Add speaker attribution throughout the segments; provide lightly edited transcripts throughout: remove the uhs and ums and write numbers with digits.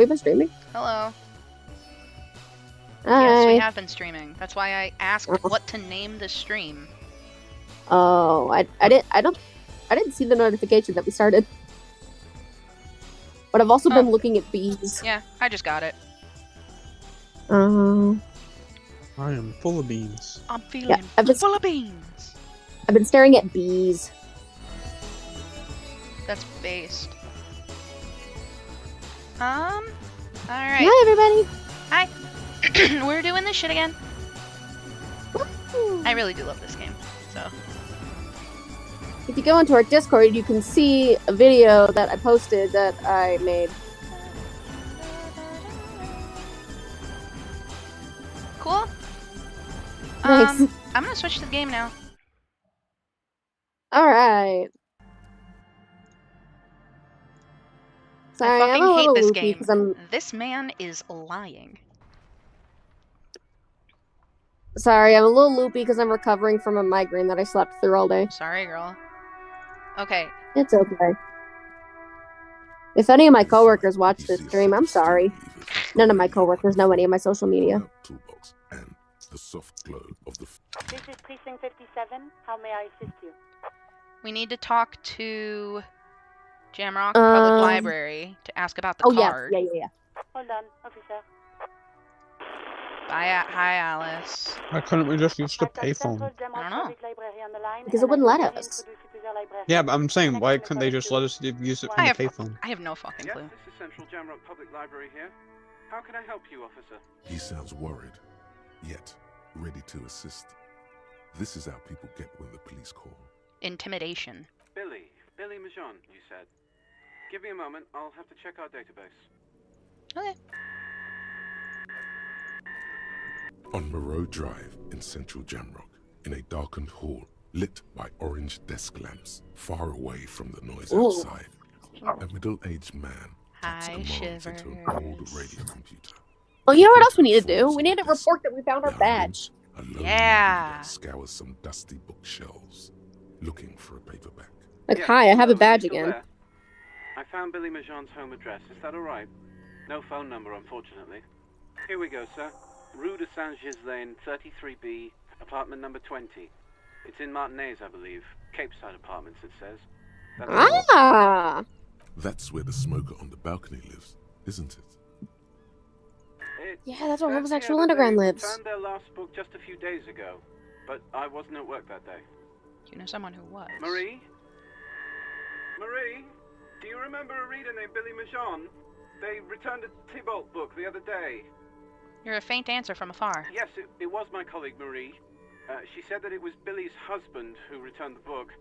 Speaker 1: we been streaming?
Speaker 2: Hello.
Speaker 1: Hi.
Speaker 2: Yes, we have been streaming. That's why I asked what to name the stream.
Speaker 1: Oh, I didn't see the notification that we started. But I've also been looking at bees.
Speaker 2: Yeah, I just got it.
Speaker 3: I am full of beans.
Speaker 2: I'm feeling full of beans.
Speaker 1: I've been staring at bees.
Speaker 2: That's based. Alright.
Speaker 1: Hi, everybody.
Speaker 2: Hi. We're doing this shit again. I really do love this game, so.
Speaker 1: If you go into our Discord, you can see a video that I posted that I made.
Speaker 2: Cool.
Speaker 1: Nice.
Speaker 2: I'm gonna switch to the game now.
Speaker 1: Alright. Sorry,
Speaker 2: I fucking
Speaker 1: I'm a
Speaker 2: hate
Speaker 1: little
Speaker 2: this
Speaker 1: loopy
Speaker 2: game.
Speaker 1: because I'm...
Speaker 2: This man is lying.
Speaker 1: Sorry, I'm a little loopy because I'm recovering from a migraine that I slept through all day.
Speaker 2: Sorry, girl. Okay.
Speaker 1: It's okay. If any of my coworkers watch this stream, I'm sorry. None of my coworkers know any of my social media.
Speaker 4: This is Precinct 57. How may I assist you?
Speaker 2: We need to talk to Jamrock Public Library to ask about the card.
Speaker 1: Yeah.
Speaker 4: Hold on, officer.
Speaker 2: Hi, Alice.
Speaker 3: Why couldn't we just use the payphone?
Speaker 2: I don't know.
Speaker 1: Because it wouldn't let us.
Speaker 3: Yeah, but I'm saying, why couldn't they just let us use it from the payphone?
Speaker 2: I have no fucking clue.
Speaker 5: Yes, this is Central Jamrock Public Library here. How can I help you, officer?
Speaker 4: He sounds worried, yet ready to assist. This is how people get when the police call.
Speaker 2: Intimidation.
Speaker 5: Billy Majon, you said. Give me a moment, I'll have to check our database.
Speaker 2: Okay.
Speaker 4: On Moreau Drive in Central Jamrock, in a darkened hall lit by orange desk lamps, far away from the noise outside, a middle-aged man taps commands into an old radio computer.
Speaker 1: Well, you know what else we need to do? We need to report that we found our badge.
Speaker 4: A lone
Speaker 2: Yeah.
Speaker 4: reader scours some dusty bookshelves, looking for a paperback.
Speaker 1: Like, hi, I have a badge
Speaker 5: Still
Speaker 1: again.
Speaker 5: there? I found Billy Majon's home address. Is that all right? No phone number, unfortunately. Here we go, sir. Rue de Saint-Ghislain, 33B, apartment number 20. It's in Martinez, I believe. Cape Side Apartments, it says.
Speaker 1: Ah!
Speaker 4: That's where the smoker on the balcony lives, isn't it?
Speaker 1: Yeah, that's where
Speaker 5: says
Speaker 1: Homosexual
Speaker 5: here that
Speaker 1: Underground
Speaker 5: they
Speaker 1: lives.
Speaker 5: returned their last book just a few days ago, but I wasn't at work that day.
Speaker 2: You know someone who was.
Speaker 5: Marie? Marie? Do you remember a reader named Billy Majon? They returned a Tybalt book the other day.
Speaker 2: You're a faint answer from afar.
Speaker 5: Yes, it was my colleague Marie. She said that it was Billy's husband who returned the book.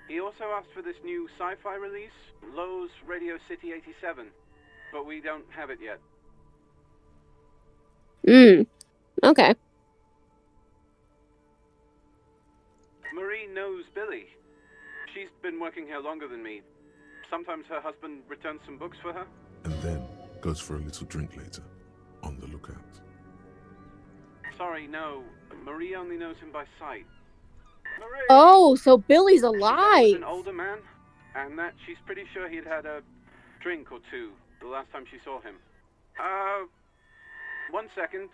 Speaker 5: He also asked for this new sci-fi release, Lowe's Radio City 87, but we don't have it yet.
Speaker 1: Okay.
Speaker 5: Marie knows Billy. She's been working here longer than me. Sometimes her husband returns some books for her.
Speaker 4: And then goes for a little drink later, on the lookout.
Speaker 5: Sorry, no. Marie only knows him by sight. Marie!
Speaker 1: Oh, so Billy's
Speaker 5: She said he
Speaker 1: alive.
Speaker 5: was an older man, and that she's pretty sure he'd had a drink or two the last time she saw him. 1 second.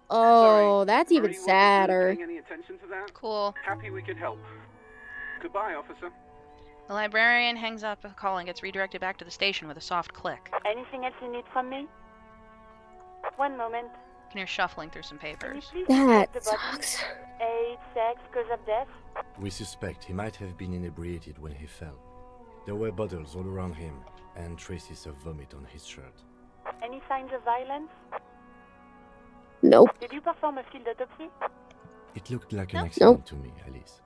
Speaker 1: Oh,
Speaker 5: Sorry,
Speaker 1: that's
Speaker 5: Marie
Speaker 1: even
Speaker 5: wasn't
Speaker 1: sadder.
Speaker 5: really paying any attention to that.
Speaker 2: Cool.
Speaker 5: Happy we could help. Goodbye, officer.
Speaker 2: The librarian hangs up a call and gets redirected back to the station with a soft click.
Speaker 4: Anything else you need from me? One moment.
Speaker 2: You can hear shuffling through some papers.
Speaker 1: That sucks.
Speaker 4: Age, sex, cause of death?
Speaker 6: We suspect he might have been inebriated when he fell. There were bottles all around him, and traces of vomit on his shirt.
Speaker 4: Any signs of violence?
Speaker 1: Nope.
Speaker 4: Did you perform a field autopsy?
Speaker 6: It looked like an
Speaker 2: Nope.
Speaker 6: accident to me, Alice.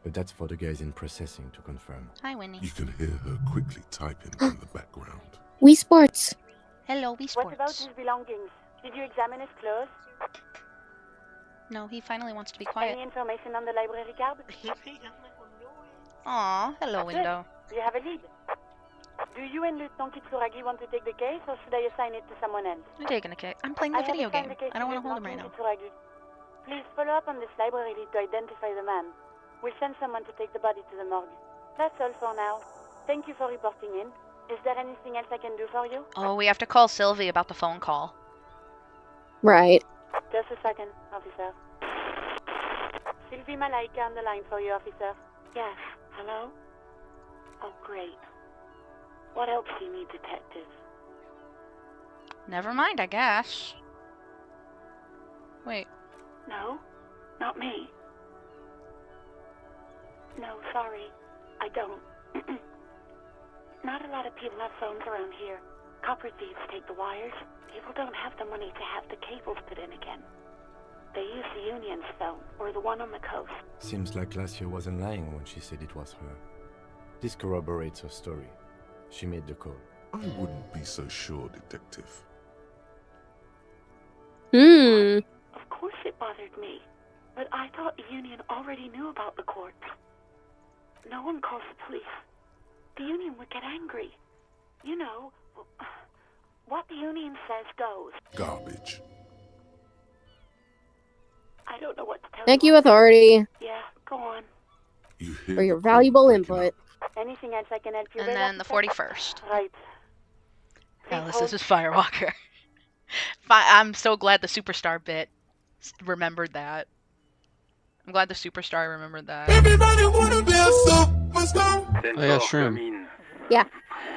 Speaker 6: But that's for the guys in processing to confirm.
Speaker 2: Hi, Winnie.
Speaker 4: You can hear her quickly typing in the background.
Speaker 1: Wii Sports.
Speaker 2: Hello, Wii
Speaker 4: What about
Speaker 2: Sports.
Speaker 4: his belongings? Did you examine his clothes?
Speaker 2: No, he finally wants to be
Speaker 4: Any
Speaker 2: quiet.
Speaker 4: information on the library card?
Speaker 2: Aw, hello, window.
Speaker 4: Do you have a lead? Do you and Lieutenant Kitsuragi want to take the case, or should I assign it to someone else?
Speaker 2: I'm taking a kick. I'm playing the video game. I don't want to hold him right now.
Speaker 4: Kitsuragi. Please follow up on this library lead to identify the man. We'll send someone to take the body to the morgue. That's all for now. Thank you for reporting in.
Speaker 7: Is there anything else I can do for you?
Speaker 2: Oh, we have to call Sylvie about the phone call.
Speaker 1: Right.
Speaker 7: Just a second, officer. Sylvie Malaika on the line for you, officer. Yes, hello? Oh, great. What else do you need, detective?
Speaker 2: Never mind, I guess. Wait.
Speaker 7: No, not me. No, sorry, I don't. Not a lot of people have phones around here. Copper thieves take the wires. People don't have the money to have the cables put in again. They use the Union's phone, or the one on the coast.
Speaker 6: Seems like Glacia wasn't lying when she said it was her. This corroborates her story. She made the call.
Speaker 4: I wouldn't be so sure, detective.
Speaker 7: Of course it bothered me, but I thought the Union already knew about the corpse. No one calls the police. The Union would get angry. You know, what the Union says goes.
Speaker 4: Garbage.
Speaker 7: I don't know what to tell you.
Speaker 1: Thank you, authority,
Speaker 7: Yeah, go on.
Speaker 4: You hear
Speaker 1: for your
Speaker 4: the call
Speaker 1: valuable
Speaker 4: breaking
Speaker 1: input.
Speaker 4: up.
Speaker 7: Anything else I can help you
Speaker 2: And
Speaker 7: with?
Speaker 2: then the
Speaker 7: officer?
Speaker 2: 41st.
Speaker 7: Right.
Speaker 2: Alice,
Speaker 7: hold.
Speaker 2: this is Firewalker. I'm so glad the Superstar bit remembered that. I'm glad the Superstar remembered that.
Speaker 8: Everybody wanna be a superstar.
Speaker 3: Oh yeah, shroom.
Speaker 1: Yeah.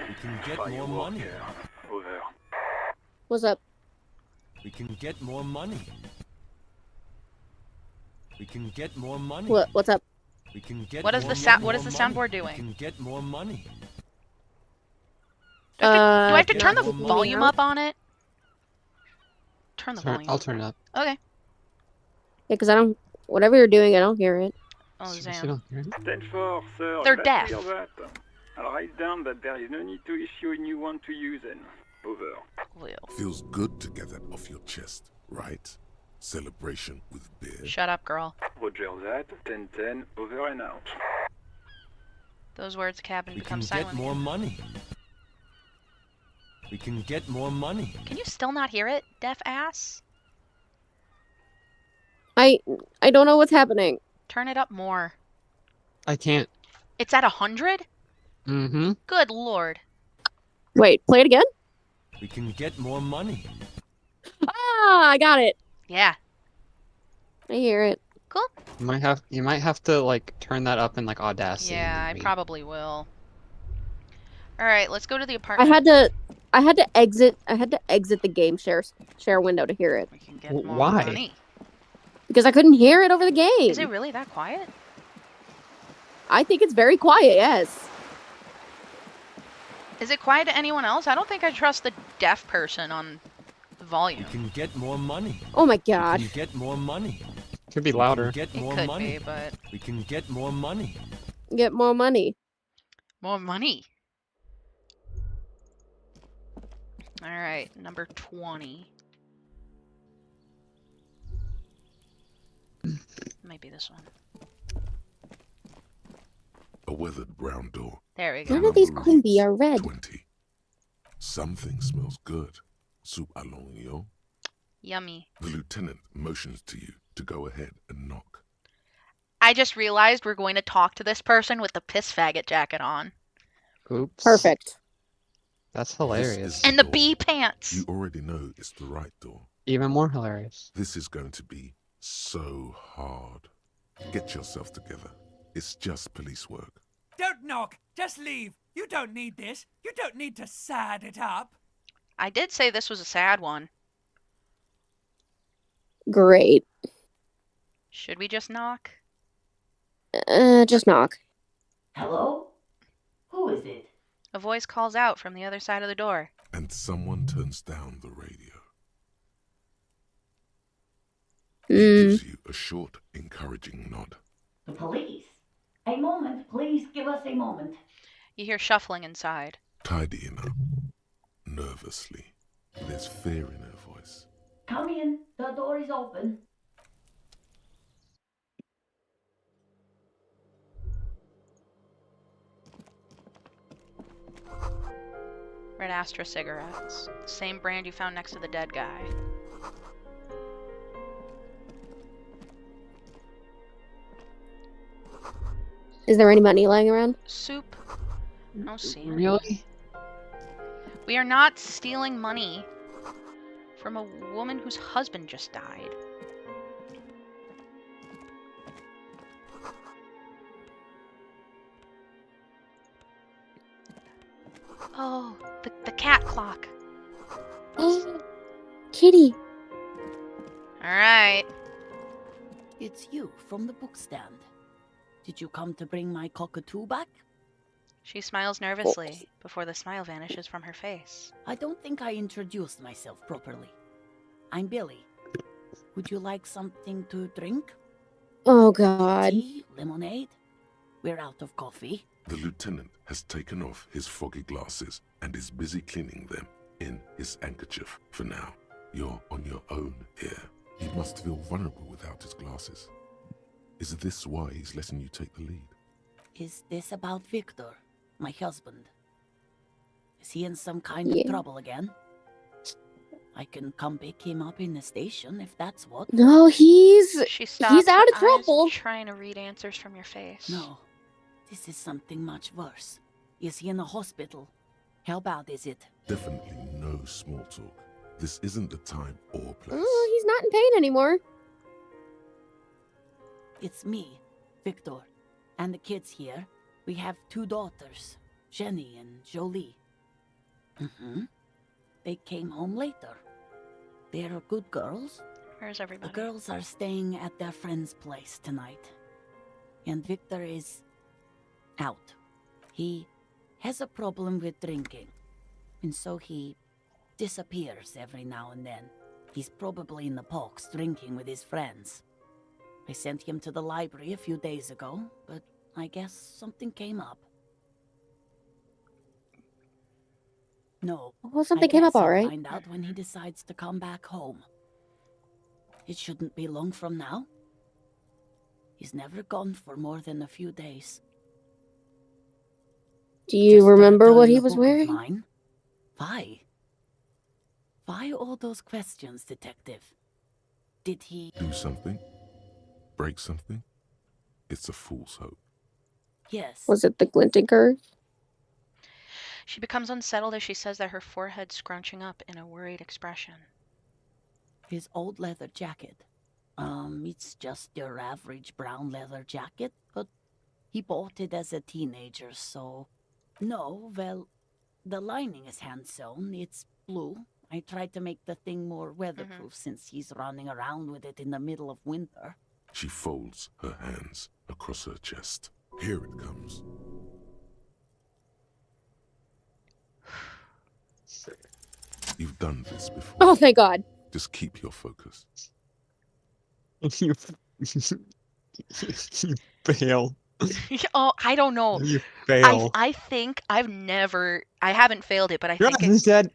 Speaker 9: We can get more money.
Speaker 5: Over.
Speaker 1: What's up?
Speaker 9: We can get more money. We can get more money.
Speaker 1: What's up?
Speaker 9: We can get
Speaker 2: What is
Speaker 9: more
Speaker 2: the sound?
Speaker 9: money.
Speaker 2: What is the soundboard
Speaker 9: We
Speaker 2: doing?
Speaker 9: can get more money.
Speaker 2: Do I have to
Speaker 9: get
Speaker 2: turn the
Speaker 9: more money.
Speaker 2: volume up on it? Turn the volume.
Speaker 3: I'll turn it up.
Speaker 2: Okay.
Speaker 1: Yeah, because I don't. Whatever you're doing, I don't hear it.
Speaker 2: Oh,
Speaker 3: Seriously,
Speaker 2: Zam.
Speaker 3: don't hear it?
Speaker 5: 10-4, sir.
Speaker 2: They're
Speaker 5: Glad
Speaker 2: deaf.
Speaker 5: to hear that. I'll write down that there is no need to issue a new one to you then. Over.
Speaker 2: Will.
Speaker 4: Feels good to get that off your chest, right? Celebration with beer.
Speaker 2: Shut up, girl.
Speaker 5: Roger that. 10-10, over and out.
Speaker 2: Those words cabin
Speaker 9: We
Speaker 2: become
Speaker 9: can
Speaker 2: silent.
Speaker 9: get more
Speaker 2: again.
Speaker 9: money. We can get more money.
Speaker 2: Can you still not hear it, deaf ass?
Speaker 1: I don't know what's happening.
Speaker 2: Turn it up more.
Speaker 3: I can't.
Speaker 2: It's at 100?
Speaker 3: Mm-hmm.
Speaker 2: Good lord.
Speaker 1: Wait, play it again.
Speaker 9: We can get more money.
Speaker 1: Ah, I got it.
Speaker 2: Yeah.
Speaker 1: I hear it.
Speaker 2: Cool.
Speaker 3: You might have to like turn that up in like Audacity.
Speaker 2: Yeah, I
Speaker 3: maybe.
Speaker 2: probably will. Alright, let's go to the
Speaker 1: I
Speaker 2: apartment.
Speaker 1: had to exit the game share window to hear it
Speaker 2: We can get more
Speaker 3: Why?
Speaker 2: money.
Speaker 1: because I couldn't hear it over the game.
Speaker 2: Is it really that quiet?
Speaker 1: I think it's very quiet. Yes.
Speaker 2: Is it quiet to anyone else? I don't think I trust the deaf person on the
Speaker 9: We
Speaker 2: volume.
Speaker 9: can get more money.
Speaker 1: Oh my
Speaker 9: We
Speaker 1: god.
Speaker 9: can get more money.
Speaker 3: Could be
Speaker 9: We
Speaker 3: louder.
Speaker 9: can get
Speaker 2: It
Speaker 9: more
Speaker 2: could
Speaker 9: money.
Speaker 2: be, but
Speaker 9: We can get more money.
Speaker 1: Get more money.
Speaker 2: more money. Alright, number 20. Might be this one.
Speaker 4: A weathered brown door.
Speaker 2: There we go.
Speaker 1: None of these
Speaker 4: Number
Speaker 1: queen bee are red.
Speaker 4: 20. Something smells good. Soup along yo.
Speaker 2: Yummy.
Speaker 4: The lieutenant motions to you to go ahead and knock.
Speaker 2: I just realized we're going to talk to this person with the piss faggot jacket on.
Speaker 3: Oops.
Speaker 1: Perfect.
Speaker 3: That's
Speaker 4: This
Speaker 3: hilarious.
Speaker 4: is
Speaker 2: And the
Speaker 4: door.
Speaker 2: bee pants!
Speaker 4: You already know it's the right door.
Speaker 3: Even more hilarious.
Speaker 4: This is going to be so hard. Get yourself together. It's just police work.
Speaker 8: Don't knock. Just leave. You don't need this. You don't need to sad it up.
Speaker 2: I did say this was a sad one.
Speaker 1: Great.
Speaker 2: Should we just knock?
Speaker 1: Just knock.
Speaker 10: Hello? Who is it?
Speaker 2: A voice calls out from the other side of the door.
Speaker 4: And someone turns down the radio. He
Speaker 1: Mm.
Speaker 4: gives you a short, encouraging nod.
Speaker 10: The police. A moment, please give us a moment.
Speaker 2: You hear shuffling inside.
Speaker 4: Tidying up. Nervously. There's fear in her voice.
Speaker 10: Come in, the door is open.
Speaker 2: Red Astra cigarettes. Same brand you found next to the dead guy.
Speaker 1: Is there any money lying around?
Speaker 2: Soup? No see.
Speaker 3: Really?
Speaker 2: We are not stealing money from a woman whose husband just died. Oh, the cat clock.
Speaker 1: Kitty.
Speaker 2: Alright.
Speaker 10: It's you from the book stand. Did you come to bring my cockatoo back?
Speaker 2: She smiles nervously before the smile vanishes from her face.
Speaker 10: I don't think I introduced myself properly. I'm Billy. Would you like something to drink?
Speaker 1: Oh, God.
Speaker 10: Tea? Lemonade? We're out of coffee.
Speaker 4: The lieutenant has taken off his foggy glasses and is busy cleaning them in his handkerchief for now. You're on your own here. He must feel vulnerable without his glasses. Is this why he's letting you take the lead?
Speaker 10: Is this about Victor, my husband? Is he in some kind
Speaker 1: Yeah.
Speaker 10: of trouble again? I can come pick him up in the station if that's what.
Speaker 1: No, he's
Speaker 2: She stops,
Speaker 1: he's out
Speaker 2: her
Speaker 1: of trouble.
Speaker 2: eyes trying to read answers from your face.
Speaker 10: No, this is something much worse. Is he in a hospital? How bad is it?
Speaker 4: Definitely no small talk. This isn't the time or place.
Speaker 1: Oh, he's not in pain anymore.
Speaker 10: It's me, Victor, and the kids here. We have 2 daughters, Jenny and Jolie. They came home later. They're good girls.
Speaker 2: Where's
Speaker 10: The
Speaker 2: everybody?
Speaker 10: girls are staying at their friend's place tonight. And Victor is out. He has a problem with drinking. And so he disappears every now and then. He's probably in the parks drinking with his friends. I sent him to the library a few days ago, but I guess something came up. No.
Speaker 1: Well, something came up,
Speaker 10: I'll
Speaker 1: all right.
Speaker 10: find out when he decides to come back home. It shouldn't be long from now. He's never gone for more than a few days.
Speaker 1: Do you
Speaker 10: Just
Speaker 1: remember what
Speaker 10: return
Speaker 1: he
Speaker 10: the
Speaker 1: was
Speaker 10: book of
Speaker 1: wearing?
Speaker 10: mine. Why? Why all those questions, detective? Did he...
Speaker 4: Do something? Break something? It's a fool's hope.
Speaker 10: Yes.
Speaker 1: Was it the glinting curve?
Speaker 2: She becomes unsettled as she says that, her forehead scrunching up in a worried expression.
Speaker 10: His old leather jacket. It's just your average brown leather jacket, but he bought it as a teenager, so... No, well, the lining is hand-sewn. It's blue. I tried to make the thing more weatherproof since he's running around with it in the middle of winter.
Speaker 4: She folds her hands across her chest. Here it comes. You've done this before.
Speaker 1: Oh, thank God.
Speaker 4: Just keep your focus.
Speaker 3: You fail.
Speaker 2: Oh, I don't know.
Speaker 3: You fail.
Speaker 2: I think I haven't failed it, but
Speaker 3: He's dead.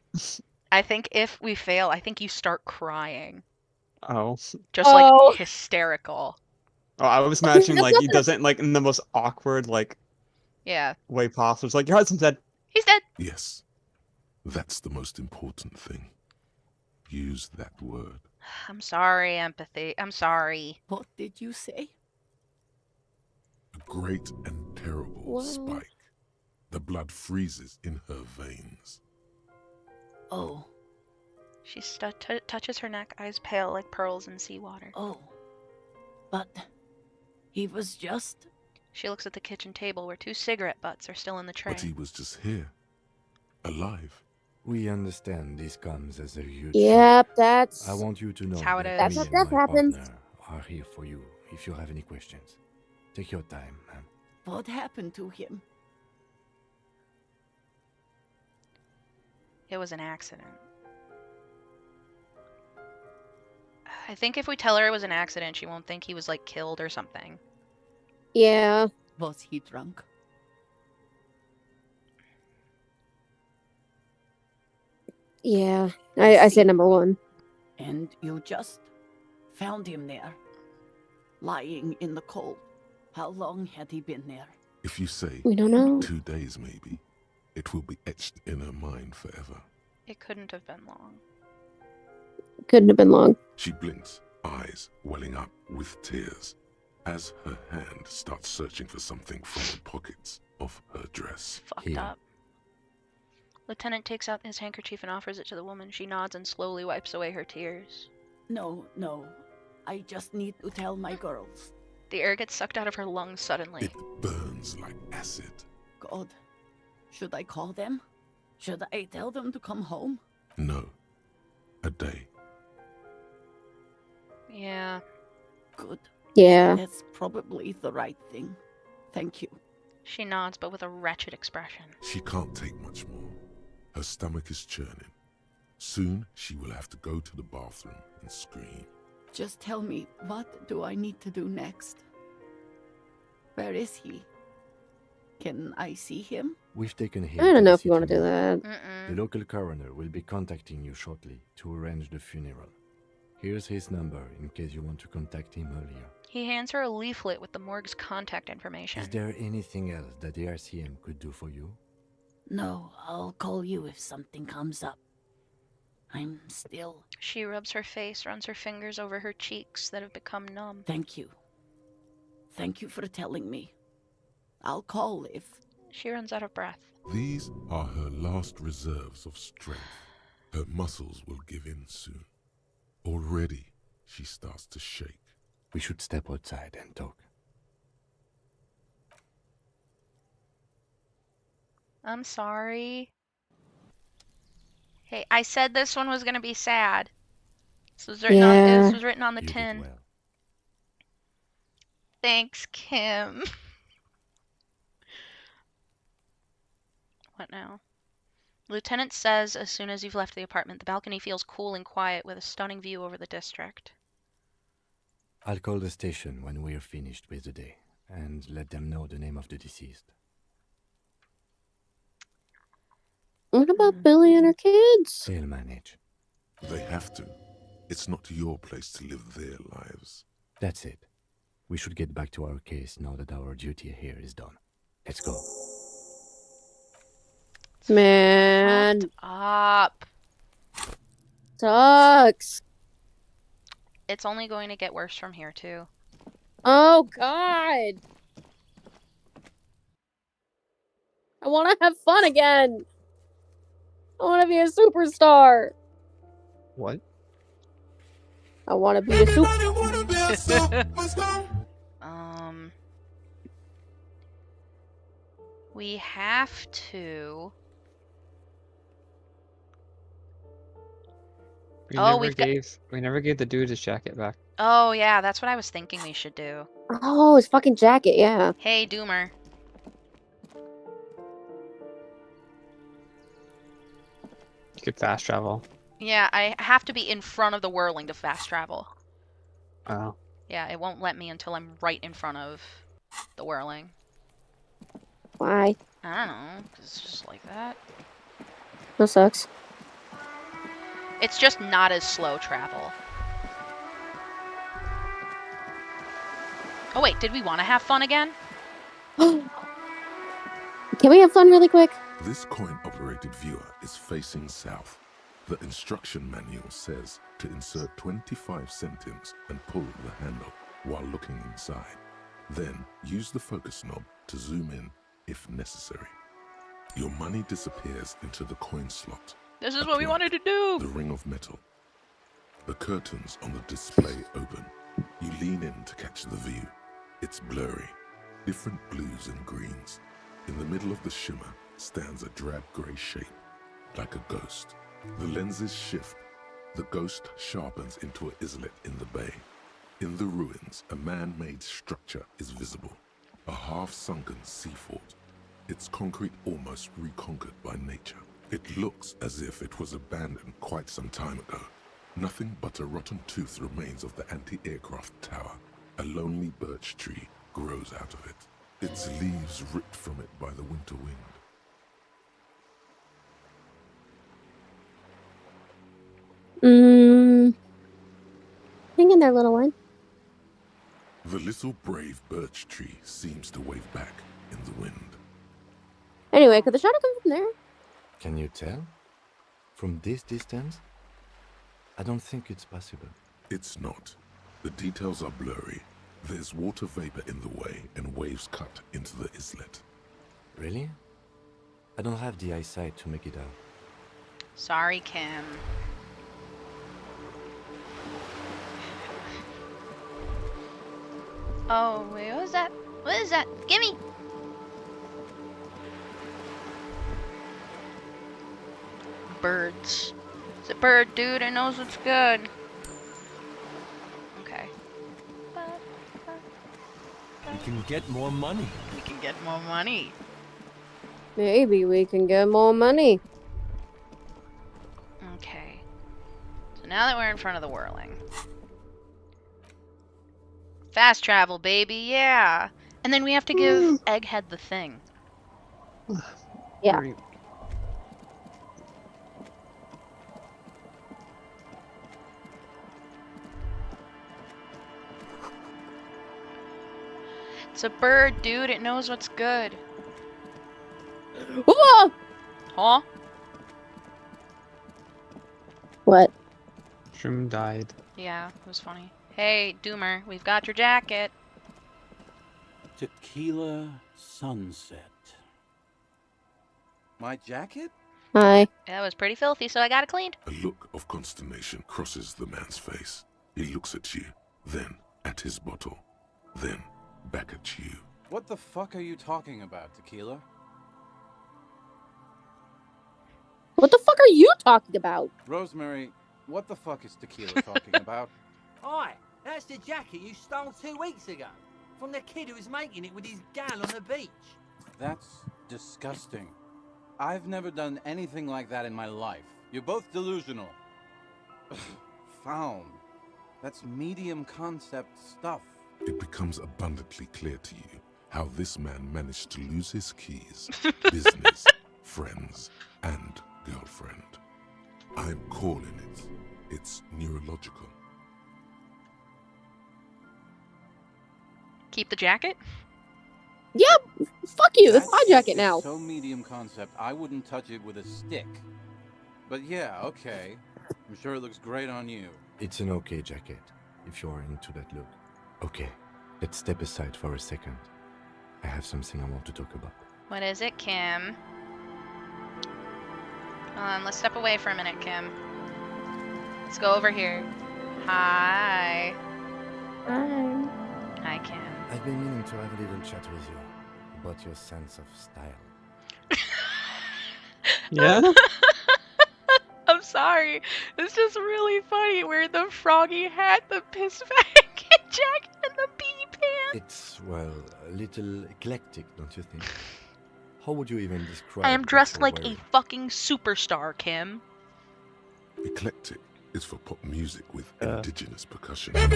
Speaker 2: I think if we fail, I think you start crying.
Speaker 3: Oh.
Speaker 2: Just
Speaker 1: Oh.
Speaker 2: like hysterical.
Speaker 3: Oh, I was imagining like he does it like in the most awkward like
Speaker 2: Yeah.
Speaker 3: way possible. It's like your husband's dead.
Speaker 2: He's dead.
Speaker 4: Yes. That's the most important thing. Use that word.
Speaker 2: I'm sorry, empathy. I'm sorry.
Speaker 10: What did you say?
Speaker 4: A great and terrible
Speaker 1: Wow.
Speaker 4: spike. The blood freezes in her veins.
Speaker 10: Oh,
Speaker 2: She touches her neck, eyes pale like pearls in seawater.
Speaker 10: oh. But he was just...
Speaker 2: She looks at the kitchen table where 2 cigarette butts are still in the tray.
Speaker 4: But he was just here. Alive.
Speaker 6: We understand this comes as a huge
Speaker 1: Yep,
Speaker 6: shock.
Speaker 1: that's...
Speaker 6: I want you to know
Speaker 2: That's how it
Speaker 6: that
Speaker 2: is.
Speaker 1: That's
Speaker 6: me
Speaker 1: what
Speaker 6: and
Speaker 1: death
Speaker 6: my
Speaker 1: happens.
Speaker 6: partner are here for you if you have any questions. Take your time, ma'am.
Speaker 10: What happened to him?
Speaker 2: It was an accident. I think if we tell her it was an accident, she won't think he was like killed or something.
Speaker 1: Yeah.
Speaker 10: Was he drunk?
Speaker 1: Yeah. I say number 1.
Speaker 10: And you just found him there, lying in the cold. How long had he been there?
Speaker 4: If you say
Speaker 1: We don't know.
Speaker 4: 2 days maybe, it will be etched in her mind forever.
Speaker 2: It couldn't have been long.
Speaker 1: Couldn't have been long.
Speaker 4: She blinks, eyes welling up with tears, as her hand starts searching for something from the pockets of her dress.
Speaker 2: Fucked
Speaker 6: Here.
Speaker 2: up. Lieutenant takes out his handkerchief and offers it to the woman. She nods and slowly wipes away her tears.
Speaker 10: No, no. I just need to tell my girls.
Speaker 2: The air gets sucked out of her lungs suddenly.
Speaker 4: It burns like acid.
Speaker 10: God. Should I call them? Should I tell them to come home?
Speaker 4: No. A day.
Speaker 2: Yeah.
Speaker 10: Good.
Speaker 1: Yeah.
Speaker 10: That's probably the right thing. Thank you.
Speaker 2: She nods, but with a wretched expression.
Speaker 4: She can't take much more. Her stomach is churning. Soon she will have to go to the bathroom and scream.
Speaker 10: Just tell me, what do I need to do next? Where is he? Can I see him?
Speaker 6: We've taken him.
Speaker 1: I don't
Speaker 6: to
Speaker 1: know
Speaker 6: the
Speaker 1: if you want to
Speaker 6: city
Speaker 1: do
Speaker 6: morgue.
Speaker 1: that.
Speaker 6: The local coroner will be contacting you shortly to arrange the funeral. Here's his number in case you want to contact him earlier.
Speaker 2: He hands her a leaflet with the morgue's contact information.
Speaker 6: Is there anything else that the RCM could do for you?
Speaker 10: No, I'll call you if something comes up. I'm still...
Speaker 2: She rubs her face, runs her fingers over her cheeks that have become numb.
Speaker 10: Thank you. Thank you for telling me. I'll call if...
Speaker 2: She runs out of breath.
Speaker 4: These are her last reserves of strength. Her muscles will give in soon. Already, she starts to shake.
Speaker 6: We should step outside and talk.
Speaker 2: I'm sorry. Hey, I said this one was gonna be sad. This was written on. This was written on the
Speaker 6: You did
Speaker 2: tin.
Speaker 6: well.
Speaker 2: Thanks, Kim. What now? Lieutenant says as soon as you've left the apartment, the balcony feels cool and quiet with a stunning view over the district.
Speaker 6: I'll call the station when we're finished with the day and let them know the name of the deceased.
Speaker 1: What about Billy and her kids?
Speaker 6: They'll manage.
Speaker 4: They have to. It's not your place to live their lives.
Speaker 6: That's it. We should get back to our case now that our duty here is done. Let's go.
Speaker 1: Man.
Speaker 2: Fucked up.
Speaker 1: Sucks.
Speaker 2: It's only going to get worse from here, too.
Speaker 1: Oh, God. I want to have fun again. I want to be a superstar.
Speaker 3: What?
Speaker 1: I want to be a superstar.
Speaker 2: We have to...
Speaker 3: We never gave the dude his jacket back.
Speaker 2: Oh, yeah, that's what I was thinking we should do.
Speaker 1: Oh, his fucking jacket, yeah.
Speaker 2: Hey, Doomer.
Speaker 3: You could fast travel.
Speaker 2: Yeah, I have to be in front of the whirling to fast travel.
Speaker 3: Oh.
Speaker 2: Yeah, it won't let me until I'm right in front of the whirling.
Speaker 1: Why?
Speaker 2: I don't know, 'cause it's just like that.
Speaker 1: That sucks.
Speaker 2: It's just not as slow travel. Oh wait, did we want to have fun again?
Speaker 1: Can we have fun really quick?
Speaker 4: This coin-operated viewer is facing south. The instruction manual says to insert 25 centimes and pull the handle while looking inside. Then use the focus knob to zoom in if necessary. Your money disappears into the coin slot.
Speaker 2: This is what we wanted to do!
Speaker 4: The ring of metal. The curtains on the display open. You lean in to catch the view. It's blurry, different blues and greens. In the middle of the shimmer stands a drab grey shape, like a ghost. The lenses shift. The ghost sharpens into an islet in the bay. In the ruins, a man-made structure is visible. A half-sunken sea fort. Its concrete almost reconquered by nature. It looks as if it was abandoned quite some time ago. Nothing but a rotten tooth remains of the anti-aircraft tower. A lonely birch tree grows out of it. Its leaves ripped from it by the winter wind.
Speaker 1: Hang in there, little one.
Speaker 4: The little brave birch tree seems to wave back in the wind.
Speaker 1: Anyway, could the shadow come from there?
Speaker 6: Can you tell? From this distance? I don't think it's possible.
Speaker 4: It's not. The details are blurry. There's water vapor in the way and waves cut into the islet.
Speaker 6: Really? I don't have the eyesight to make it out.
Speaker 2: Sorry, Kim. Oh, wait, what was that? What is that? Gimme! Birds. It's a bird, dude. It knows what's good. Okay.
Speaker 9: We can get more money.
Speaker 2: We can get more money.
Speaker 1: Maybe we can get more money.
Speaker 2: Okay. So now that we're in front of the whirling. Fast travel, baby, yeah! And then we have to give Egghead the thing.
Speaker 1: Yeah.
Speaker 3: Right.
Speaker 2: It's a bird, dude. It knows what's good.
Speaker 1: Whoa!
Speaker 2: Huh?
Speaker 1: What?
Speaker 3: Shroom died.
Speaker 2: Yeah, it was funny. Hey, Doomer, we've got your jacket.
Speaker 11: Tequila sunset. My jacket?
Speaker 1: Hi.
Speaker 2: That was pretty filthy, so I got it cleaned.
Speaker 4: A look of consternation crosses the man's face. He looks at you, then at his bottle, then back at you.
Speaker 11: What the fuck are you talking about, Tequila?
Speaker 1: What the fuck are you talking about?
Speaker 11: Rosemary, what the fuck is Tequila talking about?
Speaker 8: Oi, that's the jacket you stole 2 weeks ago. From the kid who was making it with his gal on the beach.
Speaker 11: That's disgusting. I've never done anything like that in my life. You're both delusional. Found. That's medium concept stuff.
Speaker 4: It becomes abundantly clear to you how this man managed to lose his keys, business, friends, and girlfriend. I'm calling it. It's neurological.
Speaker 2: Keep the jacket?
Speaker 1: Yep. Fuck you. It's
Speaker 11: That
Speaker 1: my jacket
Speaker 11: is
Speaker 1: now.
Speaker 11: so medium concept, I wouldn't touch it with a stick. But yeah, okay. I'm sure it looks great on you.
Speaker 6: It's an okay jacket, if you're into that look. Okay, let's step aside for a second. I have something I want to talk about.
Speaker 2: What is it, Kim? Let's step away for a minute, Kim. Let's go over here. Hi.
Speaker 1: Hi.
Speaker 2: Hi, Kim.
Speaker 6: I've been meaning to have a little chat with you about your sense of style.
Speaker 3: Yeah?
Speaker 2: I'm sorry. It's just really funny. Wearing the froggy hat, the piss bag jacket, and the pee pants.
Speaker 6: It's, well, a little eclectic, don't you think? How would you even describe
Speaker 2: I am
Speaker 6: what
Speaker 2: dressed
Speaker 6: you're
Speaker 2: like
Speaker 6: wearing?
Speaker 2: a fucking superstar, Kim.
Speaker 4: Eclectic is for pop music with indigenous percussion.
Speaker 6: I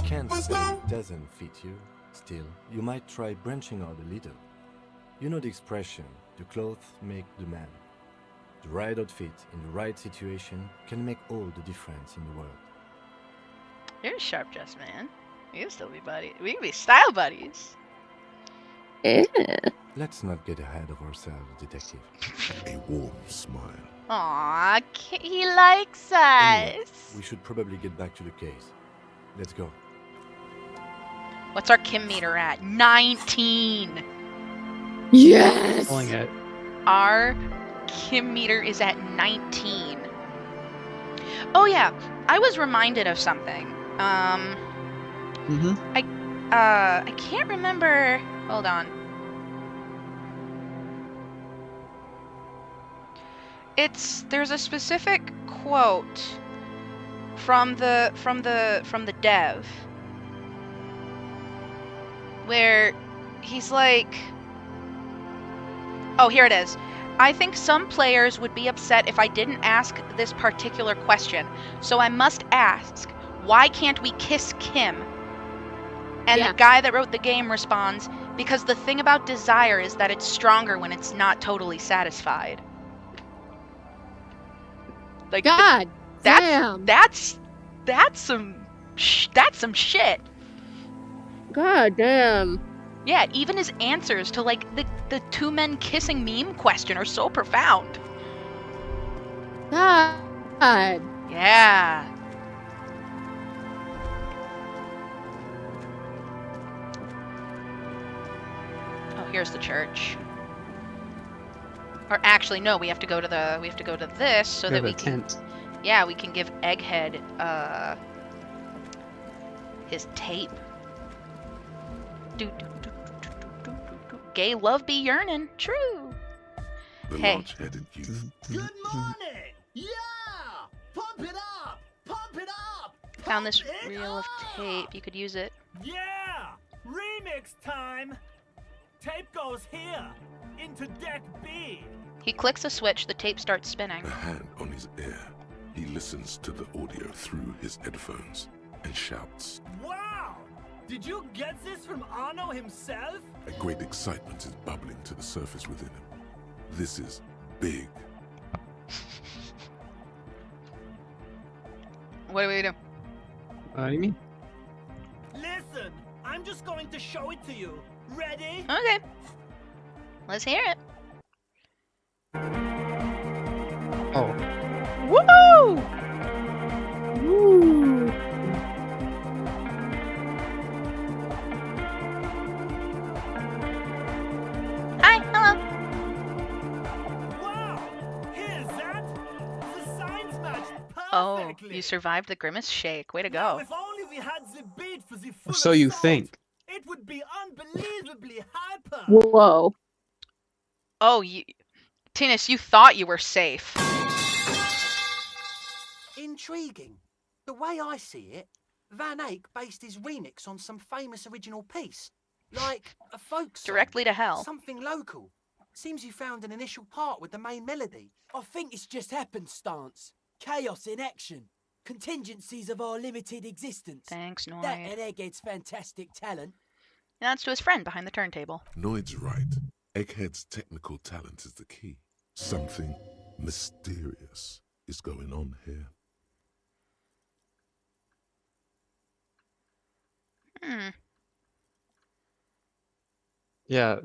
Speaker 6: can't say it doesn't fit you. Still, you might try branching out a little. You know the expression, the clothes make the man. The right outfit in the right situation can make all the difference in the world.
Speaker 2: You're a sharp dressed man. We can still be buddies. We can be style buddies.
Speaker 1: Yeah.
Speaker 6: Let's not get ahead of ourselves, detective.
Speaker 4: A warm smile.
Speaker 2: Aw, he likes us.
Speaker 6: Anyway, we should probably get back to the case. Let's go.
Speaker 2: What's our Kim meter at? 19.
Speaker 1: Yes.
Speaker 3: Calling it.
Speaker 2: Our Kim meter is at 19. Oh yeah, I was reminded of something. I can't remember. Hold on. There's a specific quote from the dev where he's like, oh, here it is. I think some players would be upset if I didn't ask this particular question. So I must ask, why can't we kiss Kim? And
Speaker 1: Yeah.
Speaker 2: the guy that wrote the game responds, because the thing about desire is that it's stronger when it's not totally satisfied. Like
Speaker 1: God damn.
Speaker 2: that's some shit.
Speaker 1: God damn.
Speaker 2: Yeah, even his answers to like the two men kissing meme question are so profound.
Speaker 1: God.
Speaker 2: Yeah. Oh, here's the church. Or actually, no, we have to go to this so that we can.
Speaker 3: tent.
Speaker 2: Yeah, we can give Egghead his tape. Gay love be yearning. True.
Speaker 4: The
Speaker 2: Hey.
Speaker 4: large-headed youth.
Speaker 8: Good morning! Yeah! Pump it up! Pump it up!
Speaker 2: Found this
Speaker 8: Pump it
Speaker 2: reel of
Speaker 8: up!
Speaker 2: tape. You could use it.
Speaker 9: Yeah! Remix time! Tape goes here, into deck B.
Speaker 2: He clicks a switch, the tape starts spinning.
Speaker 4: A hand on his ear. He listens to the audio through his headphones and shouts.
Speaker 9: Wow! Did you get this from Arno himself?
Speaker 4: A great excitement is bubbling to the surface within him. This is big.
Speaker 2: What do we do?
Speaker 3: What do you mean?
Speaker 9: Listen, I'm just going to show it to you. Ready?
Speaker 2: Okay. Let's hear it.
Speaker 3: Oh.
Speaker 2: Woo!
Speaker 1: Ooh.
Speaker 2: Hi, hello.
Speaker 9: Wow! Here's that! The signs match
Speaker 2: Oh,
Speaker 9: perfectly!
Speaker 2: you survived the Grimace Shake. Way to
Speaker 9: Now,
Speaker 2: go.
Speaker 9: if only we had the beat for the full
Speaker 3: So you
Speaker 9: assault,
Speaker 3: think?
Speaker 9: it would be unbelievably hyper!
Speaker 1: Whoa.
Speaker 2: Oh, Tinus, you thought you were safe.
Speaker 8: Intriguing. The way I see it, Van Eyck based his remix on some famous original piece. Like a folk song.
Speaker 2: Directly to hell.
Speaker 8: Something local. Seems you found an initial part with the main melody.
Speaker 12: I think it's just happenstance. Chaos in action. Contingencies of our limited existence.
Speaker 2: Thanks, Noid.
Speaker 12: That and Egghead's fantastic talent.
Speaker 2: And that's to his friend behind the turntable.
Speaker 4: Noid's right. Egghead's technical talent is the key. Something mysterious is going on here.
Speaker 2: Hmm.
Speaker 3: Yeah,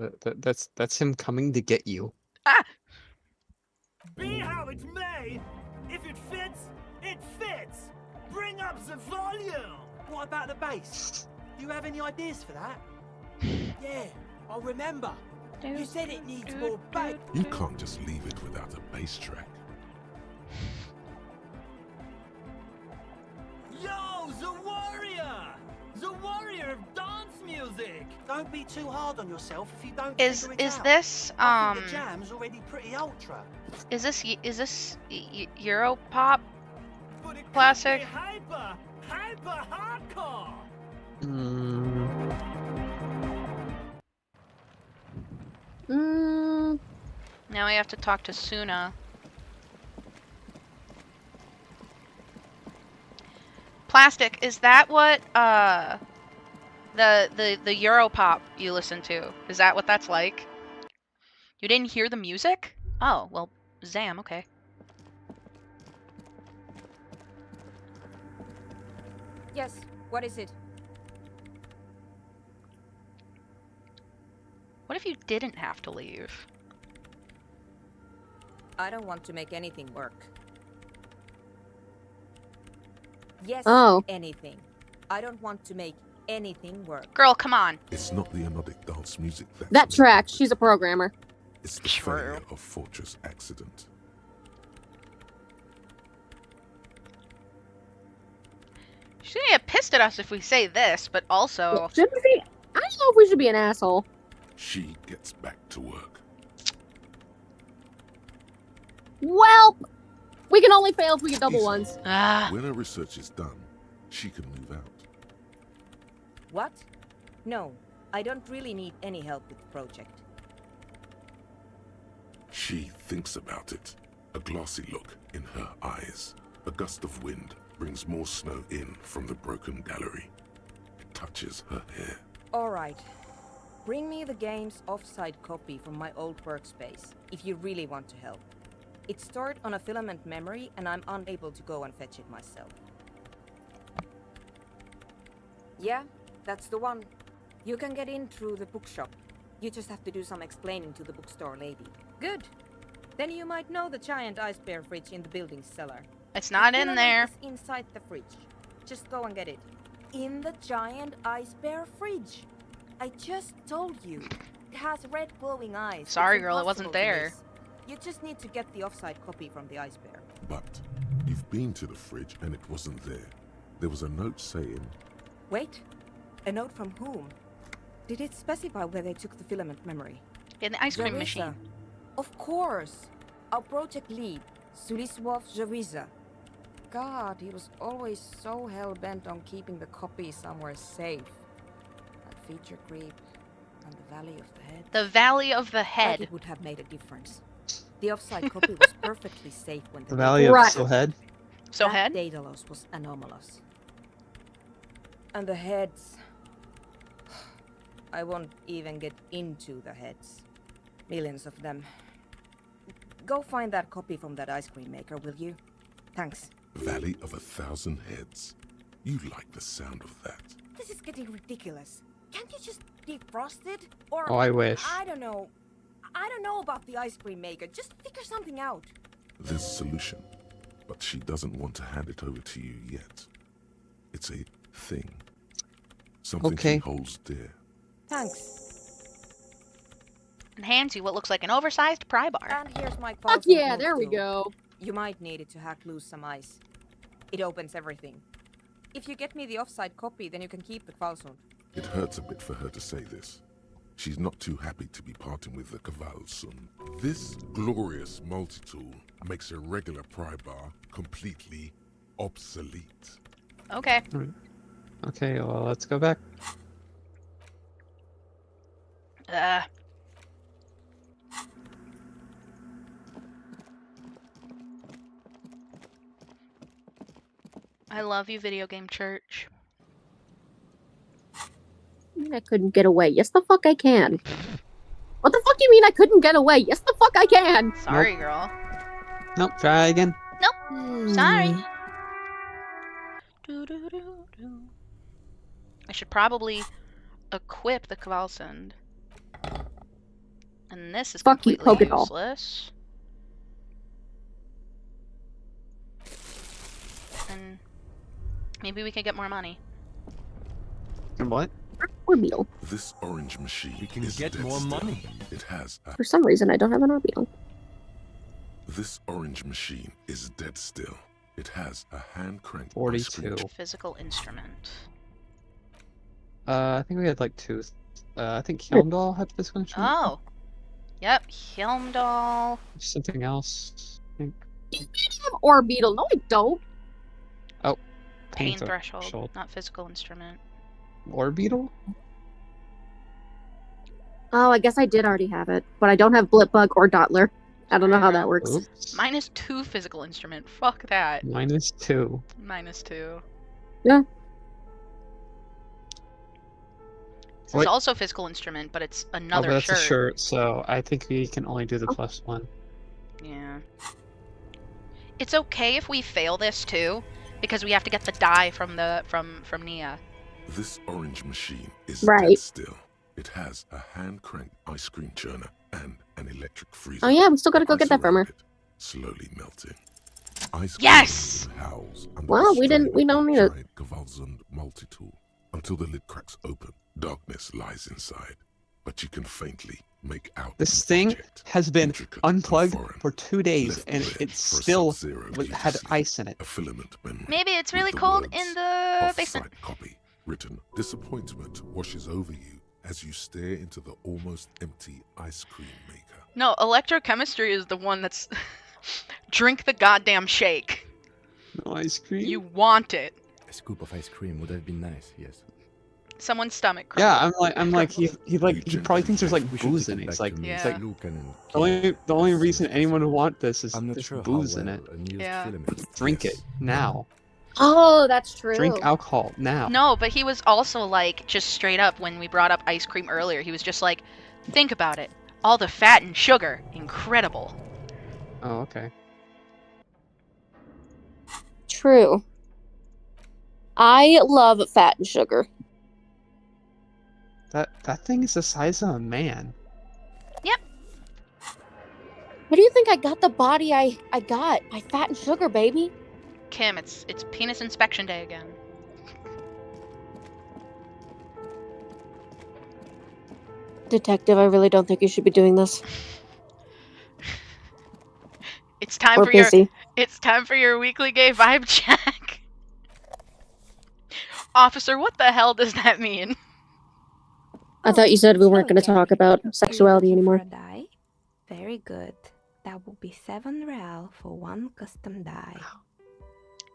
Speaker 3: that's him coming to get you.
Speaker 2: Ah!
Speaker 9: Be how it may, if it fits, it fits! Bring up the volume!
Speaker 8: What about the bass? Do you have any ideas for that?
Speaker 12: Yeah, I remember. You said it needs more bass.
Speaker 4: You can't just leave it without a bass track.
Speaker 9: Yo, the warrior! The warrior of dance music!
Speaker 8: Don't be too hard on yourself if you don't
Speaker 2: Is
Speaker 8: figure it out.
Speaker 2: this
Speaker 8: I think the jam's already pretty ultra.
Speaker 2: is this Europop
Speaker 9: But it could
Speaker 2: classic?
Speaker 9: be hyper hardcore!
Speaker 2: Now we have to talk to Suna. Plastic, is that what the Europop you listen to? Is that what that's like? You didn't hear the music? Oh, well, Zam, okay.
Speaker 13: Yes, what is it?
Speaker 2: What if you didn't have to leave?
Speaker 13: I don't want to make anything work. Yes,
Speaker 1: Oh.
Speaker 13: anything. I don't want to make anything work.
Speaker 2: Girl, come on.
Speaker 4: It's not the anodic dance music
Speaker 1: That tracks. She's a programmer.
Speaker 4: It's the failure of Fortress Accident.
Speaker 2: She's gonna get pissed at us if we say this, but also...
Speaker 1: Should we be? I don't know if we should be an asshole.
Speaker 4: She gets back to work.
Speaker 1: Well, we can only fail if we get double ones.
Speaker 4: When her research is done, she can move out.
Speaker 13: What? No, I don't really need any help with the project.
Speaker 4: She thinks about it, a glassy look in her eyes. A gust of wind brings more snow in from the broken gallery. It touches her hair.
Speaker 13: All right. Bring me the game's offsite copy from my old workspace, if you really want to help. It's stored on a filament memory, and I'm unable to go and fetch it myself. Yeah, that's the one. You can get in through the bookshop. You just have to do some explaining to the bookstore lady. Good. Then you might know the giant ice bear fridge in the building's cellar.
Speaker 2: It's not
Speaker 13: The
Speaker 2: in
Speaker 13: filament
Speaker 2: there.
Speaker 13: is inside the fridge. Just go and get it. In the giant ice bear fridge. I just told you. It has red glowing eyes.
Speaker 2: Sorry,
Speaker 13: It's
Speaker 2: girl, it wasn't
Speaker 13: impossible to
Speaker 2: there.
Speaker 13: miss. You just need to get the offside copy from the ice bear.
Speaker 4: But you've been to the fridge and it wasn't there. There was a note saying...
Speaker 13: Wait, a note from whom? Did it specify where they took the filament memory?
Speaker 2: In the ice cream
Speaker 13: Jawiza.
Speaker 2: machine.
Speaker 13: Of course. Our project lead, Suliswov Jawiza. God, he was always so hell-bent on keeping the copy somewhere safe. That feature creep and the Valley of the Head.
Speaker 2: The Valley of the
Speaker 13: But
Speaker 2: Head.
Speaker 13: it would have made a difference. The offside copy was perfectly safe when
Speaker 3: The Valley of
Speaker 1: Right.
Speaker 3: the Head.
Speaker 2: So
Speaker 13: that
Speaker 2: head?
Speaker 13: data loss was anomalous. And the heads... I won't even get into the heads. Millions of them. Go find that copy from that ice cream maker, will you? Thanks.
Speaker 4: Valley of 1,000 Heads. You like the sound of that.
Speaker 13: This is getting ridiculous. Can't you just defrost it? Or...
Speaker 3: Oh, I wish.
Speaker 13: I don't know. I don't know about the ice cream maker. Just figure something out.
Speaker 4: There's a solution, but she doesn't want to hand it over to you yet. It's a thing. Something
Speaker 3: Okay.
Speaker 4: she holds dear.
Speaker 13: Thanks.
Speaker 2: And hands you what looks like an oversized pry bar.
Speaker 13: And here's my
Speaker 1: Fuck
Speaker 13: false
Speaker 1: yeah,
Speaker 13: note
Speaker 1: there we
Speaker 13: tool.
Speaker 1: go.
Speaker 13: You might need it to hack loose some ice. It opens everything. If you get me the offside copy, then you can keep the Kvalsund.
Speaker 4: It hurts a bit for her to say this. She's not too happy to be parting with the Kvalsund. This glorious multi-tool makes a regular pry bar completely obsolete.
Speaker 2: Okay.
Speaker 3: Okay, well, let's go back.
Speaker 2: I love you, video game church.
Speaker 1: You mean I couldn't get away? Yes, the fuck I can. What the fuck you mean I couldn't get away? Yes, the fuck I can.
Speaker 2: Sorry, girl.
Speaker 3: Nope, try again.
Speaker 2: Nope. Sorry. Do-do-do-do. I should probably equip the Kvalsund. And this is
Speaker 1: Fuck you,
Speaker 2: completely
Speaker 1: Pokeball.
Speaker 2: useless. And maybe we can get more money.
Speaker 3: What?
Speaker 1: Orbeetle.
Speaker 4: This orange machine
Speaker 6: We can
Speaker 4: is
Speaker 6: get
Speaker 4: dead
Speaker 6: more
Speaker 4: still.
Speaker 6: money.
Speaker 4: It has a...
Speaker 1: For some reason, I don't have an Orbeetle.
Speaker 4: This orange machine is dead still. It has a hand crank.
Speaker 3: 42.
Speaker 2: Physical instrument.
Speaker 3: I think we had like two. I think Helmdahl had this one.
Speaker 2: Oh. Yep, Helmdahl.
Speaker 3: Something else. I think.
Speaker 1: I have Orbeetle. No, I don't.
Speaker 3: Oh.
Speaker 2: Pain threshold, not physical instrument.
Speaker 3: Orbeetle?
Speaker 1: Oh, I guess I did already have it, but I don't have Blipbug or Dottler. I don't know how that works.
Speaker 3: Oops.
Speaker 2: -2 physical instrument. Fuck that.
Speaker 3: -2.
Speaker 2: -2.
Speaker 1: Yeah.
Speaker 2: This
Speaker 3: Wait.
Speaker 2: is also physical instrument, but it's another
Speaker 3: but that's
Speaker 2: shirt.
Speaker 3: a shirt, so I think we can only do the +1.
Speaker 2: Yeah. It's okay if we fail this too, because we have to get the die from Nia.
Speaker 4: This orange machine is
Speaker 1: Right.
Speaker 4: dead still. It has a hand crank ice cream churner and an electric freezer.
Speaker 1: Oh yeah, we still gotta go
Speaker 4: Ice
Speaker 1: get that from her.
Speaker 4: around it, slowly melting. Ice
Speaker 2: Yes!
Speaker 4: cream howls under
Speaker 1: Well,
Speaker 4: the
Speaker 1: we
Speaker 4: strain
Speaker 1: don't
Speaker 4: of
Speaker 1: need it.
Speaker 4: giant Kvalsund multi-tool. Until the lid cracks open, darkness lies inside. But you can faintly make out
Speaker 3: This
Speaker 4: an
Speaker 3: thing
Speaker 4: object,
Speaker 3: has been
Speaker 4: intricate and
Speaker 3: unplugged
Speaker 4: foreign,
Speaker 3: for 2 days,
Speaker 4: left
Speaker 3: and
Speaker 4: there
Speaker 3: it
Speaker 4: for a
Speaker 3: still
Speaker 4: Sub-Zero
Speaker 3: had
Speaker 4: to see.
Speaker 3: ice in it.
Speaker 4: A filament memory.
Speaker 2: Maybe it's
Speaker 4: with
Speaker 2: really
Speaker 4: the
Speaker 2: cold
Speaker 4: words,
Speaker 2: in the basement.
Speaker 4: "Offside copy," written. Disappointment washes over you as you stare into the almost empty ice cream maker.
Speaker 2: No, electrochemistry is the one that's drink the goddamn shake.
Speaker 3: No ice cream?
Speaker 2: You want it.
Speaker 6: A scoop of ice cream would have been nice, yes.
Speaker 2: Someone's stomach.
Speaker 3: Yeah,
Speaker 2: crumbled.
Speaker 3: I'm like he probably thinks there's like
Speaker 6: We should
Speaker 3: booze
Speaker 6: take
Speaker 3: in
Speaker 6: it
Speaker 3: it. It's
Speaker 6: back
Speaker 3: like
Speaker 6: to
Speaker 2: Yeah.
Speaker 3: it's like
Speaker 6: Lucan and
Speaker 3: the only reason anyone would want this is
Speaker 6: I'm not
Speaker 3: there's
Speaker 6: sure
Speaker 3: booze
Speaker 6: how
Speaker 3: in
Speaker 6: well
Speaker 3: it.
Speaker 6: unused
Speaker 2: Yeah.
Speaker 6: filament.
Speaker 3: Drink it now.
Speaker 1: Oh, that's true.
Speaker 3: Drink alcohol now.
Speaker 2: No, but he was also like, just straight up when we brought up ice cream earlier, he was just like, think about it. All the fat and sugar. Incredible.
Speaker 3: Oh, okay.
Speaker 1: True. I love fat and sugar.
Speaker 3: That thing is the size of a man.
Speaker 2: Yep.
Speaker 1: What do you think I got the body I got? By fat and sugar, baby.
Speaker 2: Kim, it's penis inspection day again.
Speaker 1: Detective, I really don't think you should be doing this.
Speaker 2: It's time
Speaker 1: Or
Speaker 2: for
Speaker 1: pissy.
Speaker 2: your weekly gay vibe check. Officer, what the hell does that mean?
Speaker 1: I thought you said we weren't
Speaker 14: So,
Speaker 1: going to talk
Speaker 14: Gary,
Speaker 1: about
Speaker 14: are you
Speaker 1: sexuality
Speaker 14: looking
Speaker 1: anymore.
Speaker 14: for a die? Very good. That will be 7 real for one custom die.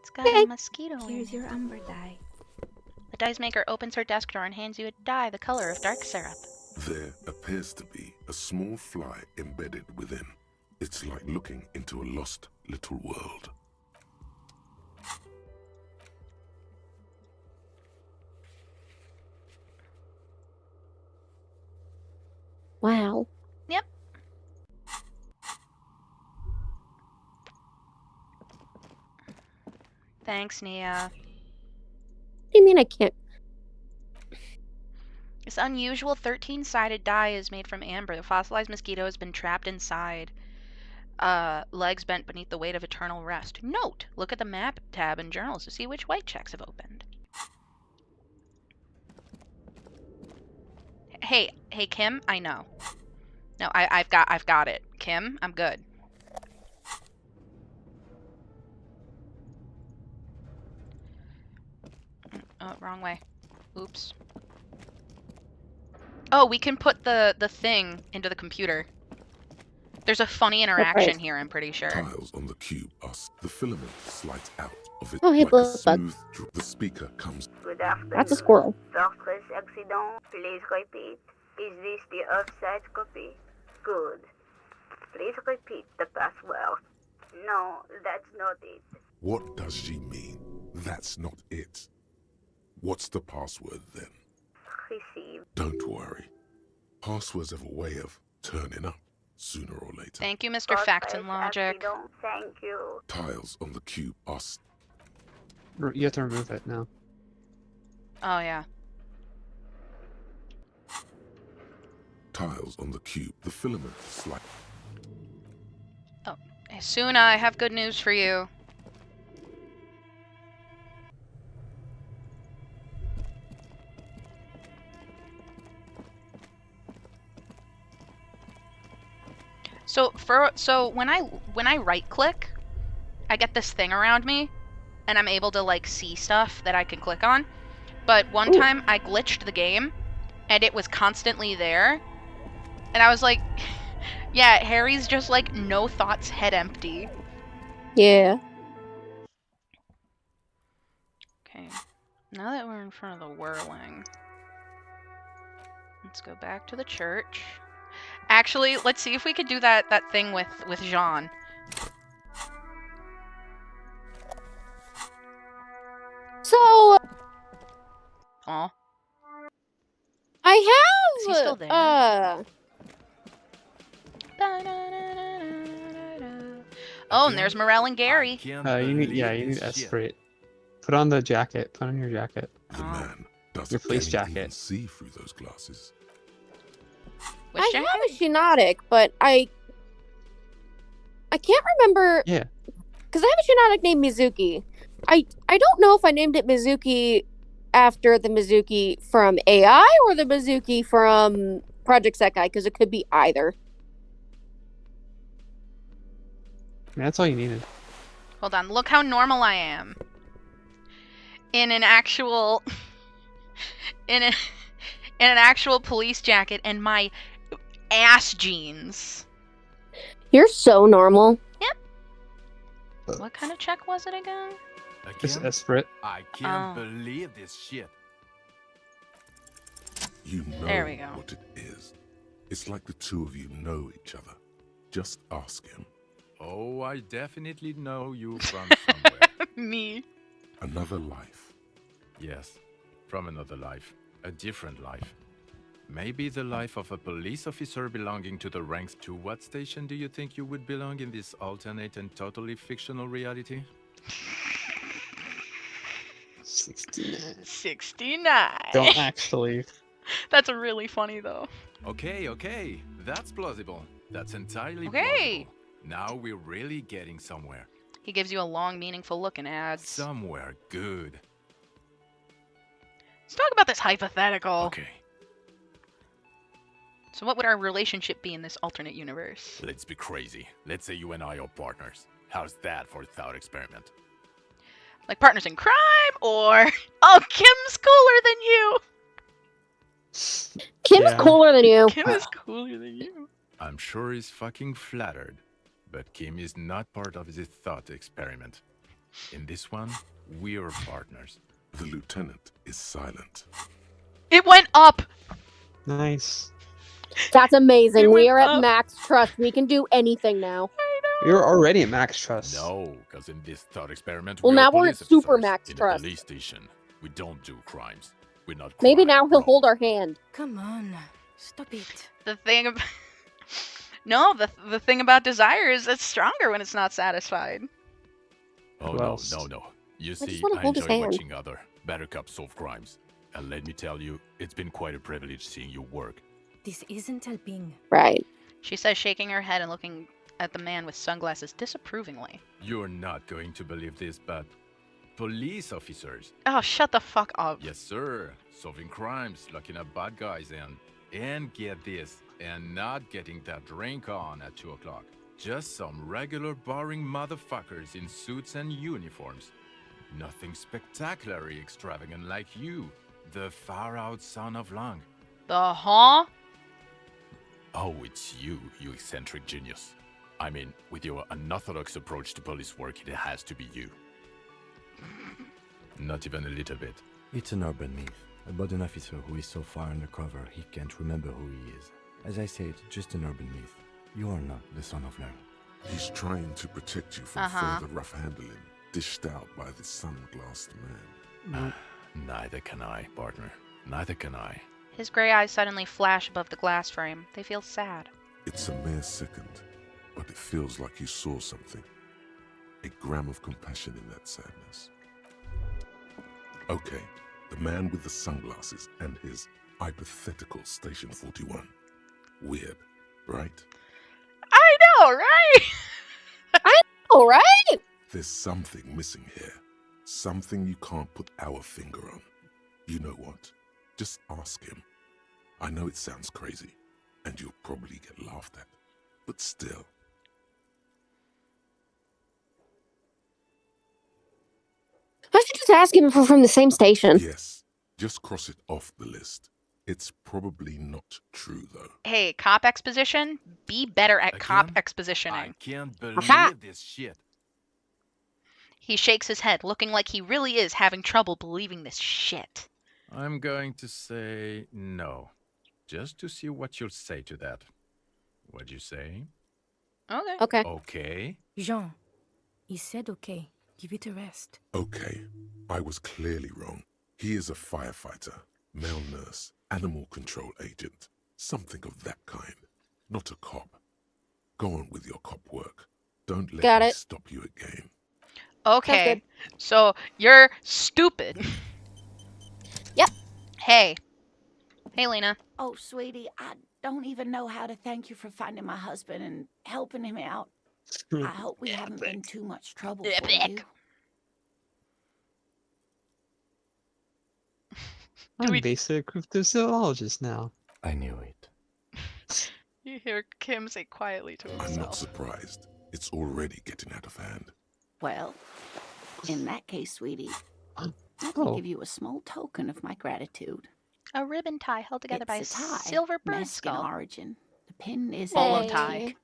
Speaker 2: It's got a mosquito
Speaker 14: Here's
Speaker 2: in it.
Speaker 14: your umber die.
Speaker 2: The dice maker opens her desk drawer and hands you a die the color of dark syrup.
Speaker 4: There appears to be a small fly embedded within. It's like looking into a lost little world.
Speaker 1: Wow.
Speaker 2: Yep. Thanks, Nia.
Speaker 1: What do you mean I can't?
Speaker 2: This unusual 13-sided die is made from amber. The fossilized mosquito has been trapped inside. Legs bent beneath the weight of eternal rest. Note, look at the map tab in journals to see which white checks have opened. Hey, Kim, I know. No, I've got it. Kim, I'm good. Oh, wrong way. Oops. Oh, we can put the thing into the computer. There's a funny interaction here, I'm pretty sure.
Speaker 4: Tiles on the cube the filament slides out of it
Speaker 1: Oh, hey,
Speaker 4: like a
Speaker 1: Bug.
Speaker 4: smooth drip. The speaker comes.
Speaker 15: Good afternoon.
Speaker 1: That's a squirrel.
Speaker 15: Doctor's accident. Please repeat. Is this the offside copy? Good. Please repeat the password. No, that's not it.
Speaker 4: What does she mean? That's not it. What's the password then?
Speaker 15: Receive.
Speaker 4: Don't worry. Passwords have a way of turning up sooner or later.
Speaker 2: Thank you, Mr. Facts and Logic.
Speaker 15: Accident. Thank you.
Speaker 4: Tiles on the cube are...
Speaker 3: You have to remove it now.
Speaker 2: Oh, yeah.
Speaker 4: Tiles on the cube. The filament slide.
Speaker 2: Oh, Asuna, I have good news for you. So when I right click, I get this thing around me, and I'm able to like see stuff that I can click on. But one time I glitched the game, and it was constantly there, and I was like, yeah, Harry's just like no thoughts, head empty.
Speaker 1: Yeah.
Speaker 2: Okay, now that we're in front of the whirling, let's go back to the church. Actually, let's see if we could do that thing with Jean.
Speaker 1: So
Speaker 2: Aw.
Speaker 1: I have.
Speaker 2: Is he still there? Oh, and there's Morel and Gary.
Speaker 3: You need Esprit. Put on the jacket. Put on your jacket.
Speaker 4: The man doesn't
Speaker 3: Your police
Speaker 4: even
Speaker 3: jacket.
Speaker 4: see through those glasses.
Speaker 1: I have a Shinotic, but I can't remember.
Speaker 3: Yeah.
Speaker 1: Because I have a Shinotic named Mizuki. I don't know if I named it Mizuki after the Mizuki from AI or the Mizuki from Project Sekai, because it could be either.
Speaker 3: That's all you needed.
Speaker 2: Hold on, look how normal I am. In an actual in an actual police jacket and my ass jeans.
Speaker 1: You're so normal.
Speaker 2: Yep. What kind of check was it again?
Speaker 3: It's Esprit.
Speaker 6: I can't believe this shit.
Speaker 4: You know
Speaker 2: There we go.
Speaker 4: what it is. It's like the two of you know each other. Just ask him.
Speaker 6: Oh, I definitely know you from somewhere.
Speaker 2: Me.
Speaker 4: Another life.
Speaker 6: Yes, from another life. A different life. Maybe the life of a police officer belonging to the ranks. To what station do you think you would belong in this alternate and totally fictional reality?
Speaker 3: 69.
Speaker 2: 69.
Speaker 3: Don't actually.
Speaker 2: That's really funny though.
Speaker 6: Okay. That's plausible. That's entirely
Speaker 2: Okay.
Speaker 6: plausible. Now we're really getting somewhere.
Speaker 2: He gives you a long, meaningful look and adds.
Speaker 6: Somewhere good.
Speaker 2: Let's talk about this hypothetical.
Speaker 6: Okay.
Speaker 2: So what would our relationship be in this alternate universe?
Speaker 16: Let's be crazy. Let's say you and I are partners. How's that for a thought experiment?
Speaker 2: Like partners in crime, or oh, Kim's cooler than you.
Speaker 1: Kim's cooler than you.
Speaker 2: Kim is cooler than you.
Speaker 16: I'm sure he's fucking flattered, but Kim is not part of his thought experiment. In this one, we're partners.
Speaker 4: The lieutenant is silent.
Speaker 2: It went up.
Speaker 3: Nice.
Speaker 1: That's amazing. We are at max trust. We can do anything now.
Speaker 3: You're already at max trust.
Speaker 16: No, because in this thought experiment,
Speaker 1: Well,
Speaker 16: we
Speaker 1: now
Speaker 16: are
Speaker 1: we're at
Speaker 16: police
Speaker 1: super
Speaker 16: officers
Speaker 1: max
Speaker 16: in
Speaker 1: trust.
Speaker 16: a police station. We don't do crimes. We're not.
Speaker 1: Maybe
Speaker 16: crime.
Speaker 1: now he'll hold our hand.
Speaker 13: Come on, stop it.
Speaker 2: The thing about no, the thing about desire is it's stronger when it's not satisfied.
Speaker 16: Oh
Speaker 3: Who
Speaker 16: no,
Speaker 3: else?
Speaker 16: no. You
Speaker 1: just
Speaker 16: see,
Speaker 1: wanna
Speaker 16: I
Speaker 1: hold his
Speaker 16: enjoy
Speaker 1: hand.
Speaker 16: watching other better cops solve crimes. And let me tell you, it's been quite a privilege seeing you work.
Speaker 13: This isn't helping.
Speaker 1: Right.
Speaker 2: She says, shaking her head and looking at the man with sunglasses disapprovingly.
Speaker 16: You're not going to believe this, but police officers.
Speaker 2: Oh, shut the fuck up.
Speaker 16: Yes, sir. Solving crimes, locking up bad guys, and get this, and not getting that drink on at 2 o'clock. Just some regular boring motherfuckers in suits and uniforms. Nothing spectacularly extravagant like you, the far-out son of Lang.
Speaker 2: The huh?
Speaker 16: Oh, it's you, you eccentric genius. I mean, with your unorthodox approach to police work, it has to be you. Not even a little bit.
Speaker 6: It's an urban myth about an officer who is so far undercover he can't remember who he is. As I said, just an urban myth. You are not the son of Lang.
Speaker 4: He's trying to protect you from further rough handling, dished out by the sunglassed man.
Speaker 16: Neither can I, partner. Neither can I.
Speaker 2: His gray eyes suddenly flash above the glass frame. They feel sad.
Speaker 4: It's a mere second, but it feels like you saw something. A gram of compassion in that sadness. Okay, the man with the sunglasses and his hypothetical Station 41. Weird, right?
Speaker 2: I know, right?
Speaker 1: I know, right?
Speaker 4: There's something missing here. Something you can't put our finger on. You know what? Just ask him. I know it sounds crazy, and you'll probably get laughed at, but still.
Speaker 1: I should just ask him if we're from the same station.
Speaker 4: Yes, just cross it off the list. It's probably not true, though.
Speaker 2: Hey, cop exposition? Be better at cop
Speaker 16: Again?
Speaker 2: expositioning.
Speaker 16: I can't believe
Speaker 1: Aha!
Speaker 16: this shit.
Speaker 2: He shakes his head, looking like he really is having trouble believing this shit.
Speaker 16: I'm going to say no. Just to see what you'll say to that. What'd you say?
Speaker 2: Okay.
Speaker 1: Okay.
Speaker 16: Okay.
Speaker 13: Jean, he said okay. Give it a rest.
Speaker 4: Okay, I was clearly wrong. He is a firefighter, male nurse, animal control agent, something of that kind. Not a cop. Go on with your cop work. Don't let
Speaker 1: Got
Speaker 4: me
Speaker 1: it.
Speaker 4: stop you again.
Speaker 2: Okay. So you're stupid.
Speaker 1: Yep.
Speaker 2: Hey. Hey, Lena.
Speaker 7: Oh, sweetie, I don't even know how to thank you for finding my husband and helping him out. I hope we haven't been too much trouble for you.
Speaker 3: I'm basic cryptozoologist now.
Speaker 6: I knew it.
Speaker 2: You hear Kim say quietly to himself.
Speaker 4: I'm not surprised. It's already getting out of hand.
Speaker 7: Well, in that case, sweetie, let me give you a small token of my gratitude.
Speaker 2: A ribbon tie held together by a
Speaker 7: It's a tie,
Speaker 2: silver bird
Speaker 7: Mexican
Speaker 2: skull.
Speaker 7: origin. The pin is
Speaker 2: Bolo
Speaker 7: antique,
Speaker 2: tie.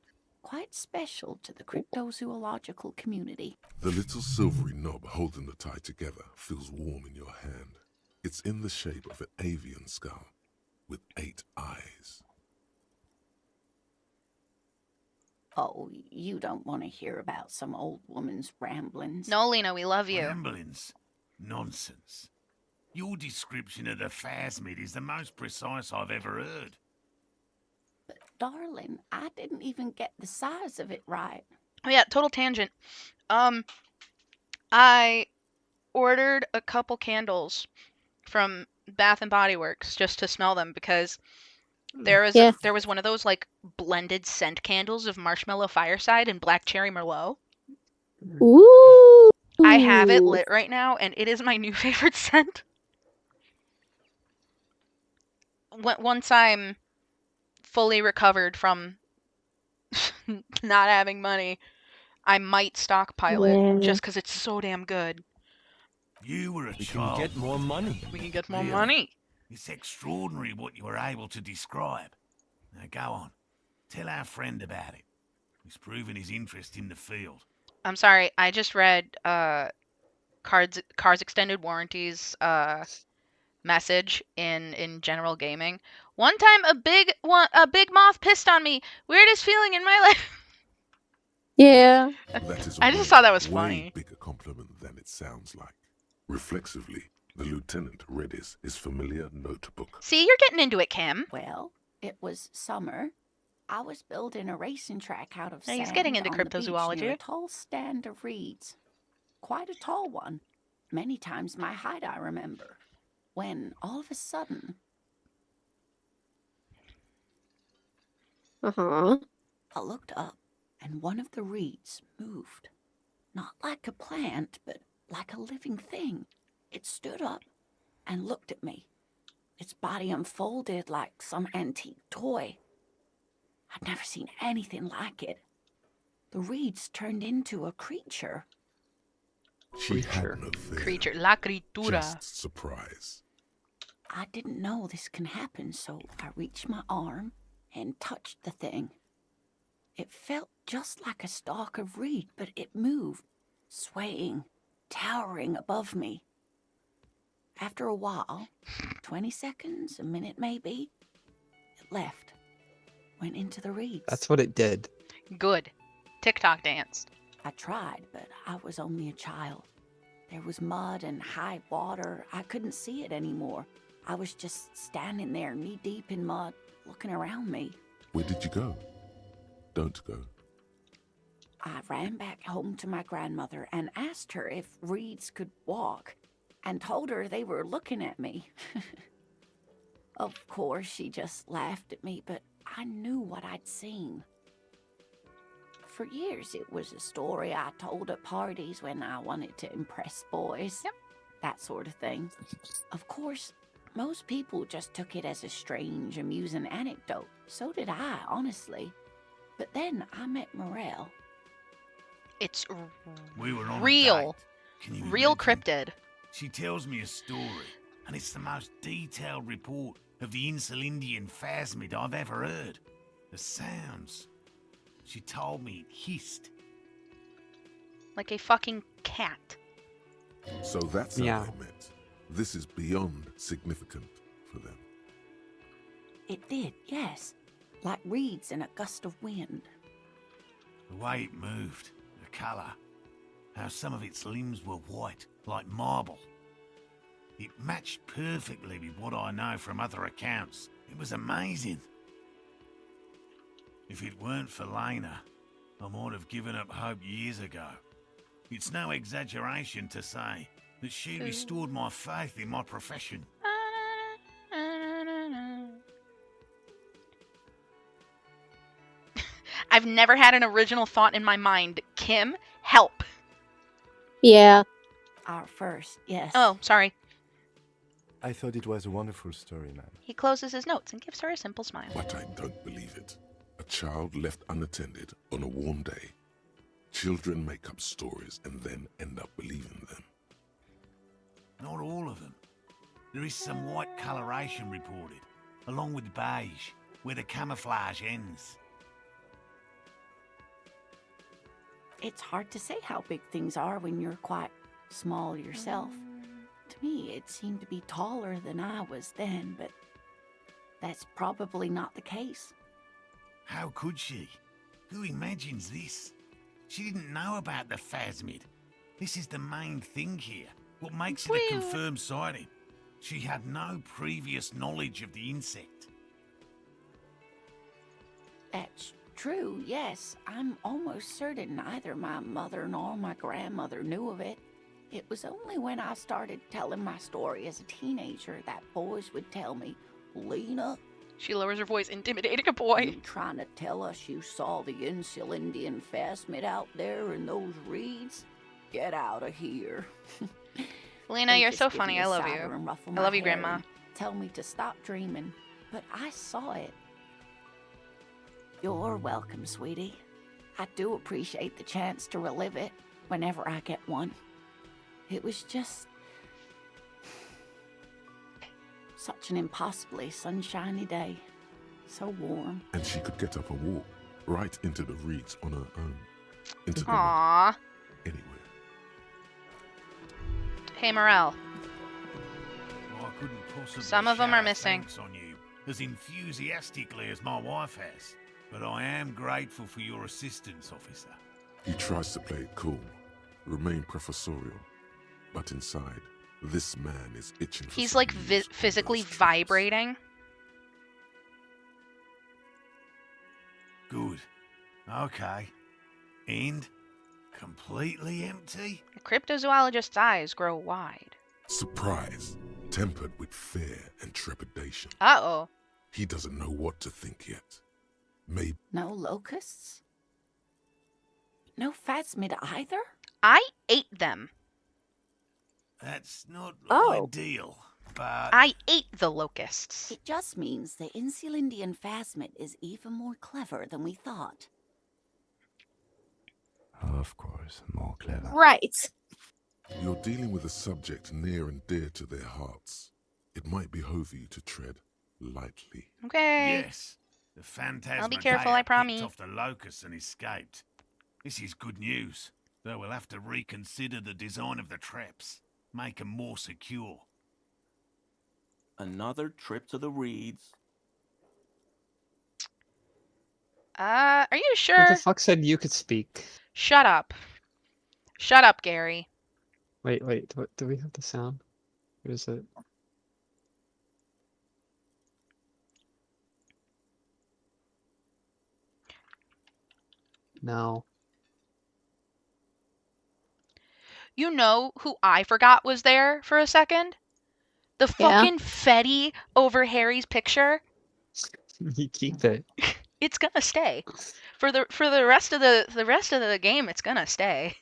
Speaker 7: quite special to the cryptozoological community.
Speaker 4: The little silvery knob holding the tie together feels warm in your hand. It's in the shape of an avian skull with 8 eyes.
Speaker 7: Oh, you don't want to hear about some old woman's ramblings.
Speaker 2: No, Lena, we love you.
Speaker 9: Ramblings? Nonsense. Your description of the phasmid is the most precise I've ever heard.
Speaker 7: But, darling, I didn't even get the size of it right.
Speaker 2: Oh yeah, total tangent. I ordered a couple candles from Bath and Body Works just to smell them because there was one of those like blended scent candles of marshmallow fireside and black cherry merlot.
Speaker 1: Ooh.
Speaker 2: I have it lit right now and it is my new favorite scent. Once I'm fully recovered from not having money, I might stockpile it just because it's so damn good.
Speaker 9: You were a
Speaker 6: We
Speaker 9: child.
Speaker 6: can get more money.
Speaker 2: We can get more
Speaker 9: Really?
Speaker 2: money.
Speaker 9: It's extraordinary what you were able to describe. Now go on. Tell our friend about it. He's proven his interest in the field.
Speaker 2: I'm sorry, I just read Cars Extended Warranties message in general gaming. One time a big moth pissed on me. Weirdest feeling in my life.
Speaker 1: Yeah.
Speaker 4: That is
Speaker 2: I just thought that was
Speaker 4: way
Speaker 2: funny.
Speaker 4: bigger compliment than it sounds like. Reflexively, the lieutenant read his familiar notebook.
Speaker 2: See, you're getting into it, Kim.
Speaker 10: Well, it was summer. I was building a racing track out of
Speaker 2: Yeah,
Speaker 10: sand
Speaker 2: he's getting into
Speaker 10: on the beach
Speaker 2: cryptozoology.
Speaker 10: near a tall stand of reeds. Quite a tall one. Many times my height, I remember. When, all of a sudden...
Speaker 1: Uh-huh.
Speaker 10: I looked up, and one of the reeds moved. Not like a plant, but like a living thing. It stood up and looked at me. Its body unfolded like some antique toy. I'd never seen anything like it. The reeds turned into a creature.
Speaker 4: She had no fear.
Speaker 2: Creature. La criatura.
Speaker 4: Just surprise.
Speaker 10: I didn't know this can happen, so I reached my arm and touched the thing. It felt just like a stalk of reed, but it moved, swaying, towering above me. After a while, 20 seconds, a minute maybe, it left, went into the reeds.
Speaker 3: That's what it did.
Speaker 2: Good. TikTok danced.
Speaker 10: I tried, but I was only a child. There was mud and high water. I couldn't see it anymore. I was just standing there, knee-deep in mud, looking around me.
Speaker 4: Where did you go? Don't go.
Speaker 10: I ran back home to my grandmother and asked her if reeds could walk, and told her they were looking at me. Of course, she just laughed at me, but I knew what I'd seen. For years, it was a story I told at parties when I wanted to impress boys.
Speaker 2: Yep.
Speaker 10: That sort of thing. Of course, most people just took it as a strange, amusing anecdote. So did I, honestly. But then I met Morel.
Speaker 2: It's
Speaker 9: We were on a
Speaker 2: real.
Speaker 9: date. Can you
Speaker 2: Real
Speaker 9: imagine?
Speaker 2: cryptid.
Speaker 9: She tells me a story, and it's the most detailed report of the Insulindian phasmid I've ever heard. The sounds. She told me it hissed.
Speaker 2: Like a fucking cat.
Speaker 4: So that's how
Speaker 3: Meow.
Speaker 4: they met. This is beyond significant for them.
Speaker 10: It did, yes. Like reeds in a gust of wind.
Speaker 9: The way it moved, the colour, how some of its limbs were white, like marble. It matched perfectly with what I know from other accounts. It was amazing. If it weren't for Lena, I might have given up hope years ago. It's no exaggeration to say that she restored my faith in my profession.
Speaker 2: I've never had an original thought in my mind. Kim, help.
Speaker 1: Yeah.
Speaker 10: Our first, yes.
Speaker 2: Oh, sorry.
Speaker 6: I thought it was a wonderful story, man.
Speaker 2: He closes his notes and gives her a simple smile.
Speaker 4: But I don't believe it. A child left unattended on a warm day. Children make up stories and then end up believing them.
Speaker 9: Not all of them. There is some white coloration reported, along with beige, where the camouflage ends.
Speaker 10: It's hard to say how big things are when you're quite small yourself. To me, it seemed to be taller than I was then, but that's probably not the case.
Speaker 9: How could she? Who imagines this? She didn't know about the phasmid. This is the main thing here. What makes it a confirmed sighting? She had no previous knowledge of the insect.
Speaker 10: That's true, yes. I'm almost certain neither my mother nor my grandmother knew of it. It was only when I started telling my story as a teenager that boys would tell me, Lena,
Speaker 2: She lowers her voice, intimidating a boy.
Speaker 10: you trying to tell us you saw the Insulindian phasmid out there in those reeds? Get out of here.
Speaker 2: Lena,
Speaker 10: They
Speaker 2: you're
Speaker 10: just
Speaker 2: so
Speaker 10: give
Speaker 2: funny.
Speaker 10: me a
Speaker 2: I love
Speaker 10: cider
Speaker 2: you.
Speaker 10: and ruffle
Speaker 2: I
Speaker 10: my
Speaker 2: love you,
Speaker 10: hair
Speaker 2: Grandma.
Speaker 10: and tell me to stop dreaming. But I saw it. You're welcome, sweetie. I do appreciate the chance to relive it whenever I get one. It was just such an impossibly sunshiny day. So warm.
Speaker 4: And she could get up and walk right into the reeds on her own. Into the
Speaker 2: Aww.
Speaker 4: anywhere.
Speaker 2: Hey, Morel.
Speaker 9: Well, I couldn't possibly
Speaker 2: Some of them are
Speaker 9: shower
Speaker 2: missing.
Speaker 9: thanks on you as enthusiastically as my wife has. But I am grateful for your assistance, officer.
Speaker 4: He tries to play it cool, remain professorial, but inside, this man is itching for
Speaker 2: He's
Speaker 4: some
Speaker 2: like
Speaker 4: news on
Speaker 2: physically
Speaker 4: those trips.
Speaker 2: vibrating.
Speaker 9: Good. Okay. And completely empty?
Speaker 2: The cryptozoologist's eyes grow wide.
Speaker 4: Surprise, tempered with fear and trepidation.
Speaker 2: Uh-oh.
Speaker 4: He doesn't know what to think yet. Maybe
Speaker 10: No locusts? No phasmid either?
Speaker 2: I ate them.
Speaker 9: That's not
Speaker 1: Oh.
Speaker 9: ideal, but...
Speaker 2: I ate the locusts.
Speaker 10: It just means the Insulindian phasmid is even more clever than we thought.
Speaker 6: Of course, more clever.
Speaker 1: Right.
Speaker 4: you're dealing with a subject near and dear to their hearts. It might behove you to tread lightly.
Speaker 2: Okay.
Speaker 9: Yes. The Phantasmagoria
Speaker 2: I'll be careful, I
Speaker 9: picked
Speaker 2: promise.
Speaker 9: off the locusts and escaped. This is good news, though we'll have to reconsider the design of the traps. Make them more secure.
Speaker 17: Another trip to the reeds.
Speaker 2: Are you
Speaker 3: Who
Speaker 2: sure?
Speaker 3: the fuck said you could speak?
Speaker 2: Shut up. Shut up, Gary.
Speaker 3: Wait, do we have the sound? What is it? No.
Speaker 2: You know who I forgot was there for a second? The fucking Fetty over Harry's picture.
Speaker 3: You keep it.
Speaker 2: It's gonna stay. For the rest of the game, it's gonna stay.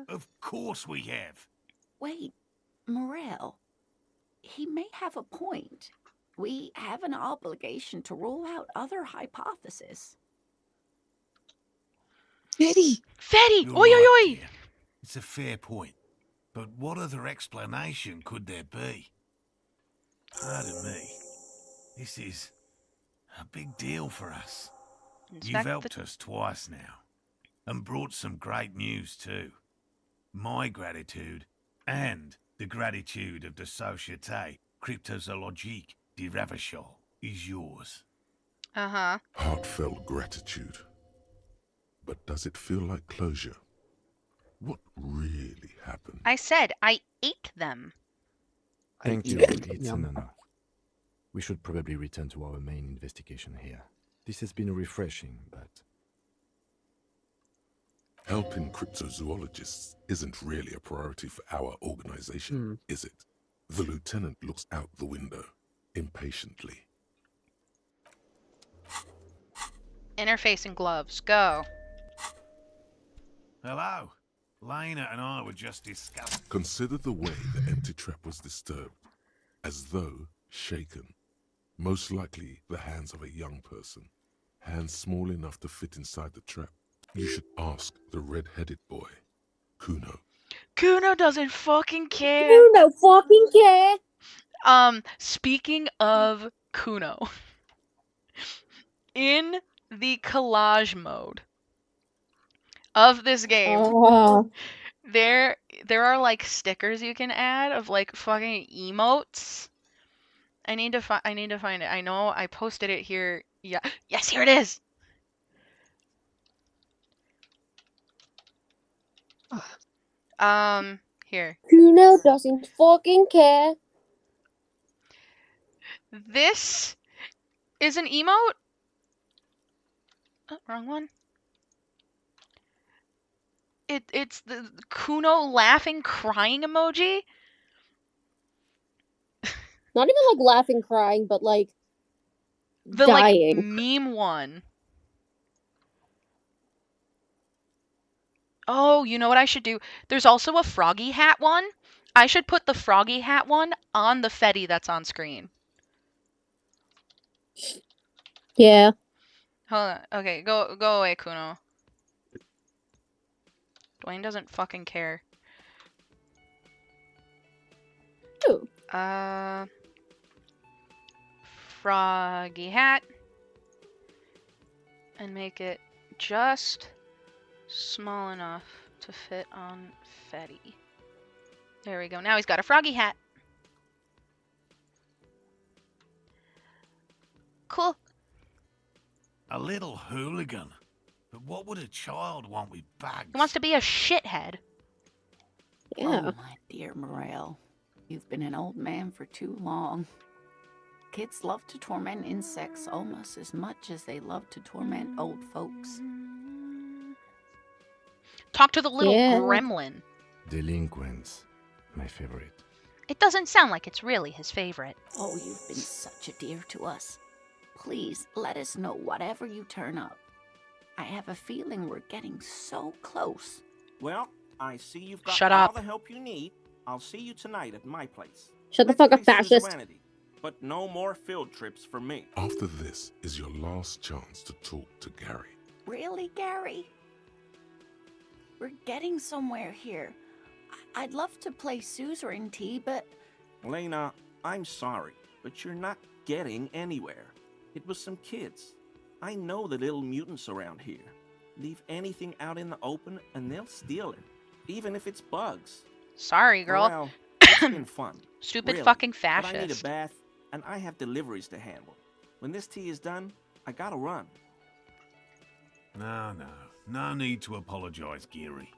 Speaker 9: Of course we have.
Speaker 10: Wait, Morel. He may have a point. We have an obligation to rule out other hypotheses.
Speaker 3: Fetty!
Speaker 2: Fetty!
Speaker 9: You're
Speaker 2: Oi, oi,
Speaker 9: right,
Speaker 2: oi!
Speaker 9: dear. It's a fair point. But what other explanation could there be? Pardon me. This is a big deal for us. You've helped us twice now. And brought some great news too. My gratitude and the gratitude of the Société Cryptozoologique de Ravachol is yours.
Speaker 2: Uh-huh.
Speaker 4: Heartfelt gratitude. But does it feel like closure? What really happened?
Speaker 2: I said I ate them.
Speaker 6: Thank you, Itsunano. We should probably return to our main investigation here. This has been refreshing, but...
Speaker 4: Helping cryptozoologists isn't really a priority for our organization, is it? The lieutenant looks out the window, impatiently.
Speaker 2: Interface and gloves. Go.
Speaker 9: Hello. Lena and I were just discussing...
Speaker 4: Consider the way the empty trap was disturbed, as though shaken. Most likely the hands of a young person, hands small enough to fit inside the trap. You should ask the red-headed boy, Kuno.
Speaker 2: Kuno doesn't fucking care.
Speaker 1: Kuno fucking care.
Speaker 2: Speaking of Kuno, in the collage mode of this game, there are like stickers you can add of like fucking emotes. I need to find it. I know I posted it here. Yeah. Yes, here it is. Here.
Speaker 1: Kuno doesn't fucking care.
Speaker 2: This is an emote. Oh, wrong one. It's the Kuno laughing, crying emoji.
Speaker 1: Not even like laughing, crying, but like
Speaker 2: The
Speaker 1: dying.
Speaker 2: like meme one. Oh, you know what I should do? There's also a froggy hat one. I should put the froggy hat one on the Fetty that's on screen.
Speaker 1: Yeah.
Speaker 2: Hold on. Okay, go away, Kuno. Dwayne doesn't fucking care.
Speaker 1: Ooh.
Speaker 2: Froggy hat. And make it just small enough to fit on Fetty. There we go. Now he's got a froggy hat. Cool.
Speaker 9: A little hooligan. But what would a child want with bags?
Speaker 2: He wants to be a shithead.
Speaker 1: Yeah.
Speaker 10: Oh, my dear Morel. You've been an old man for too long. Kids love to torment insects almost as much as they love to torment old folks.
Speaker 2: Talk to the little gremlin.
Speaker 6: Delinquents, my favorite.
Speaker 2: It doesn't sound like it's really his favorite.
Speaker 10: Oh, you've been such a dear to us. Please, let us know whatever you turn up. I have a feeling we're getting so close.
Speaker 17: Well, I see you've got
Speaker 2: Shut
Speaker 17: all
Speaker 2: up.
Speaker 17: the help you need. I'll see you tonight at my place.
Speaker 1: Shut the fuck up,
Speaker 17: Play
Speaker 1: fascist.
Speaker 17: suzerainty, but no more field trips for me.
Speaker 4: After this is your last chance to talk to Gary.
Speaker 10: Really, Gary? We're getting somewhere here. I'd love to play suzerainty, but...
Speaker 17: Lena, I'm sorry, but you're not getting anywhere. It was some kids. I know the little mutants around here. Leave anything out in the open and they'll steal it, even if it's bugs.
Speaker 2: Sorry, girl.
Speaker 17: Well, it's been fun.
Speaker 2: Stupid
Speaker 17: really,
Speaker 2: fucking
Speaker 17: but I need a
Speaker 2: fascist.
Speaker 17: bath, and I have deliveries to handle. When this tea is done, I gotta run.
Speaker 9: No need to apologise, Geary.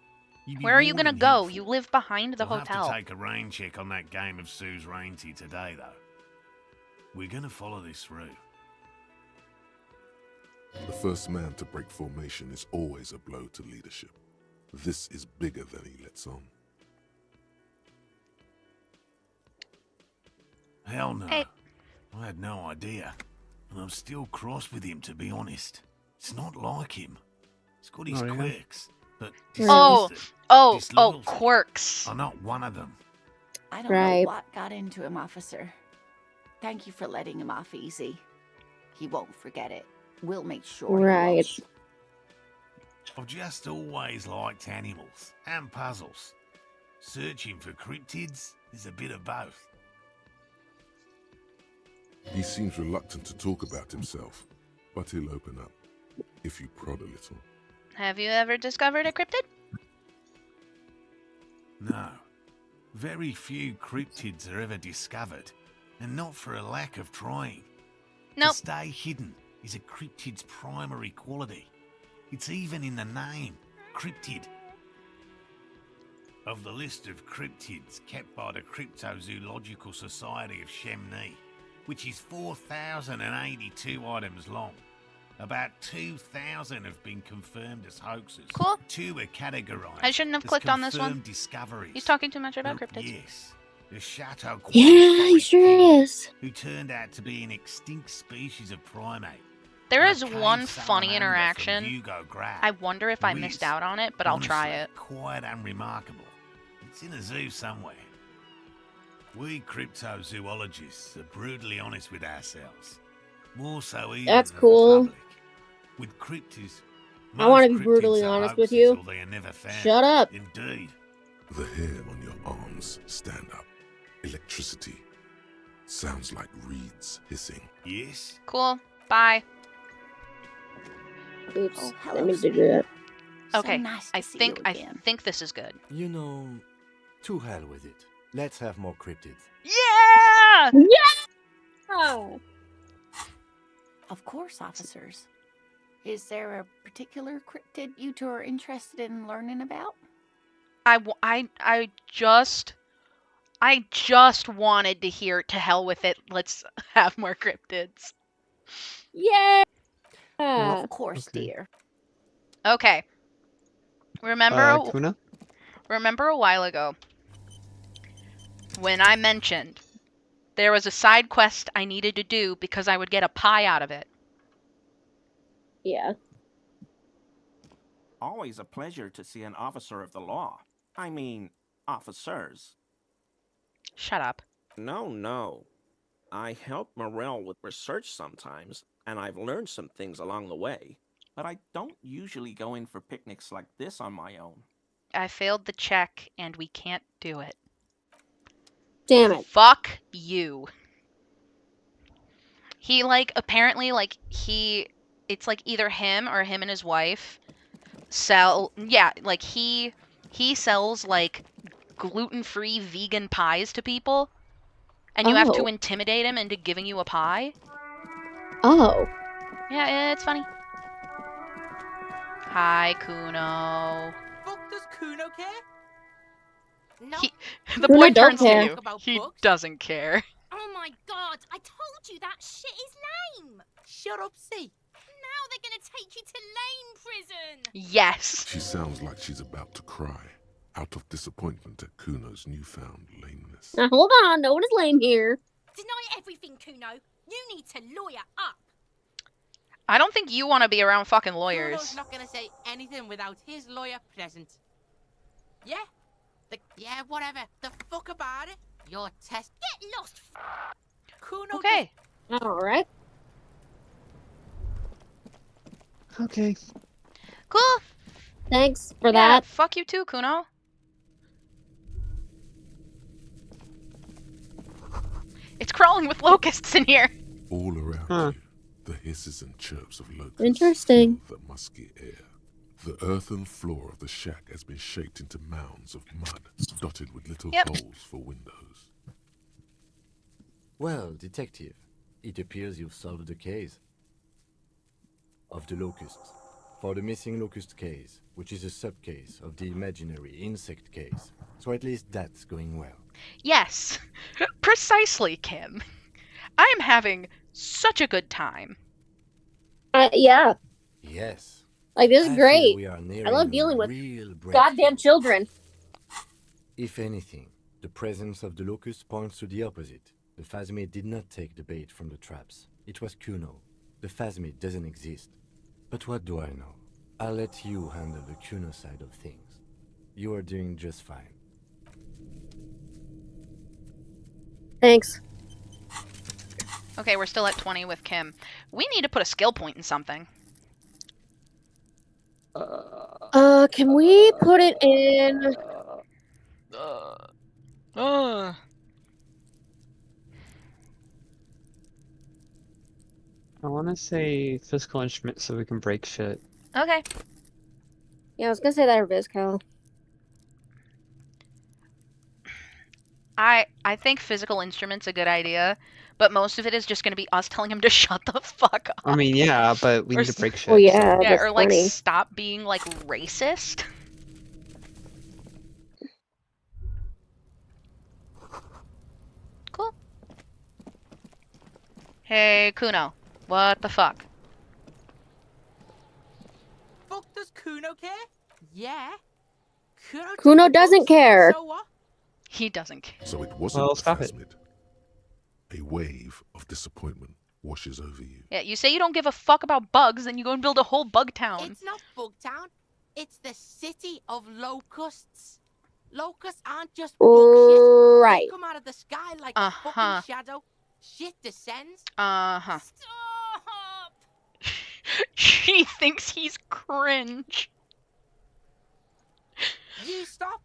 Speaker 9: You'd be
Speaker 2: Where are you
Speaker 9: more
Speaker 2: gonna
Speaker 9: than
Speaker 2: go?
Speaker 9: helpful.
Speaker 2: You live behind the
Speaker 9: We'll
Speaker 2: hotel.
Speaker 9: have to take a rain check on that game of suzerainty today, though. We're gonna follow this through.
Speaker 4: The first man to break formation is always a blow to leadership. This is bigger than he lets on.
Speaker 9: Hell no.
Speaker 2: Hey.
Speaker 9: I had no idea. And I'm still cross with him, to be honest. It's not like him. He's got his
Speaker 3: Oh, yeah?
Speaker 9: quirks, but
Speaker 2: Oh,
Speaker 9: disloyalty
Speaker 2: quirks.
Speaker 9: are not one of them.
Speaker 10: I don't know what got into him, officer. Thank you for letting him off easy. He won't forget it. We'll make sure he won't.
Speaker 9: I've just always liked animals and puzzles. Searching for cryptids is a bit of both.
Speaker 4: He seems reluctant to talk about himself, but he'll open up if you prod a little.
Speaker 2: Have you ever discovered a cryptid?
Speaker 9: No. Very few cryptids are ever discovered, and not for a lack of trying.
Speaker 2: Nope.
Speaker 9: To stay hidden is a cryptid's primary quality. It's even in the name, cryptid. Of the list of cryptids kept by the Cryptozoological Society of Chemnee, which is 4,082 items long, about 2,000 have been confirmed as hoaxes.
Speaker 2: Cool.
Speaker 9: 2 are categorized.
Speaker 2: I shouldn't have
Speaker 9: as
Speaker 2: clicked on this one.
Speaker 9: confirmed discoveries.
Speaker 2: He's talking too much about
Speaker 9: But
Speaker 2: cryptids.
Speaker 9: Yes, the Chateau
Speaker 1: Yeah, he sure is.
Speaker 9: who turned out to be an extinct species of primate.
Speaker 2: There
Speaker 9: A
Speaker 2: is
Speaker 9: cave
Speaker 2: one funny
Speaker 9: salamander from
Speaker 2: interaction.
Speaker 9: Hugo Graf.
Speaker 2: I wonder if I
Speaker 9: Who
Speaker 2: missed
Speaker 9: is,
Speaker 2: out on it, but I'll try
Speaker 9: honestly,
Speaker 2: it.
Speaker 9: Quite unremarkable. It's in a zoo somewhere. We cryptozoologists are brutally honest with ourselves. More so even
Speaker 1: That's
Speaker 9: than
Speaker 1: cool.
Speaker 9: the public. With cryptids,
Speaker 1: I want to
Speaker 9: most
Speaker 1: be brutally
Speaker 9: cryptids are
Speaker 1: honest with
Speaker 9: hoaxes
Speaker 1: you.
Speaker 9: or they are never found.
Speaker 1: Shut up.
Speaker 9: Indeed.
Speaker 4: The hair on your arms stand up. Electricity. Sounds like reeds hissing.
Speaker 9: Yes?
Speaker 2: Cool. Bye.
Speaker 1: Oops.
Speaker 10: Oh,
Speaker 1: I
Speaker 10: hello,
Speaker 1: meant to do that.
Speaker 2: Okay.
Speaker 10: nice to
Speaker 2: I
Speaker 10: see
Speaker 2: think
Speaker 10: you
Speaker 2: I
Speaker 10: again.
Speaker 2: think this is good.
Speaker 6: You know, to hell with it. Let's have more cryptids.
Speaker 2: Yeah!
Speaker 1: Yeah!
Speaker 10: Of course, officers. Is there a particular cryptid you two are interested in learning about?
Speaker 2: I just wanted to hear to hell with it. Let's have more cryptids.
Speaker 1: Yeah.
Speaker 10: Of course,
Speaker 3: Okay.
Speaker 10: dear.
Speaker 2: Okay. Remember
Speaker 3: Kuna?
Speaker 2: remember a while ago when I mentioned there was a side quest I needed to do because I would get a pie out of it.
Speaker 1: Yeah.
Speaker 17: Always a pleasure to see an officer of the law. I mean, officers.
Speaker 2: Shut up.
Speaker 17: No. I help Morel with research sometimes, and I've learned some things along the way. But I don't usually go in for picnics like this on my own.
Speaker 2: I failed the check, and we can't do it.
Speaker 1: Damn it.
Speaker 2: Fuck you. He, apparently, it's, either him or him and his wife sell, he sells, gluten-free vegan pies to people, and you have to intimidate him into giving you a pie.
Speaker 1: Oh.
Speaker 2: Yeah, it's funny. Hi, Kuno.
Speaker 12: Fuck does Kuno care? No.
Speaker 2: The boy
Speaker 1: Kuno don't
Speaker 2: turns to
Speaker 1: care.
Speaker 2: you. He doesn't care.
Speaker 18: Oh my god, I told you that shit is lame!
Speaker 12: Shut up, see.
Speaker 18: Now they're gonna take you to lame prison!
Speaker 2: Yes.
Speaker 4: She sounds like she's about to cry, out of disappointment at Kuno's newfound lameness.
Speaker 1: Now hold on, no one is lame here.
Speaker 18: Deny everything, Kuno. You need to lawyer up.
Speaker 2: I don't think you want to be around fucking lawyers.
Speaker 12: Kuno's not gonna say anything without his lawyer present. Yeah? Yeah, whatever. The fuck about it. Your test.
Speaker 18: Get lost.
Speaker 12: Kuno.
Speaker 2: Okay.
Speaker 1: Alright.
Speaker 3: Okay.
Speaker 2: Cool.
Speaker 1: Thanks for
Speaker 2: Yeah,
Speaker 1: that.
Speaker 2: fuck you too, Kuno. It's crawling with locusts in here.
Speaker 4: All around you, the hisses and chirps of locusts
Speaker 1: Interesting.
Speaker 4: fill the musky air. The earthen floor of the shack has been shaped into mounds of mud, dotted with little holes for windows.
Speaker 6: Well, detective, it appears you've solved the case of the locusts. For the missing locust case, which is a sub-case of the imaginary insect case. So at least that's going well.
Speaker 2: Yes, precisely, Kim. I'm having such a good time.
Speaker 1: Yeah.
Speaker 6: Yes.
Speaker 1: Like, this is
Speaker 6: I
Speaker 1: great.
Speaker 6: feel we are
Speaker 1: I
Speaker 6: nearing
Speaker 1: love
Speaker 6: a
Speaker 1: dealing with
Speaker 6: real breakthrough.
Speaker 1: goddamn children.
Speaker 6: If anything, the presence of the locust points to the opposite. The phasmid did not take the bait from the traps. It was Kuno. The phasmid doesn't exist. But what do I know? I'll let you handle the Kuno side of things. You are doing just fine.
Speaker 1: Thanks.
Speaker 2: Okay, we're still at 20 with Kim. We need to put a skill point in something.
Speaker 1: Can we put it in?
Speaker 3: I want to say physical instrument so we can break shit.
Speaker 2: Okay.
Speaker 1: Yeah, I was gonna say that or Vizcal.
Speaker 2: I think physical instrument's a good idea, but most of it is just going to be us telling him to shut the fuck up.
Speaker 3: I mean, yeah, but we need to break shit.
Speaker 1: Well, yeah,
Speaker 3: so.
Speaker 2: Yeah,
Speaker 1: that's
Speaker 2: or
Speaker 1: funny.
Speaker 2: stop being racist. Cool. Hey, Kuno. What the fuck?
Speaker 12: Fuck does Kuno care? Yeah.
Speaker 1: Kuno doesn't care.
Speaker 12: So what?
Speaker 2: He doesn't care.
Speaker 4: So it wasn't
Speaker 3: Well,
Speaker 4: a
Speaker 3: stop it.
Speaker 4: phasmid. A wave of disappointment washes over you.
Speaker 2: Yeah, you say you don't give a fuck about bugs, then you go and build a whole bug town.
Speaker 12: It's not Bugtown. It's the city of locusts. Locusts aren't just bullshit.
Speaker 1: Right.
Speaker 12: They come out of the sky like a fucking shadow. Shit descends.
Speaker 2: Uh-huh.
Speaker 18: Stop!
Speaker 2: She thinks he's cringe.
Speaker 12: You stop.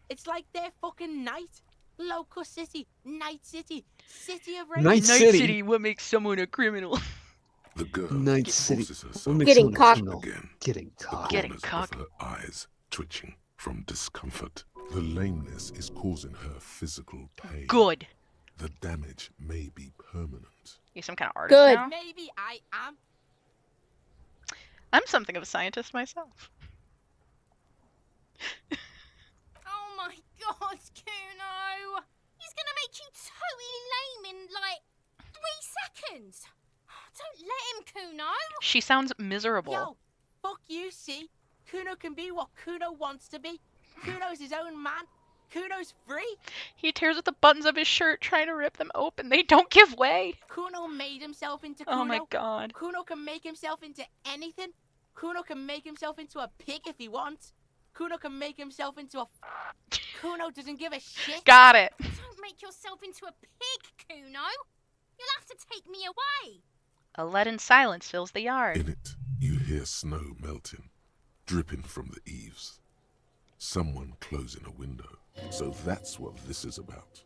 Speaker 12: It's like their fucking night. Locust City, Night City, City of Rain.
Speaker 3: Night City.
Speaker 2: What makes someone a criminal?
Speaker 4: The girl
Speaker 3: Night City.
Speaker 4: forces herself
Speaker 3: What makes
Speaker 1: Getting
Speaker 3: someone
Speaker 1: cocked.
Speaker 3: criminal?
Speaker 4: again.
Speaker 3: Getting caught.
Speaker 2: Getting
Speaker 4: Corners of
Speaker 2: cocked.
Speaker 4: her eyes twitching from discomfort. The lameness is causing her physical pain.
Speaker 2: Good.
Speaker 4: The damage may be permanent.
Speaker 2: You some kind of artist
Speaker 1: Good.
Speaker 2: now?
Speaker 12: Maybe I am.
Speaker 2: I'm something of a scientist myself.
Speaker 18: Oh my god, Kuno! He's gonna make you totally lame in 3 seconds. Don't let him, Kuno.
Speaker 2: She sounds miserable.
Speaker 12: Yo, fuck you, see? Kuno can be what Kuno wants to be. Kuno's his own man. Kuno's free.
Speaker 2: He tears at the buttons of his shirt trying to rip them open. They don't give way.
Speaker 12: Kuno made himself into Kuno.
Speaker 2: Oh my god.
Speaker 12: Kuno can make himself into anything. Kuno can make himself into a pig if he wants. Kuno can make himself into a... Kuno doesn't give a shit.
Speaker 2: Got it.
Speaker 18: Don't make yourself into a pig, Kuno. You'll have to take me away.
Speaker 2: A leaden silence fills the yard.
Speaker 4: In it, you hear snow melting, dripping from the eaves. Someone closing a window. So that's what this is about.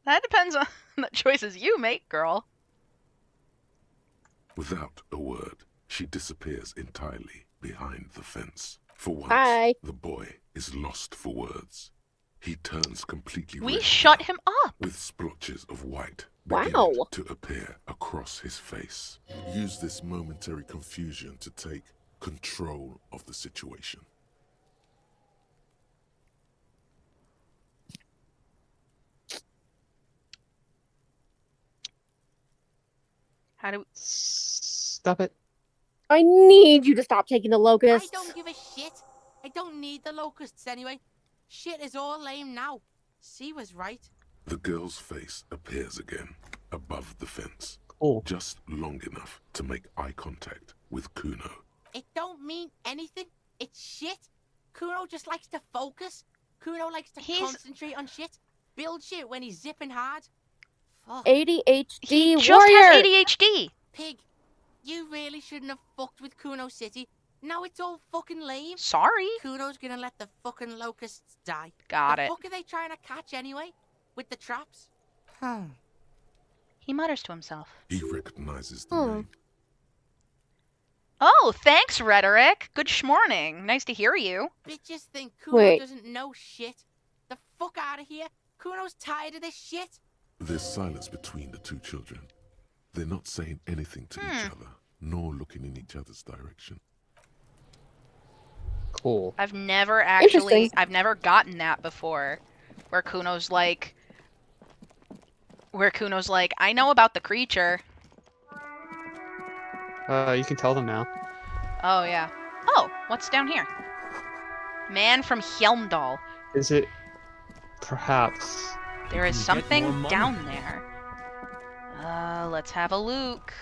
Speaker 2: That depends on the choices you make, girl.
Speaker 4: Without a word, she disappears entirely behind the fence. For once,
Speaker 1: Hi.
Speaker 4: the boy is lost for words. He turns completely
Speaker 2: We
Speaker 4: red
Speaker 2: shut him up.
Speaker 4: with splotches of white
Speaker 1: Wow.
Speaker 4: beginning to appear across his face. Use this momentary confusion to take control of the situation.
Speaker 2: How do we...
Speaker 3: Stop it.
Speaker 1: I need you to stop taking the
Speaker 12: I
Speaker 1: locusts.
Speaker 12: don't give a shit. I don't need the locusts anyway. Shit is all lame now. She was right.
Speaker 4: The girl's face appears again above the fence.
Speaker 3: Cool.
Speaker 4: Just long enough to make eye contact with Kuno.
Speaker 12: It don't mean anything. It's shit. Kuno just likes to focus. Kuno likes to concentrate on shit. Build shit when he's zipping hard. Fuck.
Speaker 1: ADHD
Speaker 2: He just
Speaker 1: warrior.
Speaker 2: has ADHD.
Speaker 12: Pig, you really shouldn't have fucked with Kuno City. Now it's all fucking lame.
Speaker 2: Sorry.
Speaker 12: Kuno's gonna let the fucking locusts die.
Speaker 2: Got
Speaker 12: the
Speaker 2: it.
Speaker 12: fuck are they trying to catch anyway? With the traps?
Speaker 2: He mutters to himself.
Speaker 4: He recognizes the name.
Speaker 2: Oh, thanks, Rhetoric. Good schmorning. Nice to hear you.
Speaker 12: Bitches think Kuno
Speaker 1: Wait.
Speaker 12: doesn't know shit. The fuck out of here. Kuno's tired of this shit.
Speaker 4: There's silence between the two children. They're not saying anything to each other, nor looking in each other's direction.
Speaker 3: Cool.
Speaker 2: I've never gotten that before. Where Kuno's like, I know about the creature.
Speaker 3: You can tell them now.
Speaker 2: Oh, yeah. Oh, what's down here? Man from Hjelmdal.
Speaker 3: Is it perhaps?
Speaker 2: There is
Speaker 3: You get
Speaker 2: something
Speaker 3: more money.
Speaker 2: down there. Let's have a look.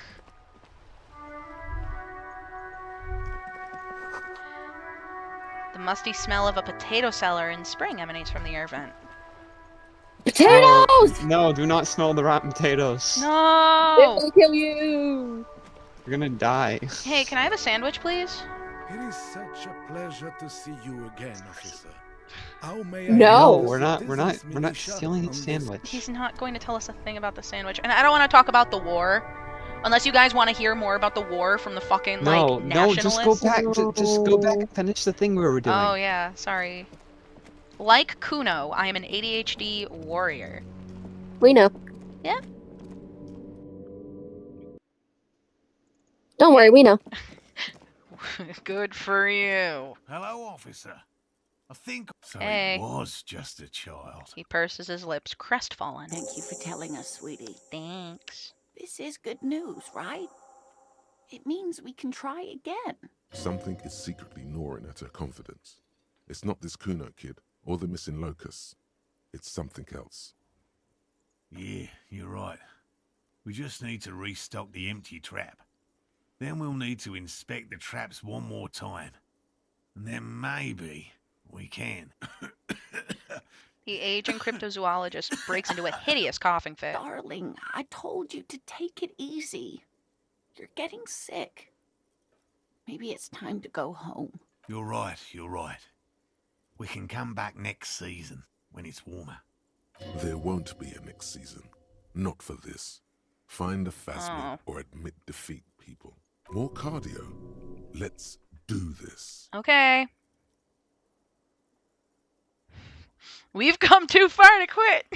Speaker 2: The musty smell of a potato cellar in spring emanates from the air vent.
Speaker 1: Potatoes!
Speaker 3: Oh, no, do not smell the rotten potatoes.
Speaker 2: No!
Speaker 1: It will kill you.
Speaker 3: You're gonna die.
Speaker 2: Hey, can I have a sandwich, please?
Speaker 19: It is such a pleasure to see you again, officer. How may
Speaker 1: No.
Speaker 3: We're not stealing his sandwich.
Speaker 2: He's not going to tell us a thing about the sandwich. And I don't want to talk about the war. Unless you guys want to hear more about the war from the fucking,
Speaker 3: No,
Speaker 2: like,
Speaker 3: no,
Speaker 2: nationalists.
Speaker 3: just go back. Just go back and finish the thing we were doing.
Speaker 2: Oh, yeah, sorry. Like Kuno, I am an ADHD warrior.
Speaker 1: We know.
Speaker 2: Yeah.
Speaker 1: Don't worry, we know.
Speaker 2: Good for you.
Speaker 9: Hello, officer. I think so.
Speaker 2: Hey.
Speaker 9: It was just a child.
Speaker 2: He purses his lips, crestfallen.
Speaker 10: Thank you for telling us, sweetie.
Speaker 2: Thanks.
Speaker 10: This is good news, right? It means we can try again.
Speaker 4: Something is secretly gnawing at her confidence. It's not this Kuno kid or the missing locusts. It's something else.
Speaker 9: Yeah, you're right. We just need to restock the empty trap. Then we'll need to inspect the traps one more time. And then maybe we can.
Speaker 2: The aging cryptozoologist breaks into a hideous coughing fit.
Speaker 10: Darling, I told you to take it easy. You're getting sick. Maybe it's time to go home.
Speaker 9: You're right, you're right. We can come back next season, when it's warmer.
Speaker 4: There won't be a next season. Not for this. Find a phasmid or admit defeat, people. More cardio. Let's do this.
Speaker 2: Okay. We've come too far to quit.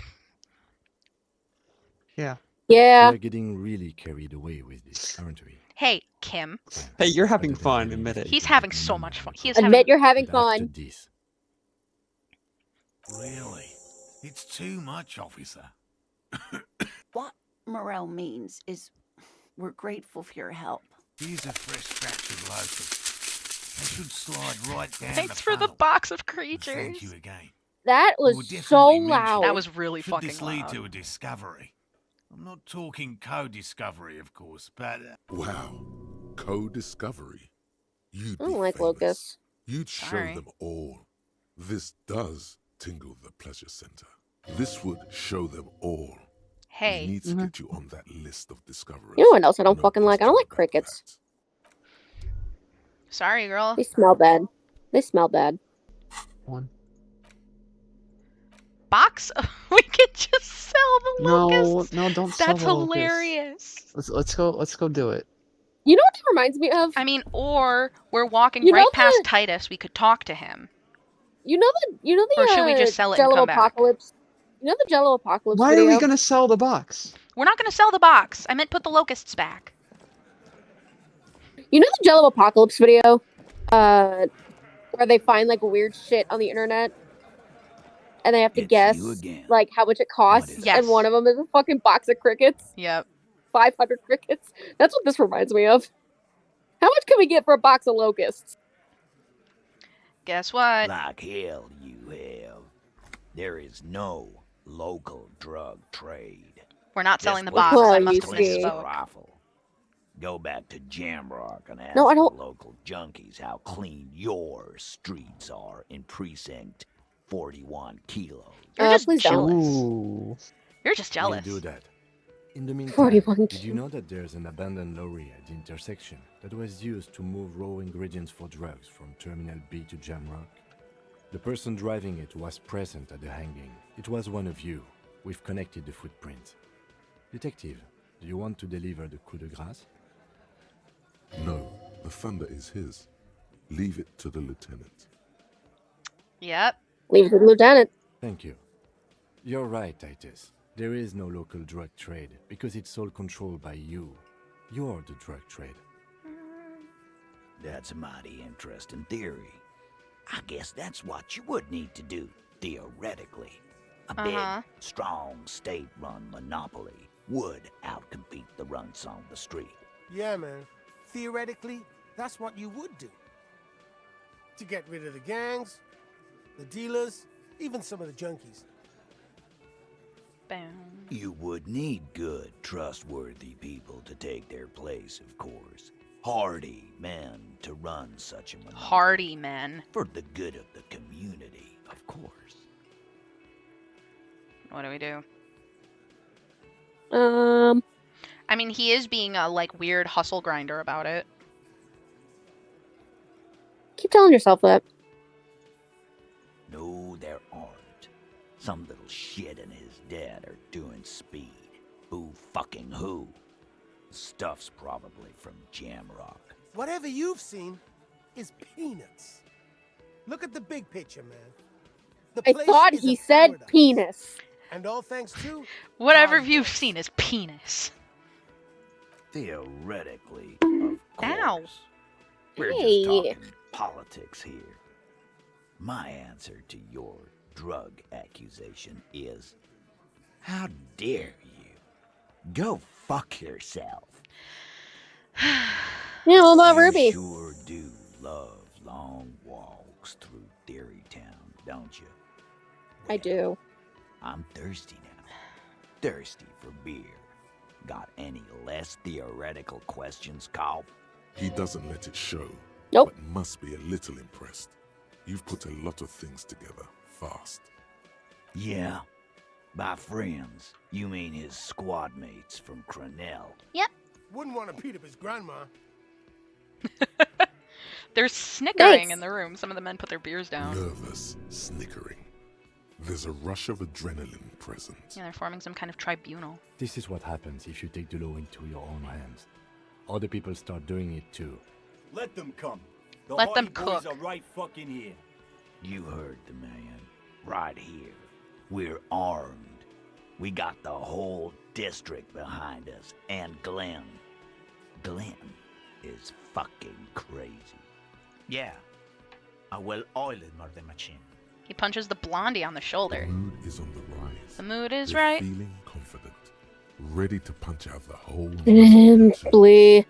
Speaker 3: Yeah.
Speaker 1: Yeah.
Speaker 6: We're getting really carried away with this, aren't we?
Speaker 2: Hey, Kim.
Speaker 3: Hey, you're having fun, admit it.
Speaker 2: He's having so much fun. He is
Speaker 1: Admit you're having
Speaker 6: But after
Speaker 1: fun.
Speaker 6: this,
Speaker 9: Really? It's too much, officer.
Speaker 10: What Morel means is we're grateful for your help.
Speaker 9: Here's a fresh batch of locusts. They should slide right down
Speaker 2: Thanks
Speaker 9: the
Speaker 2: for the
Speaker 9: funnel.
Speaker 2: box of
Speaker 9: And
Speaker 2: creatures.
Speaker 9: thank you again.
Speaker 1: That was
Speaker 9: We'll
Speaker 1: so
Speaker 9: definitely mention
Speaker 1: loud.
Speaker 2: That was really
Speaker 9: Should
Speaker 2: fucking
Speaker 9: this lead
Speaker 2: loud.
Speaker 9: to a discovery? I'm not talking co-discovery, of course, but...
Speaker 4: Wow. Co-discovery. You'd
Speaker 1: I
Speaker 4: be
Speaker 1: don't like
Speaker 4: famous.
Speaker 1: locusts.
Speaker 4: You'd show
Speaker 2: Sorry.
Speaker 4: them all. This does tingle the pleasure center. This would show them all
Speaker 2: Hey.
Speaker 4: We need to get you on that list of discoverers.
Speaker 1: You know what else I don't fucking like? I don't like crickets.
Speaker 2: Sorry, girl.
Speaker 1: They smell bad. They smell bad.
Speaker 3: One.
Speaker 2: Box? We could just sell the locusts.
Speaker 3: No, don't sell
Speaker 2: That's
Speaker 3: the locusts.
Speaker 2: hilarious.
Speaker 3: Let's go do it.
Speaker 1: You know what that reminds me of?
Speaker 2: I mean, or we're walking
Speaker 1: You know
Speaker 2: right past
Speaker 1: the-
Speaker 2: Titus. We could talk to him.
Speaker 1: You know the
Speaker 2: Or should we just sell it and
Speaker 1: Jello
Speaker 2: come back?
Speaker 1: apocalypse? You know the Jello apocalypse
Speaker 3: Why
Speaker 1: video?
Speaker 3: are we gonna sell the box?
Speaker 2: We're not gonna sell the box. I meant put the locusts back.
Speaker 1: You know the Jello apocalypse video? Where they find like weird shit on the internet and they have to guess like how much it costs, and one of them is a fucking box of crickets.
Speaker 2: Yep.
Speaker 1: 500 crickets. That's what this reminds me of. How much can we get for a box of locusts?
Speaker 2: Guess what?
Speaker 20: Like hell you have. There is no local drug trade.
Speaker 2: We're not selling the
Speaker 20: This place
Speaker 2: box. I
Speaker 20: is
Speaker 2: must have
Speaker 20: clean
Speaker 2: misspoke.
Speaker 20: rifle. Go back to Jamrock and ask
Speaker 1: No, I
Speaker 20: the
Speaker 1: don't-
Speaker 20: local junkies how clean your streets are in precinct 41 kilos.
Speaker 2: You're just
Speaker 1: please don't.
Speaker 2: jealous. You're just jealous.
Speaker 6: We'll do that. In the meantime,
Speaker 1: 41
Speaker 6: did you know that there's an abandoned lorry at the intersection that was used to move raw ingredients for drugs from Terminal B to Jamrock? The person driving it was present at the hanging. It was one of you. We've connected the footprint. Detective, do you want to deliver the coup de grâce?
Speaker 4: No, the thunder is his. Leave it to the lieutenant.
Speaker 2: Yep.
Speaker 1: Leave it to the lieutenant.
Speaker 6: Thank you. You're right, Titus. There is no local drug trade because it's all controlled by you. You're the drug trade.
Speaker 20: That's a mighty interesting theory. I guess that's what you would need to do, theoretically. A big, strong, state-run monopoly would outcompete the runts on the street.
Speaker 8: Yeah, man. Theoretically, that's what you would do. To get rid of the gangs, the dealers, even some of the junkies.
Speaker 20: You would need good, trustworthy people to take their place, of course. Hardy men to run such a monopoly.
Speaker 2: Hardy men.
Speaker 20: For the good of the community, of course.
Speaker 2: What do we do?
Speaker 1: Um,
Speaker 2: I mean, he is being a like weird hustle grinder about it.
Speaker 1: keep telling yourself that.
Speaker 20: No, there aren't. Some little shit and his dad are doing speed. Who fucking who? Stuff's probably from Jamrock.
Speaker 8: Whatever you've seen is peanuts. Look at the big picture, man. The
Speaker 1: I
Speaker 8: place
Speaker 1: thought
Speaker 8: is
Speaker 1: he
Speaker 8: a
Speaker 1: said
Speaker 8: paradise.
Speaker 1: penis.
Speaker 8: And all thanks to
Speaker 2: Whatever you've seen is penis.
Speaker 20: Theoretically, of course.
Speaker 2: Ow.
Speaker 20: We're
Speaker 1: Hey.
Speaker 20: just talking politics here. My answer to your drug accusation is, how dare you? Go fuck yourself.
Speaker 1: Yeah, what about
Speaker 20: You
Speaker 1: Ruby?
Speaker 20: sure do love long walks through Theory Town, don't you?
Speaker 1: I do.
Speaker 20: I'm thirsty now. Thirsty for beer. Got any less theoretical questions, Carl?
Speaker 4: He doesn't let it show,
Speaker 1: Nope.
Speaker 4: but must be a little impressed. You've put a lot of things together, fast.
Speaker 20: Yeah. By friends, you mean his squad mates from Cronell.
Speaker 2: Yep.
Speaker 8: Wouldn't want to beat up his grandma.
Speaker 2: There's snickering
Speaker 1: Thanks.
Speaker 2: in the room. Some of the men put their beers down.
Speaker 4: Nervous, snickering. There's a rush of adrenaline present.
Speaker 2: Yeah, they're forming some kind of tribunal.
Speaker 6: This is what happens if you take the law into your own hands. Other people start doing it too.
Speaker 21: Let them come. The
Speaker 2: Let them
Speaker 21: Hardy boys
Speaker 2: cook.
Speaker 21: are right fucking here.
Speaker 20: You heard the man. Right here. We're armed. We got the whole district behind us. And Glenn. Glenn is fucking crazy.
Speaker 22: Yeah. A well-oiled murder machine.
Speaker 2: He punches the blondie on the shoulder.
Speaker 4: The mood is on the rise.
Speaker 2: The mood is
Speaker 4: They're
Speaker 2: right.
Speaker 4: feeling confident, ready to punch out the whole.
Speaker 1: Simply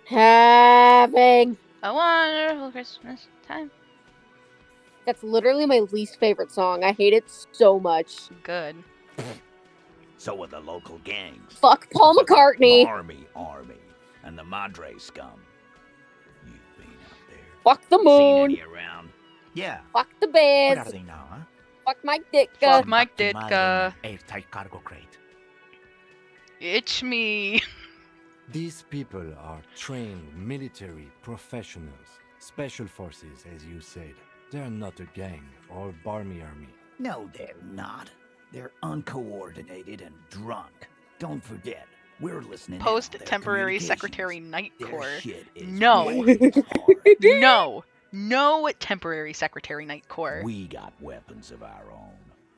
Speaker 1: having.
Speaker 2: A wonderful Christmas time.
Speaker 1: That's literally my least favorite song. I hate it so much.
Speaker 2: Good.
Speaker 20: So are the local gangs.
Speaker 1: Fuck Paul McCartney.
Speaker 20: Army. And the Madre scum. You've been out there.
Speaker 1: Fuck the
Speaker 20: Seen
Speaker 1: moon.
Speaker 20: any around?
Speaker 22: Yeah.
Speaker 1: Fuck the
Speaker 22: What
Speaker 1: beds.
Speaker 22: are they now, huh?
Speaker 1: Fuck Mike Ditka.
Speaker 2: Fuck Mike
Speaker 22: To my
Speaker 2: Ditka.
Speaker 22: airtight cargo crate.
Speaker 2: It's me.
Speaker 6: These people are trained military professionals, special forces, as you said. They're not a gang or barmy army.
Speaker 20: No, they're not. They're uncoordinated and drunk. Don't forget, we're listening in on
Speaker 2: Post
Speaker 20: their
Speaker 2: temporary
Speaker 20: communications.
Speaker 2: secretary Night
Speaker 20: Their
Speaker 2: Corps.
Speaker 20: shit is
Speaker 2: No.
Speaker 20: wicked hard.
Speaker 2: No. No temporary secretary Night Corps.
Speaker 20: We got weapons of our own.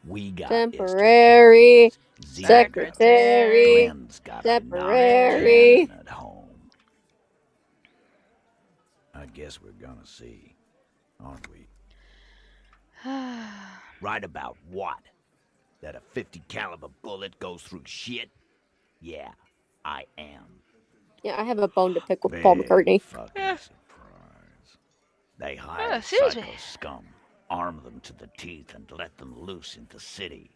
Speaker 20: We got
Speaker 1: Temporary secretary.
Speaker 20: Glenn's got
Speaker 1: Temporary.
Speaker 20: a at home. I guess we're gonna see, aren't we? Right about what? That a 50 caliber bullet goes through shit? Yeah, I am.
Speaker 1: Yeah, I have a bone to pick with Paul McCartney.
Speaker 20: Fucking surprise. They hire
Speaker 2: excuse me.
Speaker 20: psycho scum, arm them to the teeth, and let them loose in the city.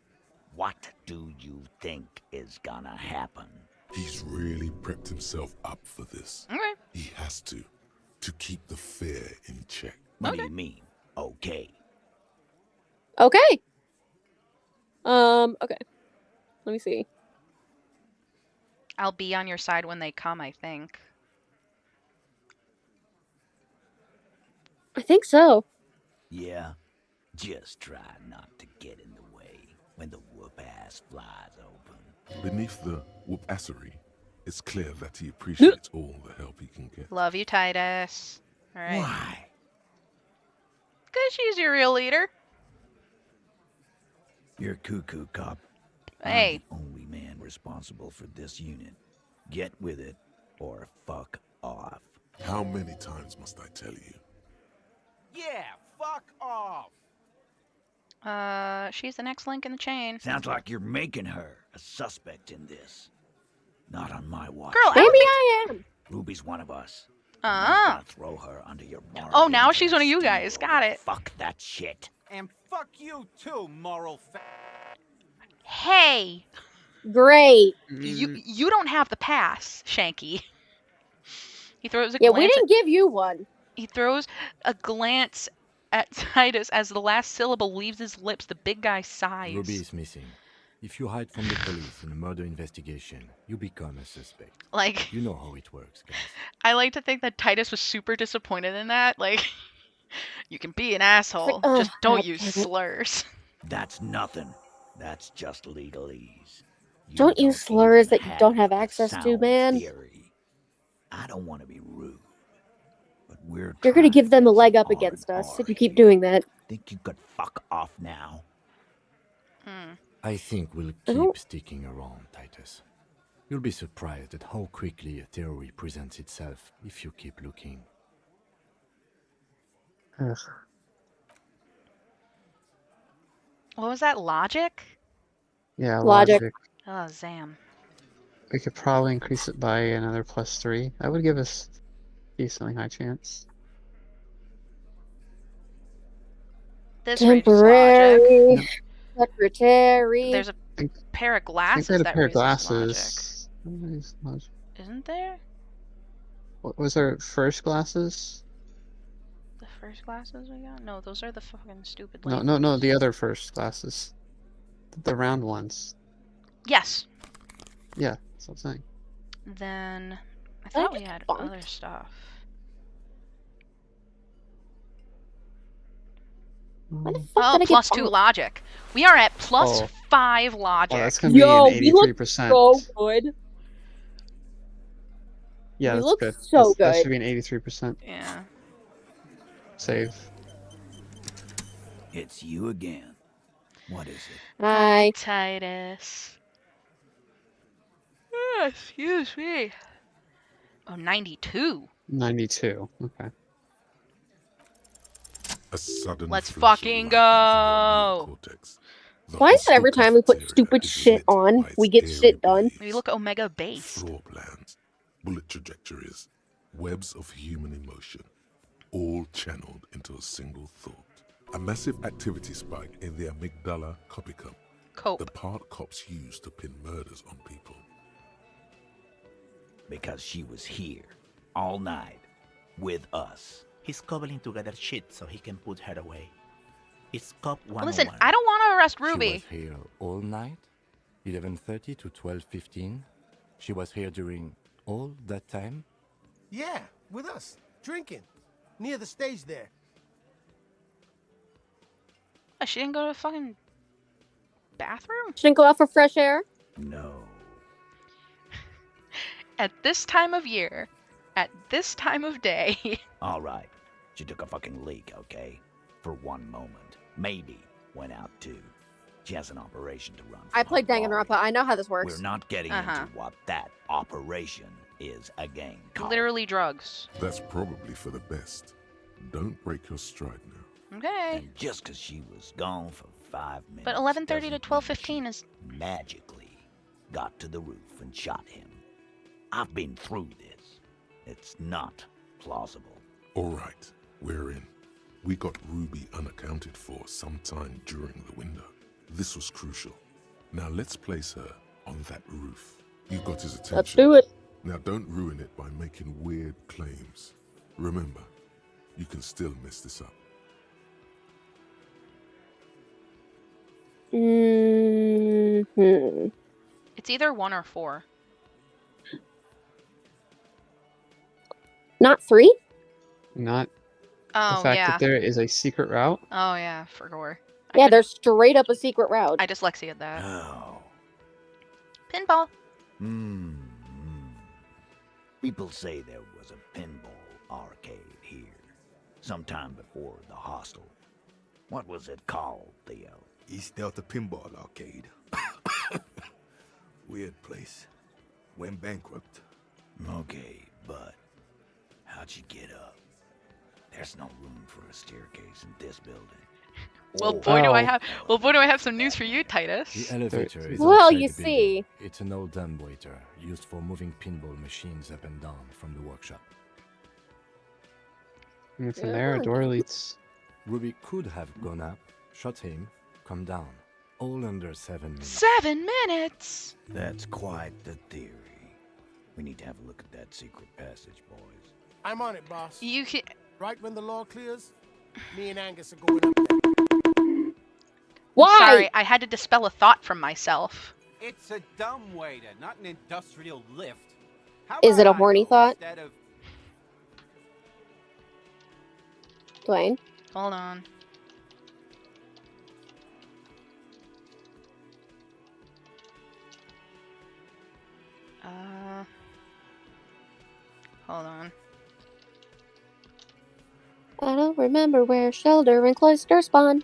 Speaker 20: What do you think is gonna happen?
Speaker 4: He's really prepped himself up for this.
Speaker 2: Okay.
Speaker 4: He has to keep the fear in check.
Speaker 20: What do you mean? Okay.
Speaker 1: Okay. Okay. Let me see.
Speaker 2: I'll be on your side when they come, I think.
Speaker 1: I think so.
Speaker 20: Yeah? Just try not to get in the way when the whoop-ass flies open.
Speaker 4: Beneath the whoop-assery, it's clear that he appreciates all the help he can get.
Speaker 2: Love you, Titus. All right.
Speaker 20: Why?
Speaker 2: Because she's your real leader.
Speaker 20: You're cuckoo, cop.
Speaker 2: Hey.
Speaker 20: I'm the only man responsible for this unit. Get with it, or fuck off.
Speaker 4: How many times must I tell you?
Speaker 22: Yeah, fuck off.
Speaker 2: She's the next link in the chain.
Speaker 20: Sounds like you're making her a suspect in this. Not on my watch.
Speaker 2: Girl,
Speaker 1: Maybe I am.
Speaker 20: Ruby's one of us.
Speaker 2: Ah.
Speaker 20: Throw her under your moral
Speaker 2: Oh, now she's
Speaker 20: interest.
Speaker 2: one of you guys. Got it.
Speaker 20: Fuck that shit.
Speaker 22: And fuck you too, moral
Speaker 2: Hey.
Speaker 1: Great.
Speaker 2: You don't have the pass, Shanky. He throws a
Speaker 1: Yeah,
Speaker 2: glance
Speaker 1: we didn't give you one.
Speaker 2: He throws a glance at Titus as the last syllable leaves his lips. The big guy sighs.
Speaker 6: Ruby is missing. If you hide from the police in a murder investigation, you become a suspect.
Speaker 2: Like,
Speaker 6: you know how it works, guys.
Speaker 2: I like to think that Titus was super disappointed in that. Like, you can be an asshole,
Speaker 1: Like,
Speaker 2: just don't use slurs.
Speaker 20: That's nothing. That's just legalese.
Speaker 1: Don't use slurs that you don't have access to,
Speaker 20: sound
Speaker 1: man.
Speaker 20: theory. I don't want to be rude, but we're
Speaker 1: You're gonna give them a leg up against us if you keep doing that.
Speaker 20: think you could fuck off now.
Speaker 6: I think we'll keep sticking around, Titus. You'll be surprised at how quickly a theory presents itself if you keep looking.
Speaker 3: Ugh.
Speaker 2: What was that, logic?
Speaker 3: Yeah,
Speaker 1: Logic.
Speaker 3: logic.
Speaker 2: Oh, Zam.
Speaker 3: We could probably increase it by another +3. That would give us a decently high chance.
Speaker 2: This raises logic.
Speaker 1: Temporary secretary.
Speaker 2: There's a pair of
Speaker 3: I think
Speaker 2: glasses
Speaker 3: we had a
Speaker 2: that
Speaker 3: pair of
Speaker 2: raises
Speaker 3: glasses.
Speaker 2: logic. Isn't there?
Speaker 3: What was our first glasses?
Speaker 2: The first glasses we got? No, those are the fucking stupid
Speaker 3: No, the other first glasses. The round ones.
Speaker 2: Yes.
Speaker 3: Yeah, that's what I'm saying.
Speaker 2: Then I thought we had other stuff.
Speaker 1: Why the fuck
Speaker 2: Oh,
Speaker 1: did I get
Speaker 2: +2
Speaker 1: bumped?
Speaker 2: logic. We are at +5 logic.
Speaker 3: Oh, that's gonna be
Speaker 1: Yo,
Speaker 3: an
Speaker 1: we look
Speaker 3: 83%.
Speaker 1: so good.
Speaker 3: Yeah,
Speaker 1: we
Speaker 3: that's
Speaker 1: look
Speaker 3: good.
Speaker 1: so
Speaker 3: That
Speaker 1: good.
Speaker 3: should be an 83%
Speaker 2: Yeah.
Speaker 3: save.
Speaker 20: It's you again. What is it?
Speaker 1: Hi.
Speaker 2: Titus. Excuse me. Oh, 92.
Speaker 3: 92. Okay.
Speaker 4: A sudden
Speaker 2: Let's
Speaker 4: flash of
Speaker 2: fucking
Speaker 4: light
Speaker 2: go.
Speaker 4: cortex. The
Speaker 1: Why is it every
Speaker 4: hostile
Speaker 1: time we put
Speaker 4: cafeteria
Speaker 1: stupid
Speaker 4: is
Speaker 1: shit
Speaker 4: lit
Speaker 1: on,
Speaker 4: by
Speaker 1: we
Speaker 4: its
Speaker 1: get
Speaker 4: airy
Speaker 1: shit done?
Speaker 2: We look Omega based.
Speaker 4: floor plans, bullet trajectories, webs of human emotion, all channeled into a single thought. A massive activity spike in the amygdala copycum, the part cops use to pin murders on people.
Speaker 20: Because she was here all night with us.
Speaker 12: He's cobbling together shit so he can put her away. It's Cop 101.
Speaker 2: Listen, I don't want to arrest Ruby.
Speaker 6: She was here all night? 11:30 to 12:15? She was here during all that time?
Speaker 8: Yeah, with us, drinking. Near the stage there.
Speaker 2: Oh, she didn't go to the fucking bathroom?
Speaker 1: She didn't go out for fresh air?
Speaker 20: No.
Speaker 2: At this time of year, at this time of day.
Speaker 20: All right. She took a fucking leak, okay? For one moment. Maybe went out too. She has an operation to run.
Speaker 1: I played Danganronpa. I know how this works.
Speaker 20: We're not getting into what that operation is again.
Speaker 2: Literally drugs.
Speaker 4: That's probably for the best. Don't break your stride now.
Speaker 2: Okay.
Speaker 20: And just because she was gone for 5 minutes.
Speaker 2: But 11:30 to 12:15 is
Speaker 20: magically got to the roof and shot him. I've been through this. It's not plausible.
Speaker 4: All right, we're in. We got Ruby unaccounted for sometime during the window. This was crucial. Now let's place her on that roof. You got his attention.
Speaker 1: Let's do it.
Speaker 4: Now don't ruin it by making weird claims. Remember, you can still mess this up.
Speaker 1: Mm-hmm.
Speaker 2: It's either 1 or 4.
Speaker 1: Not 3?
Speaker 3: Not
Speaker 2: Oh,
Speaker 3: the fact
Speaker 2: yeah.
Speaker 3: that there is a secret route.
Speaker 2: Oh, yeah, for sure.
Speaker 1: Yeah, there's straight up a secret route.
Speaker 2: I dyslexia'd that.
Speaker 20: Oh.
Speaker 2: Pinball.
Speaker 20: People say there was a pinball arcade here, sometime before the hostel. What was it called, Theo?
Speaker 5: East Delta Pinball Arcade. Weird place. Went bankrupt.
Speaker 20: Okay, but how'd you get up? There's no room for a staircase in this building.
Speaker 2: Well, boy, do I have some news for you, Titus.
Speaker 6: The elevator is
Speaker 1: Well,
Speaker 6: outside
Speaker 1: you
Speaker 6: the building.
Speaker 1: see.
Speaker 6: It's an old dumbwaiter used for moving pinball machines up and down from the workshop.
Speaker 3: And from there, a door leads.
Speaker 6: Ruby could have gone up, shot him, come down. All under 7 minutes.
Speaker 2: 7 minutes!
Speaker 20: That's quite the theory. We need to have a look at that secret passage, boys.
Speaker 8: I'm on it, boss.
Speaker 2: You can...
Speaker 8: Right when the law clears, me and Angus are going up there.
Speaker 1: Why?
Speaker 2: Sorry, I had to dispel a thought from myself.
Speaker 22: It's a dumb waiter, not an industrial lift. How
Speaker 1: Is it a
Speaker 22: about I
Speaker 1: horny
Speaker 22: go
Speaker 1: thought?
Speaker 22: instead of...
Speaker 1: Dwayne?
Speaker 2: Hold on. Hold on.
Speaker 1: I don't remember where Shelter and Cloister spawn.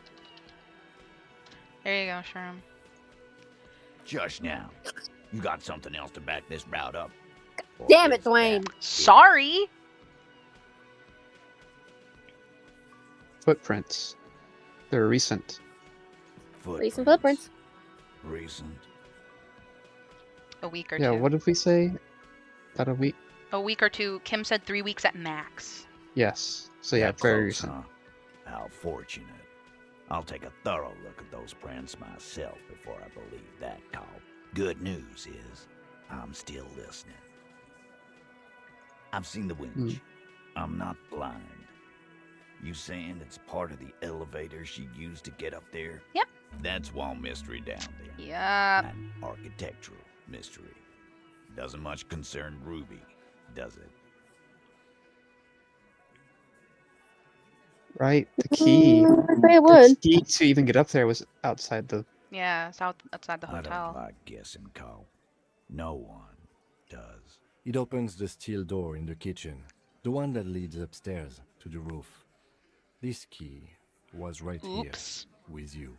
Speaker 2: There you go, Sherm.
Speaker 20: Just now. You got something else to back this route up?
Speaker 1: Damn it, Dwayne.
Speaker 2: Sorry!
Speaker 3: Footprints. They're recent.
Speaker 1: Recent footprints.
Speaker 20: Recent.
Speaker 2: A week or
Speaker 3: Yeah,
Speaker 2: two.
Speaker 3: what did we say? About a week?
Speaker 2: A week or two. Kim said 3 weeks at max.
Speaker 3: Yes. So yeah,
Speaker 20: That
Speaker 3: very
Speaker 20: close,
Speaker 3: recent.
Speaker 20: huh? How fortunate. I'll take a thorough look at those prints myself before I believe that call. Good news is, I'm still listening. I've seen the winch. I'm not blind. You saying it's part of the elevator she used to get up there?
Speaker 2: Yep.
Speaker 20: That's one mystery down there.
Speaker 2: Yep.
Speaker 20: An architectural mystery. Doesn't much concern Ruby, does it?
Speaker 3: Right, the key.
Speaker 1: It
Speaker 3: The
Speaker 1: would.
Speaker 3: key to even get up there was outside the.
Speaker 2: Yeah, it's outside the
Speaker 20: I don't
Speaker 2: hotel.
Speaker 20: like guessing, Cole. No one does.
Speaker 6: It opens the steel door in the kitchen, the one that leads upstairs to the roof. This key was right
Speaker 2: Oops.
Speaker 6: here with you.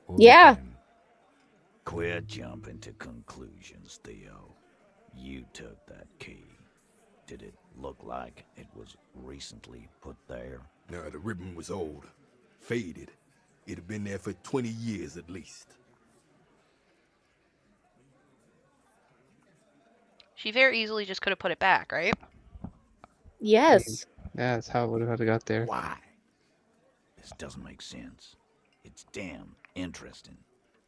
Speaker 6: All the
Speaker 1: Yeah.
Speaker 6: time.
Speaker 20: Quit jumping to conclusions, Theo. You took that key. Did it look like it was recently put there?
Speaker 5: No, the ribbon was old. Faded. It had been there for 20 years at least.
Speaker 2: She very easily just could have put it back, right?
Speaker 1: Yes.
Speaker 3: Yeah, that's how it would have had to got there.
Speaker 20: Why? This doesn't make sense. It's damn interesting,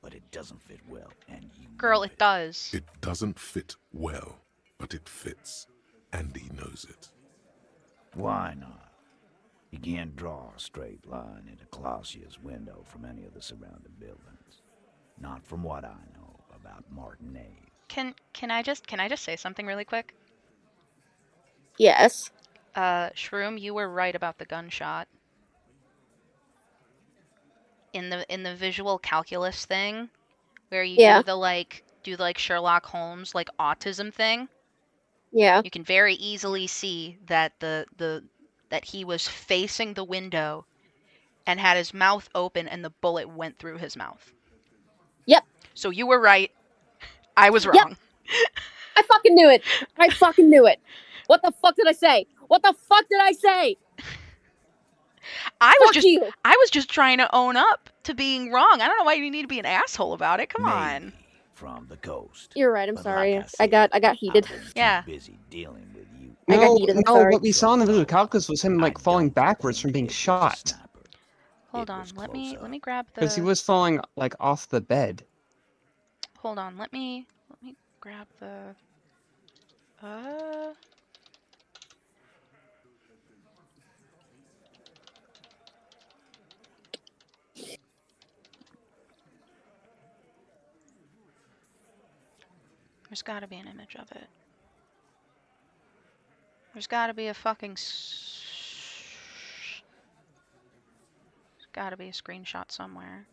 Speaker 20: but it doesn't fit well, and you
Speaker 2: Girl,
Speaker 20: know
Speaker 2: it does.
Speaker 4: It doesn't fit well, but it fits. And he knows it.
Speaker 20: Why not? You can't draw a straight line into Clausia's window from any of the surrounding buildings. Not from what I know about Martinez.
Speaker 2: Can I just say something really quick?
Speaker 1: Yes.
Speaker 2: Shroom, you were right about the gunshot. In the visual calculus thing, where you
Speaker 1: Yeah.
Speaker 2: do the Sherlock Holmes like autism thing.
Speaker 1: Yeah.
Speaker 2: You can very easily see that that he was facing the window and had his mouth open and the bullet went through his mouth.
Speaker 1: Yep.
Speaker 2: So you were right. I was
Speaker 1: Yep.
Speaker 2: wrong.
Speaker 1: I fucking knew it. I fucking knew it. What the fuck did I say? What the fuck did I say?
Speaker 2: I
Speaker 1: you.
Speaker 2: was just trying to own up to being wrong. I don't know why you need to be an asshole about it. Come on.
Speaker 20: From the coast.
Speaker 1: You're right. I'm
Speaker 20: But
Speaker 1: sorry.
Speaker 20: like
Speaker 1: I got heated.
Speaker 2: Yeah.
Speaker 20: Busy dealing with you.
Speaker 1: I got heated. I'm sorry.
Speaker 3: What we saw in the visual calculus was him like falling backwards from being shot.
Speaker 2: Hold on. Let me grab the.
Speaker 3: Because he was falling like off the bed.
Speaker 2: Hold on. Let me grab the. There's got to be an image of it. There's got to be a fucking. There's got to be a screenshot somewhere.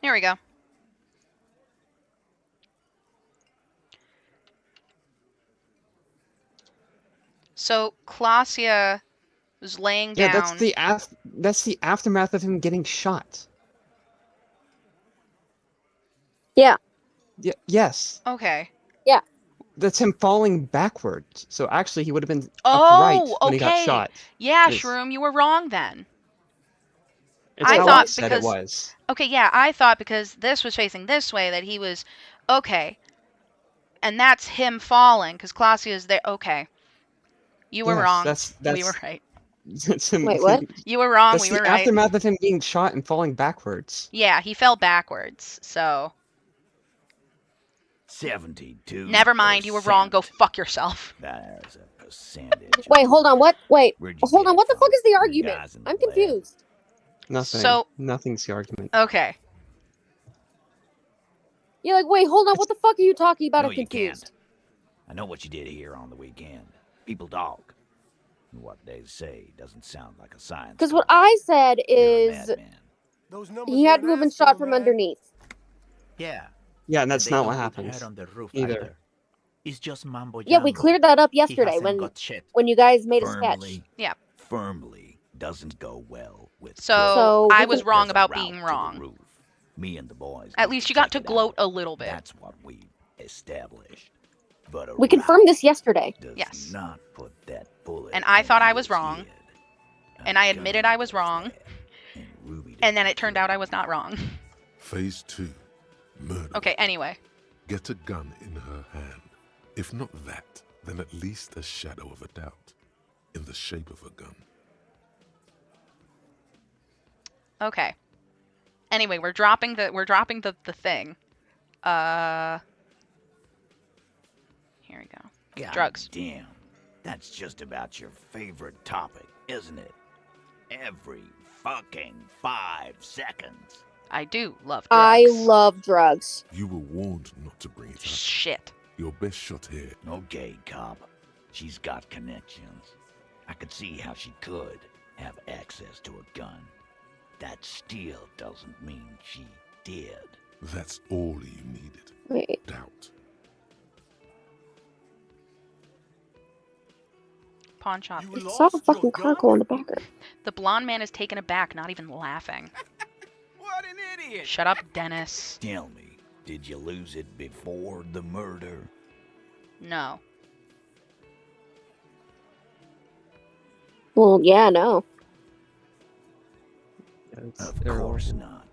Speaker 2: Here we go. So Klasia was laying down.
Speaker 3: Yeah, that's the aftermath of him getting shot.
Speaker 1: Yeah.
Speaker 3: Yes.
Speaker 2: Okay.
Speaker 1: Yeah.
Speaker 3: That's him falling backwards. So actually, he would have been upright when he got shot.
Speaker 2: Yeah, Shroom, you were wrong then.
Speaker 3: It's how I said it was.
Speaker 2: Okay, yeah, I thought because this was facing this way that he was okay, and that's him falling because Klasia is there. Okay, you were wrong. We were right.
Speaker 1: Wait, what?
Speaker 2: You were wrong.
Speaker 3: That's
Speaker 2: We were
Speaker 3: the
Speaker 2: right.
Speaker 3: aftermath of him being shot and falling backwards.
Speaker 2: Yeah, he fell backwards. So
Speaker 20: 72.
Speaker 2: never mind. You were wrong. Go fuck yourself.
Speaker 20: There's a percentage.
Speaker 1: Wait, hold on. What? Wait.
Speaker 20: Where'd you
Speaker 1: Hold
Speaker 20: get
Speaker 1: on.
Speaker 20: it
Speaker 1: What the
Speaker 20: from?
Speaker 1: fuck is the
Speaker 20: Your
Speaker 1: argument?
Speaker 20: guys in the
Speaker 1: I'm
Speaker 20: lab.
Speaker 1: confused.
Speaker 3: Nothing.
Speaker 2: So-
Speaker 3: Nothing's the argument.
Speaker 2: Okay.
Speaker 1: You're like, wait, hold on. What the fuck are you talking about?
Speaker 20: No,
Speaker 1: I'm
Speaker 20: you
Speaker 1: confused.
Speaker 20: can't. I know what you did here on the weekend. People talk. And what they say doesn't sound like a science.
Speaker 1: Because what I said is he had to have been shot from underneath.
Speaker 6: Yeah.
Speaker 3: Yeah, and that's
Speaker 6: They
Speaker 3: not
Speaker 6: don't
Speaker 3: what
Speaker 6: put
Speaker 3: happens.
Speaker 6: hair on the roof
Speaker 3: Either.
Speaker 6: either. It's just mambo
Speaker 1: Yeah, we
Speaker 6: jumbo.
Speaker 1: cleared that up
Speaker 6: He
Speaker 1: yesterday
Speaker 6: hasn't
Speaker 1: when
Speaker 6: got shit.
Speaker 1: you guys made a sketch.
Speaker 20: Firmly,
Speaker 2: Yeah.
Speaker 20: firmly doesn't go well with.
Speaker 2: So
Speaker 1: we
Speaker 2: I was
Speaker 1: can-
Speaker 2: wrong
Speaker 20: There's a
Speaker 2: about
Speaker 20: route
Speaker 2: being
Speaker 20: to the
Speaker 2: wrong.
Speaker 20: roof. Me and the boys.
Speaker 2: At
Speaker 20: need
Speaker 2: least you got to
Speaker 20: check it
Speaker 2: gloat
Speaker 20: out.
Speaker 2: a little bit.
Speaker 20: That's what we established. But a
Speaker 1: We confirmed this yesterday.
Speaker 20: route does
Speaker 2: Yes.
Speaker 20: not put that bullet
Speaker 2: And I thought
Speaker 20: in
Speaker 2: I was
Speaker 20: his
Speaker 2: wrong.
Speaker 20: head.
Speaker 2: And I admitted I was wrong.
Speaker 20: And Ruby
Speaker 2: And then it turned out I was not wrong.
Speaker 4: Phase 2. Murder.
Speaker 2: Okay, anyway.
Speaker 4: Get a gun in her hand. If not that, then at least a shadow of a doubt. In the shape of a gun.
Speaker 2: Okay. Anyway, we're dropping the thing. Here we go.
Speaker 20: God
Speaker 2: Drugs.
Speaker 20: Damn. That's just about your favorite topic, isn't it? Every fucking 5 seconds.
Speaker 2: I do love drugs.
Speaker 1: I love drugs.
Speaker 4: You were warned not to bring it up.
Speaker 2: Shit.
Speaker 4: Your best shot here.
Speaker 20: Okay, cop. She's got connections. I could see how she could have access to a gun. That still doesn't mean she did.
Speaker 4: That's all you needed.
Speaker 1: Wait.
Speaker 4: Doubt.
Speaker 2: Pawn shop.
Speaker 1: I saw a fucking car go in the background.
Speaker 2: The blonde man is taken aback, not even laughing.
Speaker 22: What an idiot!
Speaker 2: Shut up, Dennis.
Speaker 20: Tell me, did you lose it before the murder?
Speaker 2: No.
Speaker 1: Well, yeah, no.
Speaker 20: Of course not.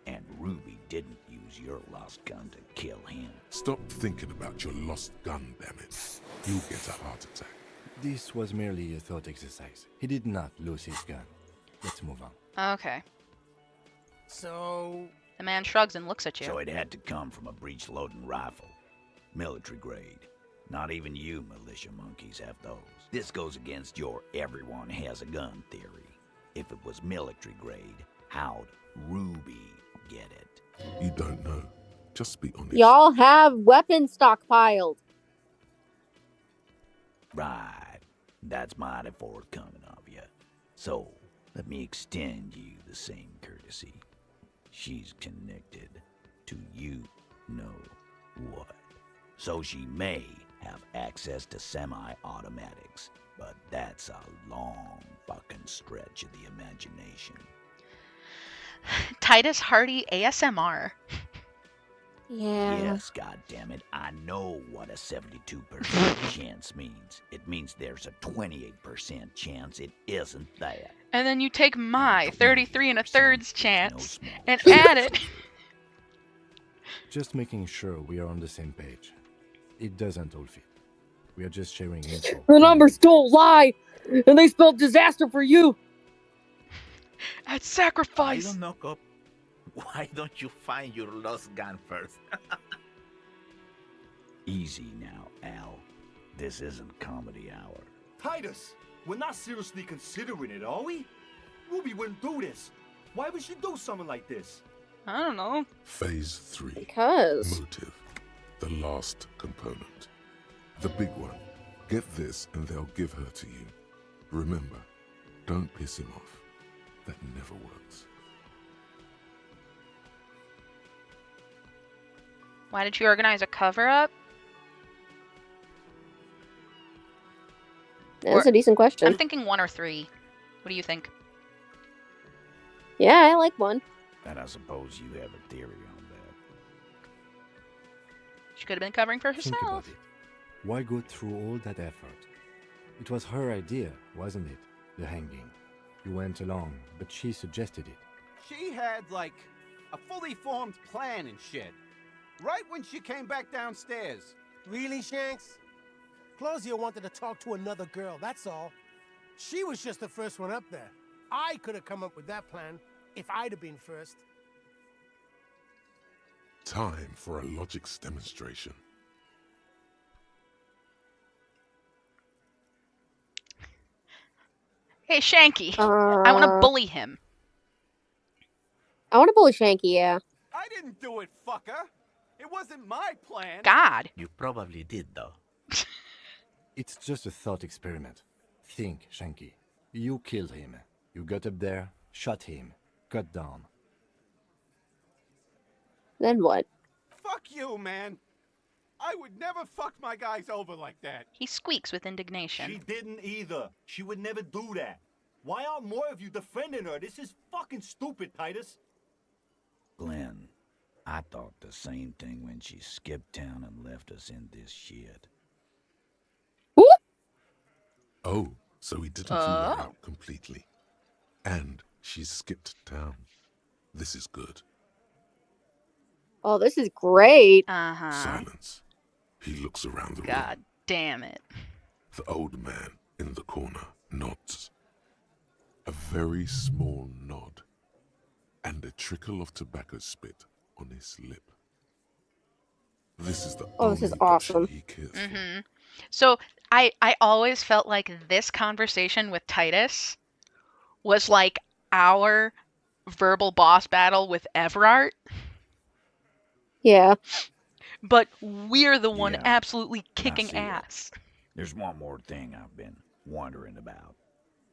Speaker 20: And Ruby didn't use your lost gun to kill him.
Speaker 4: Stop thinking about your lost gun, damn it. You'll get a heart attack.
Speaker 6: This was merely a thought exercise. He did not lose his gun. Let's move on.
Speaker 2: Okay.
Speaker 8: So...
Speaker 2: The man shrugs and looks at you.
Speaker 20: So it had to come from a breech-loading rifle. Military grade. Not even you militia monkeys have those. This goes against your everyone has a gun theory. If it was military grade, How'd Ruby get it?
Speaker 4: You don't know. Just be honest.
Speaker 1: Y'all have weapons stockpiled.
Speaker 20: Right. That's mighty forthcoming of you. So, let me extend you the same courtesy. She's connected to you know what. So she may have access to semi-automatics, but that's a long fucking stretch of the imagination.
Speaker 2: Titus Hardy ASMR.
Speaker 1: Yeah.
Speaker 20: Yes, goddammit, I know what a 72% chance means. It means there's a 28% chance it isn't that.
Speaker 2: And then you take my 33 1/3 chance and add it.
Speaker 6: Just making sure we are on the same page. It doesn't all fit. We are just sharing info.
Speaker 1: The numbers don't lie, and they spelled disaster for you.
Speaker 2: At sacrifice.
Speaker 11: I don't knock up. Why don't you find your lost gun first?
Speaker 20: Easy now, Al. This isn't comedy hour.
Speaker 14: Titus, we're not seriously considering it, are we? Ruby wouldn't do this. Why would she do something like this?
Speaker 2: I don't know.
Speaker 4: Phase 3.
Speaker 1: Because.
Speaker 4: Motive. The last component. The big one. Get this and they'll give her to you. Remember, don't piss him off. That never works.
Speaker 2: Why did you organize a cover-up?
Speaker 1: That's a decent question.
Speaker 2: I'm thinking 1 or 3. What do you think?
Speaker 1: Yeah, I like 1.
Speaker 20: And I suppose you have a theory on that.
Speaker 2: She could have been covering for
Speaker 6: Think about
Speaker 2: herself.
Speaker 6: it. Why go through all that effort? It was her idea, wasn't it? The hanging. You went along, but she suggested it.
Speaker 22: She had, like, a fully formed plan and shit. Right when she came back downstairs.
Speaker 8: Really, Shanks? Claudia wanted to talk to another girl, that's all. She was just the first one up there. I could have come up with that plan if I'd have been first.
Speaker 4: Time for a logics demonstration.
Speaker 2: Hey, Shanky. I want to bully him.
Speaker 1: I want to bully Shanky, yeah.
Speaker 22: I didn't do it, fucker. It wasn't my plan.
Speaker 2: God.
Speaker 11: You probably did, though.
Speaker 6: It's just a thought experiment. Think, Shanky. You killed him. You got up there, shot him, cut down.
Speaker 1: Then what?
Speaker 22: Fuck you, man. I would never fuck my guys over like that.
Speaker 2: He squeaks with indignation.
Speaker 14: She didn't either. She would never do that. Why aren't more of you defending her? This is fucking stupid, Titus.
Speaker 20: Glenn, I thought the same thing when she skipped town and left us in this shit.
Speaker 4: Oh, so he didn't rule her out completely. And she skipped town. This is good.
Speaker 1: Oh, this is great.
Speaker 2: Uh-huh.
Speaker 4: Silence. He looks around the room.
Speaker 2: God damn it.
Speaker 4: The old man in the corner nods. A very small nod. And a trickle of tobacco spit on his lip. This is the
Speaker 1: Oh, this is
Speaker 4: only
Speaker 1: awesome.
Speaker 4: option he cares for.
Speaker 2: Mm-hmm. So I always felt like this conversation with Titus was like our verbal boss battle with Everart.
Speaker 1: Yeah.
Speaker 2: But we're the one
Speaker 20: Yeah,
Speaker 2: absolutely
Speaker 20: I
Speaker 2: kicking
Speaker 20: see it.
Speaker 2: ass.
Speaker 20: There's one more thing I've been wondering about.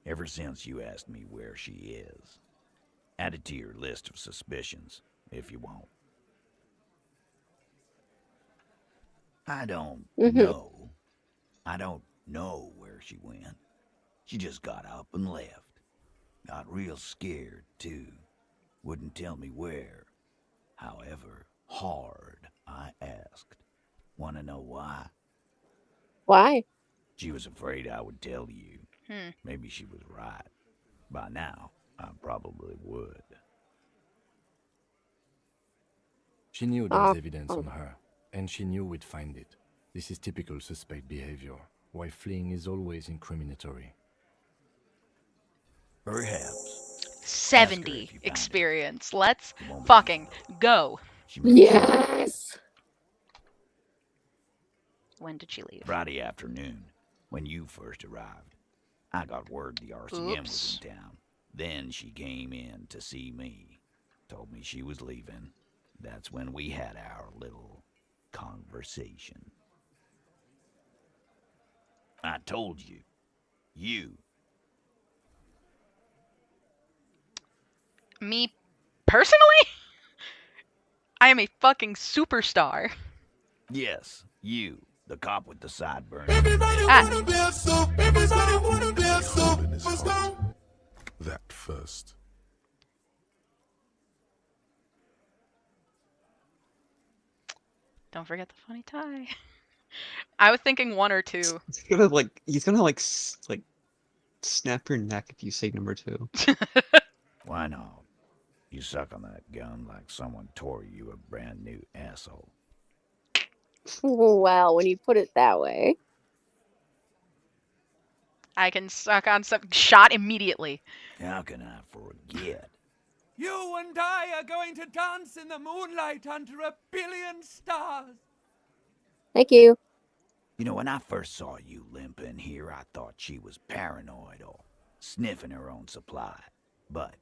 Speaker 20: Ever since you asked me where she is. Add it to your list of suspicions, if you want. I don't know. I don't know where she went. She just got up and left. Got real scared, too. Wouldn't tell me where. However hard I asked. Want to know why?
Speaker 1: Why?
Speaker 20: She was afraid I would tell you. Maybe she was right. By now, I probably would.
Speaker 6: She knew there was evidence on her, and she knew we'd find it. This is typical suspect behavior, why fleeing is always incriminatory.
Speaker 20: Perhaps.
Speaker 2: 70 experience. Let's fucking go.
Speaker 1: Yes.
Speaker 2: When did she leave?
Speaker 20: Friday afternoon, when you first arrived. I got word the RCM was in town. Then she came in to see me. Told me she was leaving. That's when we had our little conversation. I told you. You.
Speaker 2: Me personally? I am a fucking superstar.
Speaker 20: Yes, you. The cop with the sideburns.
Speaker 4: That first.
Speaker 2: Don't forget the funny tie. I was thinking 1 or 2.
Speaker 3: He's gonna like snap your neck if you say number 2.
Speaker 20: Why not? You suck on that gun like someone tore you a brand new asshole.
Speaker 1: Well, when you put it that way.
Speaker 2: I can suck on some shot immediately.
Speaker 20: How can I forget?
Speaker 15: You and I are going to dance in the moonlight under 1 billion stars.
Speaker 1: Thank you.
Speaker 20: You know, when I first saw you limp in here, I thought she was paranoid or sniffing her own supply. But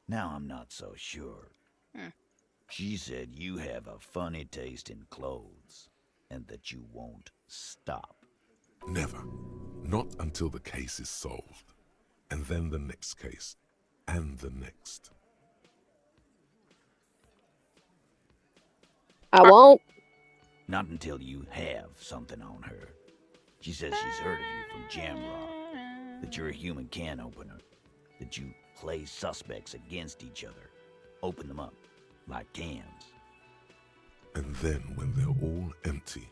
Speaker 20: now I'm not so sure. She said you have a funny taste in clothes and that you won't stop.
Speaker 4: Never. Not until the case is solved. And then the next case. And the next.
Speaker 1: I won't.
Speaker 20: Not until you have something on her. She says she's heard of you from Jamrock. That you're a human can opener. That you play suspects against each other. Open them up like cans.
Speaker 4: And then when they're all empty,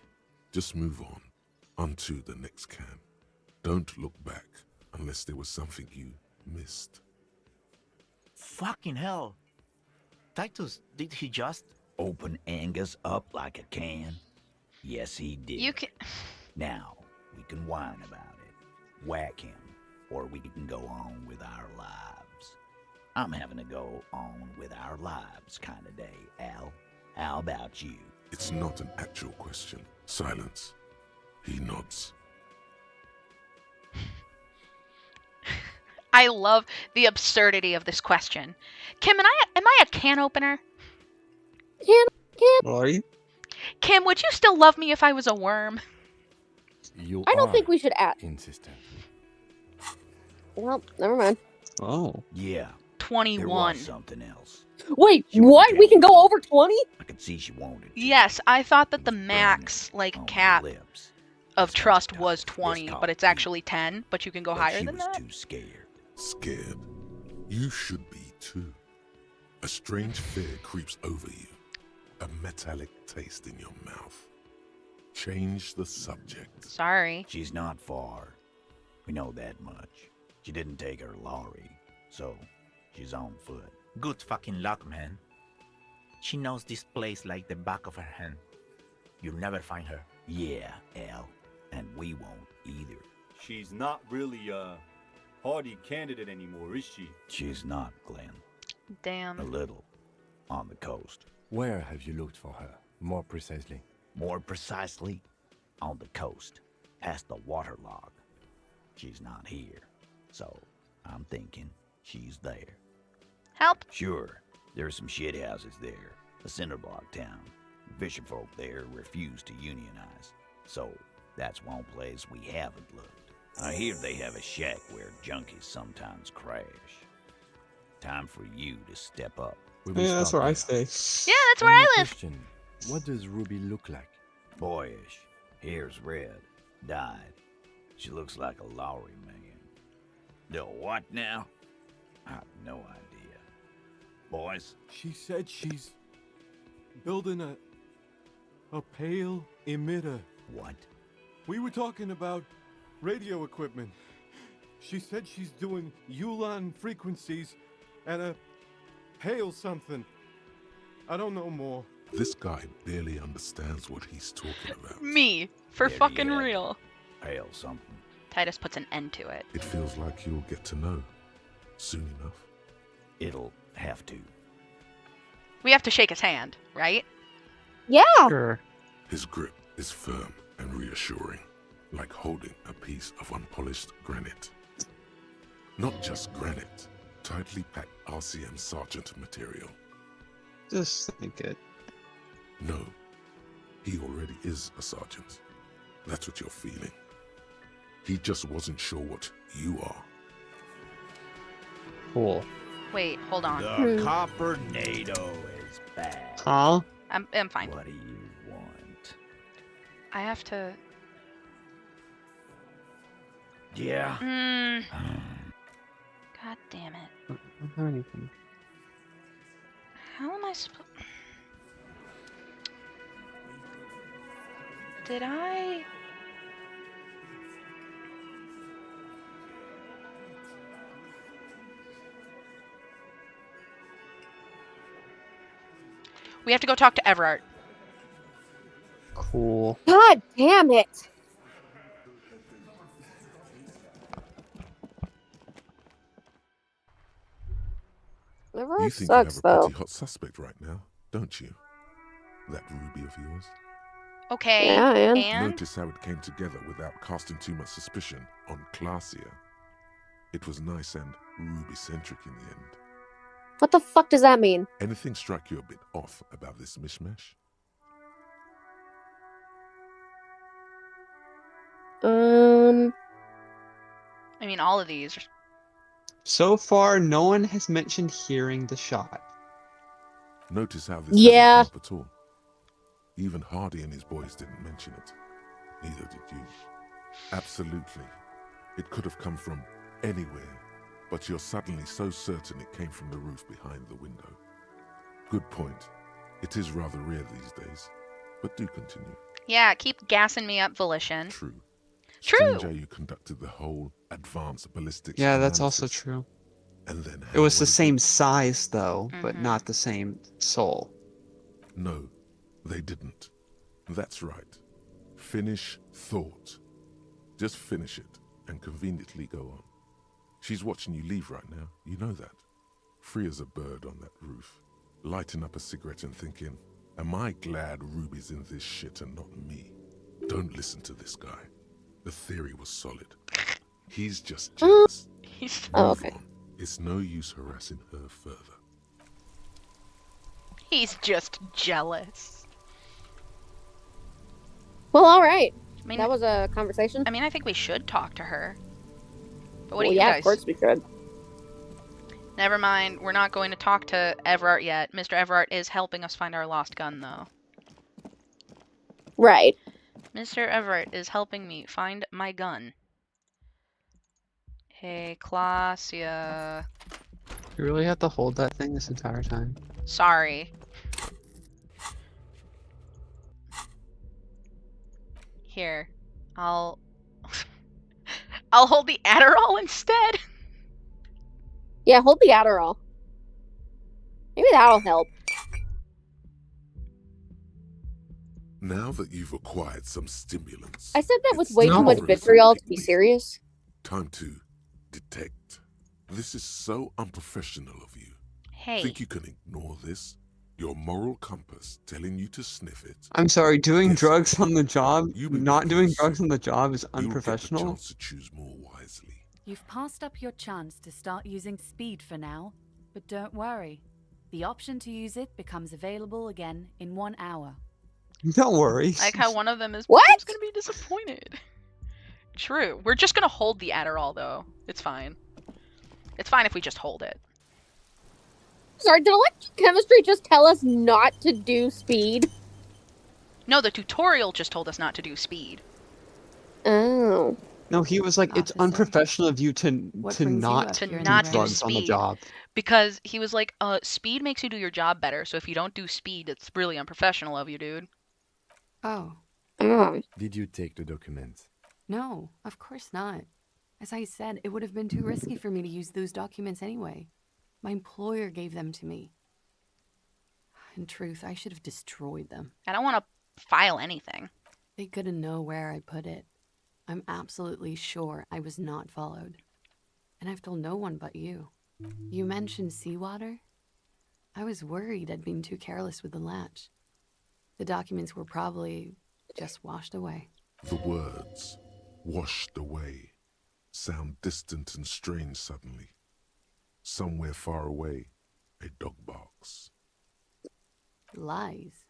Speaker 4: just move on. Onto the next can. Don't look back unless there was something you missed.
Speaker 11: Fucking hell. Titus, did he just...
Speaker 20: Open Angus up like a can? Yes, he did.
Speaker 2: You can...
Speaker 20: Now, we can whine about it. Whack him. Or we can go on with our lives. I'm having to go on with our lives kind of day, Al. How about you?
Speaker 4: It's not an actual question. Silence. He nods.
Speaker 2: I love the absurdity of this question. Kim, am I a can opener?
Speaker 1: Can.
Speaker 3: What are you?
Speaker 2: Kim, would you still love me if I was a worm?
Speaker 1: I don't think we should ask.
Speaker 6: Insistent.
Speaker 1: Well, never mind.
Speaker 3: Oh.
Speaker 20: Yeah.
Speaker 2: 21.
Speaker 20: There was something else.
Speaker 1: Wait, what? We can go over 20?
Speaker 20: I could see she wanted.
Speaker 2: Yes, I thought that the max cap of trust was 20, but it's actually 10. But you can go higher than that.
Speaker 20: Too scared.
Speaker 4: Scared? You should be too. A strange fear creeps over you. A metallic taste in your mouth. Change the subject.
Speaker 2: Sorry.
Speaker 20: She's not far. We know that much. She didn't take her lorry, so she's on foot.
Speaker 11: Good fucking luck, man. She knows this place like the back of her hand. You'll never find her.
Speaker 20: Yeah, Al. And we won't either.
Speaker 14: She's not really a hardy candidate anymore, is she?
Speaker 20: She's not, Glenn.
Speaker 2: Damn.
Speaker 20: A little. On the coast.
Speaker 6: Where have you looked for her, more precisely?
Speaker 20: More precisely, on the coast, past the waterlog. She's not here, so I'm thinking she's there.
Speaker 2: Help!
Speaker 20: Sure, there's some shit houses there, a cinderblock town. Fisherfolk there refuse to unionize, so that's one place we haven't looked. I hear they have a shack where junkies sometimes crash. Time for you to step up.
Speaker 3: Yeah, that's where I stay.
Speaker 2: Yeah, that's where I live.
Speaker 6: Question. What does Ruby look like?
Speaker 20: Boyish. Hair's red. Dyed. She looks like a Lowry man. The what now? I have no idea. Boys?
Speaker 14: She said she's building a pale emitter.
Speaker 20: What?
Speaker 14: We were talking about radio equipment. She said she's doing Ulan frequencies and a pale something. I don't know more.
Speaker 4: This guy barely understands what he's talking about.
Speaker 2: Me. For
Speaker 20: There
Speaker 2: fucking
Speaker 20: you have it.
Speaker 2: real.
Speaker 20: Pale something.
Speaker 2: Titus puts an end to it.
Speaker 4: It feels like you'll get to know soon enough.
Speaker 20: It'll have to.
Speaker 2: We have to shake his hand, right?
Speaker 1: Yeah.
Speaker 3: Sure.
Speaker 4: His grip is firm and reassuring, like holding a piece of unpolished granite. Not just granite, Tightly packed RCM sergeant material.
Speaker 3: Just think it.
Speaker 4: No, he already is a sergeant. That's what you're feeling. He just wasn't sure what you are.
Speaker 3: Cool.
Speaker 2: Wait, hold on.
Speaker 20: The Coppernado is bad.
Speaker 3: Huh?
Speaker 2: I'm fine.
Speaker 20: What do you want?
Speaker 2: I have to.
Speaker 20: Yeah.
Speaker 2: God damn it.
Speaker 3: I don't have anything.
Speaker 2: How am I supposed? Did I? We have to go talk to Everard.
Speaker 3: Cool.
Speaker 1: God damn it!
Speaker 4: You think you have a pretty hot suspect right now, don't you? That Ruby of yours?
Speaker 2: Okay,
Speaker 1: Yeah,
Speaker 2: and?
Speaker 4: Notice how it came together without casting too much suspicion on Clasia. It was nice and Ruby-centric in the end.
Speaker 1: What the fuck does that mean?
Speaker 4: Anything strike you a bit off about this mishmash?
Speaker 2: I mean, all of these.
Speaker 3: So far, no one has mentioned hearing the shot.
Speaker 4: Notice how this hasn't come up at all. Even Hardy and his boys didn't mention it. Neither did you. Absolutely. It could have come from anywhere, but you're suddenly so certain it came from the roof behind the window. Good point. It is rather rare these days, but do continue.
Speaker 2: Yeah, keep gassing me up, Volition.
Speaker 4: True.
Speaker 2: True.
Speaker 4: Strange how you conducted the whole advanced ballistics.
Speaker 3: Yeah, that's
Speaker 4: analysis.
Speaker 3: also true.
Speaker 4: And then
Speaker 3: It was the
Speaker 4: hand-waved
Speaker 3: same size, though, but not the same soul.
Speaker 4: No, they didn't. That's right. Finish thought. Just finish it and conveniently go on. She's watching you leave right now. You know that. Free as a bird on that roof. Lighting up a cigarette and thinking, am I glad Ruby's in this shit and not me? Don't listen to this guy. The theory was solid. He's just jealous. Move on. It's no use harassing her further.
Speaker 2: He's just jealous.
Speaker 1: Well, all right.
Speaker 2: I mean,
Speaker 1: that was a conversation.
Speaker 2: I mean, I think we should talk to her. But what do you
Speaker 1: yeah,
Speaker 2: guys?
Speaker 1: Of course we should.
Speaker 2: Never mind. We're not going to talk to Everard yet. Mr. Everard is helping us find our lost gun, though.
Speaker 1: Right.
Speaker 2: Mr. Everard is helping me find my gun. Hey, Clasia.
Speaker 3: You really have to hold that thing this entire time?
Speaker 2: Sorry. Here, I'll hold the Adderall instead.
Speaker 1: Yeah, hold the Adderall. Maybe that'll help.
Speaker 4: Now that you've acquired some stimulants,
Speaker 1: I said that with way too much vitriol to be serious.
Speaker 4: time to detect. This is so unprofessional of you.
Speaker 2: Hey.
Speaker 4: Think you can ignore this? Your moral compass telling you to sniff it.
Speaker 3: I'm sorry, doing drugs on the job, not doing drugs on the job is unprofessional?
Speaker 4: You'll get the chance to choose more wisely.
Speaker 13: You've passed up your chance to start using speed for now, but don't worry. The option to use it becomes available again in 1 hour.
Speaker 3: Don't worry.
Speaker 2: Like how one of them is
Speaker 1: what?
Speaker 2: Gonna be disappointed. True. We're just gonna hold the Adderall though. It's fine. It's fine if we just hold it.
Speaker 1: Sorry, did electrochemistry just tell us not to do speed?
Speaker 2: No, the tutorial just told us not to do speed.
Speaker 1: Oh.
Speaker 3: No, he was like, it's unprofessional of you to not do drugs on the job.
Speaker 2: Because he was like, speed makes you do your job better, so if you don't do speed, it's really unprofessional of you, dude.
Speaker 13: Oh.
Speaker 6: Did you take the documents?
Speaker 13: No, of course not. As I said, it would have been too risky for me to use those documents anyway. My employer gave them to me. In truth, I should have destroyed them.
Speaker 2: I don't want to file anything.
Speaker 13: They couldn't know where I put it. I'm absolutely sure I was not followed. And I've told no one but you. You mentioned seawater? I was worried I'd been too careless with the latch. The documents were probably just washed away.
Speaker 4: The words, washed away, sound distant and strange suddenly. Somewhere far away, a dog barks.
Speaker 13: Lies.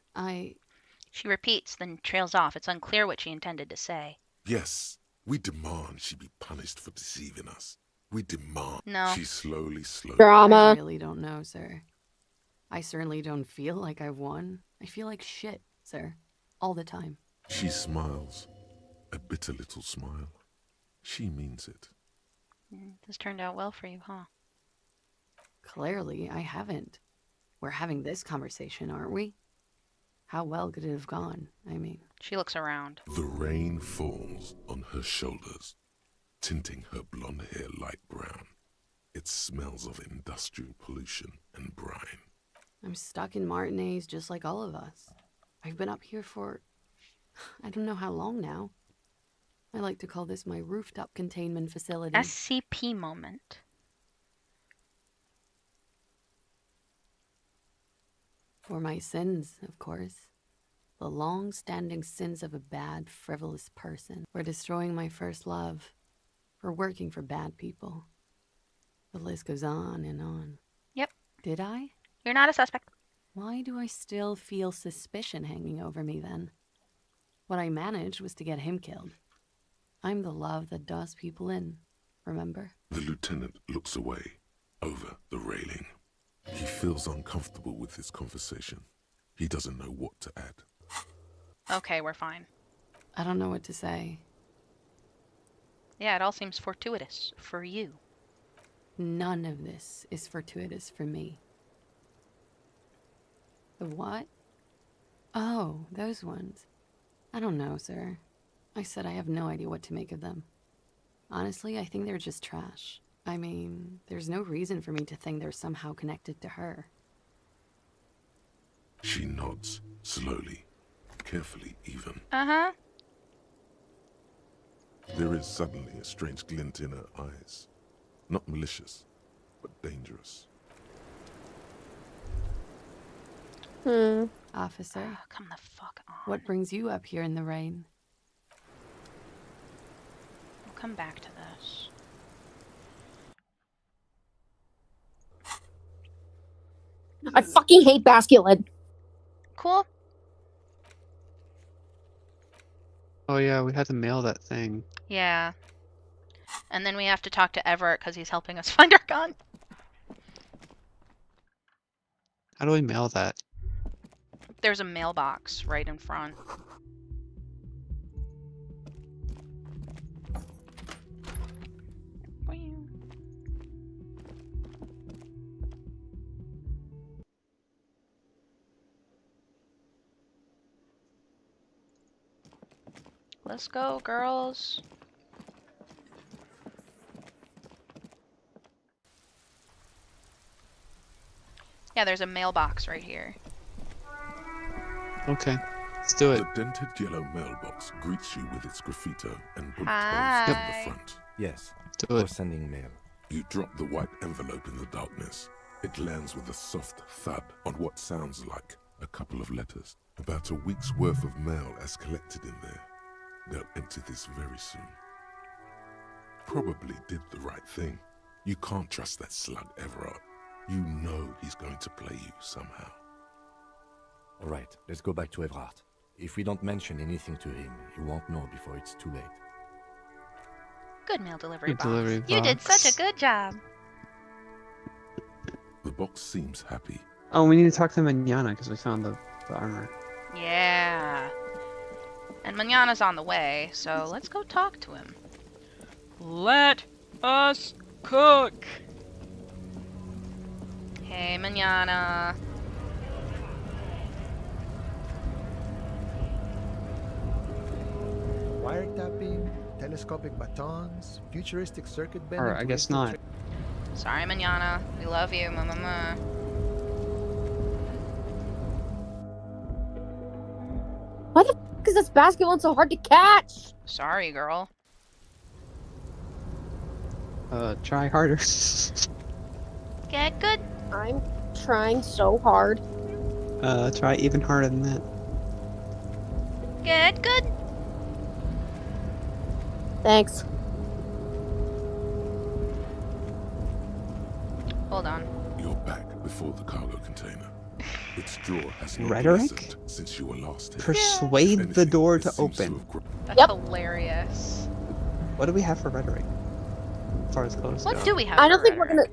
Speaker 2: She repeats, then trails off. It's unclear what she intended to say.
Speaker 4: Yes, we demand she be punished for deceiving us. We demand.
Speaker 2: No.
Speaker 4: She slowly.
Speaker 13: I really don't know, sir. I certainly don't feel like I've won. I feel like shit, sir. All the time.
Speaker 4: She smiles. A bitter little smile. She means it.
Speaker 2: This turned out well for you, huh?
Speaker 13: Clearly, I haven't. We're having this conversation, aren't we? How well could it have gone? I mean...
Speaker 2: She looks around.
Speaker 4: The rain falls on her shoulders, tinting her blonde hair light brown. It smells of industrial pollution and brine.
Speaker 13: I'm stuck in Martinez just like all of us. I've been up here for... I don't know how long now. I like to call this my rooftop containment facility.
Speaker 2: SCP moment.
Speaker 13: For my sins, of course. The long-standing sins of a bad, frivolous person. For destroying my first love. For working for bad people. The list goes on and on.
Speaker 2: Yep.
Speaker 13: Did I?
Speaker 2: You're not a suspect.
Speaker 13: Why do I still feel suspicion hanging over me then? What I managed was to get him killed. I'm the love that does people in, remember?
Speaker 4: The lieutenant looks away, over the railing. He feels uncomfortable with this conversation. He doesn't know what to add.
Speaker 2: Okay, we're fine.
Speaker 13: I don't know what to say.
Speaker 2: Yeah, it all seems fortuitous for you.
Speaker 13: None of this is fortuitous for me. The what? Oh, those ones. I don't know, sir. I said I have no idea what to make of them. Honestly, I think they're just trash. I mean, there's no reason for me to think they're somehow connected to her.
Speaker 4: She nods, slowly, carefully even.
Speaker 2: Uh-huh.
Speaker 4: There is suddenly a strange glint in her eyes. Not malicious, but dangerous.
Speaker 13: Officer.
Speaker 2: Oh, come the fuck on.
Speaker 13: What brings you up here in the rain?
Speaker 2: We'll come back to this.
Speaker 1: I fucking hate basculin.
Speaker 2: Cool.
Speaker 3: Oh yeah, we had to mail that thing.
Speaker 2: Yeah. And then we have to talk to Everett because he's helping us find our gun.
Speaker 3: How do we mail that?
Speaker 2: There's a mailbox right in front. Let's go, girls. Yeah, there's a mailbox right here.
Speaker 3: Okay, let's do it.
Speaker 4: The dented yellow mailbox greets you with its graffito and bullet
Speaker 2: Hi.
Speaker 4: holes in the front.
Speaker 6: Yes,
Speaker 3: Do it.
Speaker 6: for sending mail.
Speaker 4: You drop the white envelope in the darkness. It lands with a soft thud on what sounds like a couple of letters. About a week's worth of mail as collected in there. They'll empty this very soon. Probably did the right thing. You can't trust that slug Everard. You know he's going to play you somehow.
Speaker 6: All right, let's go back to Everard. If we don't mention anything to him, he won't know before it's too late.
Speaker 2: Good mail delivery
Speaker 3: Good
Speaker 2: box.
Speaker 3: delivery
Speaker 2: You did
Speaker 3: box.
Speaker 2: such a good job.
Speaker 4: The box seems happy.
Speaker 3: Oh, we need to talk to Manana because we found the armor.
Speaker 2: Yeah. And Manana's on the way, so let's go talk to him. Let us cook. Hey, Manana.
Speaker 7: Wiretapping, telescopic batons, futuristic circuit bending.
Speaker 3: Or I guess not.
Speaker 2: Sorry, Manana. We love you, mama.
Speaker 1: Why the fuck is this basketball so hard to catch?
Speaker 2: Sorry, girl.
Speaker 3: Try harder.
Speaker 2: Get good.
Speaker 1: I'm trying so hard.
Speaker 3: Try even harder than that.
Speaker 2: Get good.
Speaker 1: Thanks.
Speaker 2: Hold on.
Speaker 4: You're back before the cargo container. Its drawer has not
Speaker 3: Rhetoric?
Speaker 4: listened since you were last here.
Speaker 3: Persuade the door to open.
Speaker 2: That's hilarious.
Speaker 3: What do we have for rhetoric? As far as clothes
Speaker 2: What
Speaker 3: go?
Speaker 2: do we have?
Speaker 1: I don't think we're gonna.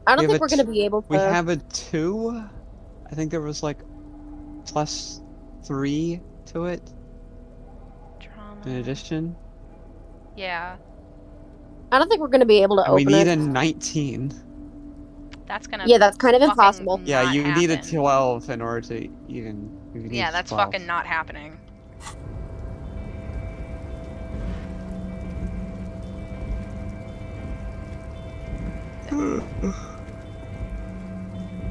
Speaker 1: I don't
Speaker 3: We have
Speaker 1: think we're gonna be able to.
Speaker 3: We have a 2. I think there was like +3 to it. In addition.
Speaker 2: Yeah.
Speaker 1: I don't think we're gonna be able to
Speaker 3: And
Speaker 1: open
Speaker 3: we need
Speaker 1: it.
Speaker 3: a 19.
Speaker 2: That's gonna.
Speaker 1: Yeah, that's kind of
Speaker 2: fucking
Speaker 1: impossible.
Speaker 3: Yeah,
Speaker 2: not
Speaker 3: you need a
Speaker 2: happen.
Speaker 3: 12 in order to even. You need
Speaker 2: Yeah, that's
Speaker 3: 12.
Speaker 2: fucking not happening.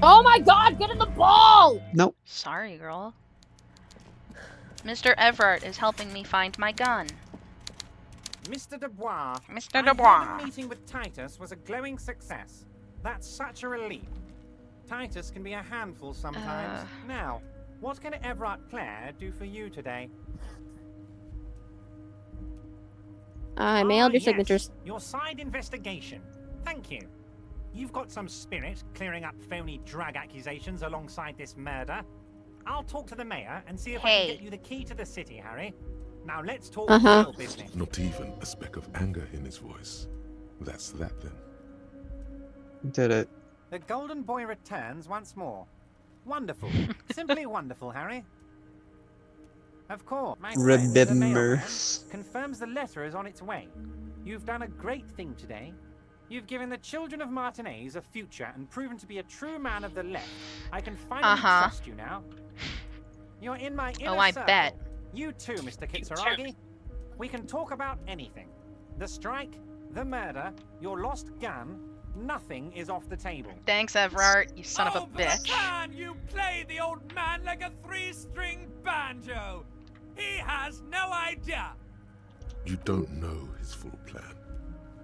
Speaker 1: Oh my god, get in the ball!
Speaker 3: Nope.
Speaker 2: Sorry, girl. Mr. Everett is helping me find my gun.
Speaker 16: Mr. Dubois.
Speaker 2: Mr.
Speaker 16: I
Speaker 2: Dubois.
Speaker 16: heard the meeting with Titus was a glowing success. That's such a relief. Titus can be a handful sometimes. Now, what can Everett Clare do for you today?
Speaker 1: I mailed your
Speaker 16: yes,
Speaker 1: signatures.
Speaker 16: Your side investigation. Thank you. You've got some spirit clearing up phony drug accusations alongside this murder. I'll talk to the mayor and see if I can get you the key to the city, Harry. Now let's talk real business.
Speaker 4: Not even a speck of anger in his voice. That's that then.
Speaker 3: Did it.
Speaker 16: The Golden Boy returns once more. Wonderful. Simply wonderful, Harry. Of course, my friend, the mailman,
Speaker 3: Remember.
Speaker 16: confirms the letter is on its way. You've done a great thing today. You've given the children of Martinez a future and proven to be a true man of the left. I can finally trust you now. You're in my inner
Speaker 2: I
Speaker 16: circle.
Speaker 2: bet.
Speaker 16: You too, Mr. Kitsuragi. We can talk about anything. The strike, the murder, your lost gun. Nothing is off the table.
Speaker 2: Thanks, Everett, you son of a bitch.
Speaker 15: Man, you play the old man like a 3-string banjo. He has no idea.
Speaker 4: You don't know his full plan.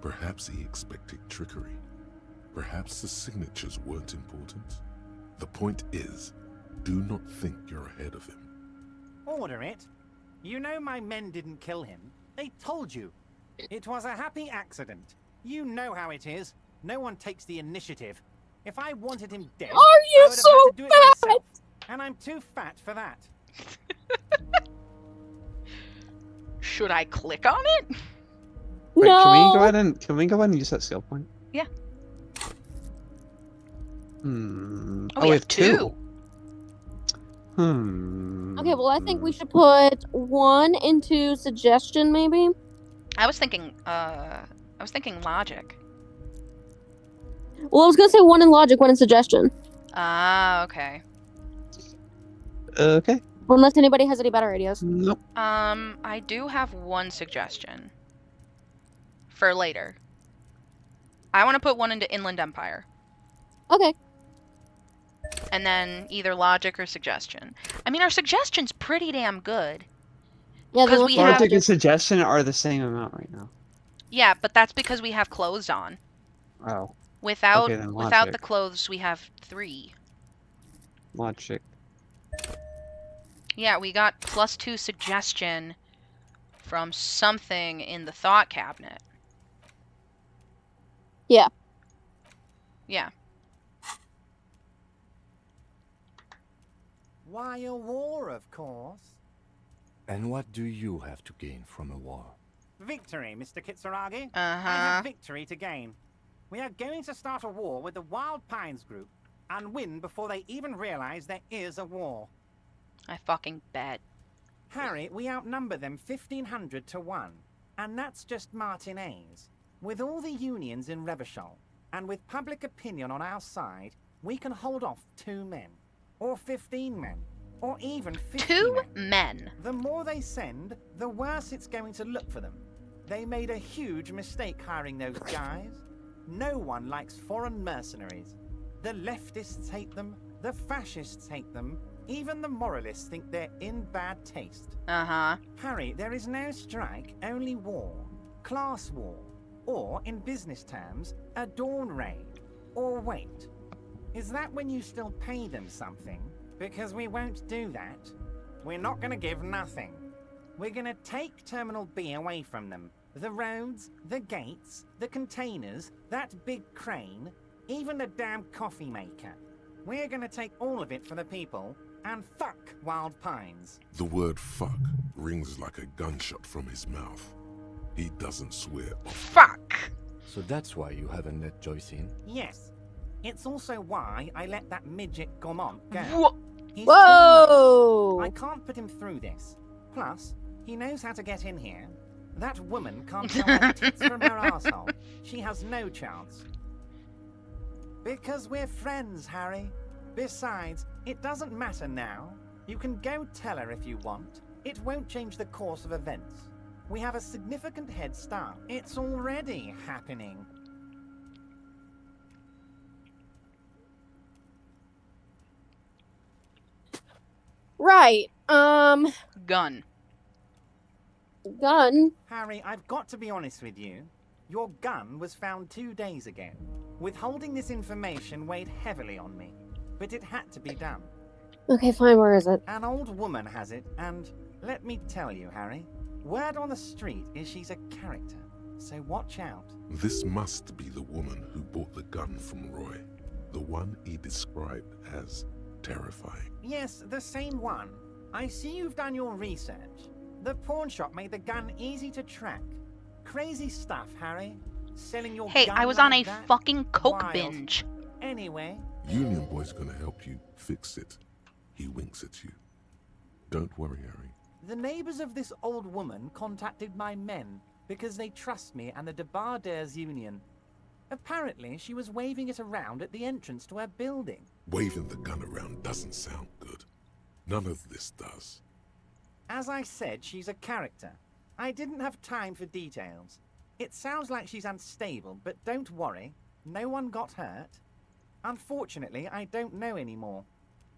Speaker 4: Perhaps he expected trickery. Perhaps the signatures weren't important. The point is, do not think you're ahead of him.
Speaker 16: Order it. You know my men didn't kill him. They told you. It was a happy accident. You know how it is. No one takes the initiative. If I wanted him dead,
Speaker 1: Are you
Speaker 16: I would have
Speaker 1: so
Speaker 16: had to do it
Speaker 1: fat?
Speaker 16: myself. And I'm too fat for that.
Speaker 2: Should I click on it?
Speaker 3: Wait,
Speaker 1: No.
Speaker 3: can we go ahead and use that skill point?
Speaker 2: Yeah.
Speaker 3: Hmm.
Speaker 2: Oh,
Speaker 3: we
Speaker 2: we
Speaker 3: have
Speaker 2: have
Speaker 3: 2. Hmm.
Speaker 1: Okay, well, I think we should put 1 into suggestion, maybe.
Speaker 2: I was thinking logic.
Speaker 1: Well, I was gonna say 1 in logic, 1 in suggestion.
Speaker 2: Ah, okay.
Speaker 3: Okay.
Speaker 1: Unless anybody has any better ideas.
Speaker 3: Nope.
Speaker 2: I do have 1 suggestion. For later. I want to put 1 into Inland Empire.
Speaker 1: Okay.
Speaker 2: And then either logic or suggestion. I mean, our suggestion's pretty damn good.
Speaker 1: Yeah,
Speaker 2: because we have.
Speaker 3: Logic and suggestion are the same amount right now.
Speaker 2: Yeah, but that's because we have clothes on.
Speaker 3: Oh.
Speaker 2: Without
Speaker 3: Okay, then
Speaker 2: without the
Speaker 3: logic.
Speaker 2: clothes, we have 3.
Speaker 3: Logic.
Speaker 2: Yeah, we got +2 suggestion from something in the thought cabinet.
Speaker 1: Yeah.
Speaker 2: Yeah.
Speaker 16: Why a war, of course.
Speaker 6: And what do you have to gain from a war?
Speaker 16: Victory, Mr. Kitsuragi.
Speaker 2: Uh-huh.
Speaker 16: I have victory to gain. We are going to start a war with the Wild Pines group and win before they even realize there is a war.
Speaker 2: I fucking bet.
Speaker 16: Harry, we outnumber them 1,500 to 1. And that's just Martinez. With all the unions in Revachol, and with public opinion on our side, we can hold off 2 men. Or 15 men. Or even 50
Speaker 2: 2 men.
Speaker 16: The more they send, the worse it's going to look for them. They made a huge mistake hiring those guys. No one likes foreign mercenaries. The leftists hate them, the fascists hate them, even the moralists think they're in bad taste.
Speaker 2: Uh-huh.
Speaker 16: Harry, there is no strike, only war. Class war. Or, in business terms, a dawn raid. Or wait. Is that when you still pay them something? Because we won't do that. We're not going to give nothing. We're going to take Terminal B away from them. The roads, the gates, the containers, that big crane, Even the damn coffee maker. We're gonna take all of it for the people, and fuck Wild Pines.
Speaker 4: The word fuck rings like a gunshot from his mouth. He doesn't swear often.
Speaker 2: Fuck!
Speaker 6: So that's why you haven't let Joyce in?
Speaker 16: Yes. It's also why I let that midget Gaumont go.
Speaker 2: Whoa!
Speaker 16: He's
Speaker 1: Whoa!
Speaker 16: too nice. I can't put him through this. Plus, he knows how to get in here. That woman can't tell her tits from her asshole. She has no chance. Because we're friends, Harry. Besides, it doesn't matter now. You can go tell her if you want. It won't change the course of events. We have a significant head start. It's already happening.
Speaker 1: Right.
Speaker 2: Gun.
Speaker 1: Gun?
Speaker 16: Harry, I've got to be honest with you. Your gun was found 2 days ago. Withholding this information weighed heavily on me, but it had to be done.
Speaker 1: Okay, fine, where is it?
Speaker 16: An old woman has it, and let me tell you, Harry, word on the street is she's a character, so watch out.
Speaker 4: This must be the woman who bought the gun from Roy. The one he described as terrifying.
Speaker 16: Yes, the same one. I see you've done your research. The pawn shop made the gun easy to track. Crazy stuff, Harry. Selling your
Speaker 2: Hey,
Speaker 16: gun
Speaker 2: I was
Speaker 16: like
Speaker 2: on a
Speaker 16: that?
Speaker 2: fucking coke
Speaker 16: Wild.
Speaker 2: binge.
Speaker 16: Anyway,
Speaker 4: Union Boy's gonna help you fix it. He winks at you. Don't worry, Harry.
Speaker 16: the neighbors of this old woman contacted my men because they trust me and the Debarders Union. Apparently, she was waving it around at the entrance to her building.
Speaker 4: Waving the gun around doesn't sound good. None of this does.
Speaker 16: As I said, she's a character. I didn't have time for details. It sounds like she's unstable, but don't worry. No one got hurt. Unfortunately, I don't know anymore.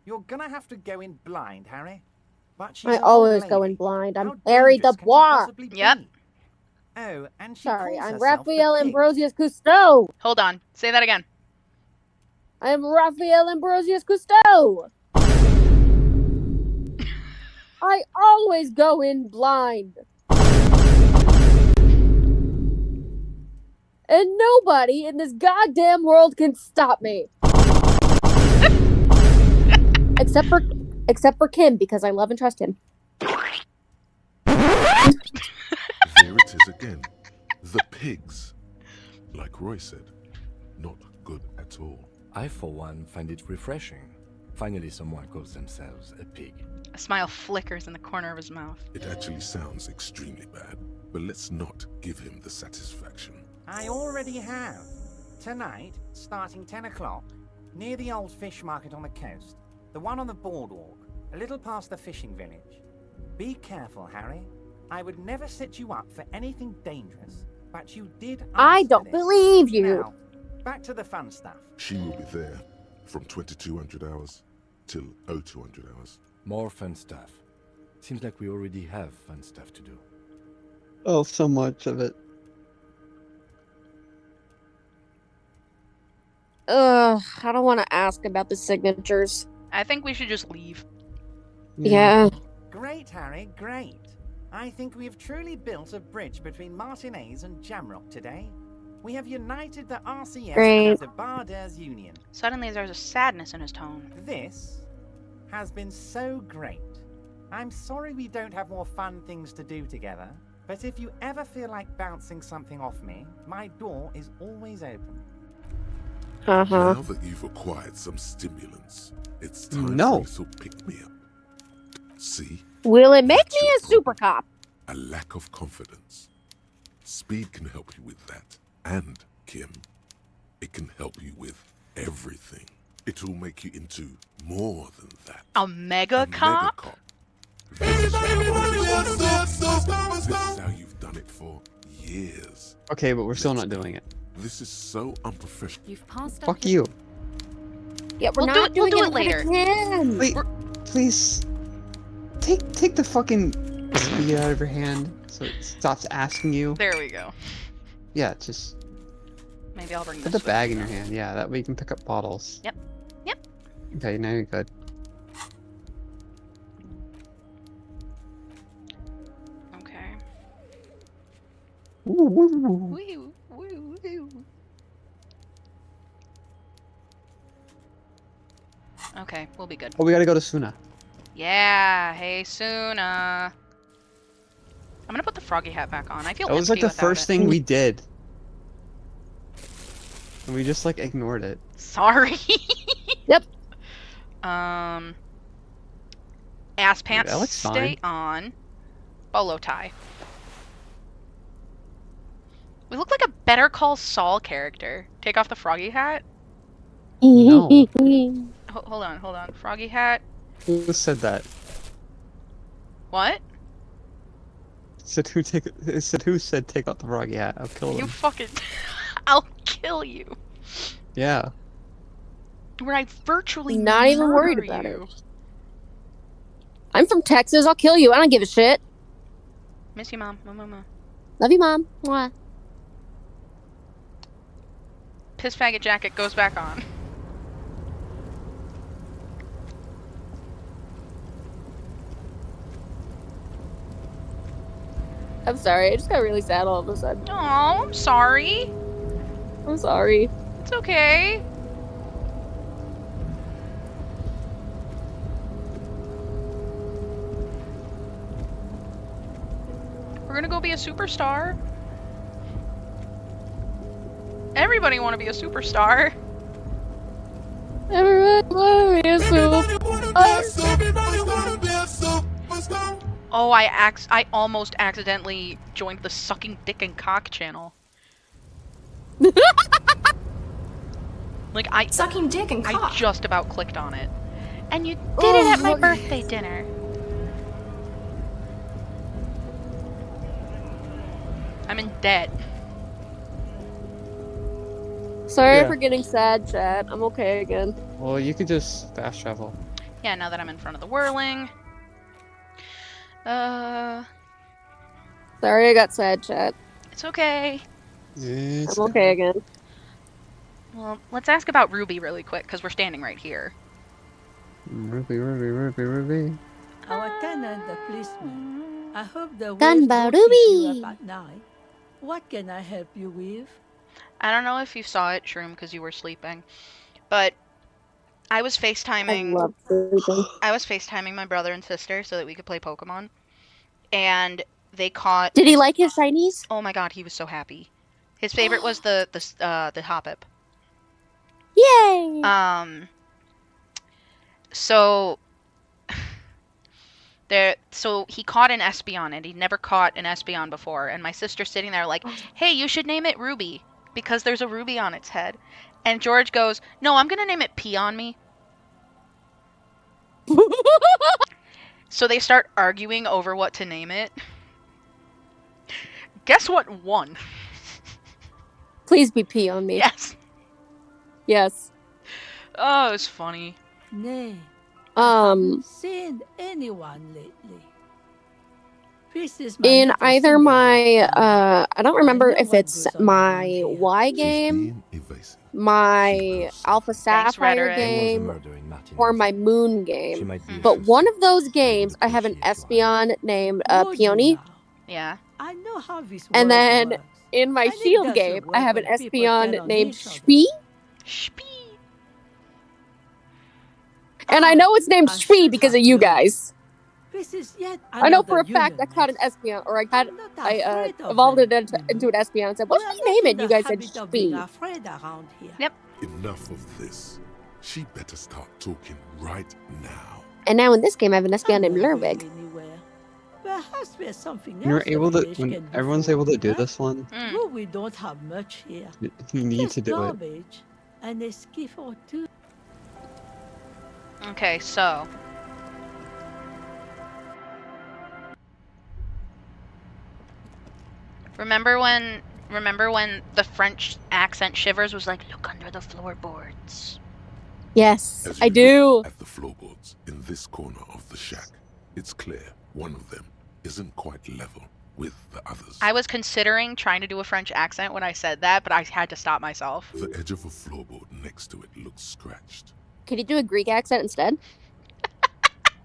Speaker 16: You're gonna have to go in blind, Harry. But she's
Speaker 1: I
Speaker 16: an
Speaker 1: always
Speaker 16: old
Speaker 1: go
Speaker 16: lady.
Speaker 1: in blind.
Speaker 16: How
Speaker 1: I'm Harry
Speaker 16: dangerous
Speaker 1: the
Speaker 16: can she
Speaker 1: Bois.
Speaker 16: possibly be?
Speaker 2: Yep.
Speaker 16: Oh, and she
Speaker 1: Sorry,
Speaker 16: calls
Speaker 1: I'm
Speaker 16: herself the
Speaker 1: Raphael
Speaker 16: Pig.
Speaker 1: Ambrosius Cousteau.
Speaker 2: Hold on. Say that again.
Speaker 1: I'm Raphael Ambrosius Cousteau. I always go in blind. And nobody in this goddamn world can stop me. Except for Kim, because I love and trust him.
Speaker 4: There it is again. The pigs. Like Roy said, not good at all.
Speaker 6: I, for one, find it refreshing. Finally, someone calls themselves a pig.
Speaker 2: A smile flickers in the corner of his mouth.
Speaker 4: It actually sounds extremely bad, but let's not give him the satisfaction.
Speaker 16: I already have. Tonight, starting 10 o'clock, near the old fish market on the coast. The one on the boardwalk, a little past the fishing village. Be careful, Harry. I would never set you up for anything dangerous, but you did ask
Speaker 1: I
Speaker 16: for
Speaker 1: don't
Speaker 16: this.
Speaker 1: believe you.
Speaker 16: Now, back to the fun stuff.
Speaker 4: She will be there from 2200 hours till 0200 hours.
Speaker 6: More fun stuff. Seems like we already have fun stuff to do.
Speaker 3: Oh, so much of it.
Speaker 1: Ugh, I don't want to ask about the signatures.
Speaker 2: I think we should just leave.
Speaker 1: Yeah.
Speaker 16: Great, Harry, great. I think we have truly built a bridge between Martinez and Jamrock today. We have united the RCS
Speaker 1: Great.
Speaker 16: and the Barders Union.
Speaker 2: Suddenly there's a sadness in his tone.
Speaker 16: This has been so great. I'm sorry we don't have more fun things to do together, but if you ever feel like bouncing something off me, my door is always open.
Speaker 1: Uh-huh.
Speaker 4: Now that you've acquired some stimulants, it's time for
Speaker 3: No.
Speaker 4: a little pick-me-up. See?
Speaker 1: Will it make me a super cop?
Speaker 4: A lack of confidence. Speed can help you with that. And, Kim, it can help you with everything. It will make you into more than that.
Speaker 2: A mega cop?
Speaker 4: Mega-cop. This is how you've done it for years.
Speaker 3: Okay, but we're still not doing it.
Speaker 4: This is so unprofessional.
Speaker 13: You've passed
Speaker 3: Fuck you.
Speaker 1: Yeah, we're
Speaker 2: We'll do
Speaker 1: not
Speaker 2: it- we'll
Speaker 1: doing
Speaker 2: do it later.
Speaker 1: Again.
Speaker 3: Wait, please. Take the fucking speed out of your hand so it stops asking you.
Speaker 2: There we go.
Speaker 3: Yeah, just
Speaker 2: Maybe I'll bring
Speaker 3: put
Speaker 2: this
Speaker 3: the
Speaker 2: with
Speaker 3: bag
Speaker 2: me
Speaker 3: in your
Speaker 2: now.
Speaker 3: hand. Yeah, that way you can pick up bottles.
Speaker 2: Yep. Yep.
Speaker 3: Okay, now you're good.
Speaker 2: Okay.
Speaker 3: Ooh, woo, woo.
Speaker 2: Woo, woo, woo. Okay, we'll be good.
Speaker 3: Oh, we gotta go to Suna.
Speaker 2: Yeah, hey Suna. I'm gonna put the froggy hat back on. I feel
Speaker 3: That was like
Speaker 2: empty
Speaker 3: the
Speaker 2: without
Speaker 3: first
Speaker 2: it.
Speaker 3: thing we did. And we just like ignored it.
Speaker 2: Sorry.
Speaker 1: Yep.
Speaker 2: Ass
Speaker 3: Dude,
Speaker 2: pants
Speaker 3: that looks
Speaker 2: stay
Speaker 3: fine.
Speaker 2: on. Bolo tie. We look like a Better Call Saul character. Take off the froggy hat.
Speaker 3: No.
Speaker 2: Hold on. Froggy hat.
Speaker 3: Who said that?
Speaker 2: What?
Speaker 3: It said who said take out the froggy hat? I'll kill
Speaker 2: You
Speaker 3: them.
Speaker 2: fucking... I'll kill you.
Speaker 3: Yeah.
Speaker 2: Where I virtually
Speaker 1: Not even worried
Speaker 2: murder
Speaker 1: about
Speaker 2: you.
Speaker 1: it. I'm from Texas. I'll kill you. I don't give a shit.
Speaker 2: Miss you, Mom. Mama.
Speaker 1: Love you, Mom. Mwah.
Speaker 2: Piss faggot jacket goes back on.
Speaker 1: I'm sorry. I just got really sad all of a sudden.
Speaker 2: Oh, I'm sorry.
Speaker 1: I'm sorry.
Speaker 2: It's okay. We're gonna go be a superstar. Everybody wanna be a superstar.
Speaker 1: Everybody wanna be a superstar.
Speaker 2: Oh, I almost accidentally joined the sucking dick and cock channel. Like
Speaker 17: sucking dick and cock.
Speaker 2: I just about clicked on it. And you did it at my
Speaker 1: Oh,
Speaker 2: birthday dinner. I'm in debt.
Speaker 1: Sorry
Speaker 3: Yeah.
Speaker 1: for getting sad, chat. I'm okay again.
Speaker 3: Well, you could just fast travel.
Speaker 2: Yeah, now that I'm in front of the whirling.
Speaker 1: Sorry I got sad, chat.
Speaker 2: It's okay.
Speaker 1: I'm okay again.
Speaker 2: Well, let's ask about Ruby really quick, because we're standing right here.
Speaker 3: Ruby.
Speaker 18: Our tenant, the policeman. I hope the
Speaker 1: Done
Speaker 18: waves
Speaker 1: by
Speaker 18: don't keep you
Speaker 1: Ruby.
Speaker 18: up at night. What can I help you with?
Speaker 2: I don't know if you saw it, Shroom, because you were sleeping, but I was FaceTiming.
Speaker 1: I love sleeping.
Speaker 2: I was FaceTiming my brother and sister so that we could play Pokemon, and they caught.
Speaker 1: Did he like his shinies?
Speaker 2: Oh my god, he was so happy. His favorite was the Hoppip.
Speaker 1: Yay!
Speaker 2: So so he caught an Espeon, and he'd never caught an Espeon before. And my sister's sitting there like, "Hey, you should name it Ruby because there's a ruby on its head." And George goes, "No, I'm gonna name it Pee on Me." So they start arguing over what to name it. Guess what won?
Speaker 1: Please be pee on me.
Speaker 2: Yes.
Speaker 1: Yes.
Speaker 2: Oh, it was funny.
Speaker 18: Nay, seen anyone lately. This is my
Speaker 1: In
Speaker 18: little
Speaker 1: either
Speaker 18: finger
Speaker 1: my
Speaker 18: walk.
Speaker 1: I don't remember
Speaker 18: know
Speaker 1: if
Speaker 18: what
Speaker 1: it's
Speaker 18: goes on
Speaker 1: my Y game, my Alpha Sapphire
Speaker 2: Rhetoric.
Speaker 1: game, or my Moon game.
Speaker 6: might be
Speaker 1: But one of those games I have an Espeon named Peony.
Speaker 2: Yeah.
Speaker 18: I know how this
Speaker 1: And
Speaker 18: world
Speaker 1: then
Speaker 18: works.
Speaker 1: in my
Speaker 18: And it
Speaker 1: Shield
Speaker 18: doesn't
Speaker 1: game, I
Speaker 18: work
Speaker 1: have an
Speaker 18: when people tell
Speaker 1: Espeon
Speaker 18: on
Speaker 1: named
Speaker 18: each other.
Speaker 1: Spee. And I know it's named Spee because of you guys.
Speaker 18: This is yet
Speaker 1: I know for a
Speaker 18: another
Speaker 1: fact I
Speaker 18: union
Speaker 1: caught an Espeon, or I
Speaker 18: afraid of
Speaker 1: evolved it
Speaker 18: them,
Speaker 1: into an Espeon and said, "What should we name it?" And you guys said
Speaker 18: habit of being
Speaker 1: Spee.
Speaker 18: afraid around here.
Speaker 2: Yep.
Speaker 4: Enough of this. She better start talking right now.
Speaker 1: And now in this game, I have an Espeon named Lurvig.
Speaker 18: Perhaps there's something
Speaker 3: You're
Speaker 18: else
Speaker 3: able
Speaker 18: the
Speaker 3: to,
Speaker 18: village
Speaker 3: when
Speaker 18: can do
Speaker 3: everyone's
Speaker 18: for
Speaker 3: able to
Speaker 18: you,
Speaker 3: do
Speaker 18: huh?
Speaker 3: this one,
Speaker 18: Well, we don't have much here.
Speaker 3: you need
Speaker 18: Just
Speaker 3: to do it.
Speaker 18: garbage and a skiff or two.
Speaker 2: Okay, so remember when the French accent Shivers was like, "Look under the floorboards."
Speaker 1: Yes,
Speaker 4: As
Speaker 1: I
Speaker 4: you
Speaker 1: do.
Speaker 4: look at the floorboards in this corner of the shack, it's clear one of them isn't quite level with the others.
Speaker 2: I was considering trying to do a French accent when I said that, but I had to stop myself.
Speaker 4: The edge of a floorboard next to it looks scratched.
Speaker 1: Can you do a Greek accent instead?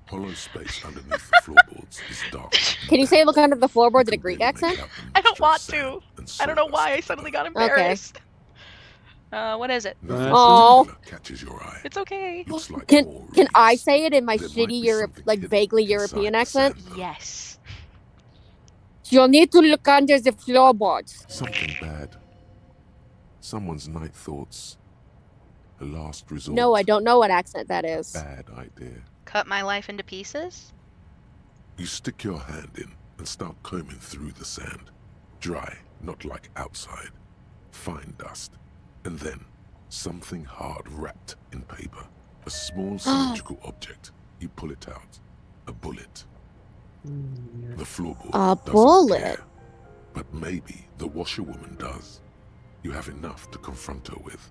Speaker 4: Hollow space underneath the floorboards is dark.
Speaker 1: Can you say "look under the floorboards" in a Greek accent?
Speaker 2: I don't want to. I don't know why I suddenly got embarrassed. What is it?
Speaker 4: Nothing
Speaker 1: Oh.
Speaker 4: particular catches your eye.
Speaker 2: It's okay.
Speaker 4: Looks like
Speaker 1: Can
Speaker 4: more
Speaker 1: can I
Speaker 4: reeds.
Speaker 1: say it in my
Speaker 4: There might
Speaker 1: shitty
Speaker 4: be
Speaker 1: Europe,
Speaker 4: something
Speaker 1: like
Speaker 4: hidden
Speaker 1: vaguely
Speaker 4: inside
Speaker 1: European
Speaker 4: the
Speaker 1: accent?
Speaker 4: sand, though.
Speaker 2: Yes.
Speaker 1: You need to look under the floorboards.
Speaker 4: Something bad. Someone's night thoughts. A last resort.
Speaker 1: No, I don't know what accent that is.
Speaker 4: Bad idea.
Speaker 2: Cut my life into pieces?
Speaker 4: You stick your hand in and start combing through the sand. Dry, not like outside. Fine dust. And then, something hard wrapped in paper. A small cylindrical object. You pull it out. A bullet. The floorboard
Speaker 1: A
Speaker 4: doesn't
Speaker 1: bullet?
Speaker 4: care. But maybe the washerwoman does. You have enough to confront her with.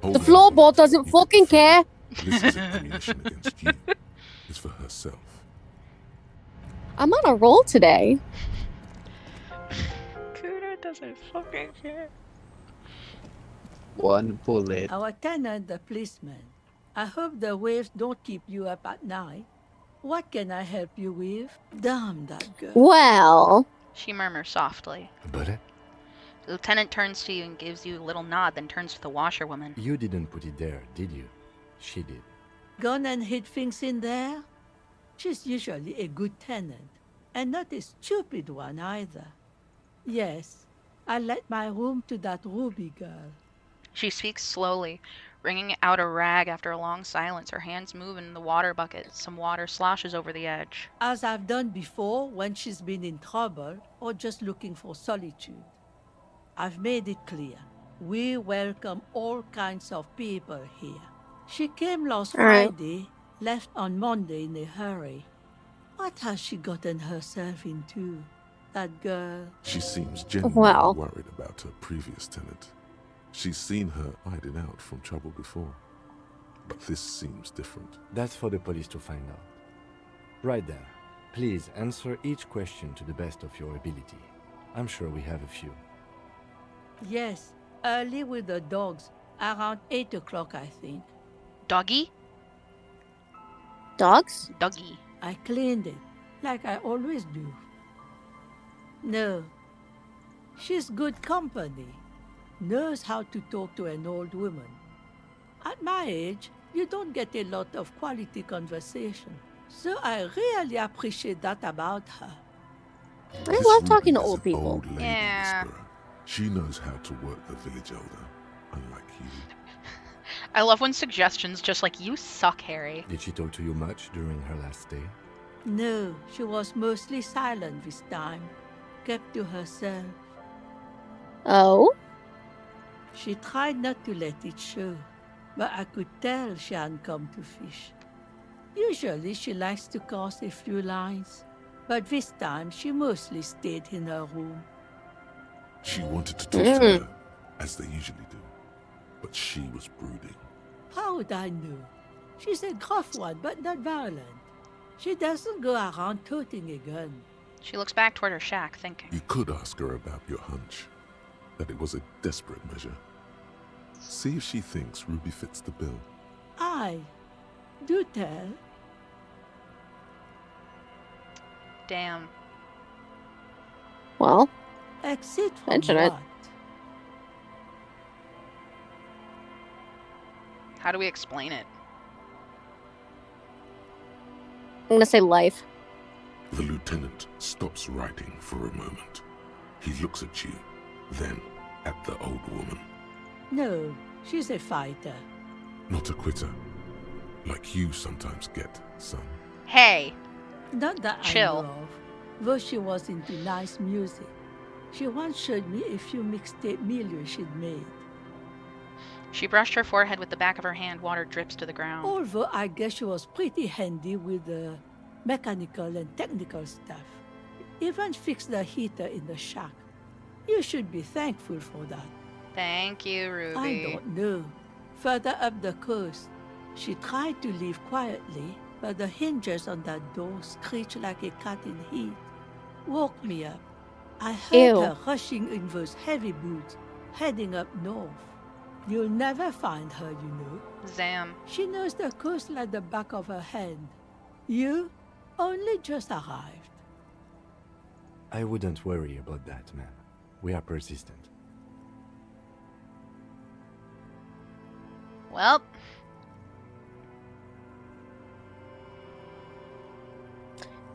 Speaker 1: The floorboard doesn't fucking care.
Speaker 4: This isn't ammunition against you. It's for herself.
Speaker 1: I'm on a roll today.
Speaker 2: Kudo doesn't fucking care.
Speaker 3: One bullet.
Speaker 18: Our tenant, the policeman. I hope the waves don't keep you up at night. What can I help you with? Damn that girl.
Speaker 1: Well.
Speaker 2: She murmurs softly.
Speaker 6: A bullet?
Speaker 2: The lieutenant turns to you and gives you a little nod, then turns to the washerwoman.
Speaker 6: You didn't put it there, did you? She did.
Speaker 18: Gone and hid things in there? She's usually a good tenant, and not a stupid one either. Yes, I let my room to that Ruby girl.
Speaker 2: She speaks slowly, wringing out a rag after a long silence. Her hands move in the water bucket. Some water sloshes over the edge.
Speaker 18: As I've done before when she's been in trouble or just looking for solitude. I've made it clear. We welcome all kinds of people here. She came last Friday, left on Monday in a hurry. What has she gotten herself into, that girl?
Speaker 4: She seems genuinely worried about her previous tenant. She's seen her hiding out from trouble before. But this seems different.
Speaker 6: That's for the police to find out. Right there. Please answer each question to the best of your ability. I'm sure we have a few.
Speaker 18: Yes, early with the dogs, around 8 o'clock, I think.
Speaker 2: Doggy?
Speaker 1: Dogs?
Speaker 2: Doggy.
Speaker 18: I cleaned it, like I always do. No, she's good company. Knows how to talk to an old woman. At my age, you don't get a lot of quality conversation. So I really appreciate that about her.
Speaker 1: I love talking to old people.
Speaker 4: Old lady whisperer. She knows how to work the village elder, unlike you.
Speaker 2: I love when suggestions just like, you suck, Harry.
Speaker 6: Did she talk to you much during her last stay?
Speaker 18: No, she was mostly silent this time. Kept to herself.
Speaker 1: Oh?
Speaker 18: She tried not to let it show, but I could tell she hadn't come to fish. Usually she likes to cast a few lines, but this time she mostly stayed in her room.
Speaker 4: She wanted to talk to her, as they usually do, but she was brooding.
Speaker 18: How would I know? She's a gruff one, but not violent. She doesn't go around toting a gun.
Speaker 2: She looks back toward her shack, thinking.
Speaker 4: You could ask her about your hunch, that it was a desperate measure. See if she thinks Ruby fits the bill.
Speaker 18: Aye. Do tell.
Speaker 2: Damn.
Speaker 1: Well,
Speaker 18: exit from
Speaker 1: mention it.
Speaker 18: what?
Speaker 2: How do we explain it?
Speaker 1: I'm gonna say life.
Speaker 4: The lieutenant stops writing for a moment. He looks at you, then at the old woman.
Speaker 18: No, she's a fighter.
Speaker 4: Not a quitter, like you sometimes get, son.
Speaker 2: Hey.
Speaker 18: Not that
Speaker 2: Chill.
Speaker 18: I know of, though she was into nice music. She once showed me a few mixtape milieu she'd made.
Speaker 2: She brushed her forehead with the back of her hand. Water drips to the ground.
Speaker 18: Although I guess she was pretty handy with the mechanical and technical stuff. Even fixed the heater in the shack. You should be thankful for that.
Speaker 2: Thank you, Ruby.
Speaker 18: I don't know. Further up the coast, she tried to leave quietly, but the hinges on that door screeched like a cat in heat. Woke me up. I heard her rushing in those heavy boots, heading up north. You'll never find her, you know.
Speaker 2: Zam.
Speaker 18: She knows the coast like the back of her hand. You only just arrived.
Speaker 6: I wouldn't worry about that, man. We are persistent.
Speaker 2: Well.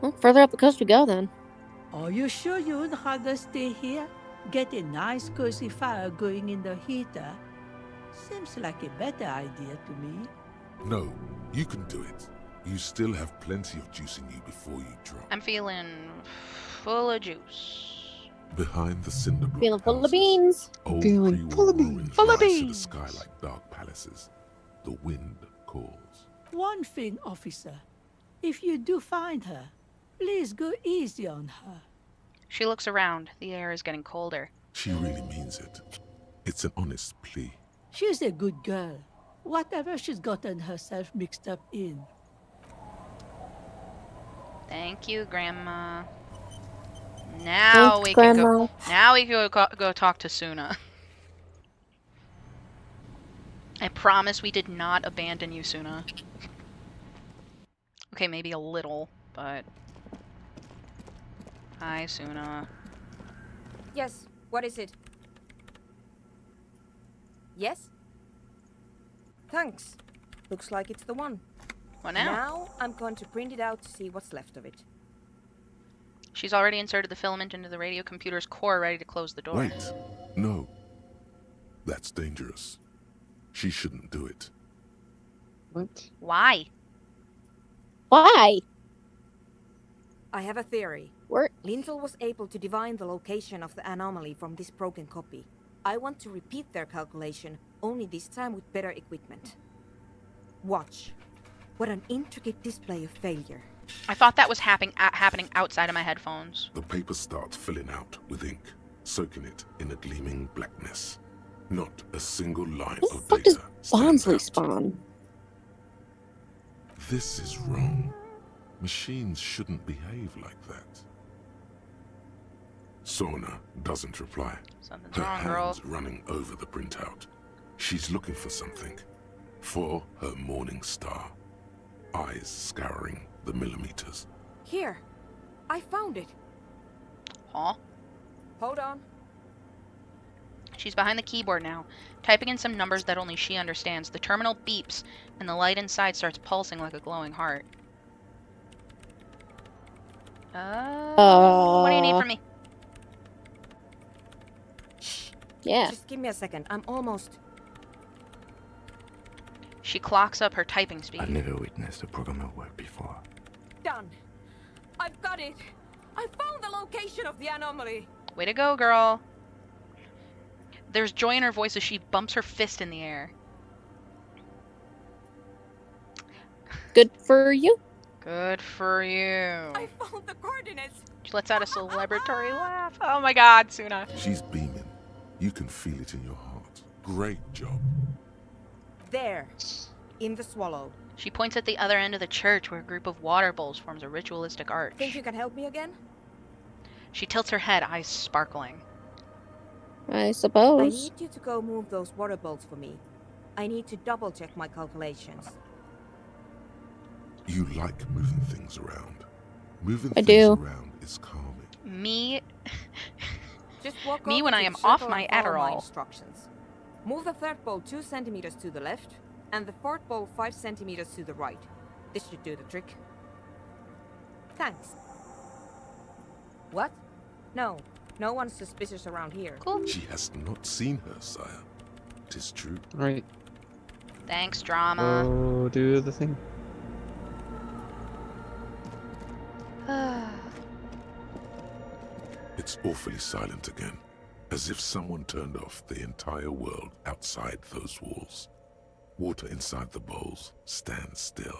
Speaker 1: Well, further up the coast we go then.
Speaker 18: Are you sure you'd rather stay here? Get a nice cozy fire going in the heater? Seems like a better idea to me.
Speaker 4: No, you can do it. You still have plenty of juice in you before you drop.
Speaker 2: I'm feeling full of juice.
Speaker 4: Behind the cinder block
Speaker 1: Feeling full of
Speaker 4: houses,
Speaker 1: beans.
Speaker 4: old
Speaker 3: Feeling
Speaker 4: pre-war
Speaker 3: full of
Speaker 4: ruins
Speaker 3: beans.
Speaker 1: Full of
Speaker 4: rise to the
Speaker 1: beans.
Speaker 4: sky like dark palaces. The wind calls.
Speaker 18: One thing, officer. If you do find her, please go easy on her.
Speaker 2: She looks around. The air is getting colder.
Speaker 4: She really means it. It's an honest plea.
Speaker 18: She's a good girl. Whatever she's gotten herself mixed up in.
Speaker 2: Thank you, Grandma. Now
Speaker 1: Thanks,
Speaker 2: we can
Speaker 1: Grandma.
Speaker 2: go. Now we can go talk to Suna. I promise we did not abandon you, Suna. Okay, maybe a little, but. Hi, Suna.
Speaker 17: Yes, what is it? Yes? Thanks. Looks like it's the one.
Speaker 2: What now?
Speaker 17: Now I'm going to print it out to see what's left of it.
Speaker 2: She's already inserted the filament into the radio computer's core, ready to close the door.
Speaker 4: Wait. No. That's dangerous. She shouldn't do it.
Speaker 3: What?
Speaker 2: Why?
Speaker 1: Why?
Speaker 17: I have a theory.
Speaker 1: Where?
Speaker 17: Lintel was able to divine the location of the anomaly from this broken copy. I want to repeat their calculation, only this time with better equipment. Watch. What an intricate display of failure.
Speaker 2: I thought that was happening outside of my headphones.
Speaker 4: The paper starts filling out with ink, soaking it in a gleaming blackness. Not a single line
Speaker 1: What the
Speaker 4: of
Speaker 1: fuck does
Speaker 4: data stands
Speaker 1: Bonsley
Speaker 4: out.
Speaker 1: spawn?
Speaker 4: This is wrong. Machines shouldn't behave like that. Sona doesn't reply.
Speaker 2: Something's
Speaker 4: Her
Speaker 2: wrong, girl.
Speaker 4: hands running over the printout. She's looking for something. For her morning star. Eyes scouring the millimeters.
Speaker 17: Here. I found it.
Speaker 2: Huh?
Speaker 17: Hold on.
Speaker 2: She's behind the keyboard now, typing in some numbers that only she understands. The terminal beeps, and the light inside starts pulsing like a glowing heart. What do you need from me?
Speaker 1: Yeah.
Speaker 17: Just give me a second. I'm almost...
Speaker 2: She clocks up her typing speed.
Speaker 6: I've never witnessed a programmer work before.
Speaker 17: done. I've got it. I found the location of the anomaly.
Speaker 2: Way to go, girl. There's joy in her voice as she bumps her fist in the air.
Speaker 1: Good for you.
Speaker 2: Good for you.
Speaker 17: I found the coordinates.
Speaker 2: She lets out a celebratory laugh. Oh my god, Suna.
Speaker 4: She's beaming. You can feel it in your heart. Great job.
Speaker 17: There. In the swallow.
Speaker 2: She points at the other end of the church where a group of water bowls forms a ritualistic arch.
Speaker 17: Think you can help me again?
Speaker 2: She tilts her head, eyes sparkling.
Speaker 1: I
Speaker 17: I
Speaker 1: suppose.
Speaker 17: need you to go move those water bowls for me. I need to double check my calculations.
Speaker 4: You like moving things around. Moving
Speaker 1: I
Speaker 4: things
Speaker 1: do.
Speaker 4: around is calming.
Speaker 2: Me
Speaker 17: Just walk
Speaker 2: Me
Speaker 17: over
Speaker 2: when
Speaker 17: to
Speaker 2: I
Speaker 17: the
Speaker 2: am off
Speaker 17: circle
Speaker 2: my
Speaker 17: and follow my
Speaker 2: Adderall.
Speaker 17: instructions. Move the third bowl 2 centimeters to the left, and the fourth bowl 5 centimeters to the right. This should do the trick. Thanks. What? No. No one's suspicious around here.
Speaker 2: Cool.
Speaker 4: She has not seen her, sire. 'Tis true.
Speaker 3: Right.
Speaker 2: Thanks, drama.
Speaker 3: Oh, do the thing.
Speaker 4: It's awfully silent again, as if someone turned off the entire world outside those walls. Water inside the bowls stands still.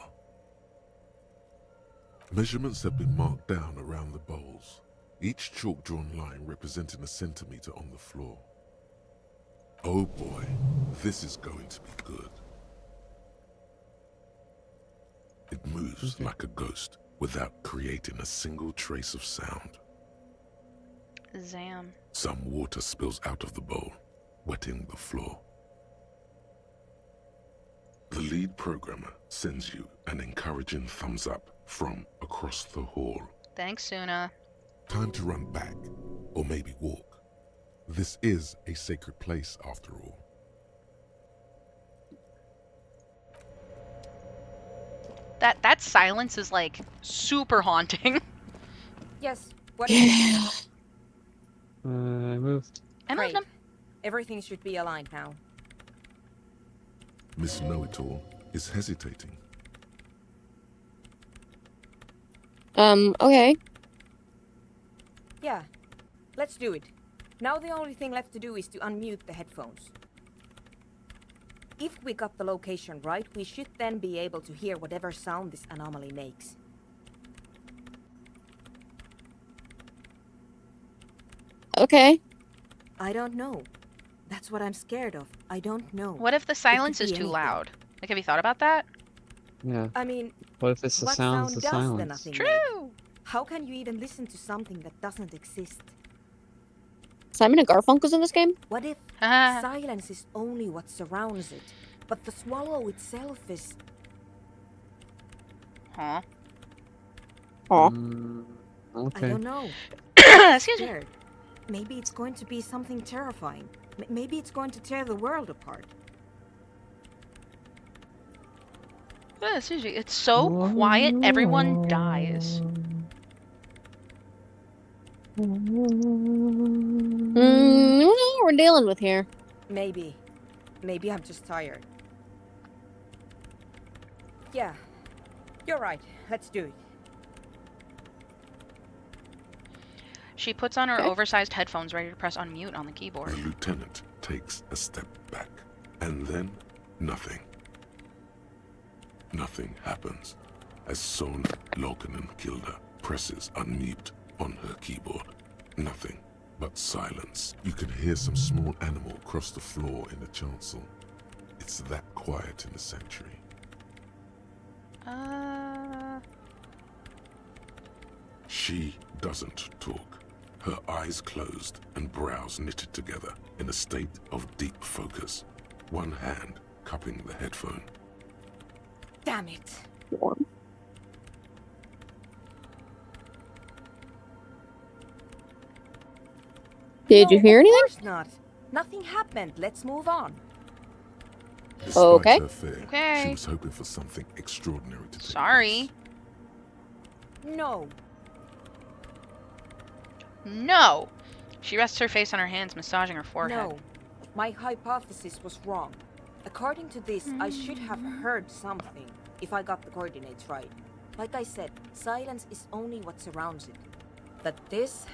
Speaker 4: Measurements have been marked down around the bowls, each chalk-drawn line representing a centimeter on the floor. Oh boy, this is going to be good. It moves like a ghost without creating a single trace of sound.
Speaker 2: Zam.
Speaker 4: Some water spills out of the bowl, wetting the floor. The lead programmer sends you an encouraging thumbs up from across the hall.
Speaker 2: Thanks, Suna.
Speaker 4: Time to run back, or maybe walk. This is a sacred place after all.
Speaker 2: That silence is like super haunting.
Speaker 17: Yes, what is it?
Speaker 3: I moved.
Speaker 2: I moved them.
Speaker 17: Everything should be aligned now.
Speaker 4: Miss Know-It-All is hesitating.
Speaker 1: Okay.
Speaker 17: Yeah, let's do it. Now the only thing left to do is to unmute the headphones. If we got the location right, we should then be able to hear whatever sound this anomaly makes.
Speaker 1: Okay.
Speaker 17: I don't know. That's what I'm scared of. I don't know.
Speaker 2: What if the silence is too loud? Like, have you thought about that?
Speaker 3: Yeah.
Speaker 17: I mean,
Speaker 3: What if it's the
Speaker 17: what
Speaker 3: sounds
Speaker 17: sound
Speaker 3: of
Speaker 17: does the
Speaker 3: silence?
Speaker 17: nothing
Speaker 2: True.
Speaker 17: make? How can you even listen to something that doesn't exist?
Speaker 1: Simon and Garfunkel's in this game?
Speaker 17: What if silence is only what surrounds it, but the swallow itself is...
Speaker 2: Huh?
Speaker 1: Huh?
Speaker 3: Okay.
Speaker 17: I don't know.
Speaker 2: Excuse me.
Speaker 17: Scared. Maybe it's going to be something terrifying. Maybe it's going to tear the world apart.
Speaker 2: Excuse me. It's so quiet, everyone dies.
Speaker 1: We're dealing with here.
Speaker 17: Maybe. Maybe I'm just tired. Yeah. You're right. Let's do it.
Speaker 2: She puts on her oversized headphones ready to press unmute on the keyboard.
Speaker 4: The lieutenant takes a step back, and then nothing. Nothing happens as Son Lokanen-Kilda presses unmute on her keyboard. Nothing but silence. You can hear some small animal cross the floor in the chancel. It's that quiet in the sanctuary. She doesn't talk. Her eyes closed and brows knitted together in a state of deep focus. One hand cupping the headphone.
Speaker 17: Damn it.
Speaker 1: Did you hear anything?
Speaker 17: Of course not. Nothing happened. Let's move on.
Speaker 4: Despite
Speaker 1: Okay.
Speaker 4: her fear,
Speaker 2: Okay.
Speaker 4: she was hoping for something extraordinary to take
Speaker 2: Sorry.
Speaker 17: No.
Speaker 2: No. She rests her face on her hands, massaging her forehead.
Speaker 17: No. My hypothesis was wrong. According to this, I should have heard something if I got the coordinates right. Like I said, silence is only what surrounds it. But this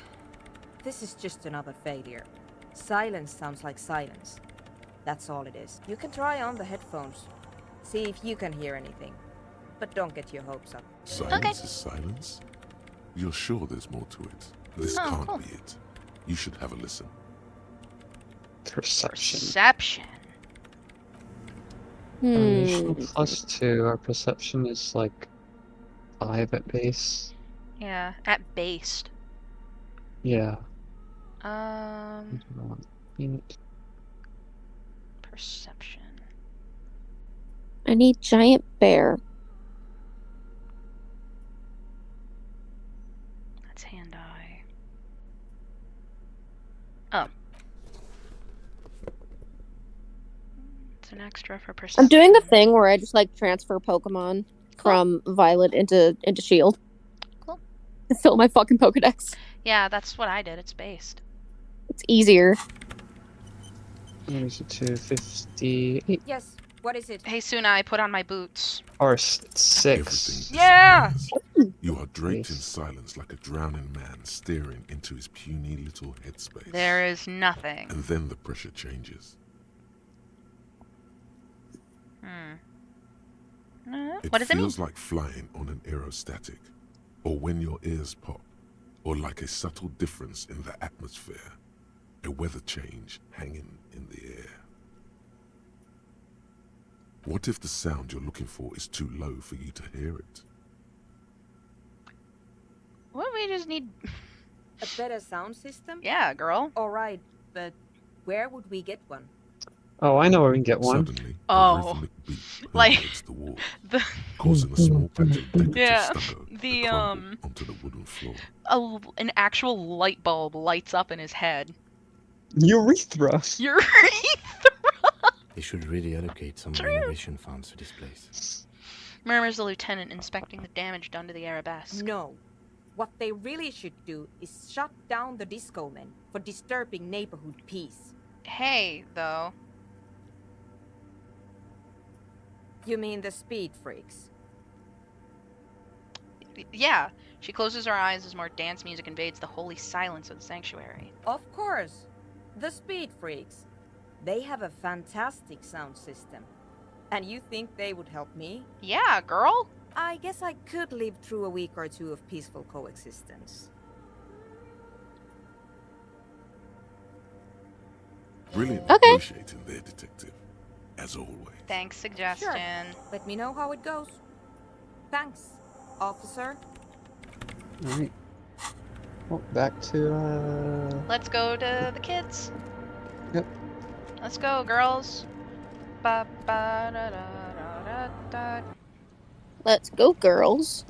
Speaker 17: is just another failure. Silence sounds like silence. That's all it is. You can try on the headphones. See if you can hear anything. But don't get your hopes up.
Speaker 4: Silence is silence? You're sure there's more to it? This can't be it. You should have a listen.
Speaker 3: Perception.
Speaker 2: Perception.
Speaker 3: Unusual +2. Our perception is like 5 at base.
Speaker 2: Yeah, at base.
Speaker 3: Yeah.
Speaker 2: Perception.
Speaker 1: I need giant bear.
Speaker 2: That's hand-eye. Oh. It's an extra for perception.
Speaker 1: I'm doing the thing where I just like transfer Pokemon from Violet into Shield.
Speaker 2: Cool.
Speaker 1: Fill my fucking Pokedex.
Speaker 2: Yeah, that's what I did. It's based.
Speaker 1: It's easier.
Speaker 3: 258.
Speaker 17: Yes, what is it?
Speaker 2: Hey, Suna, I put on my boots.
Speaker 3: Or 6.
Speaker 2: Yeah!
Speaker 4: You are draped in silence like a drowning man staring into his puny little headspace.
Speaker 2: There is nothing.
Speaker 4: And then the pressure changes.
Speaker 2: What does it mean?
Speaker 4: Feels like flying on an aerostatic, or when your ears pop, or like a subtle difference in the atmosphere, a weather change hanging in the air. What if the sound you're looking for is too low for you to hear it?
Speaker 2: What, we just need...
Speaker 17: A better sound system?
Speaker 2: Yeah, girl.
Speaker 17: Alright, but where would we get one?
Speaker 3: Oh, I know where we can get one.
Speaker 4: Suddenly,
Speaker 2: Oh.
Speaker 4: a rhythmic beat
Speaker 2: Like,
Speaker 4: permeates the wall,
Speaker 2: the...
Speaker 4: causing a small patch of decorative
Speaker 2: Yeah,
Speaker 4: stucco
Speaker 2: the,
Speaker 4: to crumble onto the wooden floor.
Speaker 2: An actual light bulb lights up in his head.
Speaker 3: Urethra.
Speaker 6: They should really allocate some renovation funds to this place.
Speaker 2: Murmurs the lieutenant, inspecting the damage done to the arabesque.
Speaker 17: No. What they really should do is shut down the disco men for disturbing neighborhood peace.
Speaker 2: Hey, though.
Speaker 17: You mean the speed freaks?
Speaker 2: Yeah. She closes her eyes as more dance music invades the holy silence of the sanctuary.
Speaker 17: Of course. The speed freaks. They have a fantastic sound system. And you think they would help me?
Speaker 2: Yeah, girl.
Speaker 17: I guess I could live through a week or two of peaceful coexistence.
Speaker 4: Brilliant
Speaker 1: Okay.
Speaker 4: negotiating there, detective. As always.
Speaker 2: Thanks, suggestion.
Speaker 17: Sure. Let me know how it goes. Thanks, officer.
Speaker 3: Alright. Well, back to,
Speaker 2: Let's go to the kids.
Speaker 3: Yep.
Speaker 2: Let's go, girls. Ba, ba, da, da, da, da, da.
Speaker 1: Let's go, girls.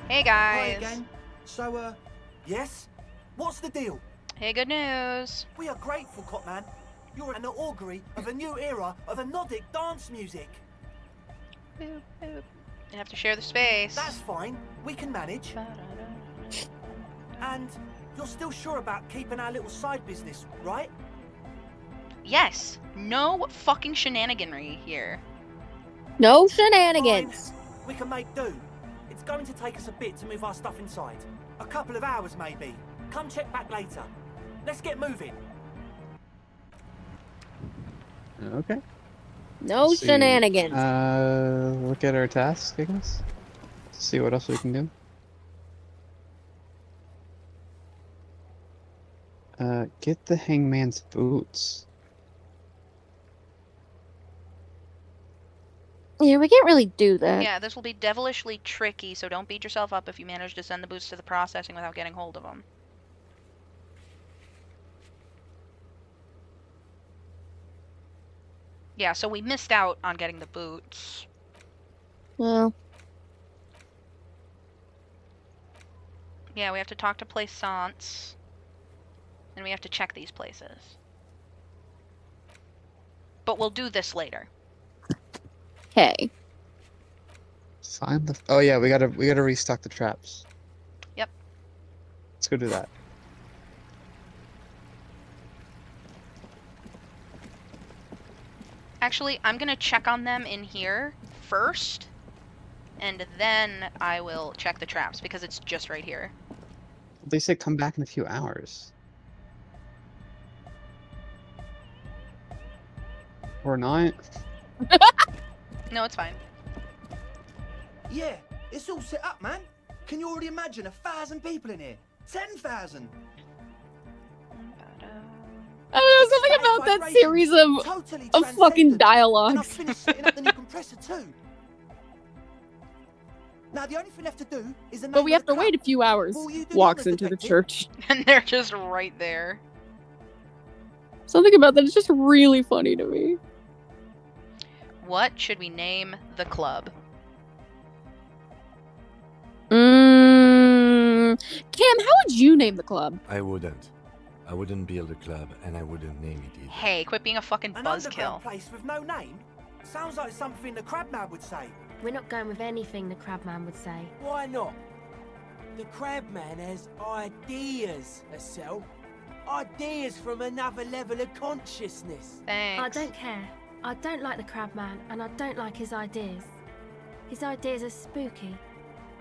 Speaker 2: Hey,
Speaker 10: Hi
Speaker 2: guys.
Speaker 10: again. So, yes? What's the deal?
Speaker 2: Hey, good news.
Speaker 10: We are grateful, Copman. You're an augury of a new era of Anodic dance music.
Speaker 2: Boop, boop. You have to share the space.
Speaker 10: That's fine. We can manage. And you're still sure about keeping our little side business, right?
Speaker 2: Yes. No fucking shenaniganry here.
Speaker 1: No shenanigans.
Speaker 10: Fine. We can make do. It's going to take us a bit to move our stuff inside. A couple of hours, maybe. Come check back later. Let's get moving.
Speaker 3: okay.
Speaker 1: No
Speaker 3: Let's see.
Speaker 1: shenanigans.
Speaker 3: Look at our task, I guess. See what else we can do. Get the hangman's boots.
Speaker 1: Yeah, we can't really do that.
Speaker 2: Yeah, this will be devilishly tricky, so don't beat yourself up if you manage to send the boots to the processing without getting hold of them. Yeah, so we missed out on getting the boots.
Speaker 1: Well,
Speaker 2: Yeah, we have to talk to Plaisance. And we have to check these places. But we'll do this later.
Speaker 1: okay.
Speaker 3: Find the. Oh yeah, we gotta restock the traps.
Speaker 2: Yep.
Speaker 3: Let's go do that.
Speaker 2: Actually, I'm gonna check on them in here first. And then I will check the traps, because it's just right here.
Speaker 3: They say come back in a few hours. Or not.
Speaker 2: No, it's fine.
Speaker 10: Yeah, it's all set up, man. Can you already imagine 1,000 people in here? 10,000.
Speaker 1: I don't know, something about that series of fucking dialogues.
Speaker 10: And I've finished setting up the new compressor too. Now the only thing left to do is the name
Speaker 1: But we
Speaker 10: of
Speaker 1: have
Speaker 10: the
Speaker 1: to wait a
Speaker 10: club.
Speaker 1: few hours.
Speaker 10: Will you do
Speaker 1: Walks
Speaker 10: the
Speaker 1: into the
Speaker 10: detective?
Speaker 1: church.
Speaker 2: And they're just right there.
Speaker 1: Something about that is just really funny to me.
Speaker 2: What should we name the club?
Speaker 1: Cam, how would you name the club?
Speaker 6: I wouldn't. I wouldn't build a club, and I wouldn't name it either.
Speaker 2: Hey, quit being a fucking
Speaker 10: An
Speaker 2: buzzkill.
Speaker 10: underground place with no name? Sounds like something the Crabman would say.
Speaker 19: We're not going with anything the Crabman would say.
Speaker 8: Why not? The Crabman has ideas, Estelle. Ideas from another level of consciousness.
Speaker 2: Thanks.
Speaker 19: I don't care. I don't like the Crabman, and I don't like his ideas. His ideas are spooky.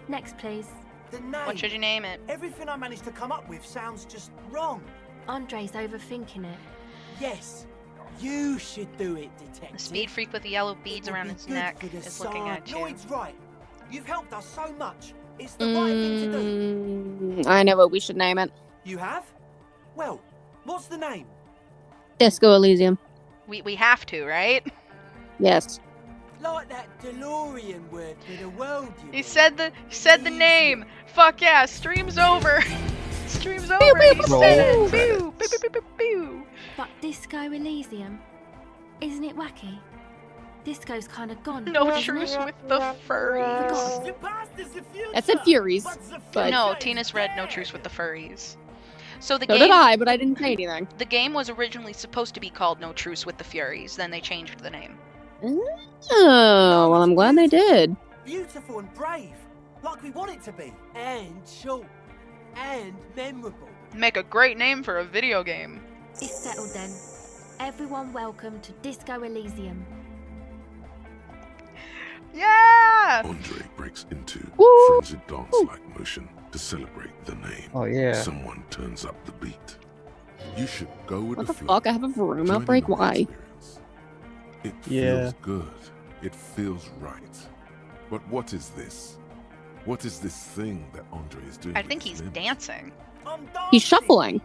Speaker 19: Next, please.
Speaker 10: The name.
Speaker 2: What should you name it?
Speaker 10: Everything I managed to come up with sounds just wrong.
Speaker 19: Andre's overthinking it.
Speaker 8: Yes, you should do it, detective.
Speaker 2: The speed freak with the yellow beads around his neck
Speaker 8: for the
Speaker 2: is looking at you.
Speaker 10: Lloyd's right. You've helped us so much. It's the right thing to do.
Speaker 1: I know what we should name it.
Speaker 10: You have? Well, what's the name?
Speaker 1: Disco Elysium.
Speaker 2: We have to, right?
Speaker 1: Yes.
Speaker 8: Like that DeLorean word for the world, you
Speaker 2: He said the name. Fuck yeah, stream's over. Stream's over. He said it. Pew, pew, pew, pew, pew.
Speaker 19: But Disco Elysium? Isn't it wacky? Disco's kind of gone.
Speaker 2: No
Speaker 19: hasn't
Speaker 2: truce
Speaker 19: it?
Speaker 2: with the furries.
Speaker 1: That said Furies, but
Speaker 2: No, Tina's read No Truce with the Furries. So the
Speaker 1: so
Speaker 2: game.
Speaker 1: did I, but I didn't say anything.
Speaker 2: The game was originally supposed to be called No Truce with the Furies. Then they changed the name.
Speaker 1: Oh, well, I'm glad they did.
Speaker 10: Beautiful and brave, like we want it to be.
Speaker 8: And short. And memorable.
Speaker 2: Make a great name for a video game.
Speaker 19: It's settled then. Everyone welcome to Disco Elysium.
Speaker 2: Yeah!
Speaker 4: Andre breaks into
Speaker 1: Woo!
Speaker 4: frenzied dance-like motion to celebrate the name.
Speaker 3: Oh, yeah.
Speaker 4: Someone turns up the beat. You should go with
Speaker 1: What
Speaker 4: the
Speaker 1: the
Speaker 4: flow.
Speaker 1: fuck? I have a room
Speaker 4: Join
Speaker 1: outbreak?
Speaker 4: in on the
Speaker 1: Why?
Speaker 4: experience. It
Speaker 3: Yeah.
Speaker 4: feels good. It feels right. But what is this? What is this thing that Andre is doing?
Speaker 2: I
Speaker 4: with
Speaker 2: think
Speaker 4: his
Speaker 2: he's
Speaker 4: limbs?
Speaker 2: dancing.
Speaker 1: He's shuffling.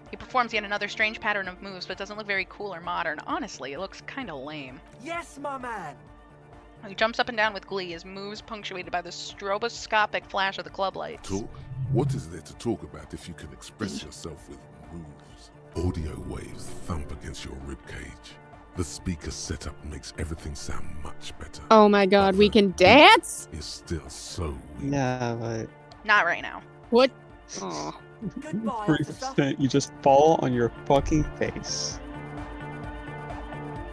Speaker 2: He performs yet another strange pattern of moves, but doesn't look very cool or modern. Honestly, it looks kind of lame.
Speaker 10: Yes, my man.
Speaker 2: He jumps up and down with glee, his moves punctuated by the stroboscopic flash of the club lights.
Speaker 4: Talk? What is there to talk about if you can express yourself with moves? Audio waves thump against your ribcage. The speaker setup makes everything sound much better.
Speaker 1: Oh my god, we can dance?
Speaker 4: It's still so weird.
Speaker 3: Yeah, but
Speaker 2: Not right now.
Speaker 1: What? Oh.
Speaker 10: Goodbye,
Speaker 3: 3%, you just fall on your fucking face.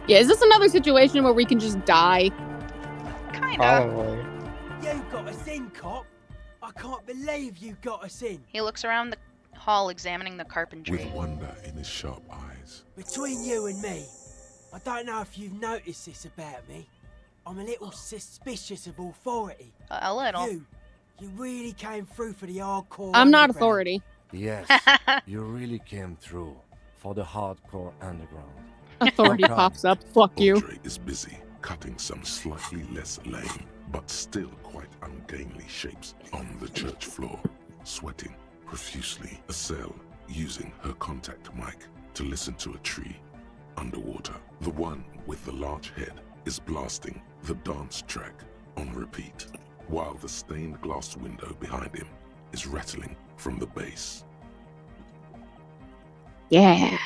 Speaker 1: Yeah, is this another situation where we can just die?
Speaker 2: Kinda.
Speaker 3: Probably.
Speaker 8: You got us in, cop. I can't believe you got us in.
Speaker 2: He looks around the hall examining the carpentry.
Speaker 4: With wonder in his sharp eyes.
Speaker 8: Between you and me, I don't know if you've noticed this about me. I'm a little suspicious of authority.
Speaker 2: A little.
Speaker 8: You really came through for the hardcore.
Speaker 1: I'm not
Speaker 8: underground.
Speaker 1: authority.
Speaker 6: Yes, you really came through for the hardcore underground.
Speaker 1: Authority
Speaker 6: Welcome.
Speaker 1: pops up. Fuck you.
Speaker 4: Andre is busy cutting some slightly less lame, but still quite ungainly shapes on the church floor, sweating profusely. Estelle using her contact mic to listen to a tree underwater. The one with the large head is blasting the dance track on repeat, while the stained glass window behind him is rattling from the bass.
Speaker 1: Yeah.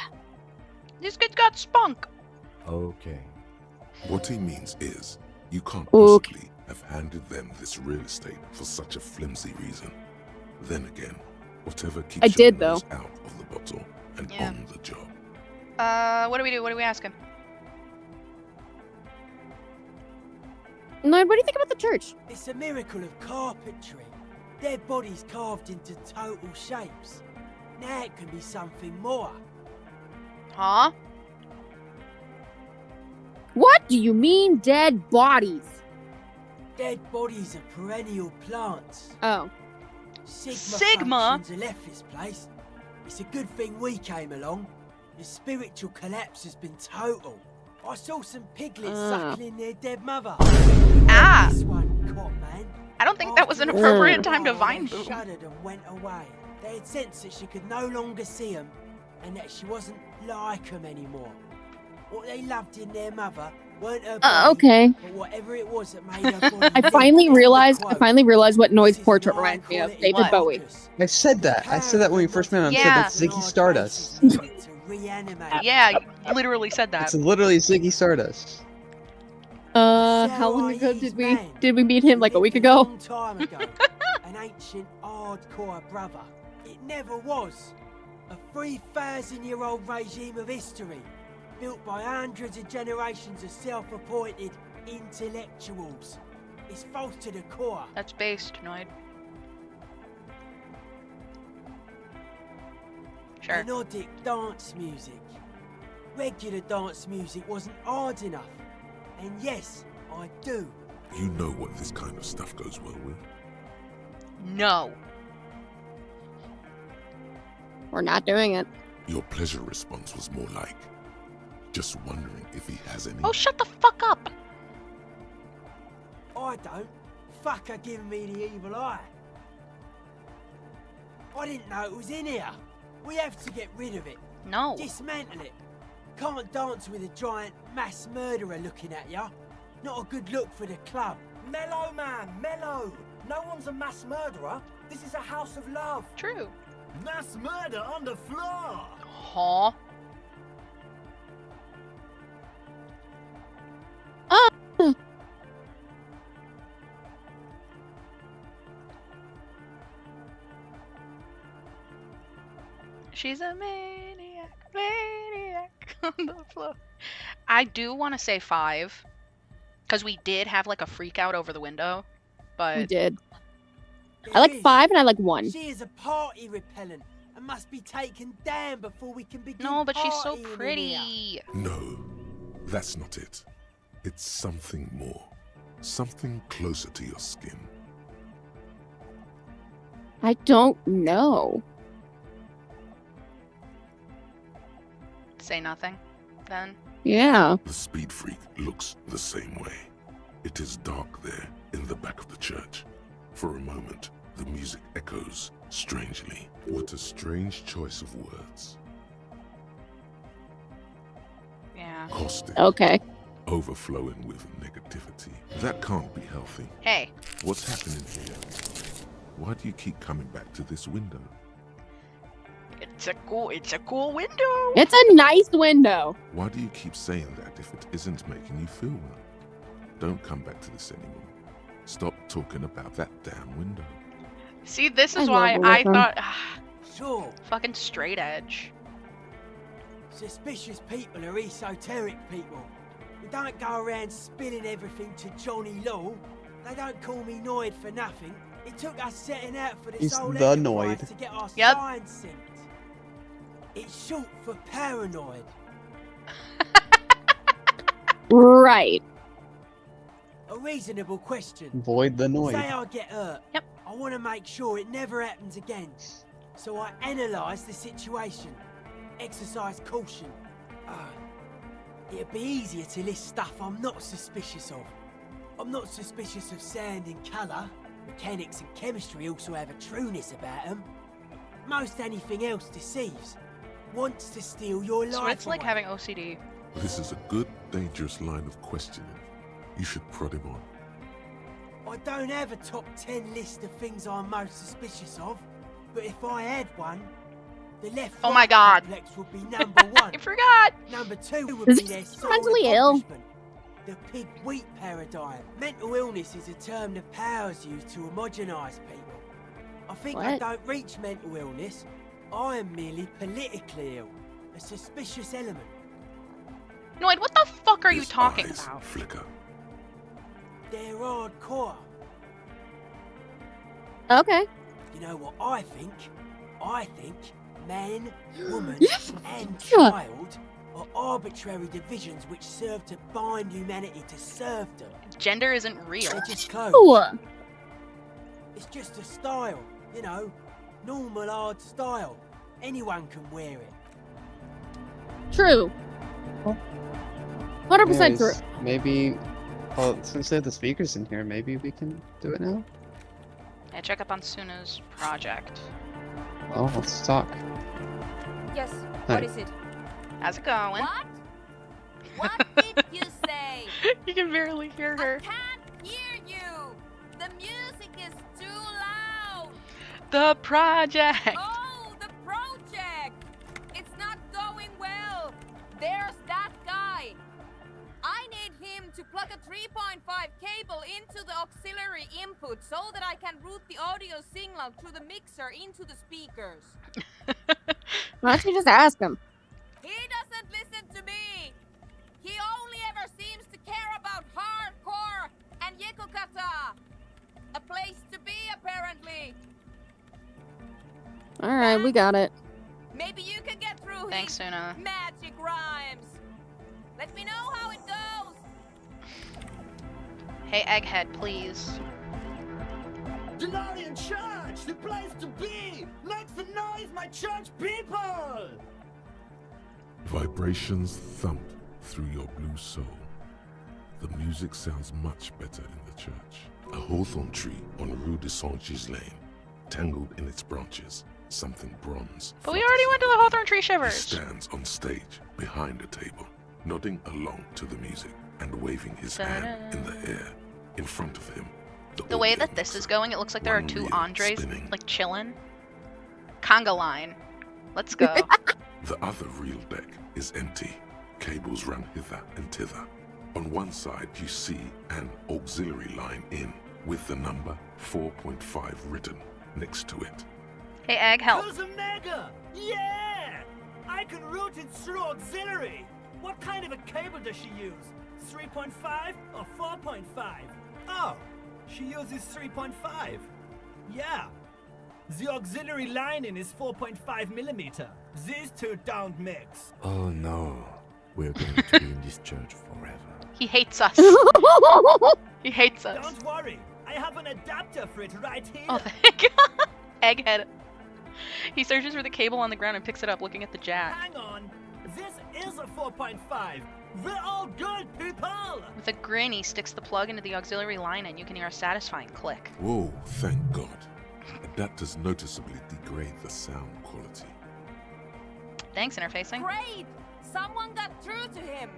Speaker 2: This kid's got spunk.
Speaker 6: Okay.
Speaker 4: What he means is, you can't
Speaker 1: Okay.
Speaker 4: possibly have handed them this real estate for such a flimsy reason. Then again, whatever keeps
Speaker 1: I
Speaker 4: your
Speaker 1: did, though.
Speaker 4: nose out of the bottle and
Speaker 2: Yeah.
Speaker 4: on the job.
Speaker 2: What do we do? What do we ask him?
Speaker 1: Lloyd, what do you think about the church?
Speaker 8: It's a miracle of carpentry. Dead bodies carved into total shapes. Now it can be something more.
Speaker 2: Huh?
Speaker 1: What do you mean, dead bodies?
Speaker 8: Dead bodies are perennial plants.
Speaker 1: Oh.
Speaker 2: Sigma?
Speaker 8: Functions have left this place. It's a good thing we came along. The spiritual collapse has been total. I saw some piglets suckling their dead mother.
Speaker 2: Ah!
Speaker 8: This one, cop man.
Speaker 2: I don't think that was an appropriate time to vine
Speaker 8: They
Speaker 2: boom.
Speaker 8: shuddered and went away. They had sensed that she could no longer see them, and that she wasn't like them anymore. What they loved in their mother weren't her body,
Speaker 1: Okay.
Speaker 8: but whatever it was that made her body.
Speaker 1: I finally realized what Noid's portrait reminds me of. David
Speaker 2: What?
Speaker 1: Bowie.
Speaker 3: I said that. I said that when we first met him. I said
Speaker 2: Yeah.
Speaker 3: that's Ziggy Stardust.
Speaker 2: Yeah, you literally said that.
Speaker 3: It's literally Ziggy Stardust.
Speaker 1: How long ago did we meet him? Like a week ago?
Speaker 8: Long time ago, an ancient hardcore brother. It never was. A 3,000-year-old regime of history, built by hundreds of generations of self-appointed intellectuals. It's false to the core.
Speaker 2: That's based, Noid. Sure.
Speaker 8: Melodic dance music. Regular dance music wasn't hard enough. And yes, I do.
Speaker 4: You know what this kind of stuff goes well with.
Speaker 2: No.
Speaker 1: We're not doing it.
Speaker 4: Your pleasure response was more like, just wondering if he has any.
Speaker 2: Oh, shut the fuck up.
Speaker 8: I don't. Fucker giving me the evil eye. I didn't know it was in here. We have to get rid of it.
Speaker 2: No.
Speaker 8: Dismantle it. Can't dance with a giant mass murderer looking at ya. Not a good look for the club.
Speaker 10: Mellow, man, mellow. No one's a mass murderer. This is a house of love.
Speaker 2: True.
Speaker 10: Mass murder on the floor.
Speaker 2: Huh? She's a maniac on the floor. I do want to say 5, because we did have like a freak out over the window, but
Speaker 1: We did. I like 5 and I like 1.
Speaker 8: She is a party repellent and must be taken down before we can begin.
Speaker 2: No, but she's so
Speaker 8: partying in here.
Speaker 2: pretty.
Speaker 4: No, that's not it. It's something more. Something closer to your skin.
Speaker 1: I don't know.
Speaker 2: Say nothing, then.
Speaker 1: Yeah.
Speaker 4: The speed freak looks the same way. It is dark there in the back of the church. For a moment, the music echoes strangely. What a strange choice of words.
Speaker 2: Yeah.
Speaker 4: Caustic.
Speaker 1: Okay.
Speaker 4: Overflowing with negativity. That can't be healthy.
Speaker 2: Hey.
Speaker 4: What's happening here? Why do you keep coming back to this window?
Speaker 2: It's a cool window.
Speaker 1: It's a nice window.
Speaker 4: Why do you keep saying that if it isn't making you feel well? Don't come back to this anymore. Stop talking about that damn window.
Speaker 2: See, this is
Speaker 1: I
Speaker 2: why
Speaker 1: love
Speaker 2: I
Speaker 1: Wilson.
Speaker 2: thought,
Speaker 8: Sure,
Speaker 2: fucking straight edge.
Speaker 8: suspicious people are esoteric people. We don't go around spilling everything to Johnny Law. They don't call me Noid for nothing. It took us setting out for this
Speaker 3: He's
Speaker 8: whole
Speaker 3: the
Speaker 8: enterprise
Speaker 3: Noid.
Speaker 8: to get our
Speaker 2: Yep.
Speaker 8: science synced. It's short for paranoid.
Speaker 1: Right.
Speaker 8: A reasonable question.
Speaker 3: Void the
Speaker 8: Say
Speaker 3: noise.
Speaker 8: I get hurt.
Speaker 2: Yep.
Speaker 8: I want to make sure it never happens again. So I analyse the situation. Exercise caution. It'd be easier to list stuff I'm not suspicious of. I'm not suspicious of sound and colour. Mechanics and chemistry also have a trueness about them. Most anything else deceives. Wants to steal your life
Speaker 2: So it's like
Speaker 8: away.
Speaker 2: having OCD.
Speaker 4: This is a good, dangerous line of questioning. You should prod him on.
Speaker 8: I don't have a top 10 list of things I'm most suspicious of, but if I had one, the left
Speaker 2: Oh my God.
Speaker 8: complex would be number 1.
Speaker 2: I forgot.
Speaker 8: Number 2 would
Speaker 1: Is
Speaker 8: be
Speaker 1: this
Speaker 8: their sole
Speaker 1: mentally ill?
Speaker 8: accomplishment, the pig-wheat paradigm. Mental illness is a term the powers use to homogenise people. I think I
Speaker 1: What?
Speaker 8: don't reach mental illness. I am merely politically ill, a suspicious element.
Speaker 2: Noid, what the fuck are you
Speaker 4: His
Speaker 2: talking
Speaker 4: eyes
Speaker 2: about?
Speaker 4: flicker.
Speaker 8: They're hardcore.
Speaker 1: Okay.
Speaker 8: You know what I think? I think man, woman, and
Speaker 1: Yeah.
Speaker 8: child are arbitrary divisions which serve to bind humanity to serfdom.
Speaker 2: Gender isn't real.
Speaker 8: They're just clothes.
Speaker 1: Ooh.
Speaker 8: It's just a style, you know, normal hard style. Anyone can wear it.
Speaker 1: True. 100% true.
Speaker 3: Anyways, maybe, well, since they have the speakers in here, maybe we can do it now?
Speaker 2: Yeah, check up on Suna's project.
Speaker 3: Well, let's talk.
Speaker 17: Yes,
Speaker 3: Hi.
Speaker 17: what is it?
Speaker 2: How's it going?
Speaker 12: What? What did you say?
Speaker 2: You can barely hear her.
Speaker 12: I can't hear you. The music is too loud.
Speaker 2: The project.
Speaker 12: Oh, the project. It's not going well. There's that guy. I need him to plug a 3.5 cable into the auxiliary input so that I can route the audio signal through the mixer into the speakers.
Speaker 1: Why don't you just ask him?
Speaker 12: He doesn't listen to me. He only ever seems to care about hardcore and Yekokata. A place to be, apparently.
Speaker 1: All right, we got it.
Speaker 12: Maybe you can get through
Speaker 2: Thanks,
Speaker 12: his
Speaker 2: Suna.
Speaker 12: magic rhymes. Let me know how it goes.
Speaker 2: Hey, Egghead, please.
Speaker 10: Denarian Church, the place to be. Make some noise, my church people.
Speaker 4: Vibrations thump through your blue soul. The music sounds much better in the church. A hawthorn tree on Rue de Saint-Gislain, tangled in its branches, something bronze.
Speaker 2: But we already went to the Hawthorne Tree
Speaker 4: He
Speaker 2: Shivers.
Speaker 4: stands on stage behind a table, nodding along to the music and waving his hand in the air. In front of him,
Speaker 2: The way that this is going, it looks like there are
Speaker 4: One
Speaker 2: two
Speaker 4: wheel
Speaker 2: Andres,
Speaker 4: spinning.
Speaker 2: like, chilling. Conga line. Let's go.
Speaker 4: the other reel deck is empty. Cables run hither and thither. On one side, you see an auxiliary line in with the number 4.5 written next to it.
Speaker 2: Hey, Egg, help.
Speaker 10: Mega! Yeah! can route it through auxiliary. What kind of a cable does she use? 3.5 or 4.5? Oh, she uses 3.5. Yeah. The auxiliary lining is 4.5 millimeter. These two don't mix.
Speaker 6: Oh no, we're going to be in this church forever.
Speaker 2: He hates us. He hates us.
Speaker 10: Don't worry, I have an adapter for it right here.
Speaker 2: Oh, thank God. Egghead. He searches for the cable on the ground and picks it up, looking at the jack.
Speaker 10: Hang on, this is a 4.5. We're all good, people.
Speaker 2: With a grin, he sticks the plug into the auxiliary line and you can hear a satisfying click.
Speaker 4: Whoa, thank God. Adapters noticeably degrade the sound quality.
Speaker 2: Thanks, interfacing.
Speaker 12: Great! Someone got through to him.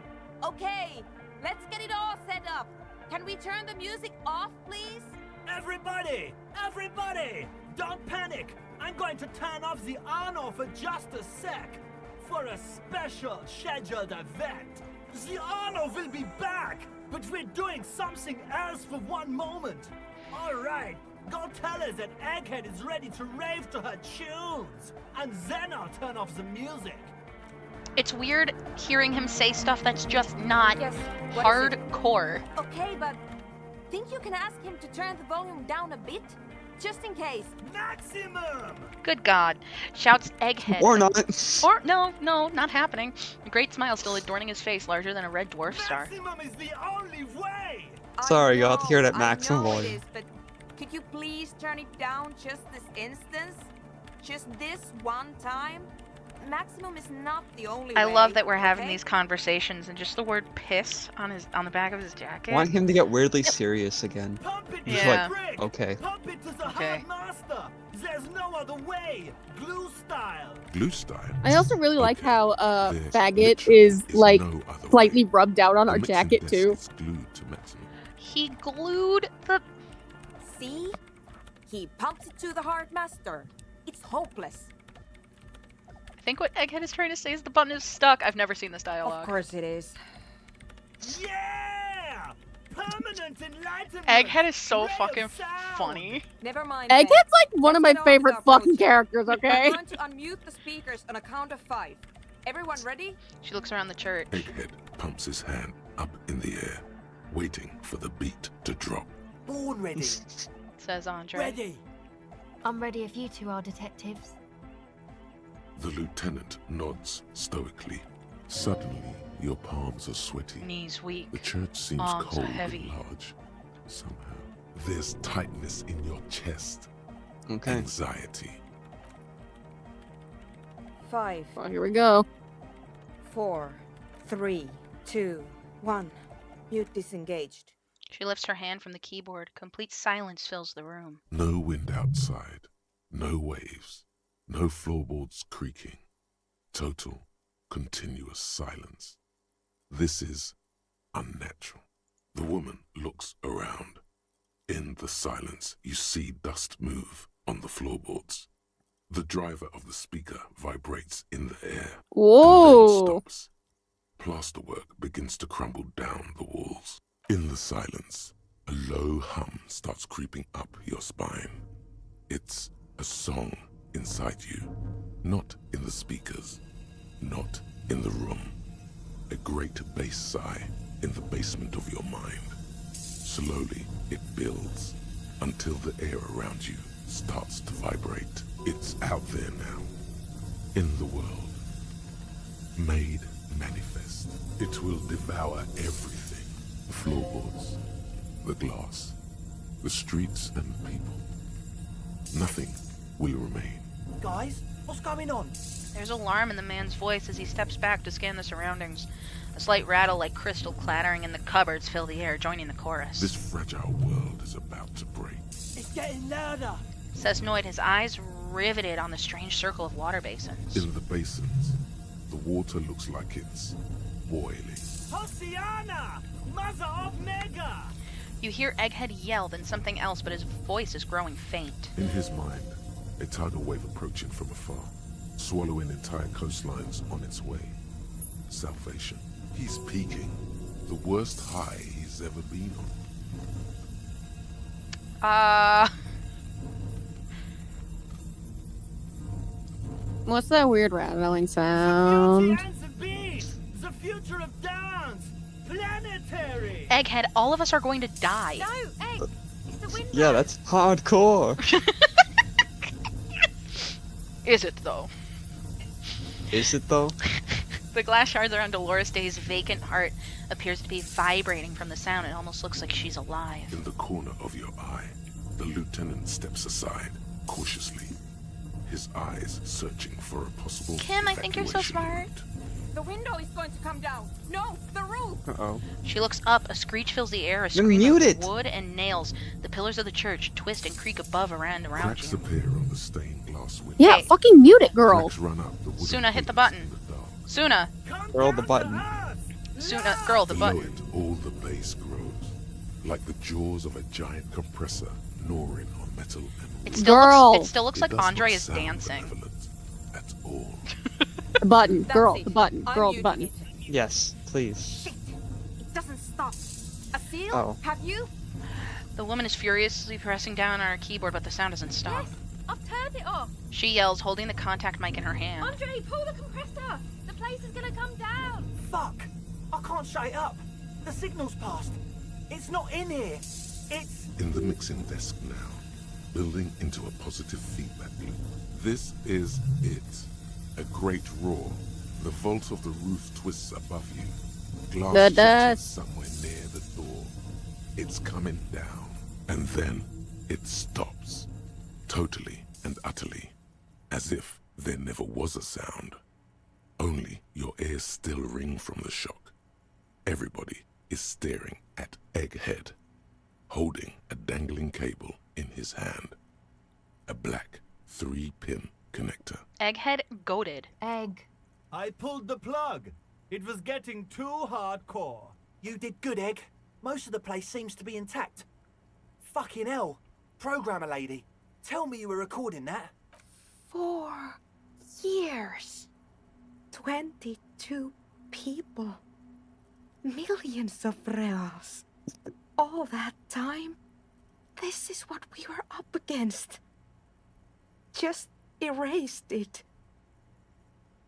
Speaker 12: Okay, let's get it all set up. Can we turn the music off, please?
Speaker 10: Everybody! Everybody! Don't panic! I'm going to turn off the on for just a sec. For a special scheduled event. The honor will be back, but we're doing something else for one moment. Alright, go tell her that Egghead is ready to rave to her tunes, and then I'll turn off the music.
Speaker 2: It's weird hearing him say stuff that's just not hardcore.
Speaker 12: Okay, but think you can ask him to turn the volume down a bit? Just in case.
Speaker 10: Maximum!
Speaker 2: Good God. Shouts Egghead.
Speaker 3: Or not.
Speaker 2: Or, no, not happening. A great smile still adorning his face, larger than a red dwarf star.
Speaker 10: Maximum is the only way!
Speaker 3: Sorry, you'll have to hear it at
Speaker 12: I
Speaker 3: maximum
Speaker 12: know it
Speaker 3: volume.
Speaker 12: is, but could you please turn it down just this instance? Just this one time? Maximum is not the only way.
Speaker 2: I love that we're having
Speaker 12: okay?
Speaker 2: these conversations and just the word piss on the back of his jacket.
Speaker 3: Want him to get weirdly serious again. Just
Speaker 2: Yeah.
Speaker 3: like, okay.
Speaker 10: Pump it to the hard master! There's no other way! Glue style!
Speaker 4: Glue style?
Speaker 1: I also really like how faggot is like slightly rubbed out on our jacket too.
Speaker 4: Glued to maximum.
Speaker 2: He glued the...
Speaker 17: See? He pumps it to the hard master. It's hopeless.
Speaker 2: I think what Egghead is trying to say is the button is stuck. I've never seen this dialogue.
Speaker 17: Of course it is.
Speaker 10: Yeah! Permanent enlightenment!
Speaker 2: Egghead is so fucking funny.
Speaker 12: Never mind.
Speaker 1: Egghead's
Speaker 12: then.
Speaker 1: like one of my
Speaker 12: Let's get on with
Speaker 1: favorite
Speaker 12: our
Speaker 1: fucking
Speaker 12: project.
Speaker 1: characters, okay?
Speaker 12: I'm going to unmute the speakers on a count of 5. Everyone ready?
Speaker 2: She looks around the church.
Speaker 4: Egghead pumps his hand up in the air, waiting for the beat to drop.
Speaker 10: Born ready.
Speaker 2: Says Andre.
Speaker 10: Ready.
Speaker 19: I'm ready if you two are detectives.
Speaker 4: The lieutenant nods stoically. Suddenly, your palms are sweaty.
Speaker 2: Knees weak.
Speaker 4: The church seems
Speaker 2: Arms are
Speaker 4: cold
Speaker 2: heavy.
Speaker 4: and large. Somehow, there's tightness in your chest.
Speaker 3: Okay.
Speaker 4: Anxiety.
Speaker 17: 5.
Speaker 1: Oh, here we go.
Speaker 17: 4, 3, 2, 1. Mute disengaged.
Speaker 2: She lifts her hand from the keyboard. Complete silence fills the room.
Speaker 4: No wind outside. No waves. No floorboards creaking. Total, continuous silence. This is unnatural. The woman looks around. In the silence, you see dust move on the floorboards. The driver of the speaker vibrates in the air.
Speaker 1: Whoa!
Speaker 4: And then stops. Plasterwork begins to crumble down the walls. In the silence, a low hum starts creeping up your spine. It's a song inside you, not in the speakers, not in the room. A great bass sigh in the basement of your mind. Slowly, it builds until the air around you starts to vibrate. It's out there now, in the world, made manifest. It will devour everything. The floorboards, the glass, the streets and people. Nothing will remain.
Speaker 10: Guys, what's going on?
Speaker 2: There's alarm in the man's voice as he steps back to scan the surroundings. A slight rattle like crystal clattering in the cupboards fill the air, joining the chorus.
Speaker 4: This fragile world is about to break.
Speaker 10: It's getting louder.
Speaker 2: Says Noid, his eyes riveted on the strange circle of water basins.
Speaker 4: In the basins, the water looks like it's boiling.
Speaker 10: Hosiana! Mother of Mega!
Speaker 2: You hear Egghead yell, then something else, but his voice is growing faint.
Speaker 4: In his mind, a tidal wave approaching from afar, swallowing entire coastlines on its way. Salvation. He's peaking. The worst high he's ever been on.
Speaker 1: What's that weird rattling sound?
Speaker 10: The future of dance! Planetary!
Speaker 2: Egghead, all of us are going to die.
Speaker 12: No, Egg! It's the window!
Speaker 3: Yeah, that's hardcore.
Speaker 2: Is it, though?
Speaker 3: Is it though?
Speaker 2: The glass shards around Dolores Day's vacant heart appears to be vibrating from the sound. It almost looks like she's alive.
Speaker 4: In the corner of your eye, the lieutenant steps aside, cautiously, his eyes searching for a possible
Speaker 2: Kim, I think you're so smart.
Speaker 12: The window is going to come down. No, the roof.
Speaker 3: Uh-oh.
Speaker 2: She looks up. A screech fills the air. A
Speaker 3: Then
Speaker 2: scream
Speaker 3: mute
Speaker 2: of
Speaker 3: it.
Speaker 2: wood and nails. The pillars of the church twist and creak above around
Speaker 4: Cracks
Speaker 2: you.
Speaker 4: appear on the stained glass window.
Speaker 1: Yeah, fucking mute it, girl.
Speaker 4: Cracks run up the wooden
Speaker 2: Suna, hit the
Speaker 4: pillars
Speaker 2: button.
Speaker 4: in the dark.
Speaker 2: Suna.
Speaker 3: Girl, the button.
Speaker 2: Suna, girl, the
Speaker 4: Below
Speaker 2: button.
Speaker 4: it, all the bass grows, like the jaws of a giant compressor gnawing on metal and
Speaker 2: It
Speaker 4: wood.
Speaker 2: still looks like
Speaker 4: does not
Speaker 2: Andre is
Speaker 4: sound
Speaker 2: dancing.
Speaker 4: benevolent at all.
Speaker 1: The button,
Speaker 17: That's
Speaker 1: girl,
Speaker 17: it.
Speaker 1: the button,
Speaker 17: I'm
Speaker 1: girl, the
Speaker 17: muting
Speaker 1: button.
Speaker 17: it.
Speaker 3: Yes, please.
Speaker 17: It doesn't stop. A seal?
Speaker 3: Oh.
Speaker 17: Have you?
Speaker 2: The woman is furiously pressing down on her keyboard, but the sound doesn't stop.
Speaker 12: Yes, I've turned it off.
Speaker 2: She yells, holding the contact mic in her hand.
Speaker 12: Andre, pull the compressor. The place is gonna come down.
Speaker 10: Fuck! I can't shut it up. The signal's passed. It's not in here. It's...
Speaker 4: In the mixing desk now, building into a positive feedback loop. This is it. A great roar. The vault of the roof twists above you. Glass
Speaker 1: The
Speaker 4: shatters
Speaker 1: dust.
Speaker 4: somewhere near the door. It's coming down. And then it stops. Totally and utterly. As if there never was a sound. Only your ears still ring from the shock. Everybody is staring at Egghead, holding a dangling cable in his hand. A black 3-pin connector.
Speaker 2: Egghead goaded.
Speaker 12: Egg.
Speaker 10: I pulled the plug. It was getting too hardcore. You did good, Egg. Most of the place seems to be intact. Fucking hell. Programmer lady, tell me you were recording that.
Speaker 17: 4 years. 22 people. Millions of reals. All that time? This is what we were up against. Just erased it.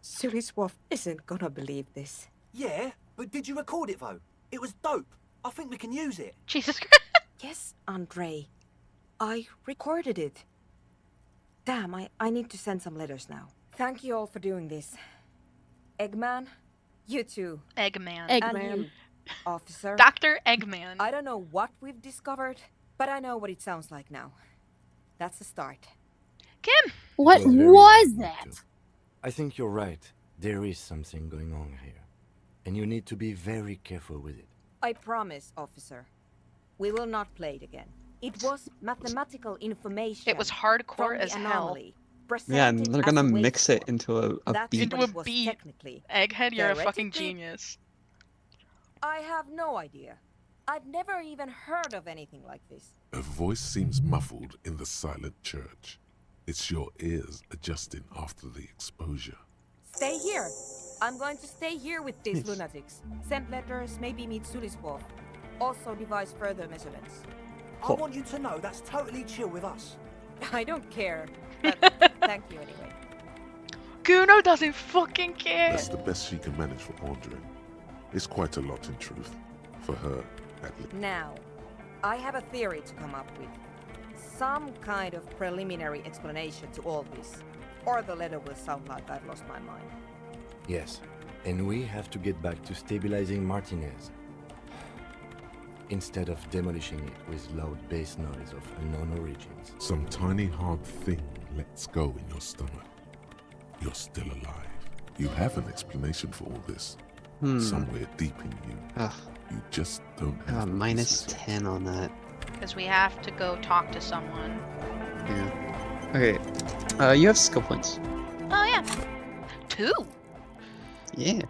Speaker 17: Suliswolf isn't gonna believe this.
Speaker 10: Yeah, but did you record it though? It was dope. I think we can use it.
Speaker 2: Jesus Christ.
Speaker 17: Yes, Andre. I recorded it. Damn, I need to send some letters now. Thank you all for doing this. Eggman, you too.
Speaker 2: Eggman.
Speaker 17: And you, officer.
Speaker 2: Dr. Eggman.
Speaker 17: I don't know what we've discovered, but I know what it sounds like now. That's the start.
Speaker 2: Kim!
Speaker 1: What
Speaker 6: It was very
Speaker 1: was
Speaker 6: important
Speaker 1: that?
Speaker 6: too. I think you're right. There is something going on here. And you need to be very careful with it.
Speaker 17: I promise, officer. We will not play it again. It was mathematical information.
Speaker 2: It was hardcore
Speaker 17: from the
Speaker 2: as hell.
Speaker 17: anomaly,
Speaker 3: Yeah, and
Speaker 17: presented
Speaker 3: they're
Speaker 17: as
Speaker 3: gonna
Speaker 17: a
Speaker 3: mix it
Speaker 17: wasteful.
Speaker 3: into a
Speaker 17: That's
Speaker 3: beat.
Speaker 2: Into
Speaker 17: what
Speaker 2: a
Speaker 17: it was
Speaker 2: beat.
Speaker 17: technically.
Speaker 2: Egghead, you're a fucking
Speaker 17: Theoretically,
Speaker 2: genius.
Speaker 17: I have no idea. I've never even heard of anything like this.
Speaker 4: A voice seems muffled in the silent church. It's your ears adjusting after the exposure.
Speaker 17: Stay here. I'm going to stay here with these
Speaker 3: Nice.
Speaker 17: lunatics. Send letters, maybe meet Suliswolf. Also devise further measurements.
Speaker 10: I want you to know that's totally chill with us.
Speaker 17: I don't care, but thank you anyway.
Speaker 2: Guno doesn't fucking care.
Speaker 4: That's the best she can manage for Andre. It's quite a lot in truth. For her, at least.
Speaker 17: Now, I have a theory to come up with. Some kind of preliminary explanation to all this. Or the letter will sound like I've lost my mind.
Speaker 6: Yes. And we have to get back to stabilizing Martinez. Instead of demolishing it with loud bass noise of unknown origins.
Speaker 4: Some tiny hard thing lets go in your stomach. You're still alive. You have an explanation for all this. Somewhere deep in you.
Speaker 3: Ugh.
Speaker 4: You just don't have
Speaker 3: Minus 10 on that.
Speaker 2: Because we have to go talk to someone.
Speaker 3: Yeah. Okay. You have skill points.
Speaker 2: Oh, yeah. 2.
Speaker 3: Yeah.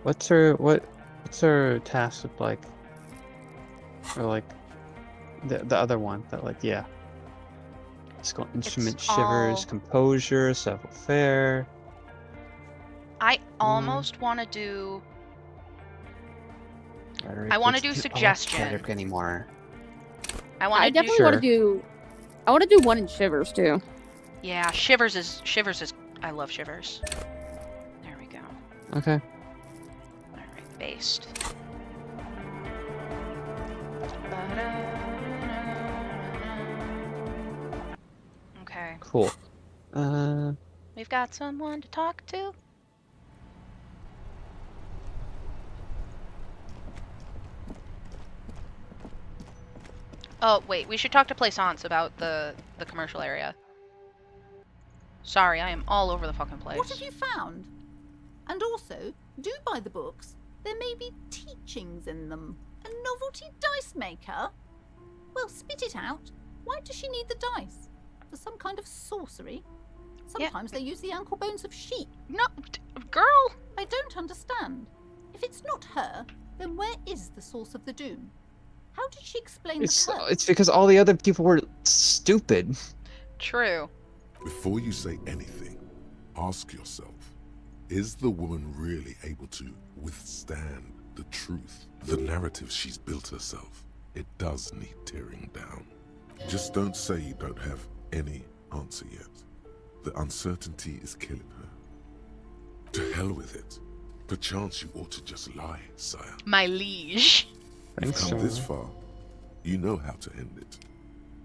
Speaker 3: What's her task look like? Or like the other one that like Skill instrument shivers,
Speaker 2: all-
Speaker 3: composure, savoir-faire.
Speaker 2: I almost want to do...
Speaker 3: Rhetoric,
Speaker 2: I wanna
Speaker 3: let's
Speaker 2: do
Speaker 3: oh,
Speaker 2: suggestion.
Speaker 3: rhetoric anymore.
Speaker 1: I definitely want to do. I want to do one in Shivers too.
Speaker 2: Yeah, Shivers is. I love Shivers. There we go.
Speaker 3: Okay.
Speaker 2: Alright, based. Okay.
Speaker 3: Cool.
Speaker 2: We've got someone to talk to. Oh, wait, we should talk to Plaisance about the commercial area. Sorry, I am all over the fucking place.
Speaker 9: What have you found? And also, do buy the books. There may be teachings in them. A novelty dice maker? Well, spit it out. Why does she need the dice? For some kind of sorcery? Sometimes they use the ankle bones of sheep.
Speaker 2: No, girl!
Speaker 9: I don't understand. If it's not her, then where is the source of the doom? How did she explain the curse?
Speaker 3: It's because all the other people were stupid.
Speaker 2: True.
Speaker 4: Before you say anything, ask yourself, is the woman really able to withstand the truth? The narrative she's built herself, it does need tearing down. Just don't say you don't have any answer yet. The uncertainty is killing her. To hell with it. Perchance you ought to just lie, sire.
Speaker 2: My liege.
Speaker 4: You've come this far. You know how to end it.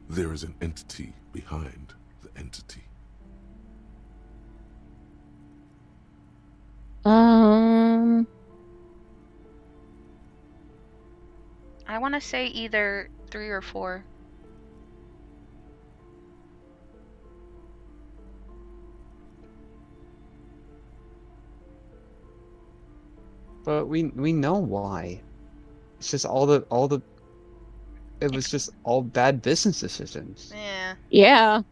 Speaker 4: There is an entity behind the entity.
Speaker 2: I want to say either 3 or 4.
Speaker 3: But we know why. It's just it was just all bad business decisions.
Speaker 2: Yeah.
Speaker 1: Yeah.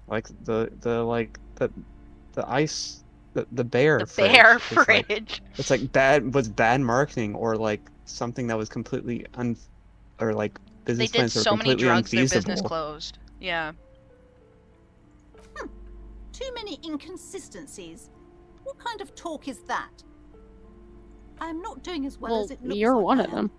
Speaker 3: Like the ice the bear
Speaker 2: The
Speaker 3: fridge.
Speaker 2: bear fridge.
Speaker 3: It's like bad marketing, or like something that was completely or like
Speaker 2: They
Speaker 3: business
Speaker 2: did
Speaker 3: plans that were
Speaker 2: so many
Speaker 3: completely
Speaker 2: drugs, their
Speaker 3: unfeasible.
Speaker 2: business closed. Yeah.
Speaker 9: Too many inconsistencies. What kind of talk is that? I am not doing as well as it looks
Speaker 1: you're
Speaker 9: like
Speaker 1: one
Speaker 9: I
Speaker 1: of
Speaker 9: am.
Speaker 1: them.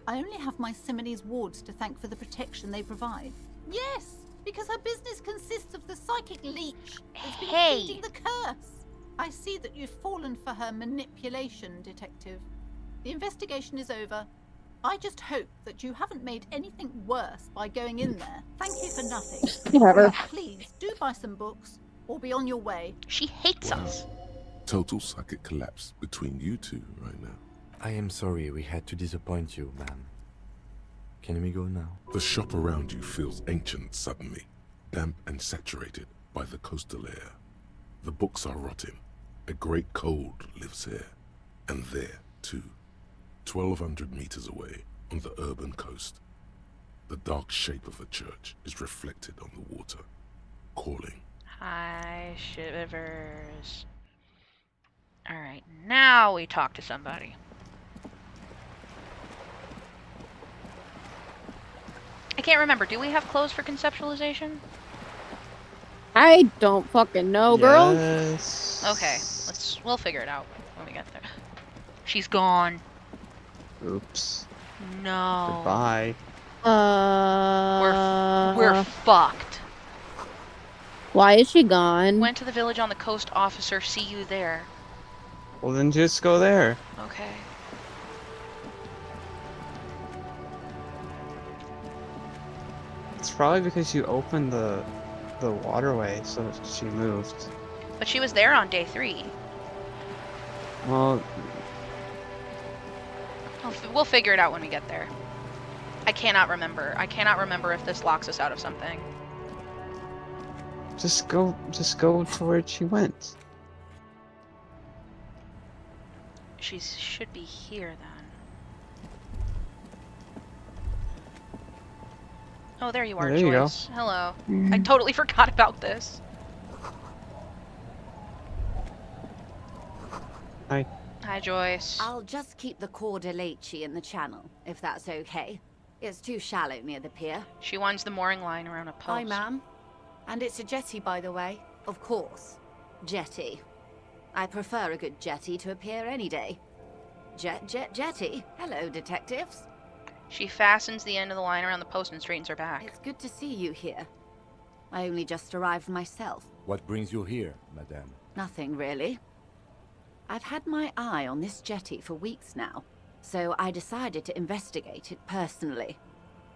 Speaker 9: I only have my Simone's wards to thank for the protection they provide. Yes, because her business consists of the psychic leech that's been feeding the curse. I see that you've fallen for her manipulation, Detective. The investigation is over. I just hope that you haven't made anything worse by going in there. Thank you for nothing.
Speaker 1: Whatever.
Speaker 9: Please, do buy some books, or be on your way.
Speaker 2: She hates us.
Speaker 4: Total psychic collapse between you two right now.
Speaker 6: I am sorry we had to disappoint you, ma'am. Can we go now?
Speaker 4: The shop around you feels ancient suddenly, damp and saturated by the coastal air. The books are rotting. A great cold lives here, and there too. 1,200 meters away on the urban coast, the dark shape of a church is reflected on the water, calling.
Speaker 2: Hi, Shivers. Alright, now we talk to somebody. I can't remember, do we have clothes for conceptualization?
Speaker 1: I don't fucking know, girl.
Speaker 3: Yes.
Speaker 2: Okay, we'll figure it out when we get there. She's gone.
Speaker 3: Oops.
Speaker 2: No.
Speaker 3: Goodbye.
Speaker 2: We're fucked.
Speaker 1: Why is she gone?
Speaker 2: Went to the village on the coast, officer. See you there.
Speaker 3: Well, then just go there.
Speaker 2: Okay.
Speaker 3: It's probably because you opened the waterway, so she moved.
Speaker 2: But she was there on day 3.
Speaker 3: Well,
Speaker 2: we'll figure it out when we get there. I cannot remember. I cannot remember if this locks us out of something.
Speaker 3: just go to where she went.
Speaker 2: She should be here then. Oh, there you are,
Speaker 3: There you go.
Speaker 2: Joyce. Hello. I totally forgot about this.
Speaker 3: Hi.
Speaker 2: Hi, Joyce.
Speaker 21: I'll just keep the Cordelechi in the channel, if that's okay. It's too shallow near the pier.
Speaker 2: She winds the mooring line around a post.
Speaker 21: Hi, ma'am. And it's a jetty, by the way. Of course. Jetty. I prefer a good jetty to a pier any day. Jetty. Hello, detectives.
Speaker 2: She fastens the end of the line around the post and straightens her back.
Speaker 21: It's good to see you here. I only just arrived myself.
Speaker 6: What brings you here, madame?
Speaker 21: Nothing, really. I've had my eye on this jetty for weeks now, so I decided to investigate it personally.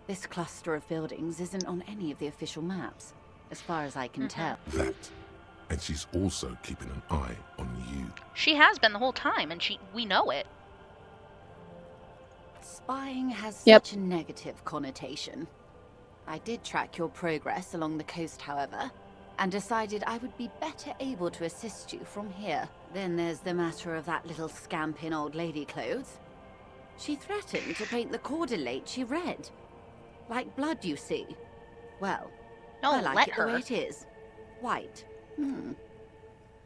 Speaker 21: This cluster of buildings isn't on any of the official maps, as far as I can tell.
Speaker 4: That. And she's also keeping an eye on you.
Speaker 2: She has been the whole time, and we know it.
Speaker 21: Spying has such a negative connotation. I did track your progress along the coast, however, and decided I would be better able to assist you from here. Then there's the matter of that little scamp in old lady clothes. She threatened to paint the cordelate she read. Like blood, you see. Well, I like
Speaker 2: let
Speaker 21: it
Speaker 2: her.
Speaker 21: the way it is. White.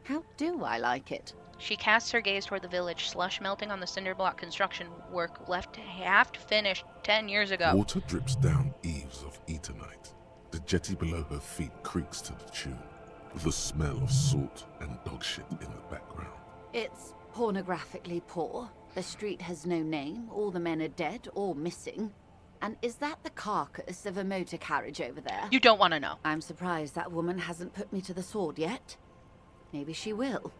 Speaker 21: How do I like it?
Speaker 2: She casts her gaze toward the village, slush melting on the cinder block construction work left half finished 10 years ago.
Speaker 4: Water drips down eaves of Eternite. The jetty below her feet creaks to the tune. The smell of salt and dog shit in the background.
Speaker 21: It's pornographically poor. The street has no name, all the men are dead or missing. And is that the carcass of a motor carriage over there?
Speaker 2: You don't want to know.
Speaker 21: I'm surprised that woman hasn't put me to the sword yet. Maybe she will.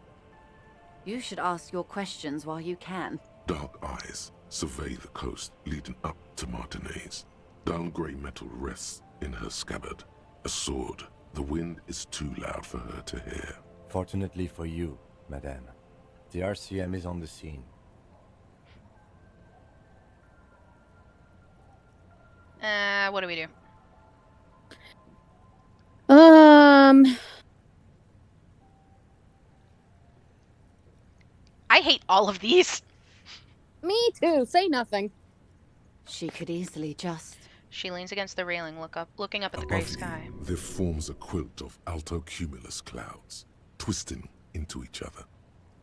Speaker 21: You should ask your questions while you can.
Speaker 4: Dark eyes survey the coast leading up to Martinez. Dull grey metal rests in her scabbard. A sword. The wind is too loud for her to hear.
Speaker 6: Fortunately for you, madame, the RCM is on the scene.
Speaker 2: What do we do? I hate all of these.
Speaker 1: Me too. Say nothing.
Speaker 21: She could easily just...
Speaker 2: She leans against the railing, looking up at the grey
Speaker 4: Above
Speaker 2: sky.
Speaker 4: you, there forms a quilt of altocumulus clouds, twisting into each other.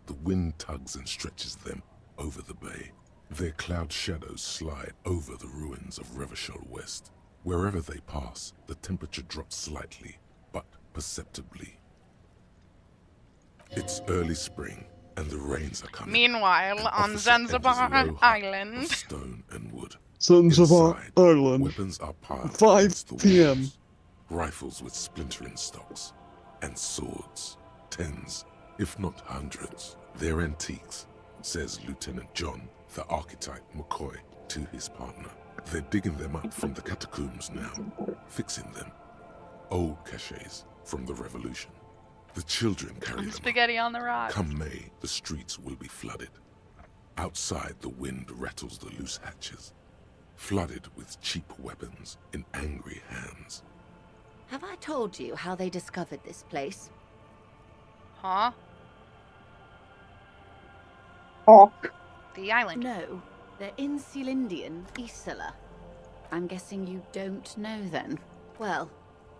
Speaker 4: The wind tugs and stretches them over the bay. Their cloud shadows slide over the ruins of Revachol West. Wherever they pass, the temperature drops slightly, but perceptibly. It's early spring, and the rains are coming.
Speaker 2: Meanwhile,
Speaker 4: An
Speaker 2: on
Speaker 4: officer enters
Speaker 2: Zanzibar
Speaker 4: a low hut
Speaker 2: Island.
Speaker 4: of stone and wood.
Speaker 3: Zanzibar
Speaker 4: Inside,
Speaker 3: Island.
Speaker 4: weapons are piled
Speaker 3: 5
Speaker 4: against the
Speaker 3: p.m.
Speaker 4: walls. Rifles with splintering stocks, and swords, tens, if not hundreds. They're antiques, says Lieutenant John, the archetype McCoy, to his partner. They're digging them up from the catacombs now, fixing them. Old caches from the revolution. The children carry them up.
Speaker 2: Spaghetti on the rocks.
Speaker 4: Come May, the streets will be flooded. Outside, the wind rattles the loose hatches, flooded with cheap weapons in angry hands.
Speaker 21: Have I told you how they discovered this place?
Speaker 2: Huh?
Speaker 1: Oh.
Speaker 2: The island.
Speaker 21: No, they're in Celindian, Isola. I'm guessing you don't know then. Well,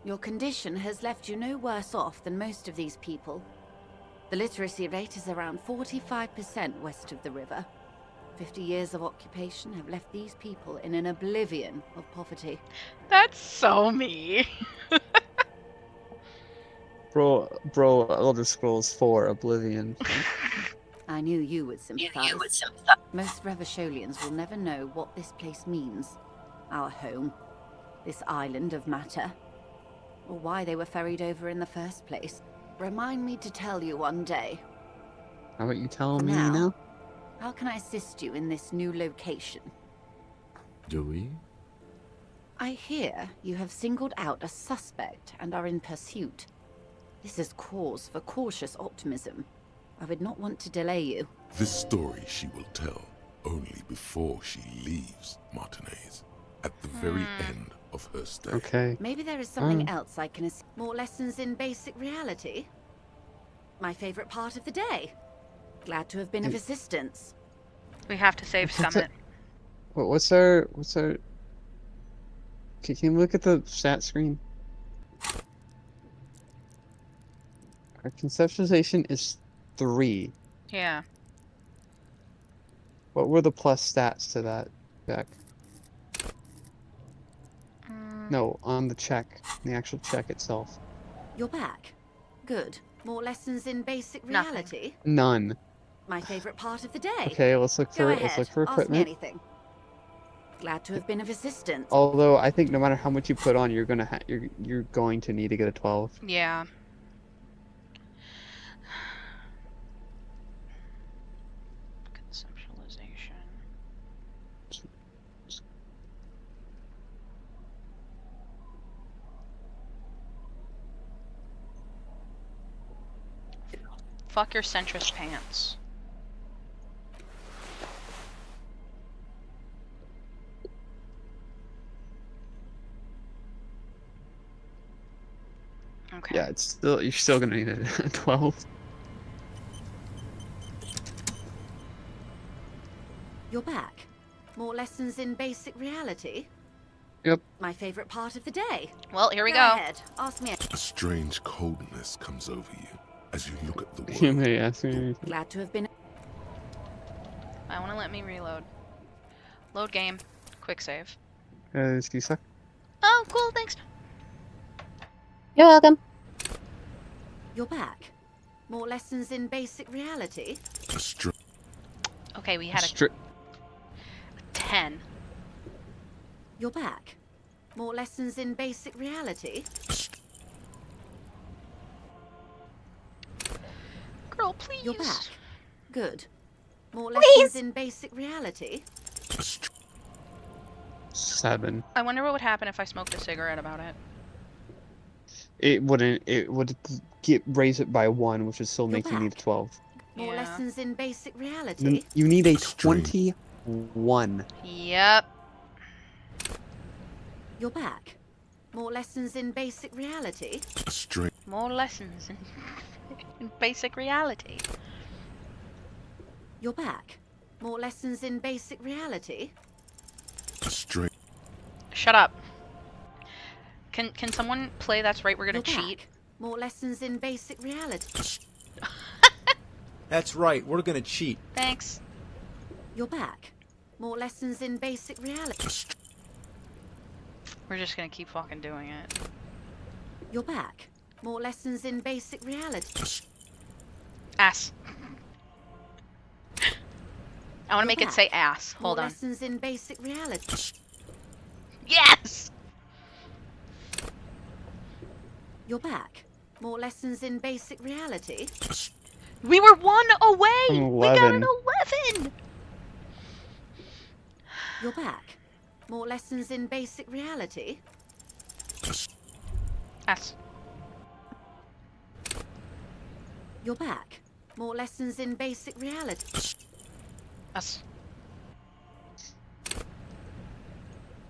Speaker 21: your condition has left you no worse off than most of these people. The literacy rate is around 45% west of the river. 50 years of occupation have left these people in an oblivion of poverty.
Speaker 2: That's so me.
Speaker 3: Bro, Elder Scrolls 4 Oblivion.
Speaker 21: I knew you would sympathize. Most Revacholians will never know what this place means. Our home. This island of matter. Or why they were ferried over in the first place. Remind me to tell you one day.
Speaker 3: How about you tell
Speaker 21: For
Speaker 3: me now?
Speaker 21: How can I assist you in this new location?
Speaker 6: Do we?
Speaker 21: I hear you have singled out a suspect and are in pursuit. This is cause for cautious optimism. I would not want to delay you.
Speaker 4: This story she will tell only before she leaves Martinez, at the very end of her stay.
Speaker 3: Okay.
Speaker 21: Maybe there is something else I can more lessons in basic reality? My favorite part of the day. Glad to have been of assistance.
Speaker 2: We have to save Summit.
Speaker 3: What's our... Can you look at the stat screen? Our conceptualization is 3.
Speaker 2: Yeah.
Speaker 3: What were the plus stats to that, Jack? No, on the check. The actual check itself.
Speaker 21: You're back. Good. More lessons in basic
Speaker 2: Nothing.
Speaker 21: reality?
Speaker 3: None.
Speaker 21: My favorite part of the day.
Speaker 3: Okay, let's look
Speaker 21: Go
Speaker 3: for
Speaker 21: ahead.
Speaker 3: let's look for
Speaker 21: Ask me
Speaker 3: equipment.
Speaker 21: anything. Glad to have been of assistance.
Speaker 3: Although I think no matter how much you put on, you're going to need to get a 12.
Speaker 2: Yeah. Conceptualization. Fuck your centrist pants. Okay.
Speaker 3: Yeah, you're still gonna need a 12.
Speaker 21: You're back. More lessons in basic reality?
Speaker 3: Yep.
Speaker 21: My favorite part of the day.
Speaker 2: Well, here we go.
Speaker 21: Ahead. Ask me.
Speaker 4: A strange coldness comes over you as you look at the world.
Speaker 3: You may ask me anything.
Speaker 21: Glad to have been.
Speaker 2: I want to let me reload. Load game. Quick save.
Speaker 3: Do you suck?
Speaker 2: Oh, cool, thanks.
Speaker 1: You're welcome.
Speaker 21: You're back. More lessons in basic reality?
Speaker 2: Okay, we had a 10.
Speaker 21: You're back. More lessons in basic reality?
Speaker 2: Girl, please.
Speaker 21: You're back. Good. More
Speaker 1: Please.
Speaker 21: lessons in basic reality?
Speaker 3: 7.
Speaker 2: I wonder what would happen if I smoked a cigarette about it.
Speaker 3: It wouldn't. It would raise it by 1, which would still make you need a 12.
Speaker 21: More
Speaker 2: Yeah.
Speaker 21: lessons in basic
Speaker 3: Then
Speaker 21: reality?
Speaker 3: you need a 21.
Speaker 2: Yep.
Speaker 21: You're back. More lessons in basic reality?
Speaker 2: More lessons in basic reality.
Speaker 21: You're back. More lessons in basic reality?
Speaker 2: Shut up. Can someone play That's Right, We're Gonna
Speaker 21: You're
Speaker 2: Cheat?
Speaker 21: back. More lessons in basic reality?
Speaker 5: That's right, we're gonna cheat.
Speaker 2: Thanks.
Speaker 21: You're back. More lessons in basic reality?
Speaker 2: We're just gonna keep fucking doing it.
Speaker 21: You're back. More lessons in basic reality?
Speaker 2: Ass. I want to make it say ass. Hold
Speaker 21: More
Speaker 2: on.
Speaker 21: lessons in basic reality?
Speaker 2: Yes!
Speaker 21: You're back. More lessons in basic reality?
Speaker 2: We were 1 away! We got an
Speaker 3: 11.
Speaker 2: 11!
Speaker 21: You're back. More lessons in basic reality?
Speaker 2: Ass.
Speaker 21: You're back. More lessons in basic reality?
Speaker 2: Ass.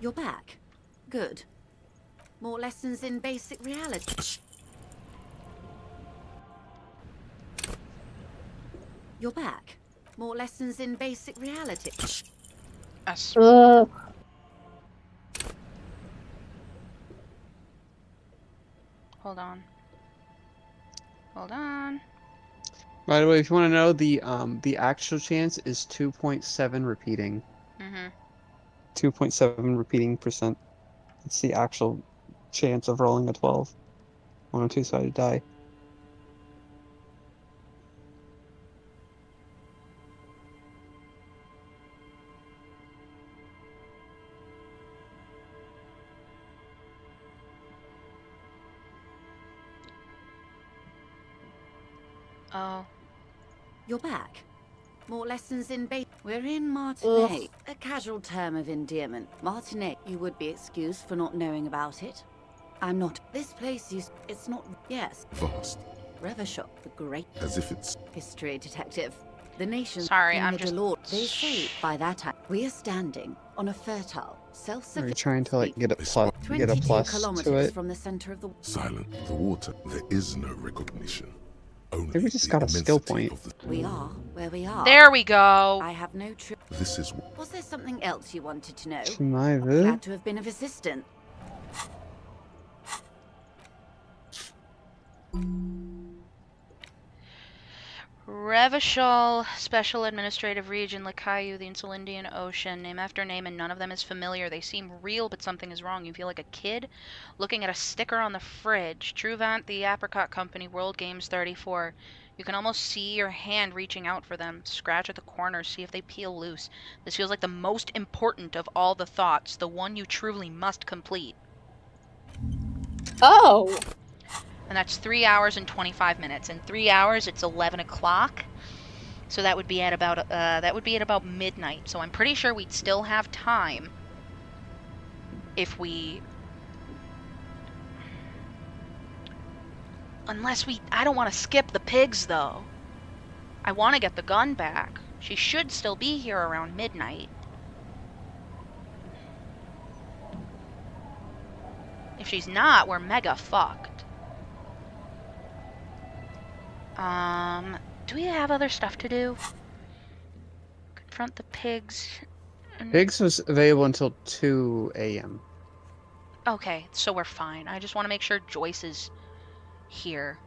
Speaker 21: You're back. Good. More lessons in basic reality? You're back. More lessons in basic reality?
Speaker 2: Ass. Hold on. Hold on.
Speaker 3: By the way, if you want to know, the actual chance is 2.7 repeating.
Speaker 2: Mhm.
Speaker 3: 2.7 repeating percent. It's the actual chance of rolling a 12 on a two-sided die.
Speaker 2: Oh.
Speaker 21: You're back. More lessons in We're in Martinet, a casual term of endearment. Martinet, you would be excused for not knowing about it. I'm not. This place it's not. Yes.
Speaker 4: Vast.
Speaker 21: Revachol, the great.
Speaker 4: As if it's
Speaker 21: history detective. The nation.
Speaker 2: Sorry,
Speaker 21: in
Speaker 2: I'm
Speaker 21: the
Speaker 2: just-
Speaker 21: Delort. They say by that time we are standing on a fertile,
Speaker 3: Are you
Speaker 21: self-sufficient.
Speaker 3: trying to like get a plus
Speaker 21: 22
Speaker 3: to
Speaker 21: kilometers
Speaker 3: it?
Speaker 21: from the center of the.
Speaker 4: silent. The water. There is no recognition. Only
Speaker 3: Maybe we just
Speaker 4: the
Speaker 3: got a skill
Speaker 4: immensity
Speaker 3: point.
Speaker 4: of the-
Speaker 21: We are where we are.
Speaker 2: There we go.
Speaker 21: I have no true.
Speaker 4: This is
Speaker 21: Was there something else you wanted to know?
Speaker 3: Neither.
Speaker 21: Glad to have been of assistance.
Speaker 2: Revachol, Special Administrative Region, Lakayu, the Insular Indian Ocean, name after name, and none of them is familiar. They seem real, but something is wrong. You feel like a kid looking at a sticker on the fridge. Truvant, the Apricot Company, World Games 34. You can almost see your hand reaching out for them. Scratch at the corners, see if they peel loose. This feels like the most important of all the thoughts, the one you truly must complete.
Speaker 1: Oh!
Speaker 2: And that's 3 hours and 25 minutes. In 3 hours, it's 11 o'clock. So that would be at about midnight. So I'm pretty sure we'd still have time if we... I don't want to skip the pigs, though. I want to get the gun back. She should still be here around midnight. If she's not, we're mega fucked. Do we have other stuff to do? Confront the pigs.
Speaker 3: Pigs was available until 2 a.m.
Speaker 2: Okay, so we're fine. I just want to make sure Joyce is here.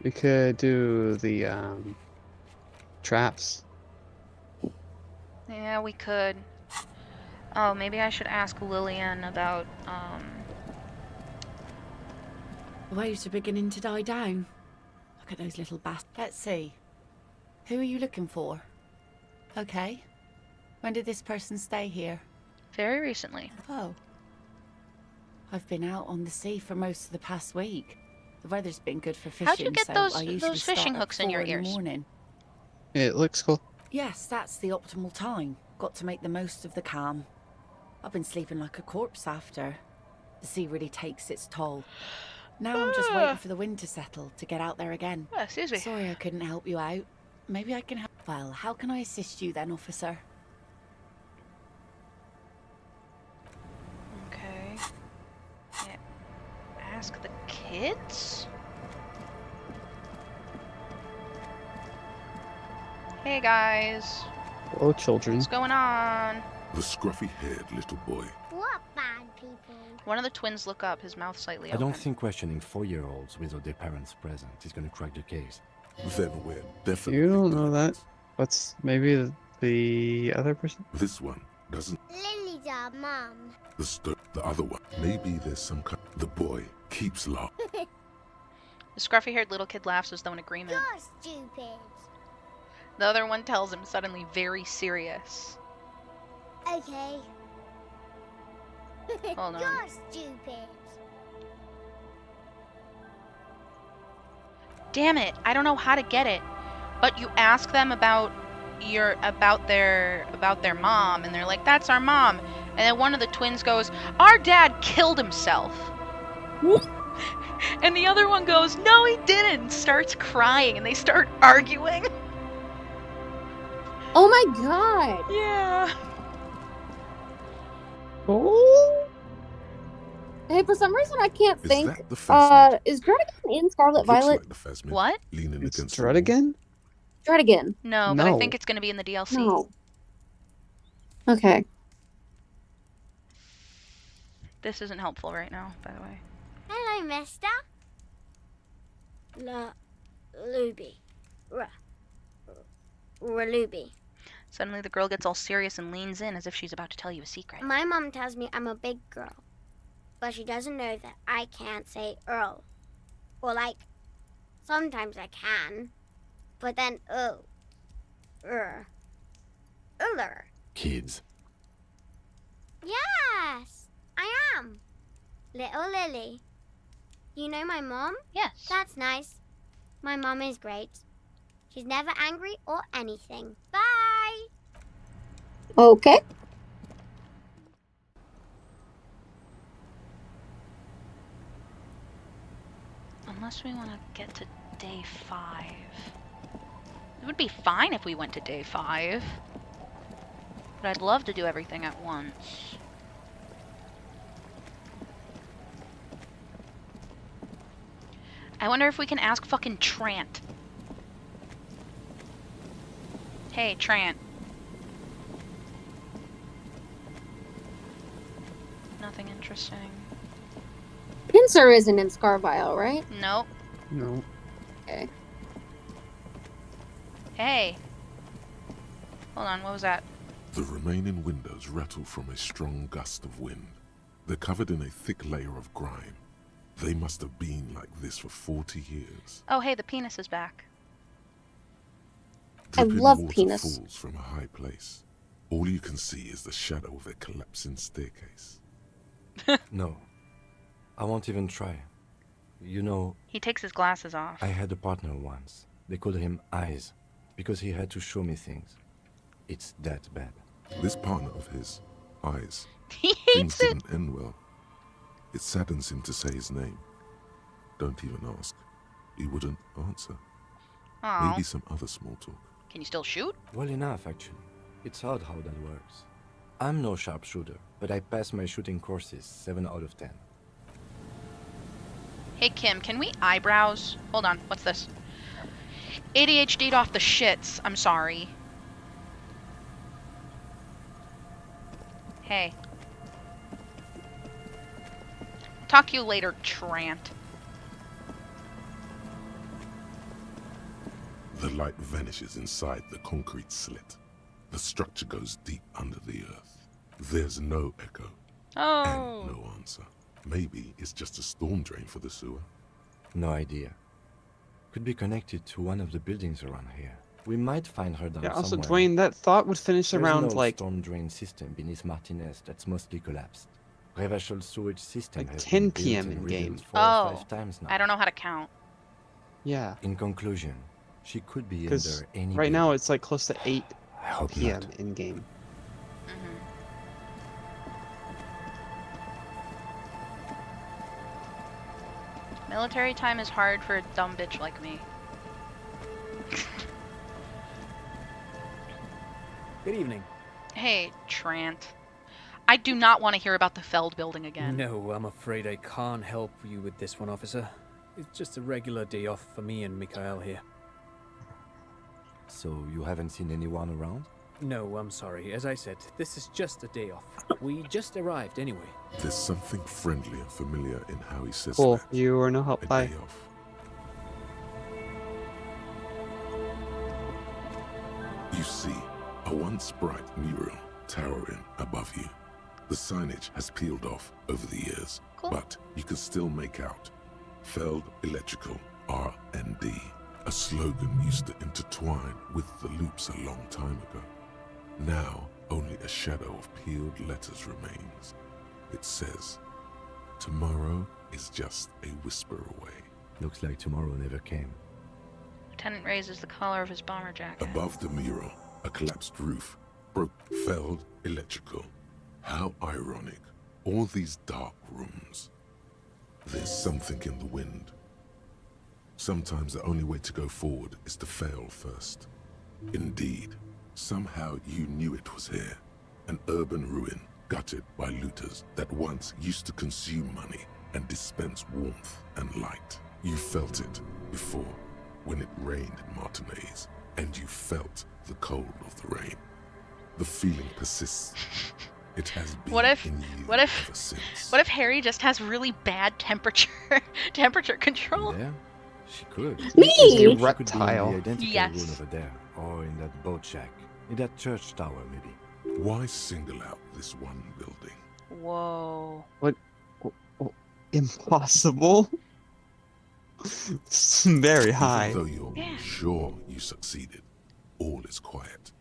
Speaker 3: We could do the traps.
Speaker 2: Yeah, we could. Oh, maybe I should ask Lillian about,
Speaker 13: The waves are beginning to die down. Look at those little bastards.
Speaker 21: Let's see. Who are you looking for? Okay. When did this person stay here?
Speaker 2: Very recently.
Speaker 21: Oh. I've been out on the sea for most of the past week. The weather's been good for fishing,
Speaker 2: How'd you get
Speaker 21: so
Speaker 2: those
Speaker 21: I usually
Speaker 2: fishing
Speaker 21: start at
Speaker 2: hooks in your
Speaker 21: 4 in the
Speaker 2: ears?
Speaker 21: morning.
Speaker 3: It looks cool.
Speaker 21: Yes, that's the optimal time. Got to make the most of the calm. I've been sleeping like a corpse after. The sea really takes its toll. Now I'm just waiting for the wind to settle to get out there again.
Speaker 2: Excuse me.
Speaker 21: Sorry I couldn't help you out. Maybe I can help. Well, how can I assist you then, officer?
Speaker 2: Okay. Yeah. Ask the kids? Hey guys.
Speaker 3: Hello, children.
Speaker 2: What's going on?
Speaker 4: The scruffy-haired little boy.
Speaker 11: What bad people?
Speaker 2: One of the twins look up, his mouth slightly
Speaker 6: I
Speaker 2: open.
Speaker 6: don't think questioning 4-year-olds without their parents present is going to crack the case.
Speaker 4: Then we're definitely...
Speaker 3: You don't know that. What's maybe the other person?
Speaker 4: This one doesn't...
Speaker 11: Lily's our mum.
Speaker 4: The other one. Maybe there's some kind... The boy keeps laughing.
Speaker 2: The scruffy-haired little kid laughs as though in agreement.
Speaker 11: You're stupid.
Speaker 2: The other one tells him suddenly very serious.
Speaker 11: Okay.
Speaker 2: Hold on.
Speaker 11: You're stupid.
Speaker 2: Damn it, I don't know how to get it. But you ask them about their mom, and they're like, that's our mom. And then one of the twins goes, our dad killed himself. And the other one goes, no he didn't, and starts crying, and they start arguing.
Speaker 1: Oh my god!
Speaker 2: Yeah.
Speaker 3: Oh.
Speaker 1: Hey, for some reason I can't
Speaker 4: Is
Speaker 1: think.
Speaker 4: that the Phasmid?
Speaker 1: Is Dredigan in Scarlet
Speaker 4: Looks
Speaker 1: Violet?
Speaker 4: like the Phasmid
Speaker 2: What?
Speaker 4: leaning
Speaker 3: It's
Speaker 4: against the
Speaker 3: Dread
Speaker 4: wall.
Speaker 3: again?
Speaker 1: Dredigan.
Speaker 2: No, but I
Speaker 3: No.
Speaker 2: think it's going to be in the DLC.
Speaker 1: No. Okay.
Speaker 2: This isn't helpful right now, by the way.
Speaker 11: Hello, mister. Luby. Luby.
Speaker 2: Suddenly the girl gets all serious and leans in as if she's about to tell you a secret.
Speaker 11: My mom tells me I'm a big girl, but she doesn't know that I can't say Earl. Or like, sometimes I can, but then Uller.
Speaker 6: Kids.
Speaker 11: Yes, I am. Little Lily. You know my mom?
Speaker 2: Yes.
Speaker 11: That's nice. My mom is great. She's never angry or anything. Bye!
Speaker 1: Okay.
Speaker 2: Unless we want to get to day 5. It would be fine if we went to day 5. But I'd love to do everything at once. I wonder if we can ask fucking Trant. Hey, Trant. Nothing interesting.
Speaker 1: Pincer isn't in Scarvile, right?
Speaker 2: Nope.
Speaker 3: No.
Speaker 1: Okay.
Speaker 2: Hey. Hold on, what was that?
Speaker 4: The remaining windows rattle from a strong gust of wind. They're covered in a thick layer of grime. They must have been like this for 40 years.
Speaker 2: Oh, hey, the penis is back.
Speaker 4: Dripping
Speaker 1: love
Speaker 4: water
Speaker 1: penis.
Speaker 4: falls from a high place. All you can see is the shadow of a collapsing staircase.
Speaker 6: No. I won't even try. You know...
Speaker 2: He takes his glasses off.
Speaker 6: I had a partner once. They called him Eyes, because he had to show me things. It's that bad.
Speaker 4: This partner of his, Eyes,
Speaker 2: He
Speaker 4: things
Speaker 2: hates it.
Speaker 4: didn't end well. It saddens him to say his name. Don't even ask. He wouldn't answer.
Speaker 2: Aw.
Speaker 4: Maybe some other small talk.
Speaker 2: Can you still shoot?
Speaker 6: Well enough, actually. It's odd how that works. I'm no sharpshooter, but I pass my shooting courses 7 out of 10.
Speaker 2: Hey, Kim, can we eyebrows? Hold on, what's this? ADHD'd off the shits. I'm sorry. Hey. Talk to you later, Trant.
Speaker 4: The light vanishes inside the concrete slit. The structure goes deep under the earth. There's no echo.
Speaker 2: Oh.
Speaker 4: And no answer. Maybe it's just a storm drain for the sewer.
Speaker 6: No idea. Could be connected to one of the buildings around here. We might find her down
Speaker 3: Yeah, also,
Speaker 6: somewhere.
Speaker 3: Dwayne, that thought would finish
Speaker 6: There's
Speaker 3: around
Speaker 6: an old
Speaker 3: like
Speaker 6: storm drain system beneath Martinez that's mostly collapsed. Revachol sewage system
Speaker 3: Like
Speaker 6: has
Speaker 3: 10
Speaker 6: been built
Speaker 3: PM
Speaker 6: and
Speaker 3: in game.
Speaker 6: rebuilt 4 or
Speaker 2: Oh.
Speaker 6: 5 times now.
Speaker 2: I don't know how to count.
Speaker 3: yeah,
Speaker 6: In conclusion, she could be
Speaker 3: because
Speaker 6: under any
Speaker 3: right now it's like close to 8
Speaker 6: I hope
Speaker 3: p.m.
Speaker 6: not.
Speaker 3: in game.
Speaker 2: Military time is hard for a dumb bitch like me.
Speaker 14: Good evening.
Speaker 2: Hey, Trant. I do not want to hear about the Feld building again.
Speaker 14: No, I'm afraid I can't help you with this one, officer. It's just a regular day off for me and Mikhail here.
Speaker 6: So you haven't seen anyone around?
Speaker 14: No, I'm sorry. As I said, this is just a day off. We just arrived anyway.
Speaker 4: There's something friendly and familiar in how he says
Speaker 3: Cool.
Speaker 4: that.
Speaker 3: You are no help.
Speaker 4: A
Speaker 3: Bye.
Speaker 4: day off. You see a once bright mural towering above you. The signage has peeled off over the years, but you can still make out Feld Electrical R&D, a slogan used to intertwine with the loops a long time ago. Now, only a shadow of peeled letters remains. It says, "Tomorrow is just a whisper away."
Speaker 6: Looks like tomorrow never came.
Speaker 2: Lieutenant raises the collar of his bomber jacket.
Speaker 4: Above the mural, a collapsed roof broke Feld Electrical. How ironic. All these dark rooms. There's something in the wind. Sometimes the only way to go forward is to fail first. Indeed, somehow you knew it was here. An urban ruin gutted by looters that once used to consume money and dispense warmth and light. You felt it before when it rained in Martinez, and you felt the cold of the rain. The feeling persists. It has been
Speaker 2: What if
Speaker 4: in you
Speaker 2: what if
Speaker 4: ever since.
Speaker 2: what if Harry just has really bad temperature control?
Speaker 6: Yeah, she could.
Speaker 1: Me!
Speaker 6: She could be
Speaker 3: Reptile.
Speaker 6: in the identical
Speaker 2: Yes.
Speaker 6: room over there, or in that boat shack, in that church tower, maybe.
Speaker 4: Why single out this one building?
Speaker 2: Whoa.
Speaker 3: What? Impossible. It's very high.
Speaker 4: Even though you're sure you succeeded, all is quiet.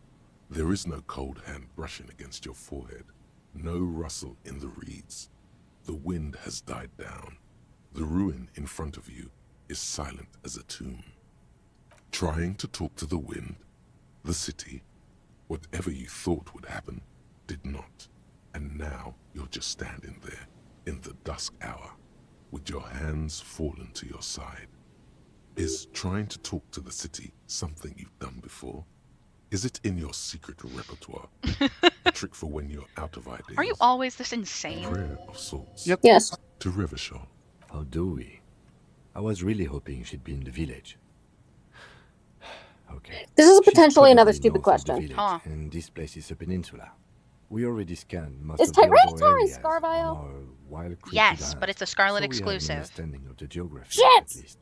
Speaker 4: There is no cold hand brushing against your forehead, no rustle in the reeds. The wind has died down. The ruin in front of you is silent as a tomb. Trying to talk to the wind, the city, whatever you thought would happen, did not. And now you're just standing there in the dusk hour, with your hands fallen to your side. Is trying to talk to the city something you've done before? Is it in your secret repertoire? A trick for when you're out of ideas?
Speaker 2: Are you always this insane?
Speaker 4: Prayer of sorts.
Speaker 3: Yep.
Speaker 1: Yes.
Speaker 4: To Revachol.
Speaker 6: How do we? I was really hoping she'd be in the village. Okay.
Speaker 1: This is
Speaker 6: She's
Speaker 1: potentially another
Speaker 6: probably
Speaker 1: stupid
Speaker 6: north of the
Speaker 1: question.
Speaker 6: village,
Speaker 2: Huh.
Speaker 6: And this place is a peninsula. We already scanned most
Speaker 1: Is
Speaker 6: of the outdoor
Speaker 1: Tyranitar in
Speaker 6: areas
Speaker 1: Scarvile?
Speaker 6: on our Wild Creek
Speaker 2: Yes,
Speaker 6: Hunt,
Speaker 2: but it's a Scarlet
Speaker 6: so we have an
Speaker 2: exclusive.
Speaker 6: understanding of the geography,
Speaker 1: Shit!
Speaker 6: at least.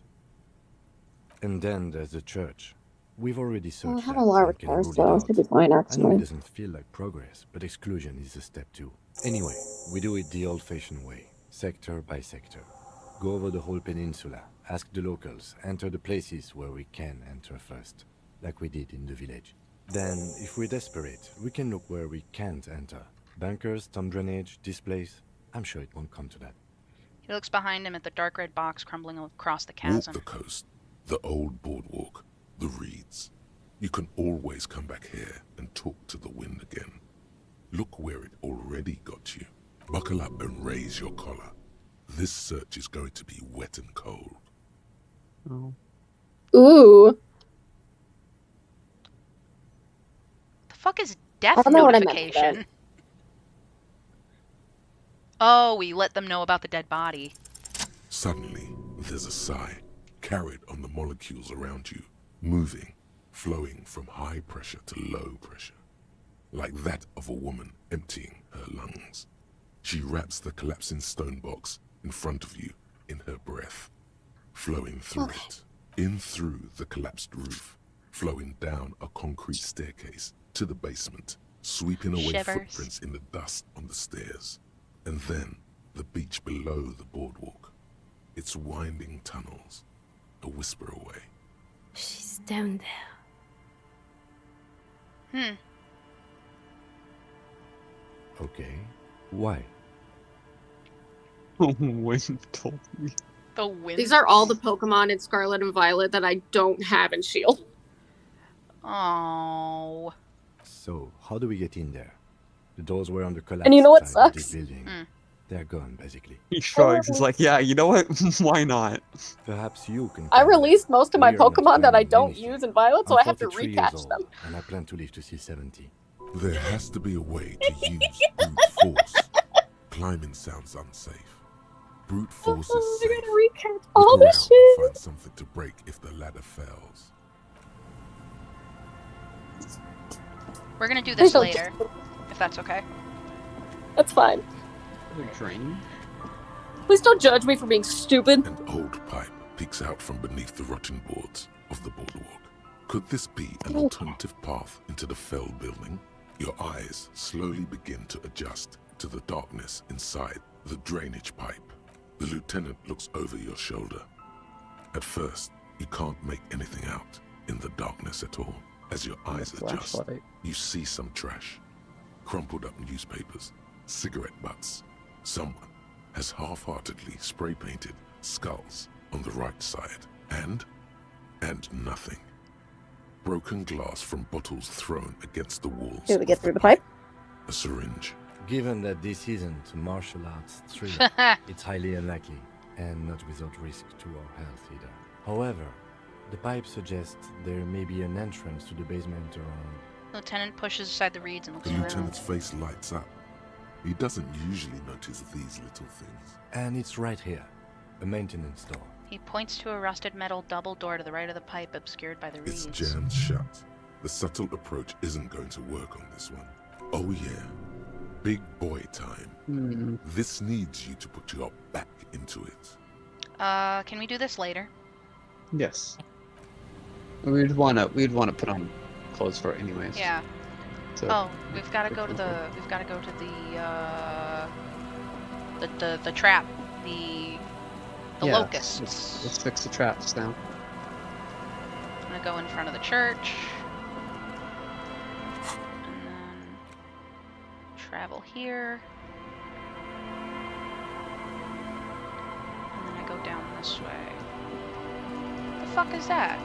Speaker 6: And then there's the church. We've already
Speaker 1: Well, I
Speaker 6: searched
Speaker 1: have
Speaker 6: that
Speaker 1: a lot of
Speaker 6: and can
Speaker 1: repairs,
Speaker 6: rule it
Speaker 1: so it
Speaker 6: out.
Speaker 1: should be fine,
Speaker 6: I know
Speaker 1: actually.
Speaker 6: it doesn't feel like progress, but exclusion is a step too. Anyway, we do it the old-fashioned way, sector by sector. Go over the whole peninsula, ask the locals, enter the places where we can enter first, like we did in the village. Then, if we're desperate, we can look where we can't enter. Bunkers, storm drainage, this place. I'm sure it won't come to that.
Speaker 2: He looks behind him at the dark red box crumbling across the
Speaker 4: Walk
Speaker 2: chasm.
Speaker 4: the coast, the old boardwalk, the reeds. You can always come back here and talk to the wind again. Look where it already got you. Buckle up and raise your collar. This search is going to be wet and cold.
Speaker 3: Oh.
Speaker 1: Ooh.
Speaker 2: The fuck is death
Speaker 1: I don't know what I meant by
Speaker 2: notification?
Speaker 1: that.
Speaker 2: Oh, we let them know about the dead body.
Speaker 4: Suddenly, there's a sigh, carried on the molecules around you, moving, flowing from high pressure to low pressure, like that of a woman emptying her lungs. She wraps the collapsing stone box in front of you in her breath, flowing through it, in through the collapsed roof, flowing down a concrete staircase to the basement, sweeping away
Speaker 2: Shivers.
Speaker 4: footprints in the dust on the stairs, and then the beach below the boardwalk, its winding tunnels, a whisper away.
Speaker 19: She's down there.
Speaker 6: Okay, why?
Speaker 3: Wind told me.
Speaker 2: The wind.
Speaker 1: These are all the Pokemon in Scarlet and Violet that I don't have in Shield.
Speaker 2: Oh.
Speaker 6: So, how do we get in there? The doors were on the collapsed
Speaker 1: And you know what
Speaker 6: side of this
Speaker 1: sucks?
Speaker 6: building. They're gone, basically.
Speaker 3: He shrugs. He's like, yeah, you know what? Why not?
Speaker 6: Perhaps you can.
Speaker 1: I released most of my
Speaker 6: We are not
Speaker 1: Pokemon that I
Speaker 6: planning
Speaker 1: don't
Speaker 6: anything.
Speaker 1: use in Violet, so
Speaker 6: I'm
Speaker 1: I have to
Speaker 6: 43 years
Speaker 1: recatch
Speaker 6: old,
Speaker 1: them.
Speaker 6: and I plan to live to see 70.
Speaker 4: There has to be a way to use brute force. Climbing sounds unsafe. Brute force is safe.
Speaker 1: I gotta recatch
Speaker 4: Look
Speaker 1: all
Speaker 4: around
Speaker 1: this
Speaker 4: and
Speaker 1: shit.
Speaker 4: find something to break if the ladder fails.
Speaker 2: We're gonna do this
Speaker 1: don't-
Speaker 2: later, if that's okay.
Speaker 1: That's fine.
Speaker 3: Drain.
Speaker 1: Please don't judge me for being stupid.
Speaker 4: An old pipe peeks out from beneath the rotting boards of the boardwalk. Could this be an alternative path into the fell building? Your eyes slowly begin to adjust to the darkness inside the drainage pipe. The lieutenant looks over your shoulder. At first, you can't make anything out in the darkness at all. As your eyes adjust,
Speaker 3: Flashlight.
Speaker 4: you see some trash. Crumpled up newspapers, cigarette butts. Someone has half-heartedly spray-painted skulls on the right side. And nothing. Broken glass from bottles thrown against the walls.
Speaker 1: Did we
Speaker 4: of
Speaker 1: get through the pipe?
Speaker 4: A syringe.
Speaker 6: Given that this isn't a martial arts thriller, it's highly unlikely, and not without risk to our health either. However, the pipe suggests there may be an entrance to the basement around.
Speaker 2: Lieutenant pushes aside the reeds and looks
Speaker 4: The
Speaker 2: around.
Speaker 4: lieutenant's face lights up. He doesn't usually notice these little things.
Speaker 6: And it's right here, a maintenance door.
Speaker 2: He points to a rusted metal double door to the right of the pipe, obscured by the reeds.
Speaker 4: It's jammed shut. The subtle approach isn't going to work on this one. Oh yeah, big boy time. This needs you to put your back into it.
Speaker 2: Can we do this later?
Speaker 3: Yes. We'd wanna put on clothes for it anyways.
Speaker 2: Yeah.
Speaker 3: So,
Speaker 2: Oh, we've got to go to the trap, the
Speaker 3: yeah,
Speaker 2: locusts.
Speaker 3: Let's fix the traps now.
Speaker 2: I'm gonna go in front of the church, and then travel here, and then I go down this way. The fuck is that?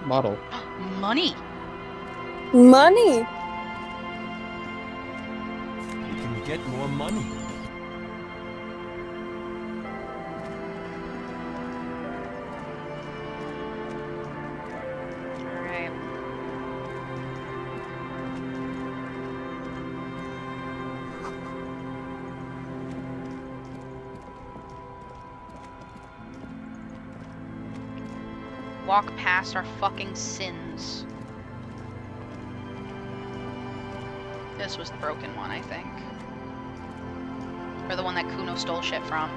Speaker 3: Model.
Speaker 2: Money.
Speaker 1: Money.
Speaker 10: You can get more money.
Speaker 2: Alright. Walk past our fucking sins. This was the broken one, I think. Or the one that Kuno stole shit from.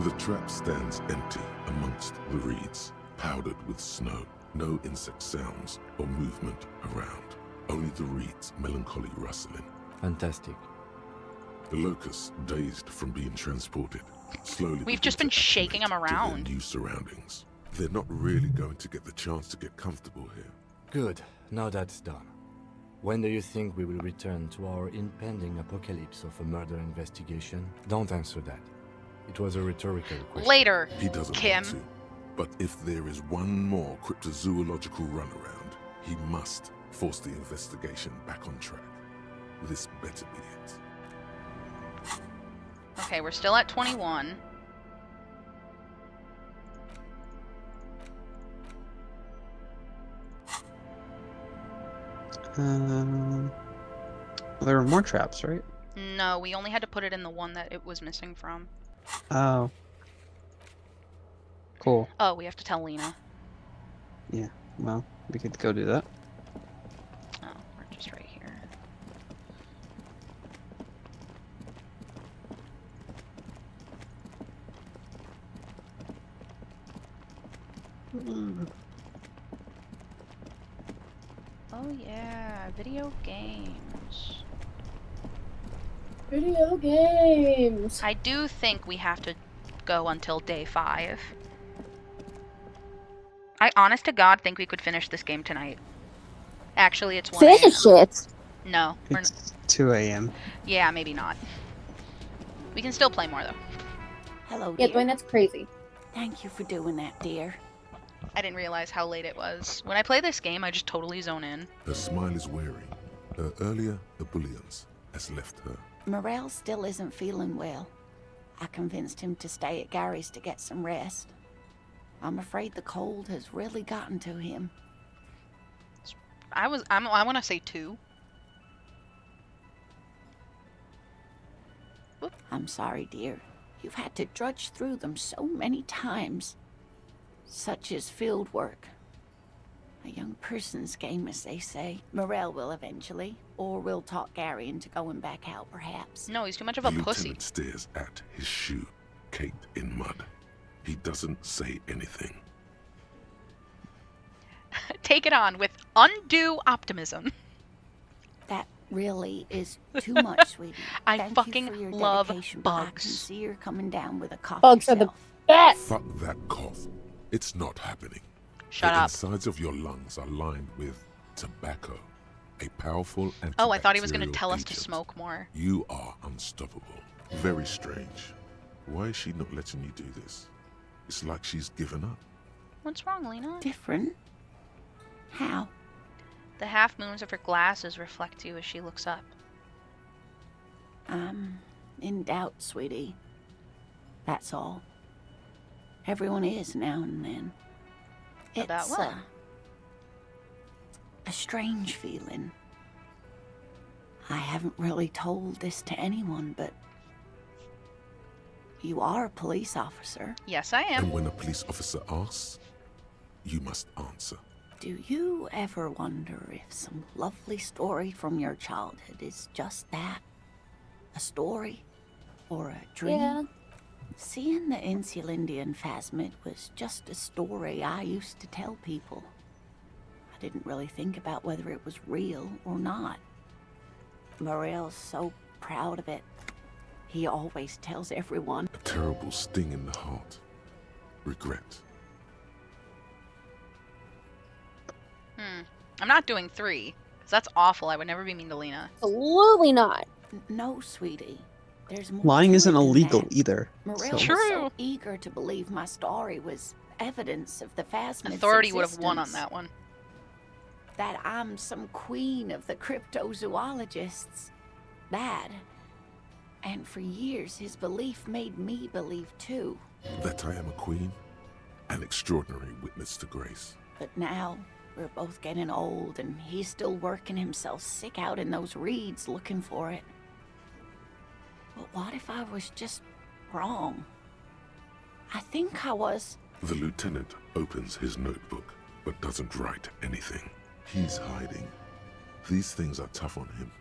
Speaker 4: The trap stands empty amongst the reeds, powdered with snow. No insect sounds or movement around. Only the reeds melancholy rustling.
Speaker 6: Fantastic.
Speaker 4: The locusts, dazed from being transported, slowly
Speaker 2: We've just been shaking them
Speaker 4: to
Speaker 2: around.
Speaker 4: their new surroundings. They're not really going to get the chance to get comfortable here.
Speaker 6: Good. Now that's done. When do you think we will return to our impending apocalypse of a murder investigation? Don't answer that. It was a rhetorical question.
Speaker 2: Later,
Speaker 4: He doesn't
Speaker 2: Kim.
Speaker 4: want to. But if there is one more cryptozoological runaround, he must force the investigation back on track. This better be it.
Speaker 2: Okay, we're still at 21.
Speaker 3: Well, there were more traps, right?
Speaker 2: No, we only had to put it in the one that it was missing from.
Speaker 3: Oh. Cool.
Speaker 2: Oh, we have to tell Lena.
Speaker 3: Yeah, well, we could go do that.
Speaker 2: Oh, we're just right here. Oh yeah, video games.
Speaker 1: Video games.
Speaker 2: I do think we have to go until day 5. I honest to God think we could finish this game tonight. Actually, it's 1 a.m.
Speaker 1: Finish it.
Speaker 2: No, we're
Speaker 3: It's 2 a.m.
Speaker 2: yeah, maybe not. We can still play more though.
Speaker 21: Hello,
Speaker 1: Yeah,
Speaker 21: dear.
Speaker 1: Dwayne, that's crazy.
Speaker 21: Thank you for doing that, dear.
Speaker 2: I didn't realize how late it was. When I play this game, I just totally zone in.
Speaker 4: Her smile is weary. Her earlier ebullience has left her.
Speaker 21: Morel still isn't feeling well. I convinced him to stay at Gary's to get some rest. I'm afraid the cold has really gotten to him.
Speaker 2: I want to say 2.
Speaker 21: I'm sorry, dear. You've had to drudge through them so many times. Such is field work. A young person's game, as they say. Morel will eventually, or we'll talk Gary into going back out, perhaps.
Speaker 2: No, he's too much of a
Speaker 4: The
Speaker 2: pussy.
Speaker 4: lieutenant stares at his shoe, caked in mud. He doesn't say anything.
Speaker 2: Take it on with undue optimism.
Speaker 21: That really is too much, sweetie.
Speaker 2: I
Speaker 21: Thank
Speaker 2: fucking
Speaker 21: you for your
Speaker 2: love
Speaker 21: dedication, but I can
Speaker 2: bugs.
Speaker 21: see you're coming down with a cough
Speaker 1: Bugs are the
Speaker 21: yourself.
Speaker 1: best.
Speaker 4: Fuck that cough. It's not happening.
Speaker 2: Shut
Speaker 4: the
Speaker 2: up.
Speaker 4: insides of your lungs are lined with tobacco, a powerful antibacterial
Speaker 2: Oh, I thought he was going to tell us to
Speaker 4: agent.
Speaker 2: smoke more.
Speaker 4: You are unstoppable. Very strange. Why is she not letting you do this? It's like she's given up.
Speaker 2: What's wrong, Lena?
Speaker 21: Different? How?
Speaker 2: The half moons of her glasses reflect you as she looks up.
Speaker 21: I'm in doubt, sweetie. That's all. Everyone is now and then.
Speaker 2: About
Speaker 21: It's
Speaker 2: what?
Speaker 21: a strange feeling. I haven't really told this to anyone, but you are a police officer.
Speaker 2: Yes, I am.
Speaker 4: And when a police officer asks, you must answer.
Speaker 21: Do you ever wonder if some lovely story from your childhood is just that? A story? Or a dream?
Speaker 1: Yeah.
Speaker 21: Seeing the Insulindian phasmid was just a story I used to tell people. I didn't really think about whether it was real or not. Morel's so proud of it. He always tells everyone.
Speaker 4: A terrible sting in the heart. Regret.
Speaker 2: I'm not doing 3, because that's awful. I would never be mean to Lena.
Speaker 1: Absolutely not.
Speaker 21: No, sweetie. There's more
Speaker 3: Lying
Speaker 21: to
Speaker 3: isn't
Speaker 21: it than
Speaker 3: illegal
Speaker 21: that.
Speaker 3: either.
Speaker 21: Morel
Speaker 3: so-
Speaker 21: was
Speaker 2: True.
Speaker 21: so eager to believe my story was evidence of the phasmid's
Speaker 2: Authority would have won on
Speaker 21: existence.
Speaker 2: that one.
Speaker 21: That I'm some queen of the cryptozoologists. That. And for years, his belief made me believe too.
Speaker 4: That I am a queen, an extraordinary witness to grace.
Speaker 21: But now, we're both getting old, and he's still working himself sick out in those reeds looking for it. But what if I was just wrong? I think I was.
Speaker 4: The lieutenant opens his notebook, but doesn't write anything. He's hiding. These things are tough on him.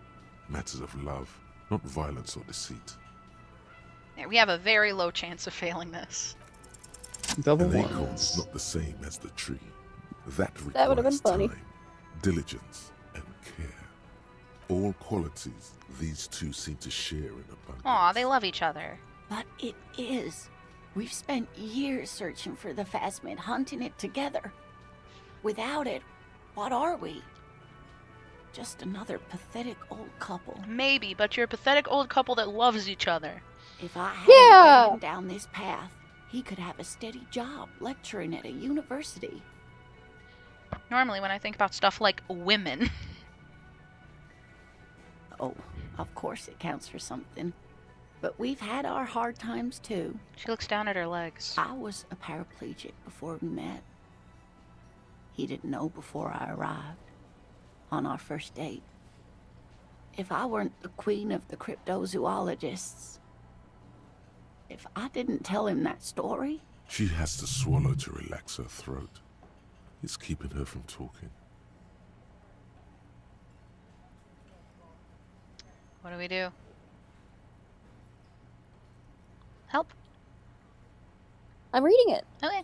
Speaker 4: Matters of love, not violence or deceit.
Speaker 2: Yeah, we have a very low chance of failing this.
Speaker 3: Double
Speaker 4: An acorn
Speaker 3: ones.
Speaker 4: is not the same as the tree. That
Speaker 1: That would have been
Speaker 4: requires
Speaker 1: funny.
Speaker 4: time, diligence, and care. All qualities these two seem to share in abundance.
Speaker 2: Aw, they love each other.
Speaker 21: But it is. We've spent years searching for the phasmid, hunting it together. Without it, what are we? Just another pathetic old couple.
Speaker 2: Maybe, but you're a pathetic old couple that loves each other.
Speaker 21: If I hadn't led him down this path, he could have a steady job lecturing at a university.
Speaker 2: Normally when I think about stuff like women.
Speaker 21: Oh, of course it counts for something. But we've had our hard times too.
Speaker 2: She looks down at her legs.
Speaker 21: I was a paraplegic before we met. He didn't know before I arrived. On our first date. If I weren't the queen of the cryptozoologists, if I didn't tell him that story...
Speaker 4: She has to swallow to relax her throat. It's keeping her from talking.
Speaker 2: What do we do? Help.
Speaker 1: I'm reading it.
Speaker 2: Okay.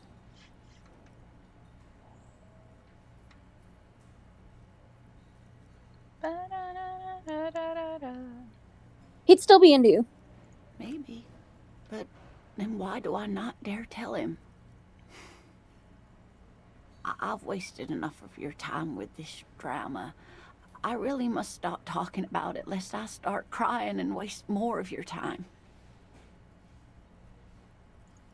Speaker 1: He'd still be into you.
Speaker 21: Maybe. But then why do I not dare tell him? I've wasted enough of your time with this drama. I really must stop talking about it lest I start crying and waste more of your time.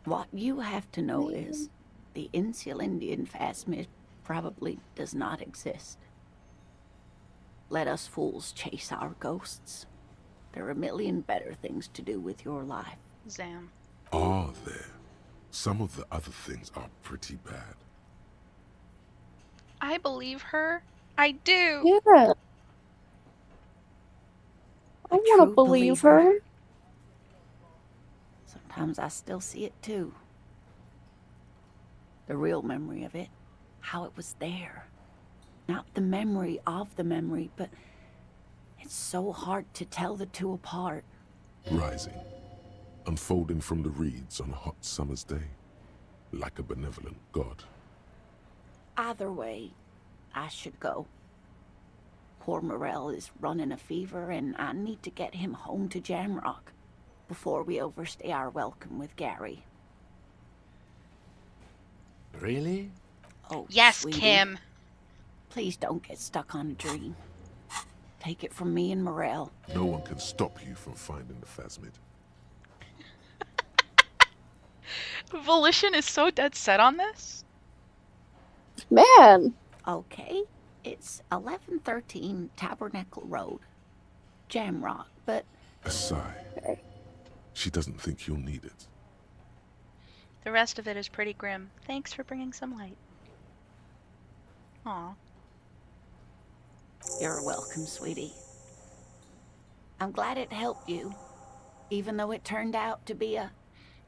Speaker 21: What you have to know is the Insulindian phasmid probably does not exist. Let us fools chase our ghosts. There are a million better things to do with your life.
Speaker 2: Zam.
Speaker 4: Are there? Some of the other things are pretty bad.
Speaker 2: I believe her. I do.
Speaker 1: Yeah. I want to believe her.
Speaker 21: Sometimes I still see it too. The real memory of it. How it was there. Not the memory of the memory, but it's so hard to tell the two apart.
Speaker 4: Rising, unfolding from the reeds on a hot summer's day, like a benevolent god.
Speaker 21: Either way, I should go. Poor Morel is running a fever, and I need to get him home to Jamrock before we overstay our welcome with Gary.
Speaker 6: Really?
Speaker 21: Oh,
Speaker 2: yes,
Speaker 21: sweetie.
Speaker 2: Kim.
Speaker 21: Please don't get stuck on a dream. Take it from me and Morel.
Speaker 4: No one can stop you from finding the phasmid.
Speaker 2: Volition is so dead set on this.
Speaker 1: Man.
Speaker 21: Okay, it's 1113 Tabernacle Road, Jamrock, but...
Speaker 4: A sigh. She doesn't think you'll need it.
Speaker 2: The rest of it is pretty grim. Thanks for bringing some light. Aw.
Speaker 21: You're welcome, sweetie. I'm glad it helped you, even though it turned out to be a...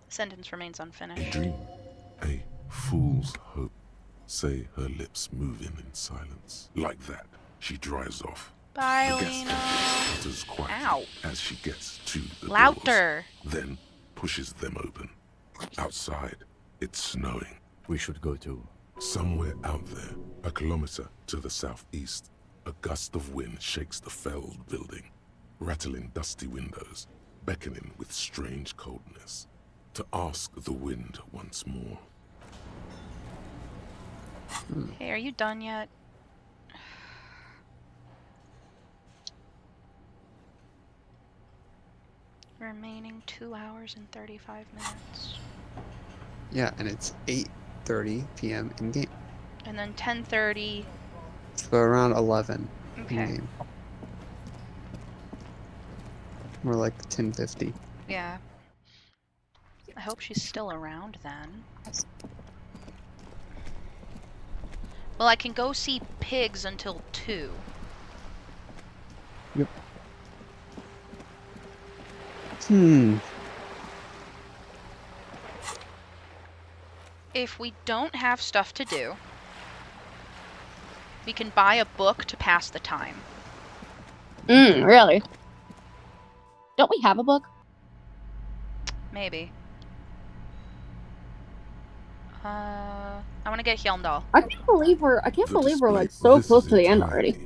Speaker 2: Sentence remains
Speaker 4: A
Speaker 2: unfinished.
Speaker 4: dream. A fool's hope. Say her lips moving in silence. Like that, she drives off.
Speaker 2: Bye,
Speaker 4: The guest
Speaker 2: Lena.
Speaker 4: enters quietly
Speaker 2: Ow.
Speaker 4: as she gets to the
Speaker 2: Louder.
Speaker 4: doors, then pushes them open. Outside, it's snowing.
Speaker 6: We should go to...
Speaker 4: Somewhere out there, a kilometer to the southeast, a gust of wind shakes the felled building, rattling dusty windows, beckoning with strange coldness, to ask the wind once more.
Speaker 2: Hey, are you done yet? Remaining 2 hours and 35 minutes.
Speaker 3: Yeah, and it's 8:30 p.m. in game.
Speaker 2: And then 10:30.
Speaker 3: So around 11
Speaker 2: Okay.
Speaker 3: in game. More like 10:50.
Speaker 2: Yeah. I hope she's still around then. Well, I can go see pigs until 2.
Speaker 3: Yep.
Speaker 2: If we don't have stuff to do, we can buy a book to pass the time.
Speaker 1: Really? Don't we have a book?
Speaker 2: Maybe. I want to get Hjelmdal.
Speaker 1: I can't believe we're like so close to the end already.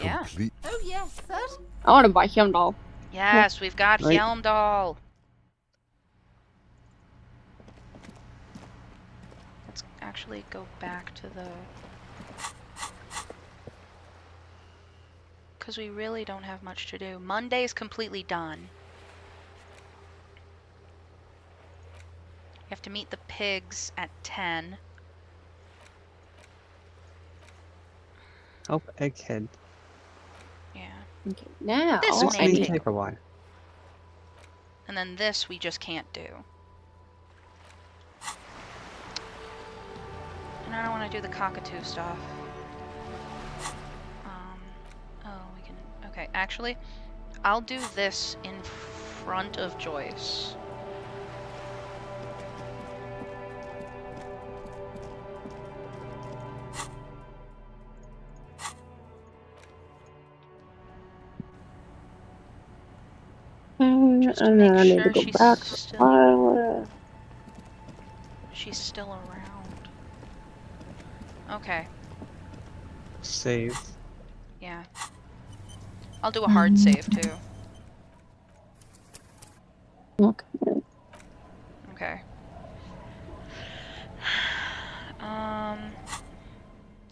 Speaker 2: Yeah.
Speaker 4: Complete.
Speaker 9: Oh yes, sir.
Speaker 1: I want to buy Heimdall.
Speaker 2: Yes, we've got
Speaker 1: Right.
Speaker 2: Heimdall. Let's actually go back to the... Because we really don't have much to do. Monday's completely done. You have to meet the pigs at 10.
Speaker 3: Oh, egghead.
Speaker 2: Yeah.
Speaker 1: Okay, now
Speaker 2: This
Speaker 3: This
Speaker 2: may
Speaker 3: may
Speaker 2: take...
Speaker 3: take a while.
Speaker 2: And then this we just can't do. And I don't want to do the cockatoo stuff. Oh, we can... Okay, actually, I'll do this in front of Joyce.
Speaker 1: Just to make I need to
Speaker 2: sure
Speaker 1: go
Speaker 2: she's
Speaker 1: back.
Speaker 2: still... She's still around. Okay.
Speaker 3: Save.
Speaker 2: Yeah. I'll do a hard save too.
Speaker 1: Okay.
Speaker 2: Okay.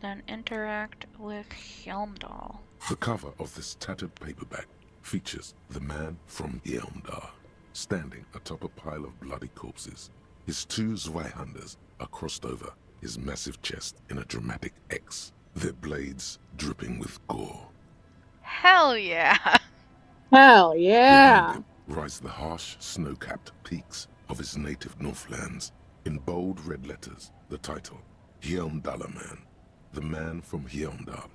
Speaker 2: Then interact with Heimdall.
Speaker 4: The cover of this tattered paperback features the man from Heimdall standing atop a pile of bloody corpses. His two Zweihanders are crossed over his massive chest in a dramatic X, their blades dripping with gore.
Speaker 2: Hell yeah!
Speaker 1: Hell yeah!
Speaker 4: Rise the harsh, snow-capped peaks of his native Northlands. In bold red letters, the title, Heimdaller Man, the man from Heimdall,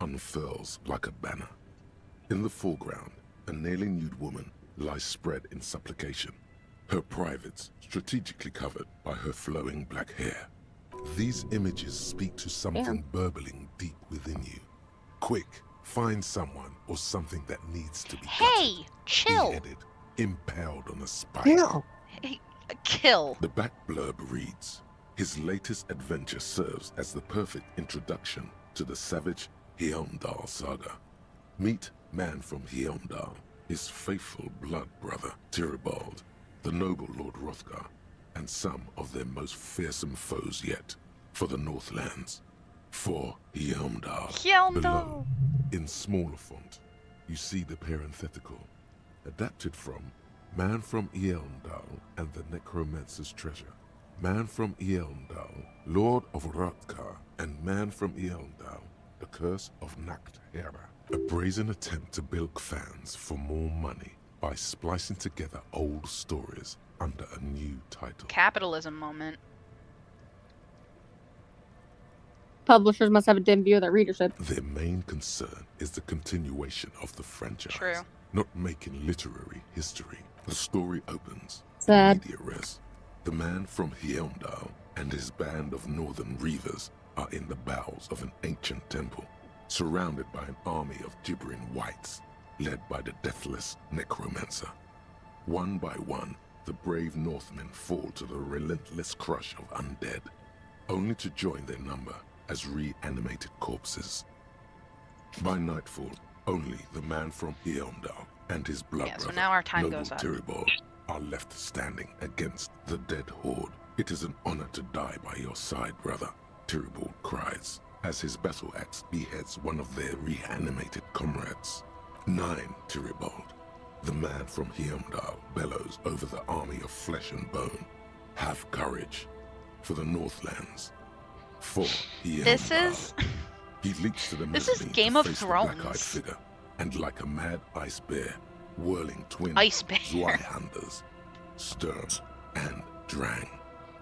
Speaker 4: unfurls like a banner. In the foreground, a nearly nude woman lies spread in supplication, her privates strategically covered by her flowing black hair. These images speak to something burbling deep within you. Quick, find someone or something that needs to be
Speaker 2: Hey, chill.
Speaker 4: beheaded, impaled on a spike.
Speaker 2: Hey, kill.
Speaker 4: The back blurb reads, his latest adventure serves as the perfect introduction to the savage Heimdall saga. Meet man from Heimdall, his faithful blood brother, Tyribald, the noble Lord Hrothgar, and some of their most fearsome foes yet, for the Northlands. For Heimdall. Below, in smaller font, you see the parenthetical, adapted from Man from Heimdall and the Necromancer's Treasure. Man from Heimdall, Lord of Hrothgar, and Man from Heimdall, The Curse of Nacht Hera. A brazen attempt to bilk fans for more money by splicing together old stories under a new title.
Speaker 2: Capitalism moment.
Speaker 1: Publishers must have a dim view of their readership.
Speaker 4: Their main concern is the continuation of the franchise,
Speaker 2: True.
Speaker 4: not making literary history. The story opens.
Speaker 1: Sad.
Speaker 4: Media res. The man from Heimdall and his band of northern reavers are in the bowels of an ancient temple, surrounded by an army of gibbering whites, led by the deathless necromancer. One by one, the brave Northmen fall to the relentless crush of undead, only to join their number as reanimated corpses. By nightfall, only the man from Heimdall and his blood brother,
Speaker 2: so now our time
Speaker 4: noble
Speaker 2: goes up.
Speaker 4: Tyribald, are left standing against the dead horde. It is an honor to die by your side, brother, Tyribald cries, as his battle axe beheads one of their reanimated comrades. 9, Tyribald, the man from Heimdall, bellows over the army of flesh and bone. Have courage for the Northlands. For Heimdall.
Speaker 2: This is...
Speaker 4: He leaps to the
Speaker 2: This is
Speaker 4: mezzanine
Speaker 2: Game
Speaker 4: to
Speaker 2: of
Speaker 4: face the
Speaker 2: Thrones.
Speaker 4: black-eyed figure, and like a mad ice bear, whirling twin
Speaker 2: Ice bear.
Speaker 4: Zweihanders, Sturm and Drang,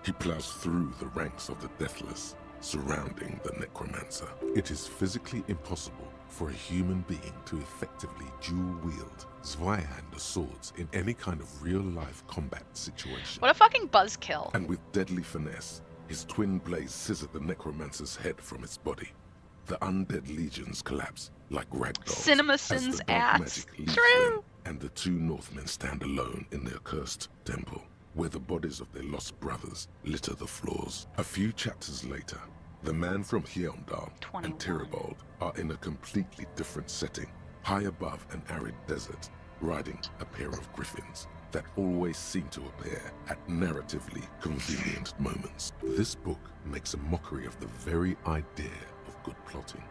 Speaker 4: he plows through the ranks of the deathless, surrounding the necromancer. It is physically impossible for a human being to effectively dual-wield Zweihander swords in any kind of real-life combat situation.
Speaker 2: What a fucking buzzkill.
Speaker 4: And with deadly finesse, his twin blades scissor the necromancer's head from its body. The undead legions collapse like ragdolls
Speaker 2: Cinema
Speaker 4: as
Speaker 2: Sin's
Speaker 4: the dark
Speaker 2: ass.
Speaker 4: magic leaves
Speaker 2: True.
Speaker 4: them, and the two Northmen stand alone in their cursed temple, where the bodies of their lost brothers litter the floors. A few chapters later, The man from Heimdall and Tyribald are in a completely different setting, high above an arid desert, riding a pair of griffins that always seem to appear at narratively convenient moments. This book makes a mockery of the very idea of good plotting,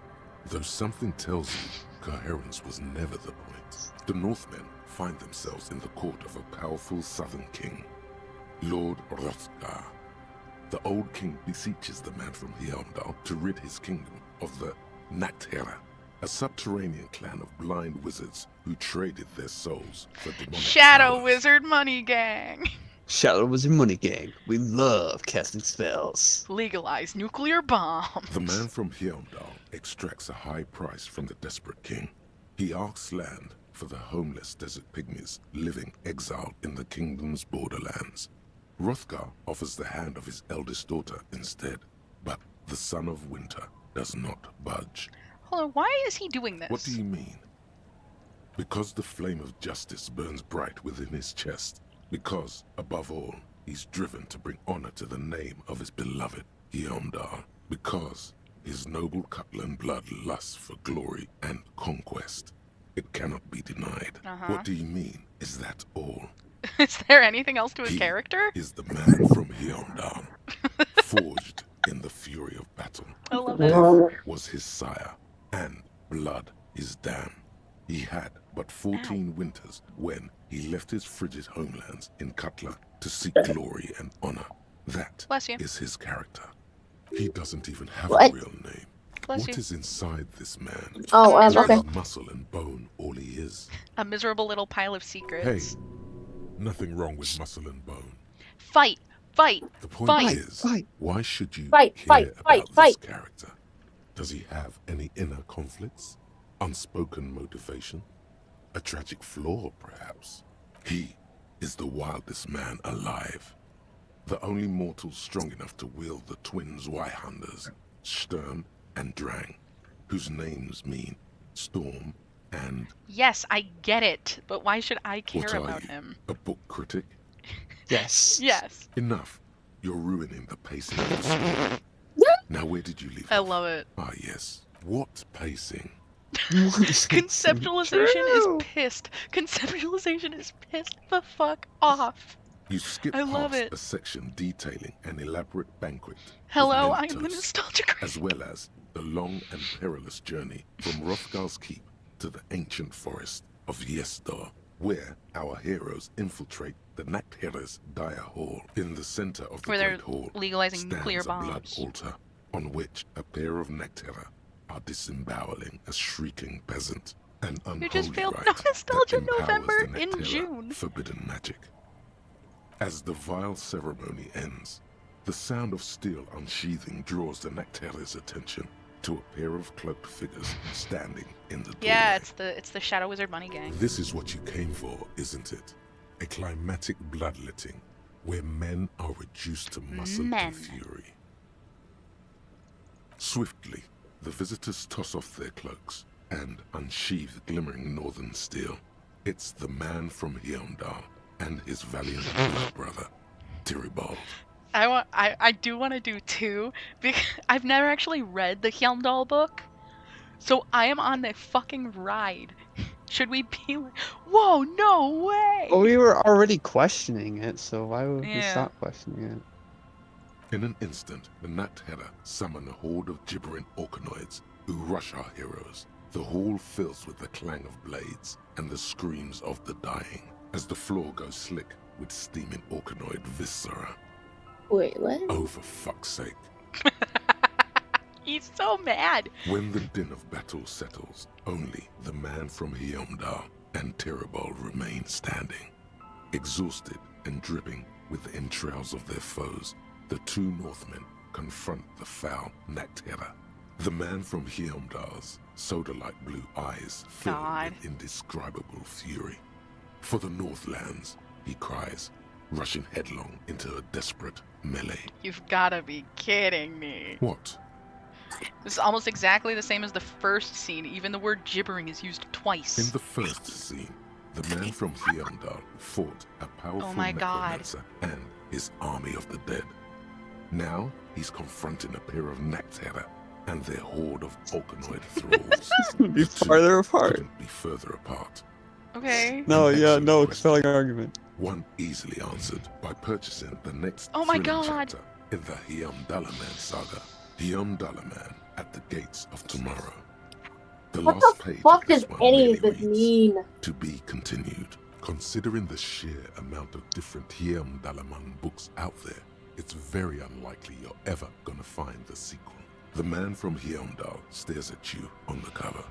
Speaker 4: though something tells you coherence was never the point. The Northmen find themselves in the court of a powerful southern king, Lord Hrothgar. The old king beseeches the man from Heimdall to rid his kingdom of the Naktera, a subterranean clan of blind wizards who traded their souls for demonic
Speaker 2: Shadow
Speaker 4: powers.
Speaker 2: Wizard Money Gang.
Speaker 3: Shadow Wizard Money Gang. We love casting spells.
Speaker 2: Legalize nuclear bombs.
Speaker 4: The man from Heimdall extracts a high price from the desperate king. He asks land for the homeless desert pygmies living exiled in the kingdom's borderlands. Hrothgar offers the hand of his eldest daughter instead, but the son of winter does not budge.
Speaker 2: Hold on, why is he doing this?
Speaker 4: What do you mean? Because the flame of justice burns bright within his chest. Because, above all, he's driven to bring honor to the name of his beloved Heimdall. Because his noble Cutland blood lusts for glory and conquest. It cannot be denied. What do you mean? Is that all?
Speaker 2: Is there anything else to his
Speaker 4: He
Speaker 2: character?
Speaker 4: is the man from Heimdall, forged in the fury of battle.
Speaker 2: I love it.
Speaker 4: Death was his sire, and blood his dam. He had but 14 winters when he left his frigid homelands in Cutla to seek glory and honor. That
Speaker 2: Bless you.
Speaker 4: is his character. He doesn't even have
Speaker 1: What?
Speaker 4: a real name.
Speaker 2: Bless
Speaker 4: What
Speaker 2: you.
Speaker 4: is inside this man?
Speaker 1: Oh, okay.
Speaker 4: Is muscle and bone all he is?
Speaker 2: A miserable little pile of secrets.
Speaker 4: Hey, nothing wrong with muscle and bone.
Speaker 2: Fight! Fight!
Speaker 4: The point
Speaker 2: Fight!
Speaker 4: is, why should you
Speaker 1: Fight,
Speaker 4: care
Speaker 1: fight,
Speaker 4: about
Speaker 1: fight,
Speaker 4: this
Speaker 1: fight.
Speaker 4: character? Does he have any inner conflicts? Unspoken motivation? A tragic flaw, perhaps? He is the wildest man alive. The only mortal strong enough to wield the twin Zweihanders, Sturm and Drang, whose names mean storm and...
Speaker 2: Yes, I get it, but why should I care
Speaker 4: What are
Speaker 2: about
Speaker 4: you,
Speaker 2: him?
Speaker 4: a book critic?
Speaker 3: Yes.
Speaker 2: Yes.
Speaker 4: Enough. You're ruining the pacing of the story. Now where did you leave
Speaker 2: I
Speaker 4: off?
Speaker 2: love it.
Speaker 4: Ah, yes. What pacing?
Speaker 2: Conceptualization is pissed. Conceptualization is pissed the fuck off.
Speaker 4: You skip
Speaker 2: I love
Speaker 4: past
Speaker 2: it.
Speaker 4: a section detailing an elaborate banquet. with
Speaker 2: Hello,
Speaker 4: many
Speaker 2: I am the
Speaker 4: toasts,
Speaker 2: nostalgia queen.
Speaker 4: as well as the long and perilous journey from Hrothgar's keep to the ancient forest of Yesdor, where our heroes infiltrate the Naktera's dire hall. In the center of the
Speaker 2: Where they're
Speaker 4: great hall
Speaker 2: legalizing
Speaker 4: stands
Speaker 2: nuclear
Speaker 4: a blood
Speaker 2: bombs.
Speaker 4: altar on which a pair of Naktera are disemboweling a shrieking peasant. An unholy
Speaker 2: You just failed
Speaker 4: rite
Speaker 2: Nostalgia
Speaker 4: that empowers
Speaker 2: November
Speaker 4: the
Speaker 2: in
Speaker 4: Naktera
Speaker 2: June.
Speaker 4: forbidden magic. As the vile ceremony ends, the sound of steel unsheathing draws the Naktera's attention to a pair of cloaked figures standing in the doorway.
Speaker 2: Yeah, it's the Shadow Wizard Money Gang.
Speaker 4: This is what you came for, isn't it? A climatic bloodletting where men are reduced to muscle
Speaker 2: Men.
Speaker 4: and fury. Swiftly, the visitors toss off their cloaks and unsheathe glimmering northern steel. It's the man from Heimdall and his valiant blood brother, Tyribald.
Speaker 2: I do want to do two because I've never actually read the Heimdall book, so I am on the fucking ride. Should we be like, whoa, no way?
Speaker 3: Well, we were already questioning it, so why would we
Speaker 2: Yeah.
Speaker 3: stop questioning it?
Speaker 4: In an instant, the Naktera summon a horde of gibbering orcanoids who rush our heroes. The hall fills with the clang of blades and the screams of the dying as the floor goes slick with steaming orcanoid viscera.
Speaker 1: Wait, what?
Speaker 4: Oh, for fuck's sake.
Speaker 2: He's so mad.
Speaker 4: When the din of battle settles, only the man from Heimdall and Tyribald remain standing. Exhausted and dripping with the entrails of their foes, the two Northmen confront the foul Naktera. The man from Heimdall's soda-like blue eyes fill
Speaker 2: God.
Speaker 4: with indescribable fury. For the Northlands, he cries, rushing headlong into a desperate melee.
Speaker 2: You've gotta be kidding me.
Speaker 4: What?
Speaker 2: This is almost exactly the same as the first scene. Even the word gibbering is used twice.
Speaker 4: In the first scene, the man from Heimdall fought a powerful
Speaker 2: Oh my God.
Speaker 4: necromancer and his army of the dead. Now he's confronting a pair of Naxhera and their horde of Volcanoid thralls.
Speaker 3: Be farther apart.
Speaker 4: Couldn't be further apart.
Speaker 2: Okay.
Speaker 3: No,
Speaker 4: An
Speaker 3: yeah,
Speaker 4: excellent
Speaker 3: no
Speaker 4: question.
Speaker 3: compelling argument.
Speaker 4: One easily answered by purchasing the next
Speaker 2: Oh my
Speaker 4: thrilling
Speaker 2: God.
Speaker 4: chapter in the Hiam-Dalaman saga. Hiam-Dalaman at the Gates of Tomorrow. The
Speaker 1: What
Speaker 4: last
Speaker 1: the
Speaker 4: page
Speaker 1: fuck
Speaker 4: of this
Speaker 1: does
Speaker 4: one
Speaker 1: any
Speaker 4: merely
Speaker 1: of this
Speaker 4: reads,
Speaker 1: mean?
Speaker 4: "To be continued." Considering the sheer amount of different Hiam-Dalaman books out there, it's very unlikely you're ever gonna find the sequel. The man from Hiamdal stares at you on the cover,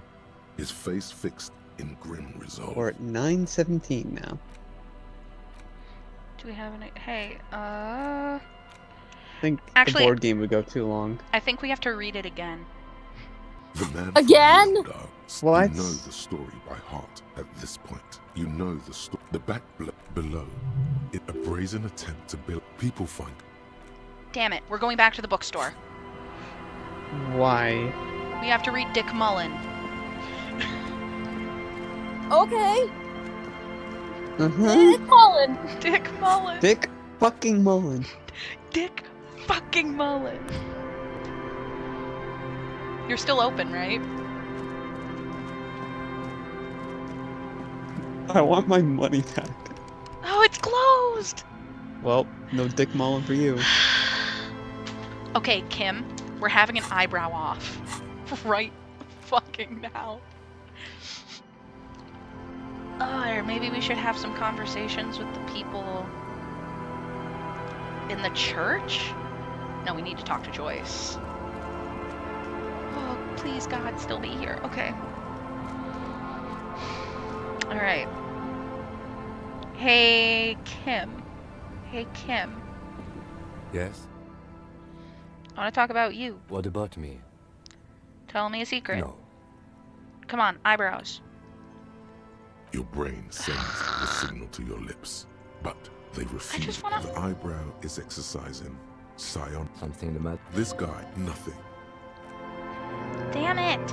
Speaker 4: his face fixed in grim resolve.
Speaker 3: We're at 9:17 now.
Speaker 2: Do we have any? Hey,
Speaker 3: I think
Speaker 2: Actually-
Speaker 3: the board game would go too long.
Speaker 2: I think we have to read it again.
Speaker 4: The man
Speaker 1: Again?
Speaker 4: from Hiamdal,
Speaker 3: What?
Speaker 4: You know the story by heart at this point. You know the story. The back below, in a brazen attempt to build people find.
Speaker 2: Damn it, we're going back to the bookstore.
Speaker 3: Why?
Speaker 2: We have to read Dick Mullen.
Speaker 1: Okay.
Speaker 3: Uh-huh.
Speaker 1: Dick Mullen.
Speaker 2: Dick Mullen.
Speaker 3: Dick fucking Mullen.
Speaker 2: Dick fucking Mullen. You're still open, right?
Speaker 3: I want my money back.
Speaker 2: Oh, it's closed!
Speaker 3: Well, no Dick Mullen for you.
Speaker 2: Okay, Kim, we're having an eyebrow off. Right fucking now. Or maybe we should have some conversations with the people in the church? No, we need to talk to Joyce. Oh, please, God, still be here. Okay. Alright. Hey, Kim. Hey, Kim.
Speaker 6: Yes?
Speaker 2: I want to talk about you.
Speaker 6: What about me?
Speaker 2: Tell me a secret.
Speaker 6: No.
Speaker 2: Come on, eyebrows.
Speaker 4: Your brain sends the signal to your lips, but they refuse.
Speaker 2: just wanna-
Speaker 4: The eyebrow is exercising psion.
Speaker 6: Something the matter?
Speaker 4: This guy, nothing.
Speaker 2: Damn it!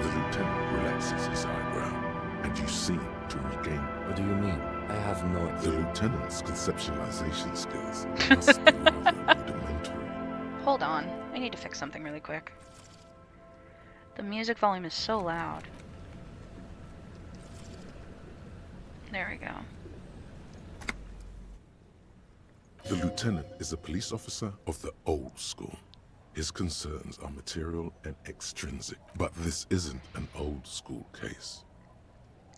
Speaker 4: The lieutenant relaxes his eyebrow, and you seem to regain.
Speaker 6: What do you mean? I have no...
Speaker 4: The lieutenant's conceptualization skills must be rather rudimentary.
Speaker 2: Hold on. I need to fix something really quick. The music volume is so loud. There we go.
Speaker 4: The lieutenant is a police officer of the old school. His concerns are material and extrinsic, but this isn't an old school case.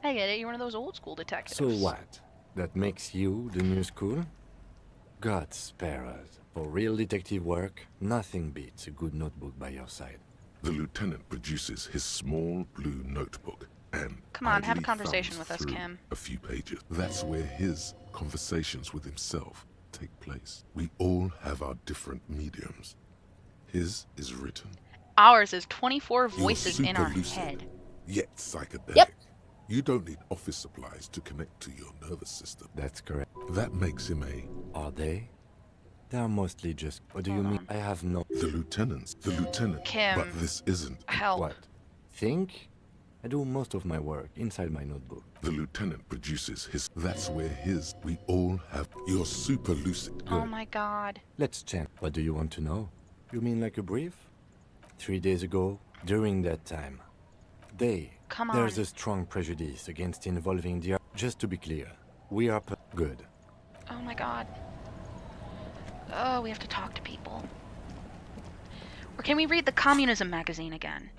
Speaker 2: I get it. You're one of those old school detectives.
Speaker 6: So what? That makes you the new school? God spare us. For real detective work, nothing beats a good notebook by your side.
Speaker 4: The lieutenant produces his small blue notebook and
Speaker 2: Come on, have a
Speaker 4: idly
Speaker 2: conversation
Speaker 4: thumbs
Speaker 2: with us,
Speaker 4: through
Speaker 2: Kim.
Speaker 4: a few pages. That's where his conversations with himself take place. We all have our different mediums. His is written.
Speaker 2: Ours is 24
Speaker 4: You're
Speaker 2: voices in our
Speaker 4: super lucid,
Speaker 2: head.
Speaker 4: yet psychedelic.
Speaker 1: Yep.
Speaker 4: You don't need office supplies to connect to your nervous system.
Speaker 6: That's correct.
Speaker 4: That makes him a...
Speaker 6: Are they? They are mostly just... What do you
Speaker 2: Hold
Speaker 6: mean? I have no...
Speaker 4: The lieutenant.
Speaker 2: Kim.
Speaker 4: But this isn't.
Speaker 2: Help.
Speaker 6: What? Think? I do most of my work inside my notebook.
Speaker 4: The lieutenant produces his. That's where his. We all have. You're super lucid.
Speaker 2: Oh my god.
Speaker 6: Let's check. What do you want to know? You mean like a brief? 3 days ago, during that time.
Speaker 2: Come
Speaker 6: There's
Speaker 2: on.
Speaker 6: a strong prejudice against involving the... Just to be clear, we are... Good.
Speaker 2: Oh my god. Oh, we have to talk to people. Or can we read the communism magazine again?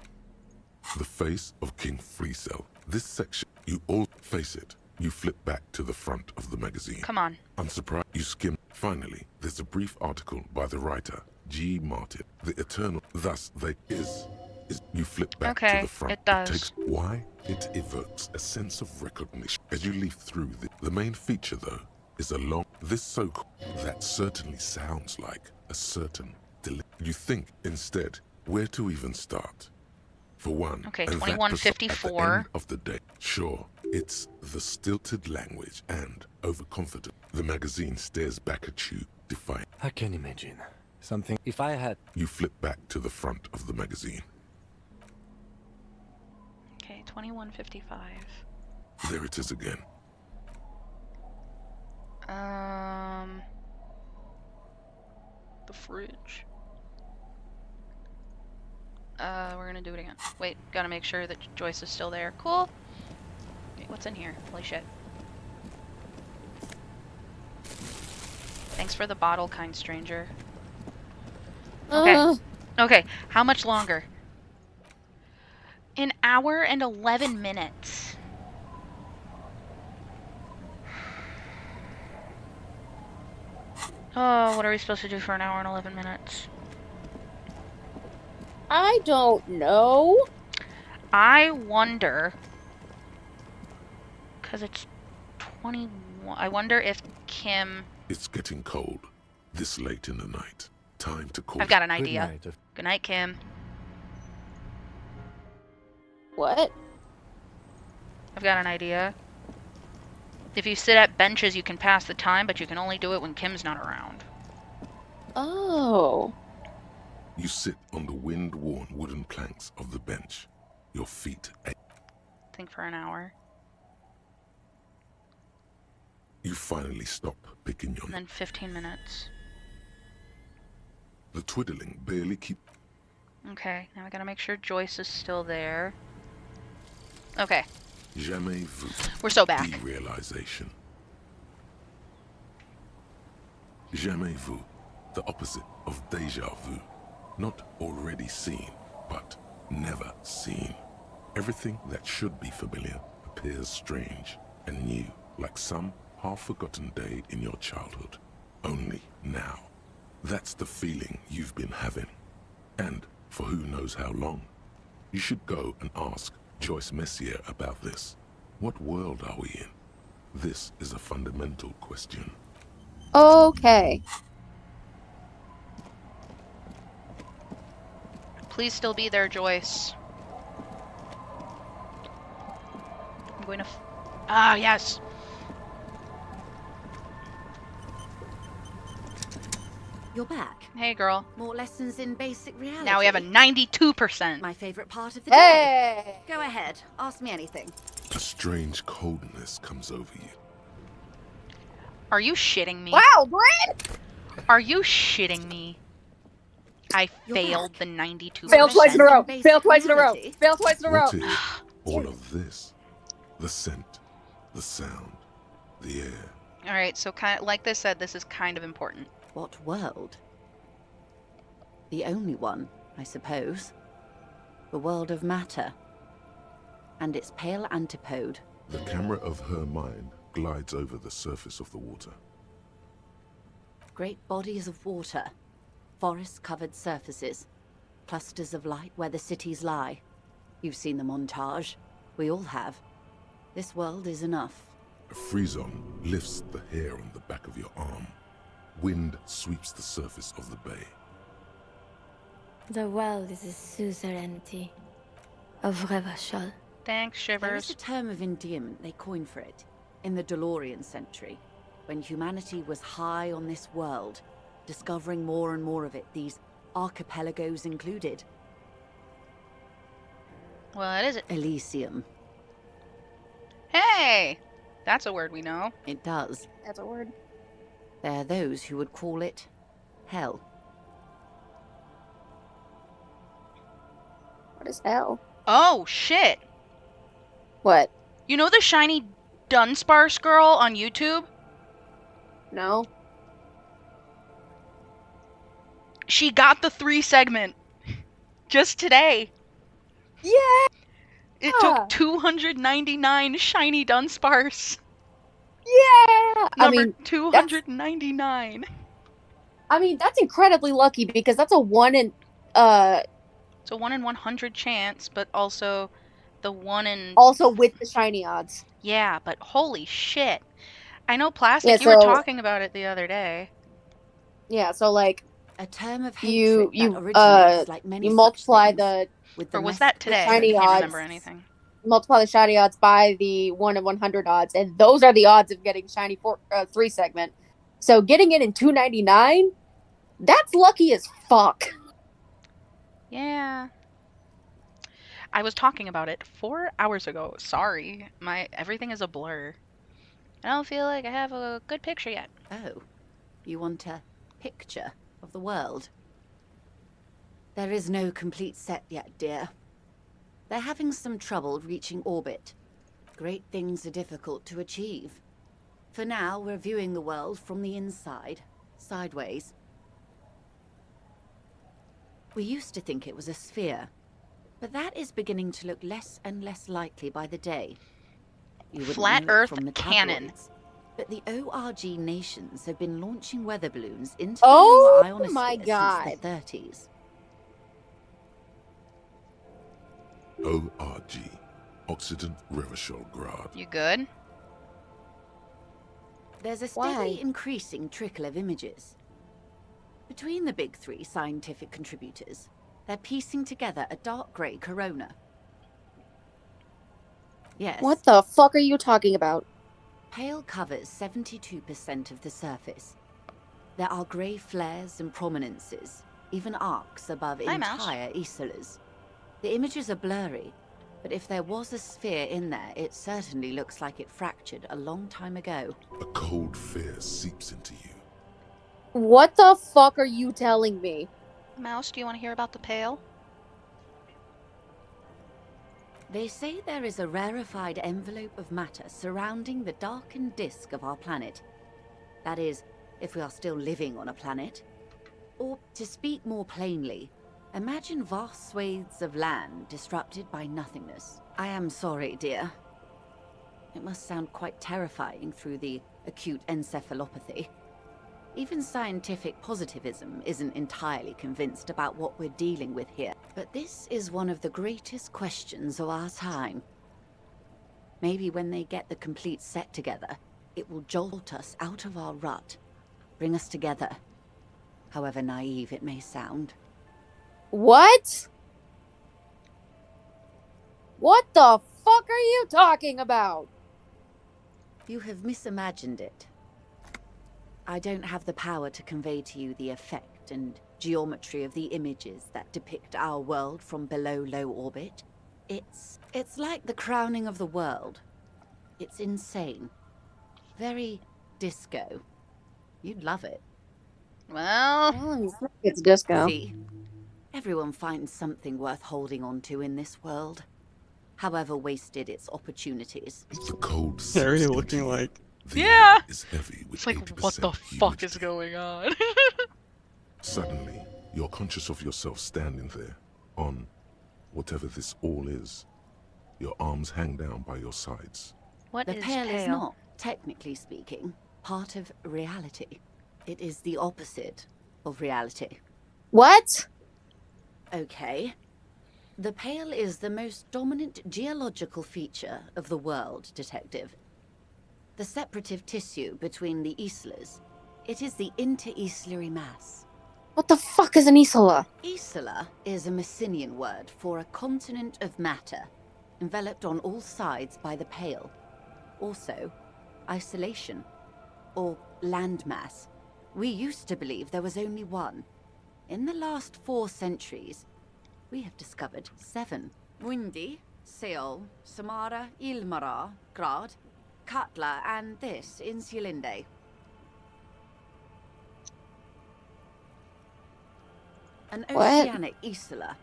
Speaker 4: The face of King Freecell. This section, you all face it. You flip back to the front of the magazine.
Speaker 2: Come on.
Speaker 4: Unsurprised, you skim. Finally, there's a brief article by the writer, G. Martin. The Eternal. Thus, they is you flip back
Speaker 2: Okay,
Speaker 4: to the front.
Speaker 2: it does.
Speaker 4: Takes, why? It evokes a sense of recognition. As you leaf through the main feature, though, is a long. This so-called. That certainly sounds like a certain delay. You think, instead, where to even start? For one,
Speaker 2: Okay,
Speaker 4: and that
Speaker 2: 2154.
Speaker 4: at the end of the day, sure, it's the stilted language and overconfident. The magazine stares back at you, defiant.
Speaker 6: I can imagine. Something... If I had...
Speaker 4: You flip back to the front of the magazine.
Speaker 2: Okay, 2155.
Speaker 4: There it is again.
Speaker 2: bridge. We're gonna do it again. Wait, gotta make sure that Joyce is still there. Cool. Wait, what's in here? Holy shit. Thanks for the bottle, kind stranger. Okay. Okay, how much longer? An hour and 11 minutes. Oh, what are we supposed to do for an hour and 11 minutes?
Speaker 1: I don't know.
Speaker 2: I wonder, because it's 21, I wonder if Kim...
Speaker 4: It's getting cold, this late in the night. Time to call.
Speaker 2: I've got an idea. Good night, Kim.
Speaker 1: What?
Speaker 2: I've got an idea. If you sit at benches, you can pass the time, but you can only do it when Kim's not around.
Speaker 1: Oh.
Speaker 4: You sit on the wind-worn wooden planks of the bench. Your feet ache.
Speaker 2: Think for an hour.
Speaker 4: You finally stop picking your...
Speaker 2: And then 15 minutes.
Speaker 4: The twiddling barely keep...
Speaker 2: Okay, now I gotta make sure Joyce is still there. Okay.
Speaker 4: Jamais vu.
Speaker 2: We're so back.
Speaker 4: Derealization. Jamais vu. The opposite of déjà vu. Not already seen, but never seen. Everything that should be familiar appears strange and new, like some half-forgotten day in your childhood. Only now. That's the feeling you've been having. And for who knows how long. You should go and ask Joyce Messier about this. What world are we in? This is a fundamental question.
Speaker 1: Okay.
Speaker 2: Please still be there, Joyce. I'm going to... Ah, yes!
Speaker 21: You're back.
Speaker 2: Hey, girl.
Speaker 21: More lessons in basic reality.
Speaker 2: Now we have a 92%.
Speaker 21: My favorite part of the
Speaker 1: Hey!
Speaker 21: day. Go ahead. Ask me anything.
Speaker 4: A strange coldness comes over you.
Speaker 2: Are you shitting me?
Speaker 1: Wow, Brad!
Speaker 2: Are you shitting me? I failed the 92%.
Speaker 1: Failed twice in a row. Failed twice in a row. Failed twice in a row.
Speaker 4: What is all of this? The scent, the sound, the air.
Speaker 2: Alright, so kind of, like they said, this is kind of important.
Speaker 21: What world? The only one, I suppose. The world of matter. And its pale antipode.
Speaker 4: The camera of her mind glides over the surface of the water.
Speaker 21: Great bodies of water. Forest-covered surfaces. Clusters of light where the cities lie. You've seen the montage. We all have. This world is enough.
Speaker 4: A frisson lifts the hair on the back of your arm. Wind sweeps the surface of the bay.
Speaker 19: The world is a suzerainty of Revachol.
Speaker 2: Thanks,
Speaker 21: There
Speaker 2: Shivers.
Speaker 21: is a term of endearment they coined for it, in the DeLorean century, when humanity was high on this world, discovering more and more of it, these archipelagos included.
Speaker 2: What is it?
Speaker 21: Elysium.
Speaker 2: Hey! That's a word we know.
Speaker 21: It does.
Speaker 1: That's a word.
Speaker 21: There are those who would call it hell.
Speaker 1: What is hell?
Speaker 2: Oh, shit!
Speaker 1: What?
Speaker 2: You know the shiny Dunsparce girl on YouTube?
Speaker 1: No.
Speaker 2: She got the 3 segment. Just today.
Speaker 1: Yeah!
Speaker 2: It took 299 shiny Dunsparce.
Speaker 1: Yeah!
Speaker 2: Number 299.
Speaker 1: I mean, that's incredibly lucky because that's a 1 in...
Speaker 2: It's a 1 in 100 chance, but also the 1 in...
Speaker 1: Also with the shiny odds.
Speaker 2: Yeah, but holy shit. I know, Plastic,
Speaker 1: Yeah,
Speaker 2: you were
Speaker 1: so-
Speaker 2: talking about it the other day.
Speaker 1: Yeah, so like...
Speaker 21: A term of
Speaker 1: You,
Speaker 21: hatred that originates like many
Speaker 1: you
Speaker 21: such
Speaker 1: multiply
Speaker 21: things,
Speaker 1: the...
Speaker 21: with the
Speaker 2: Or was
Speaker 21: mess-
Speaker 2: that
Speaker 1: the
Speaker 2: today? I
Speaker 1: shiny
Speaker 2: can't
Speaker 1: odds.
Speaker 2: remember anything.
Speaker 1: Multiply the shiny odds by the 1 in 100 odds, and those are the odds of getting shiny 3 segment. So getting it in 299, that's lucky as fuck.
Speaker 2: Yeah. I was talking about it 4 hours ago. Sorry. Everything is a blur. I don't feel like I have a good picture yet.
Speaker 21: Oh, you want a picture? of the world. There is no complete set yet, dear. They're having some trouble reaching orbit. Great things are difficult to achieve. For now, we're viewing the world from the inside, sideways. We used to think it was a sphere, but that is beginning to look less and less likely by the day. You wouldn't
Speaker 2: Flat
Speaker 21: know it
Speaker 2: Earth
Speaker 21: from the
Speaker 2: canon.
Speaker 21: tabloids, but the ORG nations have been launching weather balloons into
Speaker 1: Oh
Speaker 21: the new
Speaker 1: my
Speaker 21: ionosphere
Speaker 1: God.
Speaker 21: since the 30s.
Speaker 4: ORG. Occident Grad.
Speaker 2: You good?
Speaker 21: There's a steadily increasing trickle of images. Between the big three scientific contributors, they're piecing together a dark grey corona. Yes.
Speaker 1: What the fuck are you talking about?
Speaker 21: Pale covers 72% of the surface. There are grey flares and prominences, even arcs above entire isolas. The images are blurry, but if there was a sphere in there, it certainly looks like it fractured a long time ago.
Speaker 4: A cold fear seeps into you.
Speaker 1: What the fuck are you telling me?
Speaker 2: Mouse, do you want to hear about the Pale?
Speaker 21: They say there is a rarefied envelope of matter surrounding the darkened disk of our planet. That is, if we are still living on a planet. Or, to speak more plainly, imagine vast swathes of land disrupted by nothingness. I am sorry, dear. It must sound quite terrifying through the acute encephalopathy. Even scientific positivism isn't entirely convinced about what we're dealing with here. But this is one of the greatest questions of our time. Maybe when they get the complete set together, it will jolt us out of our rut, bring us together, however naive it may sound.
Speaker 1: What? What the fuck are you talking about?
Speaker 21: You have misimagined it. I don't have the power to convey to you the effect and geometry of the images that depict our world from below low orbit. It's like the crowning of the world. It's insane. Very disco. You'd love it.
Speaker 2: Well,
Speaker 1: it's disco.
Speaker 21: See? Everyone finds something worth holding on to in this world, however wasted its opportunities.
Speaker 4: The cold
Speaker 3: Harry looking like...
Speaker 2: Yeah!
Speaker 4: Is heavy with
Speaker 2: It's like,
Speaker 4: 80%
Speaker 2: what the fuck is going on?
Speaker 4: Suddenly, you're conscious of yourself standing there, on whatever this all is. Your arms hang down by your sides.
Speaker 2: What
Speaker 21: the
Speaker 2: is
Speaker 21: Pale is
Speaker 2: Pale?
Speaker 21: not, technically speaking, part of reality. It is the opposite of reality.
Speaker 1: What?
Speaker 21: Okay. The Pale is the most dominant geological feature of the world, Detective. The separative tissue between the islas. It is the inter-islary mass.
Speaker 1: What the fuck is an isla?
Speaker 21: Isla is a Messinian word for a continent of matter, enveloped on all sides by the Pale. Also, isolation, or landmass. We used to believe there was only one. In the last 4 centuries, we have discovered 7. Mundi, Seol, Samara, Ilmara, Grad, Katla, and this in Silinde. An oceanic isla.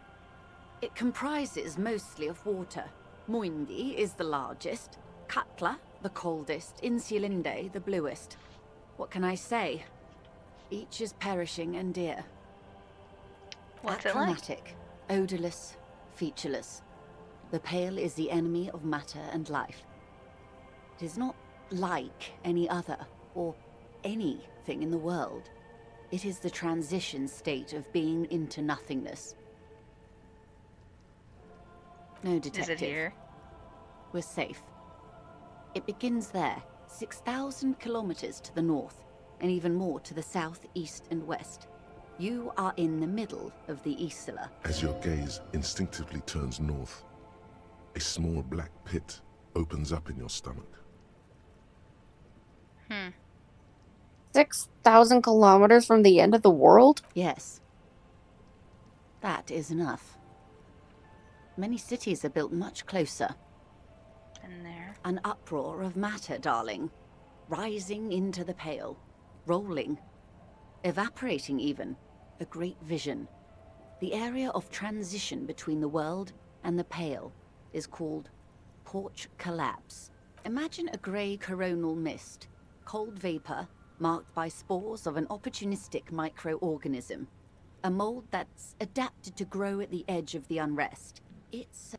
Speaker 21: It comprises mostly of water. Muindi is the largest, Katla the coldest, Insulinde the bluest. What can I say? Each is perishing and dear.
Speaker 2: What's it like?
Speaker 21: Achromatic, odorless, featureless. The Pale is the enemy of matter and life. It is not like any other, or anything in the world. It is the transition state of being into nothingness. No, Detective.
Speaker 2: Is it here?
Speaker 21: We're safe. It begins there, 6,000 kilometers to the north, and even more to the south, east, and west. You are in the middle of the Isla.
Speaker 4: As your gaze instinctively turns north, a small black pit opens up in your stomach.
Speaker 1: 6,000 kilometers from the end of the world?
Speaker 21: Yes. That is enough. Many cities are built much closer.
Speaker 2: And there.
Speaker 21: An uproar of matter, darling. Rising into the Pale. Rolling. Evaporating even. a great vision. The area of transition between the world and the Pale is called porch collapse. Imagine a grey coronal mist, cold vapor marked by spores of an opportunistic microorganism, a mold that's adapted to grow at the edge of the unrest. It's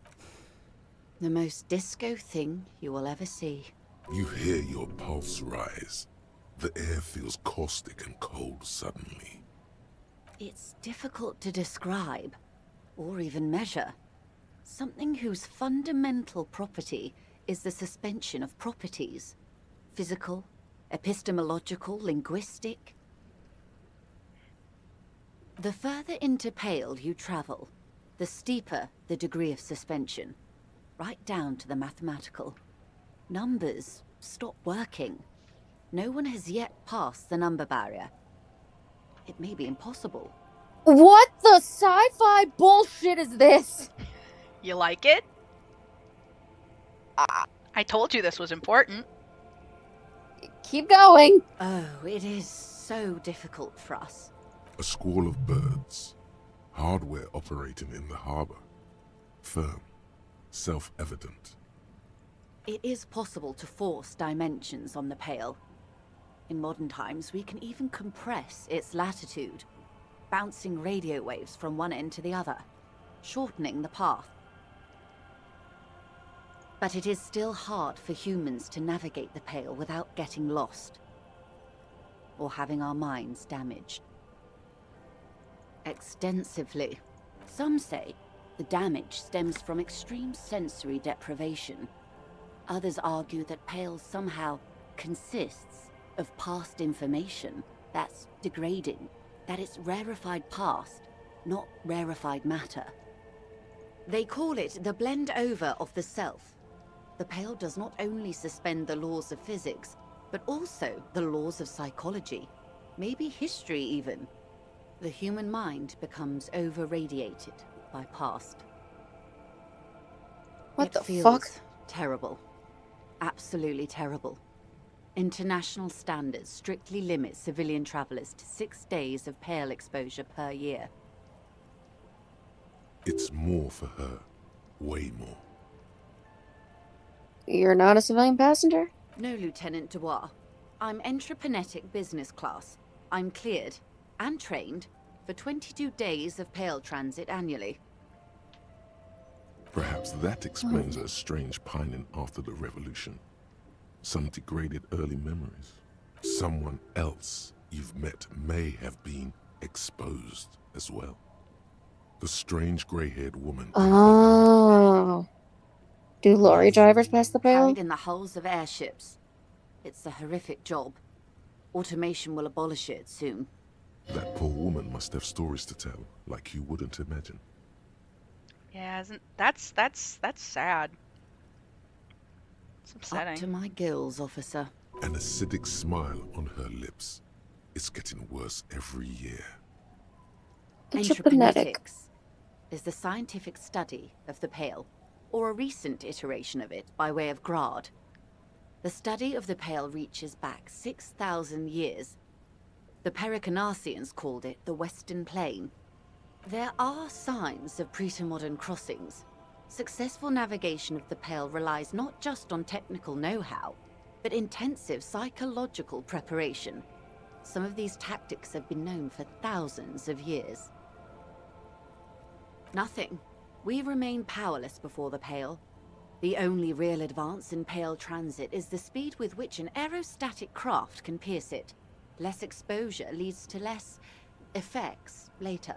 Speaker 21: the most disco thing you will ever see.
Speaker 4: You hear your pulse rise. The air feels caustic and cold suddenly.
Speaker 21: It's difficult to describe, or even measure. Something whose fundamental property is the suspension of properties. Physical, epistemological, linguistic. The further into Pale you travel, the steeper the degree of suspension, right down to the mathematical. Numbers stop working. No one has yet passed the number barrier. It may be impossible.
Speaker 1: What the sci-fi bullshit is this?
Speaker 2: You like it? I told you this was important.
Speaker 1: Keep going.
Speaker 21: Oh, it is so difficult for us.
Speaker 4: A squall of birds. Hardware operating in the harbor. Firm. Self-evident.
Speaker 21: It is possible to force dimensions on the Pale. In modern times, we can even compress its latitude, bouncing radio waves from one end to the other, shortening the path. But it is still hard for humans to navigate the Pale without getting lost, or having our minds damaged. Extensively. Some say the damage stems from extreme sensory deprivation. Others argue that Pale somehow consists of past information that's degrading, that it's rarefied past, not rarefied matter. They call it the blend over of the self. The Pale does not only suspend the laws of physics, but also the laws of psychology, maybe history even. The human mind becomes over-radiated by past.
Speaker 1: What the
Speaker 21: feels
Speaker 1: fuck?
Speaker 21: Terrible. Absolutely terrible. International standards strictly limit civilian travelers to 6 days of Pale exposure per year.
Speaker 4: It's more for her. Way more.
Speaker 1: You're not a civilian passenger?
Speaker 21: No, Lieutenant Dubois. I'm entreprenetic business class. I'm cleared and trained for 22 days of Pale transit annually.
Speaker 4: Perhaps that explains her strange pining after the revolution. Some degraded early memories. Someone else you've met may have been exposed as well. The strange grey-haired woman.
Speaker 1: Oh. Do lorry drivers pass the Pale?
Speaker 21: Carried in the hulls of airships. It's a horrific job. Automation will abolish it soon.
Speaker 4: That poor woman must have stories to tell, like you wouldn't imagine.
Speaker 2: Yeah, that's sad. It's upsetting.
Speaker 21: Up to my gills, officer.
Speaker 4: An acidic smile on her lips. It's getting worse every year.
Speaker 21: Entreprenetics is the scientific study of the Pale, or a recent iteration of it by way of Grad. The study of the Pale reaches back 6,000 years. The Pericarnassians called it the Western Plain. There are signs of pre-modern crossings. Successful navigation of the Pale relies not just on technical know-how, but intensive psychological preparation. Some of these tactics have been known for thousands of years. Nothing. We remain powerless before the Pale. The only real advance in Pale transit is the speed with which an aerostatic craft can pierce it. Less exposure leads to less effects later.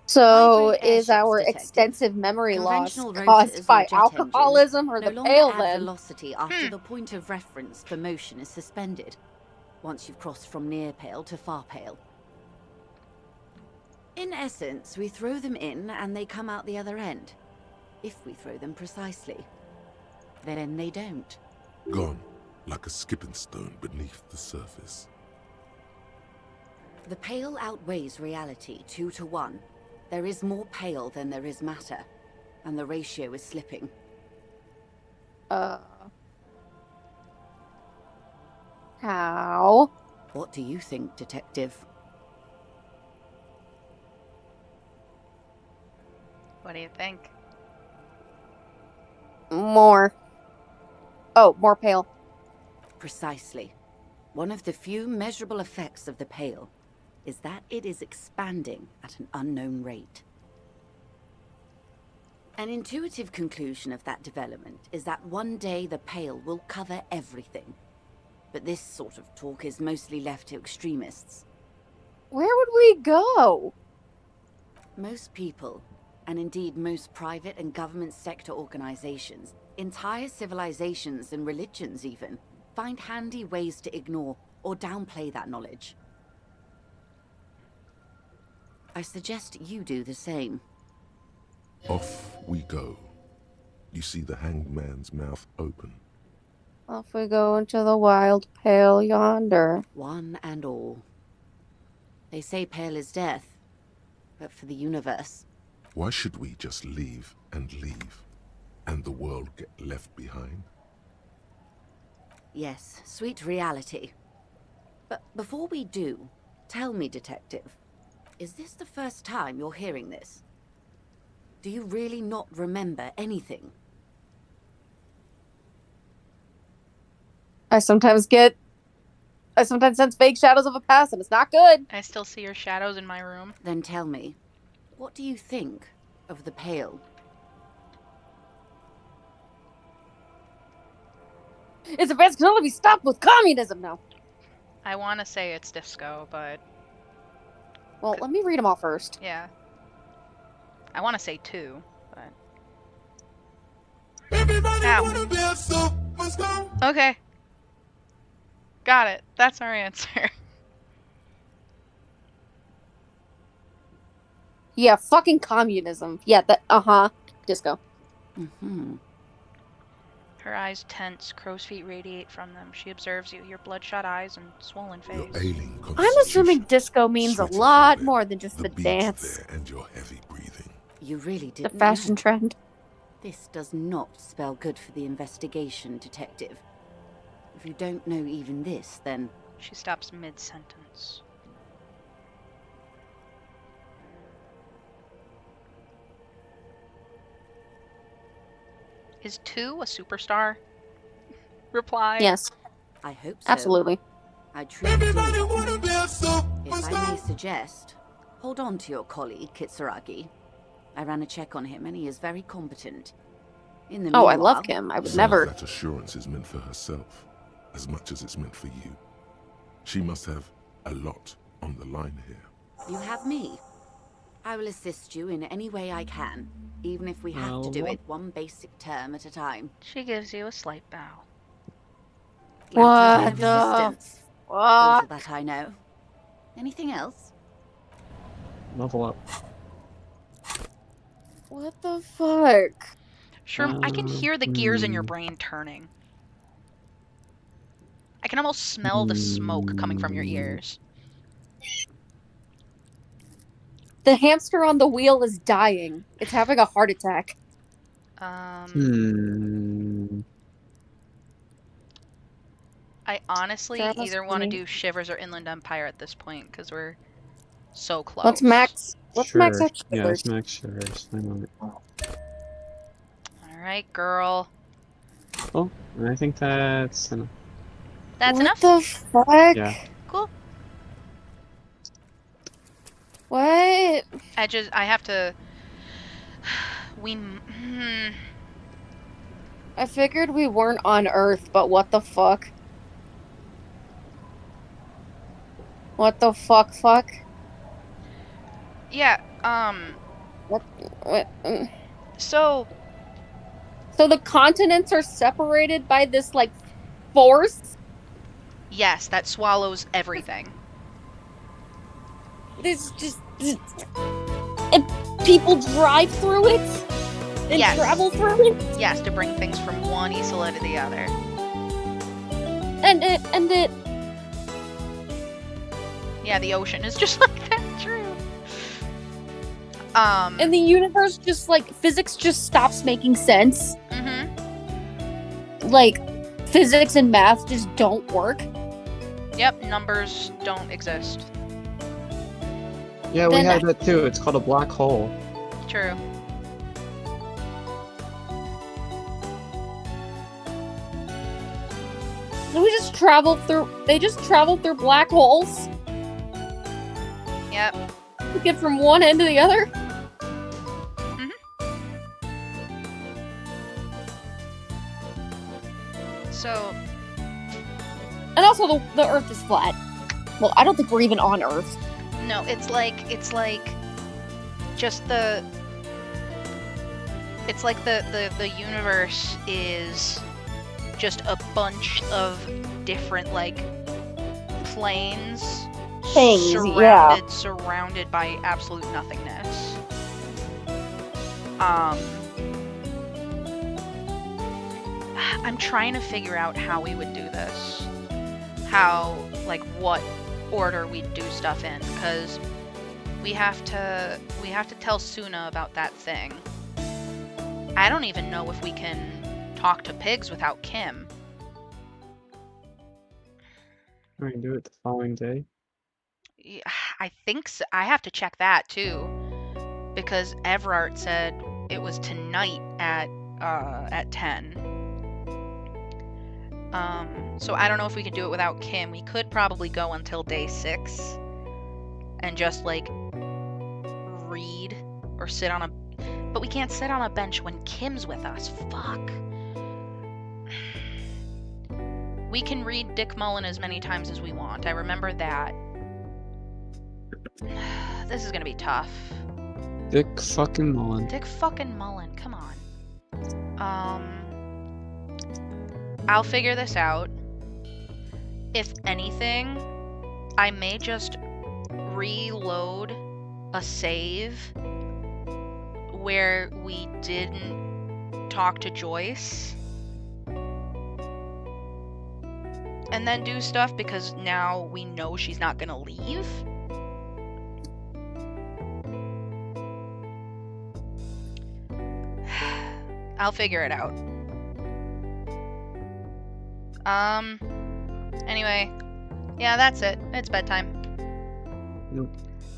Speaker 1: So is our extensive memory loss caused by alcoholism or the Pale then?
Speaker 21: Velocity after the point of reference for motion is suspended, once you've crossed from near Pale to far Pale. In essence, we throw them in and they come out the other end. If we throw them precisely. Then they don't.
Speaker 4: Gone, like a skipping stone beneath the surface.
Speaker 21: The Pale outweighs reality 2 to 1. There is more Pale than there is matter, and the ratio is slipping.
Speaker 1: How?
Speaker 21: What do you think, Detective?
Speaker 2: What do you think?
Speaker 1: More. Oh, more pale.
Speaker 21: Precisely. One of the few measurable effects of the Pale is that it is expanding at an unknown rate. An intuitive conclusion of that development is that one day the Pale will cover everything. But this sort of talk is mostly left to extremists.
Speaker 1: Where would we go?
Speaker 21: Most people, and indeed most private and government sector organizations, entire civilizations and religions even, find handy ways to ignore or downplay that knowledge. I suggest you do the same.
Speaker 4: Off we go. You see the hanged man's mouth open.
Speaker 1: Off we go into the wild pale yonder.
Speaker 21: One and all. They say pale is death, but for the universe.
Speaker 4: Why should we just leave, and the world get left behind?
Speaker 21: Yes, sweet reality. But before we do, tell me, Detective, is this the first time you're hearing this? Do you really not remember anything?
Speaker 1: I sometimes sense vague shadows of a past, and it's not good.
Speaker 2: I still see your shadows in my room.
Speaker 21: Then tell me, what do you think of the Pale?
Speaker 1: Its advance can only be stopped with communism now.
Speaker 2: I want to say it's disco, but...
Speaker 1: Well, let me read them all first.
Speaker 2: Yeah. I want to say 2, but... Ow. Okay. Got it. That's our answer.
Speaker 1: Yeah, fucking communism. Yeah, disco.
Speaker 21: Mm-hmm.
Speaker 2: Her eyes tense, crow's feet radiate from them. She observes you, your bloodshot eyes and swollen face.
Speaker 1: I'm assuming disco means a lot more than just the dance.
Speaker 4: And your heavy breathing.
Speaker 21: You really
Speaker 1: The
Speaker 21: didn't
Speaker 1: fashion
Speaker 21: know.
Speaker 1: trend.
Speaker 21: This does not spell good for the investigation, Detective. If you don't know even this, then...
Speaker 2: She stops mid-sentence. Is 2 a superstar? Reply.
Speaker 1: Yes.
Speaker 21: I hope so.
Speaker 1: Absolutely.
Speaker 21: I truly do. If I may suggest, hold on to your colleague, Kitsuragi. I ran a check on him and he is very competent. In the
Speaker 1: Oh, I
Speaker 21: meanwhile,
Speaker 1: love him. I would
Speaker 4: Some
Speaker 1: never...
Speaker 4: of that assurance is meant for herself, as much as it's meant for you. She must have a lot on the line here.
Speaker 21: You have me. I will assist you in any way I can, even if we have to do it one basic term at a time.
Speaker 2: She gives you a slight bow.
Speaker 21: Glad to
Speaker 1: What
Speaker 21: be
Speaker 1: the
Speaker 21: of assistance.
Speaker 1: fuck?
Speaker 21: Little that I know. Anything else?
Speaker 3: Level up.
Speaker 1: What the fuck?
Speaker 2: Sure, I can hear the gears in your brain turning. I can almost smell the smoke coming from your ears.
Speaker 1: The hamster on the wheel is dying. It's having a heart attack.
Speaker 2: I honestly
Speaker 1: That was
Speaker 2: either want to
Speaker 1: funny.
Speaker 2: do Shivers or Inland Empire at this point, because we're so close.
Speaker 1: Let's max out
Speaker 3: Yeah,
Speaker 1: Shivers.
Speaker 3: let's max Shivers. I want it.
Speaker 2: Alright, girl.
Speaker 3: Oh, I think that's enough.
Speaker 2: That's
Speaker 1: What
Speaker 2: enough?
Speaker 1: the fuck?
Speaker 3: Yeah.
Speaker 2: Cool.
Speaker 1: What?
Speaker 2: I have to...
Speaker 1: I figured we weren't on Earth, but what the fuck? What the fuck?
Speaker 2: Yeah,
Speaker 1: What?
Speaker 2: So
Speaker 1: the continents are separated by this, like, force?
Speaker 2: yes, that swallows everything.
Speaker 1: This just... And people drive through it? And
Speaker 2: Yes.
Speaker 1: travel through it?
Speaker 2: Yes, to bring things from one Isola to the other.
Speaker 1: And it...
Speaker 2: Yeah, the ocean is just like that, true.
Speaker 1: And the universe just, like, physics just stops making sense. Like, physics and math just don't work.
Speaker 2: Yep, numbers don't exist.
Speaker 3: Yeah, we
Speaker 1: Then
Speaker 3: had that too. It's called a black hole.
Speaker 2: True.
Speaker 1: we just travel through? They just travel through black holes.
Speaker 2: Yep.
Speaker 1: We get from one end to the other.
Speaker 2: So.
Speaker 1: And also, the Earth is flat. Well, I don't think we're even on Earth.
Speaker 2: No, it's like just the. It's like the universe is just a bunch of different like planes
Speaker 1: Things,
Speaker 2: surrounded by absolute nothingness. I'm trying to figure out how we would do this. How, like, what order we'd do stuff in, because we have to tell Suna about that thing. I don't even know if we can talk to pigs without Kim.
Speaker 3: I can do it the following day.
Speaker 2: Yeah, I think so. I have to check that too, because Everard said it was tonight at 10. So I don't know if we can do it without Kim. We could probably go until day 6 and just like read or sit on a. But we can't sit on a bench when Kim's with us. Fuck. We can read Dick Mullen as many times as we want. I remember that. This is gonna be tough.
Speaker 3: Dick fucking Mullen.
Speaker 2: Dick fucking Mullen, come on. I'll figure this out. If anything, I may just reload a save where we didn't talk to Joyce. And then do stuff because now we know she's not gonna leave. I'll figure it out. Anyway, yeah, that's it. It's bedtime.
Speaker 3: Nope.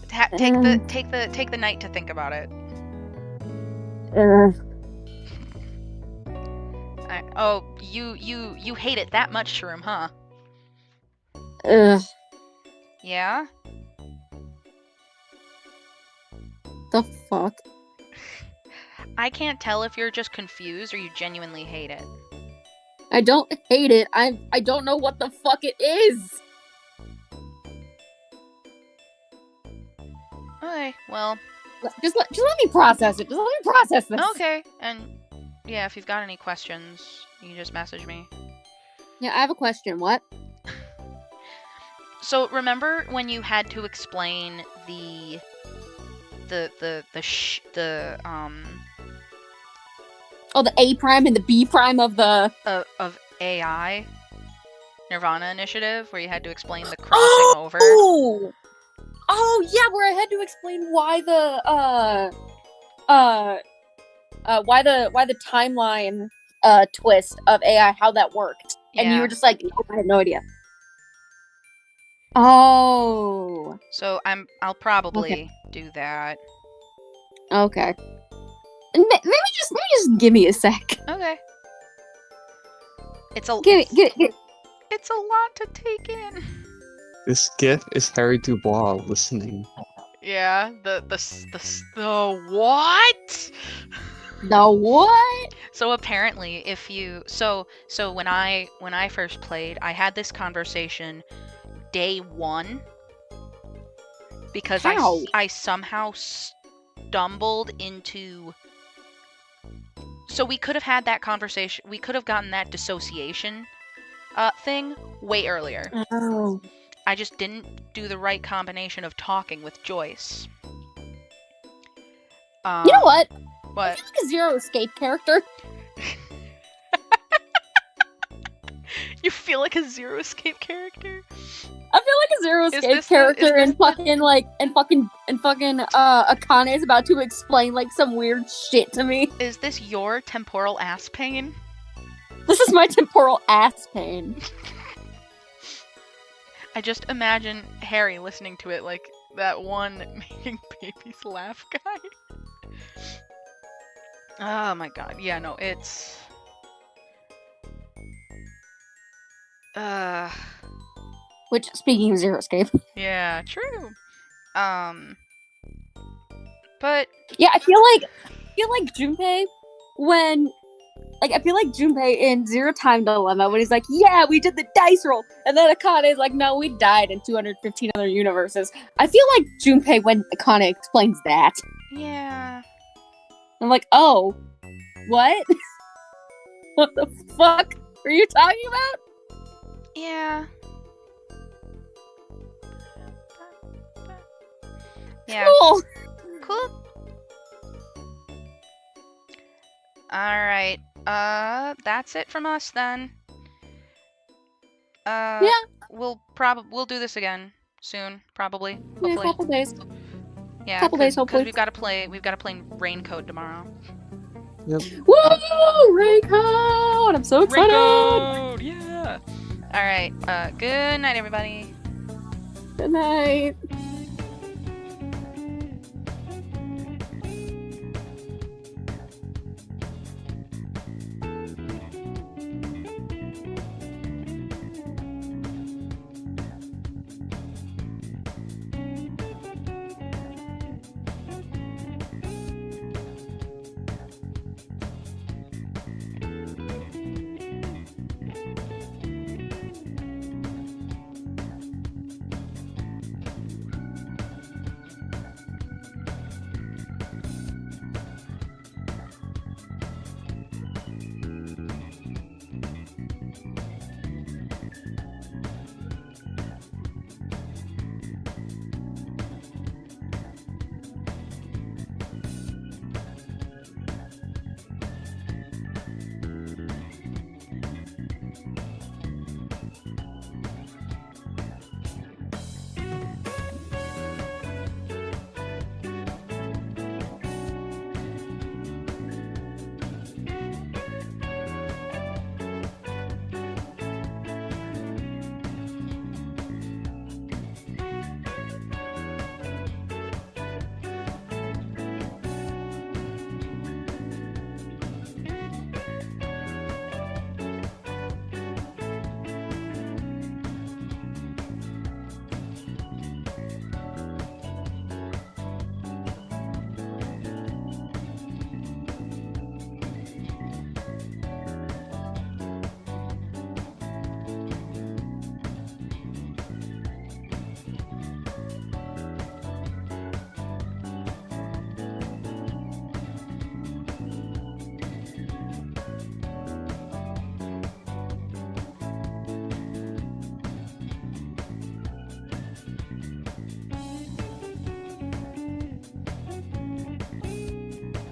Speaker 2: Take the night to think about it. Oh, you hate it that much, Shroom, huh? Yeah?
Speaker 1: The fuck?
Speaker 2: I can't tell if you're just confused or you genuinely hate it.
Speaker 1: I don't hate it. I don't know what the fuck it is.
Speaker 2: Okay, well.
Speaker 1: Just let me process it. Just let me process this.
Speaker 2: Okay, and yeah, if you've got any questions, you can just message me.
Speaker 1: Yeah, I have a question. What?
Speaker 2: So remember when you had to explain the
Speaker 1: Oh, the A prime and the B prime of the
Speaker 2: of AI Nirvana initiative, where you had to explain the crossing over.
Speaker 1: Oh yeah, where I had to explain why the timeline twist of AI, how that worked, and you were just like, nope, I had no idea. Oh.
Speaker 2: So I'll probably do that.
Speaker 1: Okay. Maybe just give me a sec.
Speaker 2: Okay. It's a
Speaker 1: It's
Speaker 2: a lot to take in.
Speaker 3: This GIF is Harry Dubois listening.
Speaker 2: Yeah, the what?
Speaker 1: The what?
Speaker 2: So apparently, if you so when I first played, I had this conversation day 1 because I somehow stumbled into. So we could have had that conversation. We could have gotten that dissociation thing way earlier.
Speaker 1: Oh.
Speaker 2: I just didn't do the right combination of talking with Joyce.
Speaker 1: You know what?
Speaker 2: What?
Speaker 1: I feel like a Zero Escape character.
Speaker 2: You feel like a Zero Escape character?
Speaker 1: I feel like a Zero Escape character, and fucking Akane is about to explain like some weird shit to me.
Speaker 2: Is this your temporal ass pain?
Speaker 1: This is my temporal ass pain.
Speaker 2: I just imagine Harry listening to it like that one making babies laugh guy. Oh my god. Yeah, no, it's...
Speaker 1: Which, speaking of Zero Escape.
Speaker 2: Yeah, true. But
Speaker 1: yeah, I feel like Junpei when I feel like Junpei in Zero Time Dilemma when he's like, yeah, we did the dice roll, and then Akane's like, no, we died in 215 other universes. I feel like Junpei when Akane explains that.
Speaker 2: Yeah.
Speaker 1: I'm like, oh, what? What the fuck are you talking about?
Speaker 2: Yeah. Yeah. Cool. Alright. That's it from us then.
Speaker 1: Yeah.
Speaker 2: We'll do this again soon, probably. Hopefully.
Speaker 1: Yeah, a couple days.
Speaker 2: Yeah,
Speaker 1: couple days, hopefully.
Speaker 2: Because we've got to play Raincoat tomorrow.
Speaker 3: Yep.
Speaker 1: Woo! Raincoat! I'm so excited!
Speaker 2: Raincoat! Yeah! Alright, good night, everybody.
Speaker 1: Good night.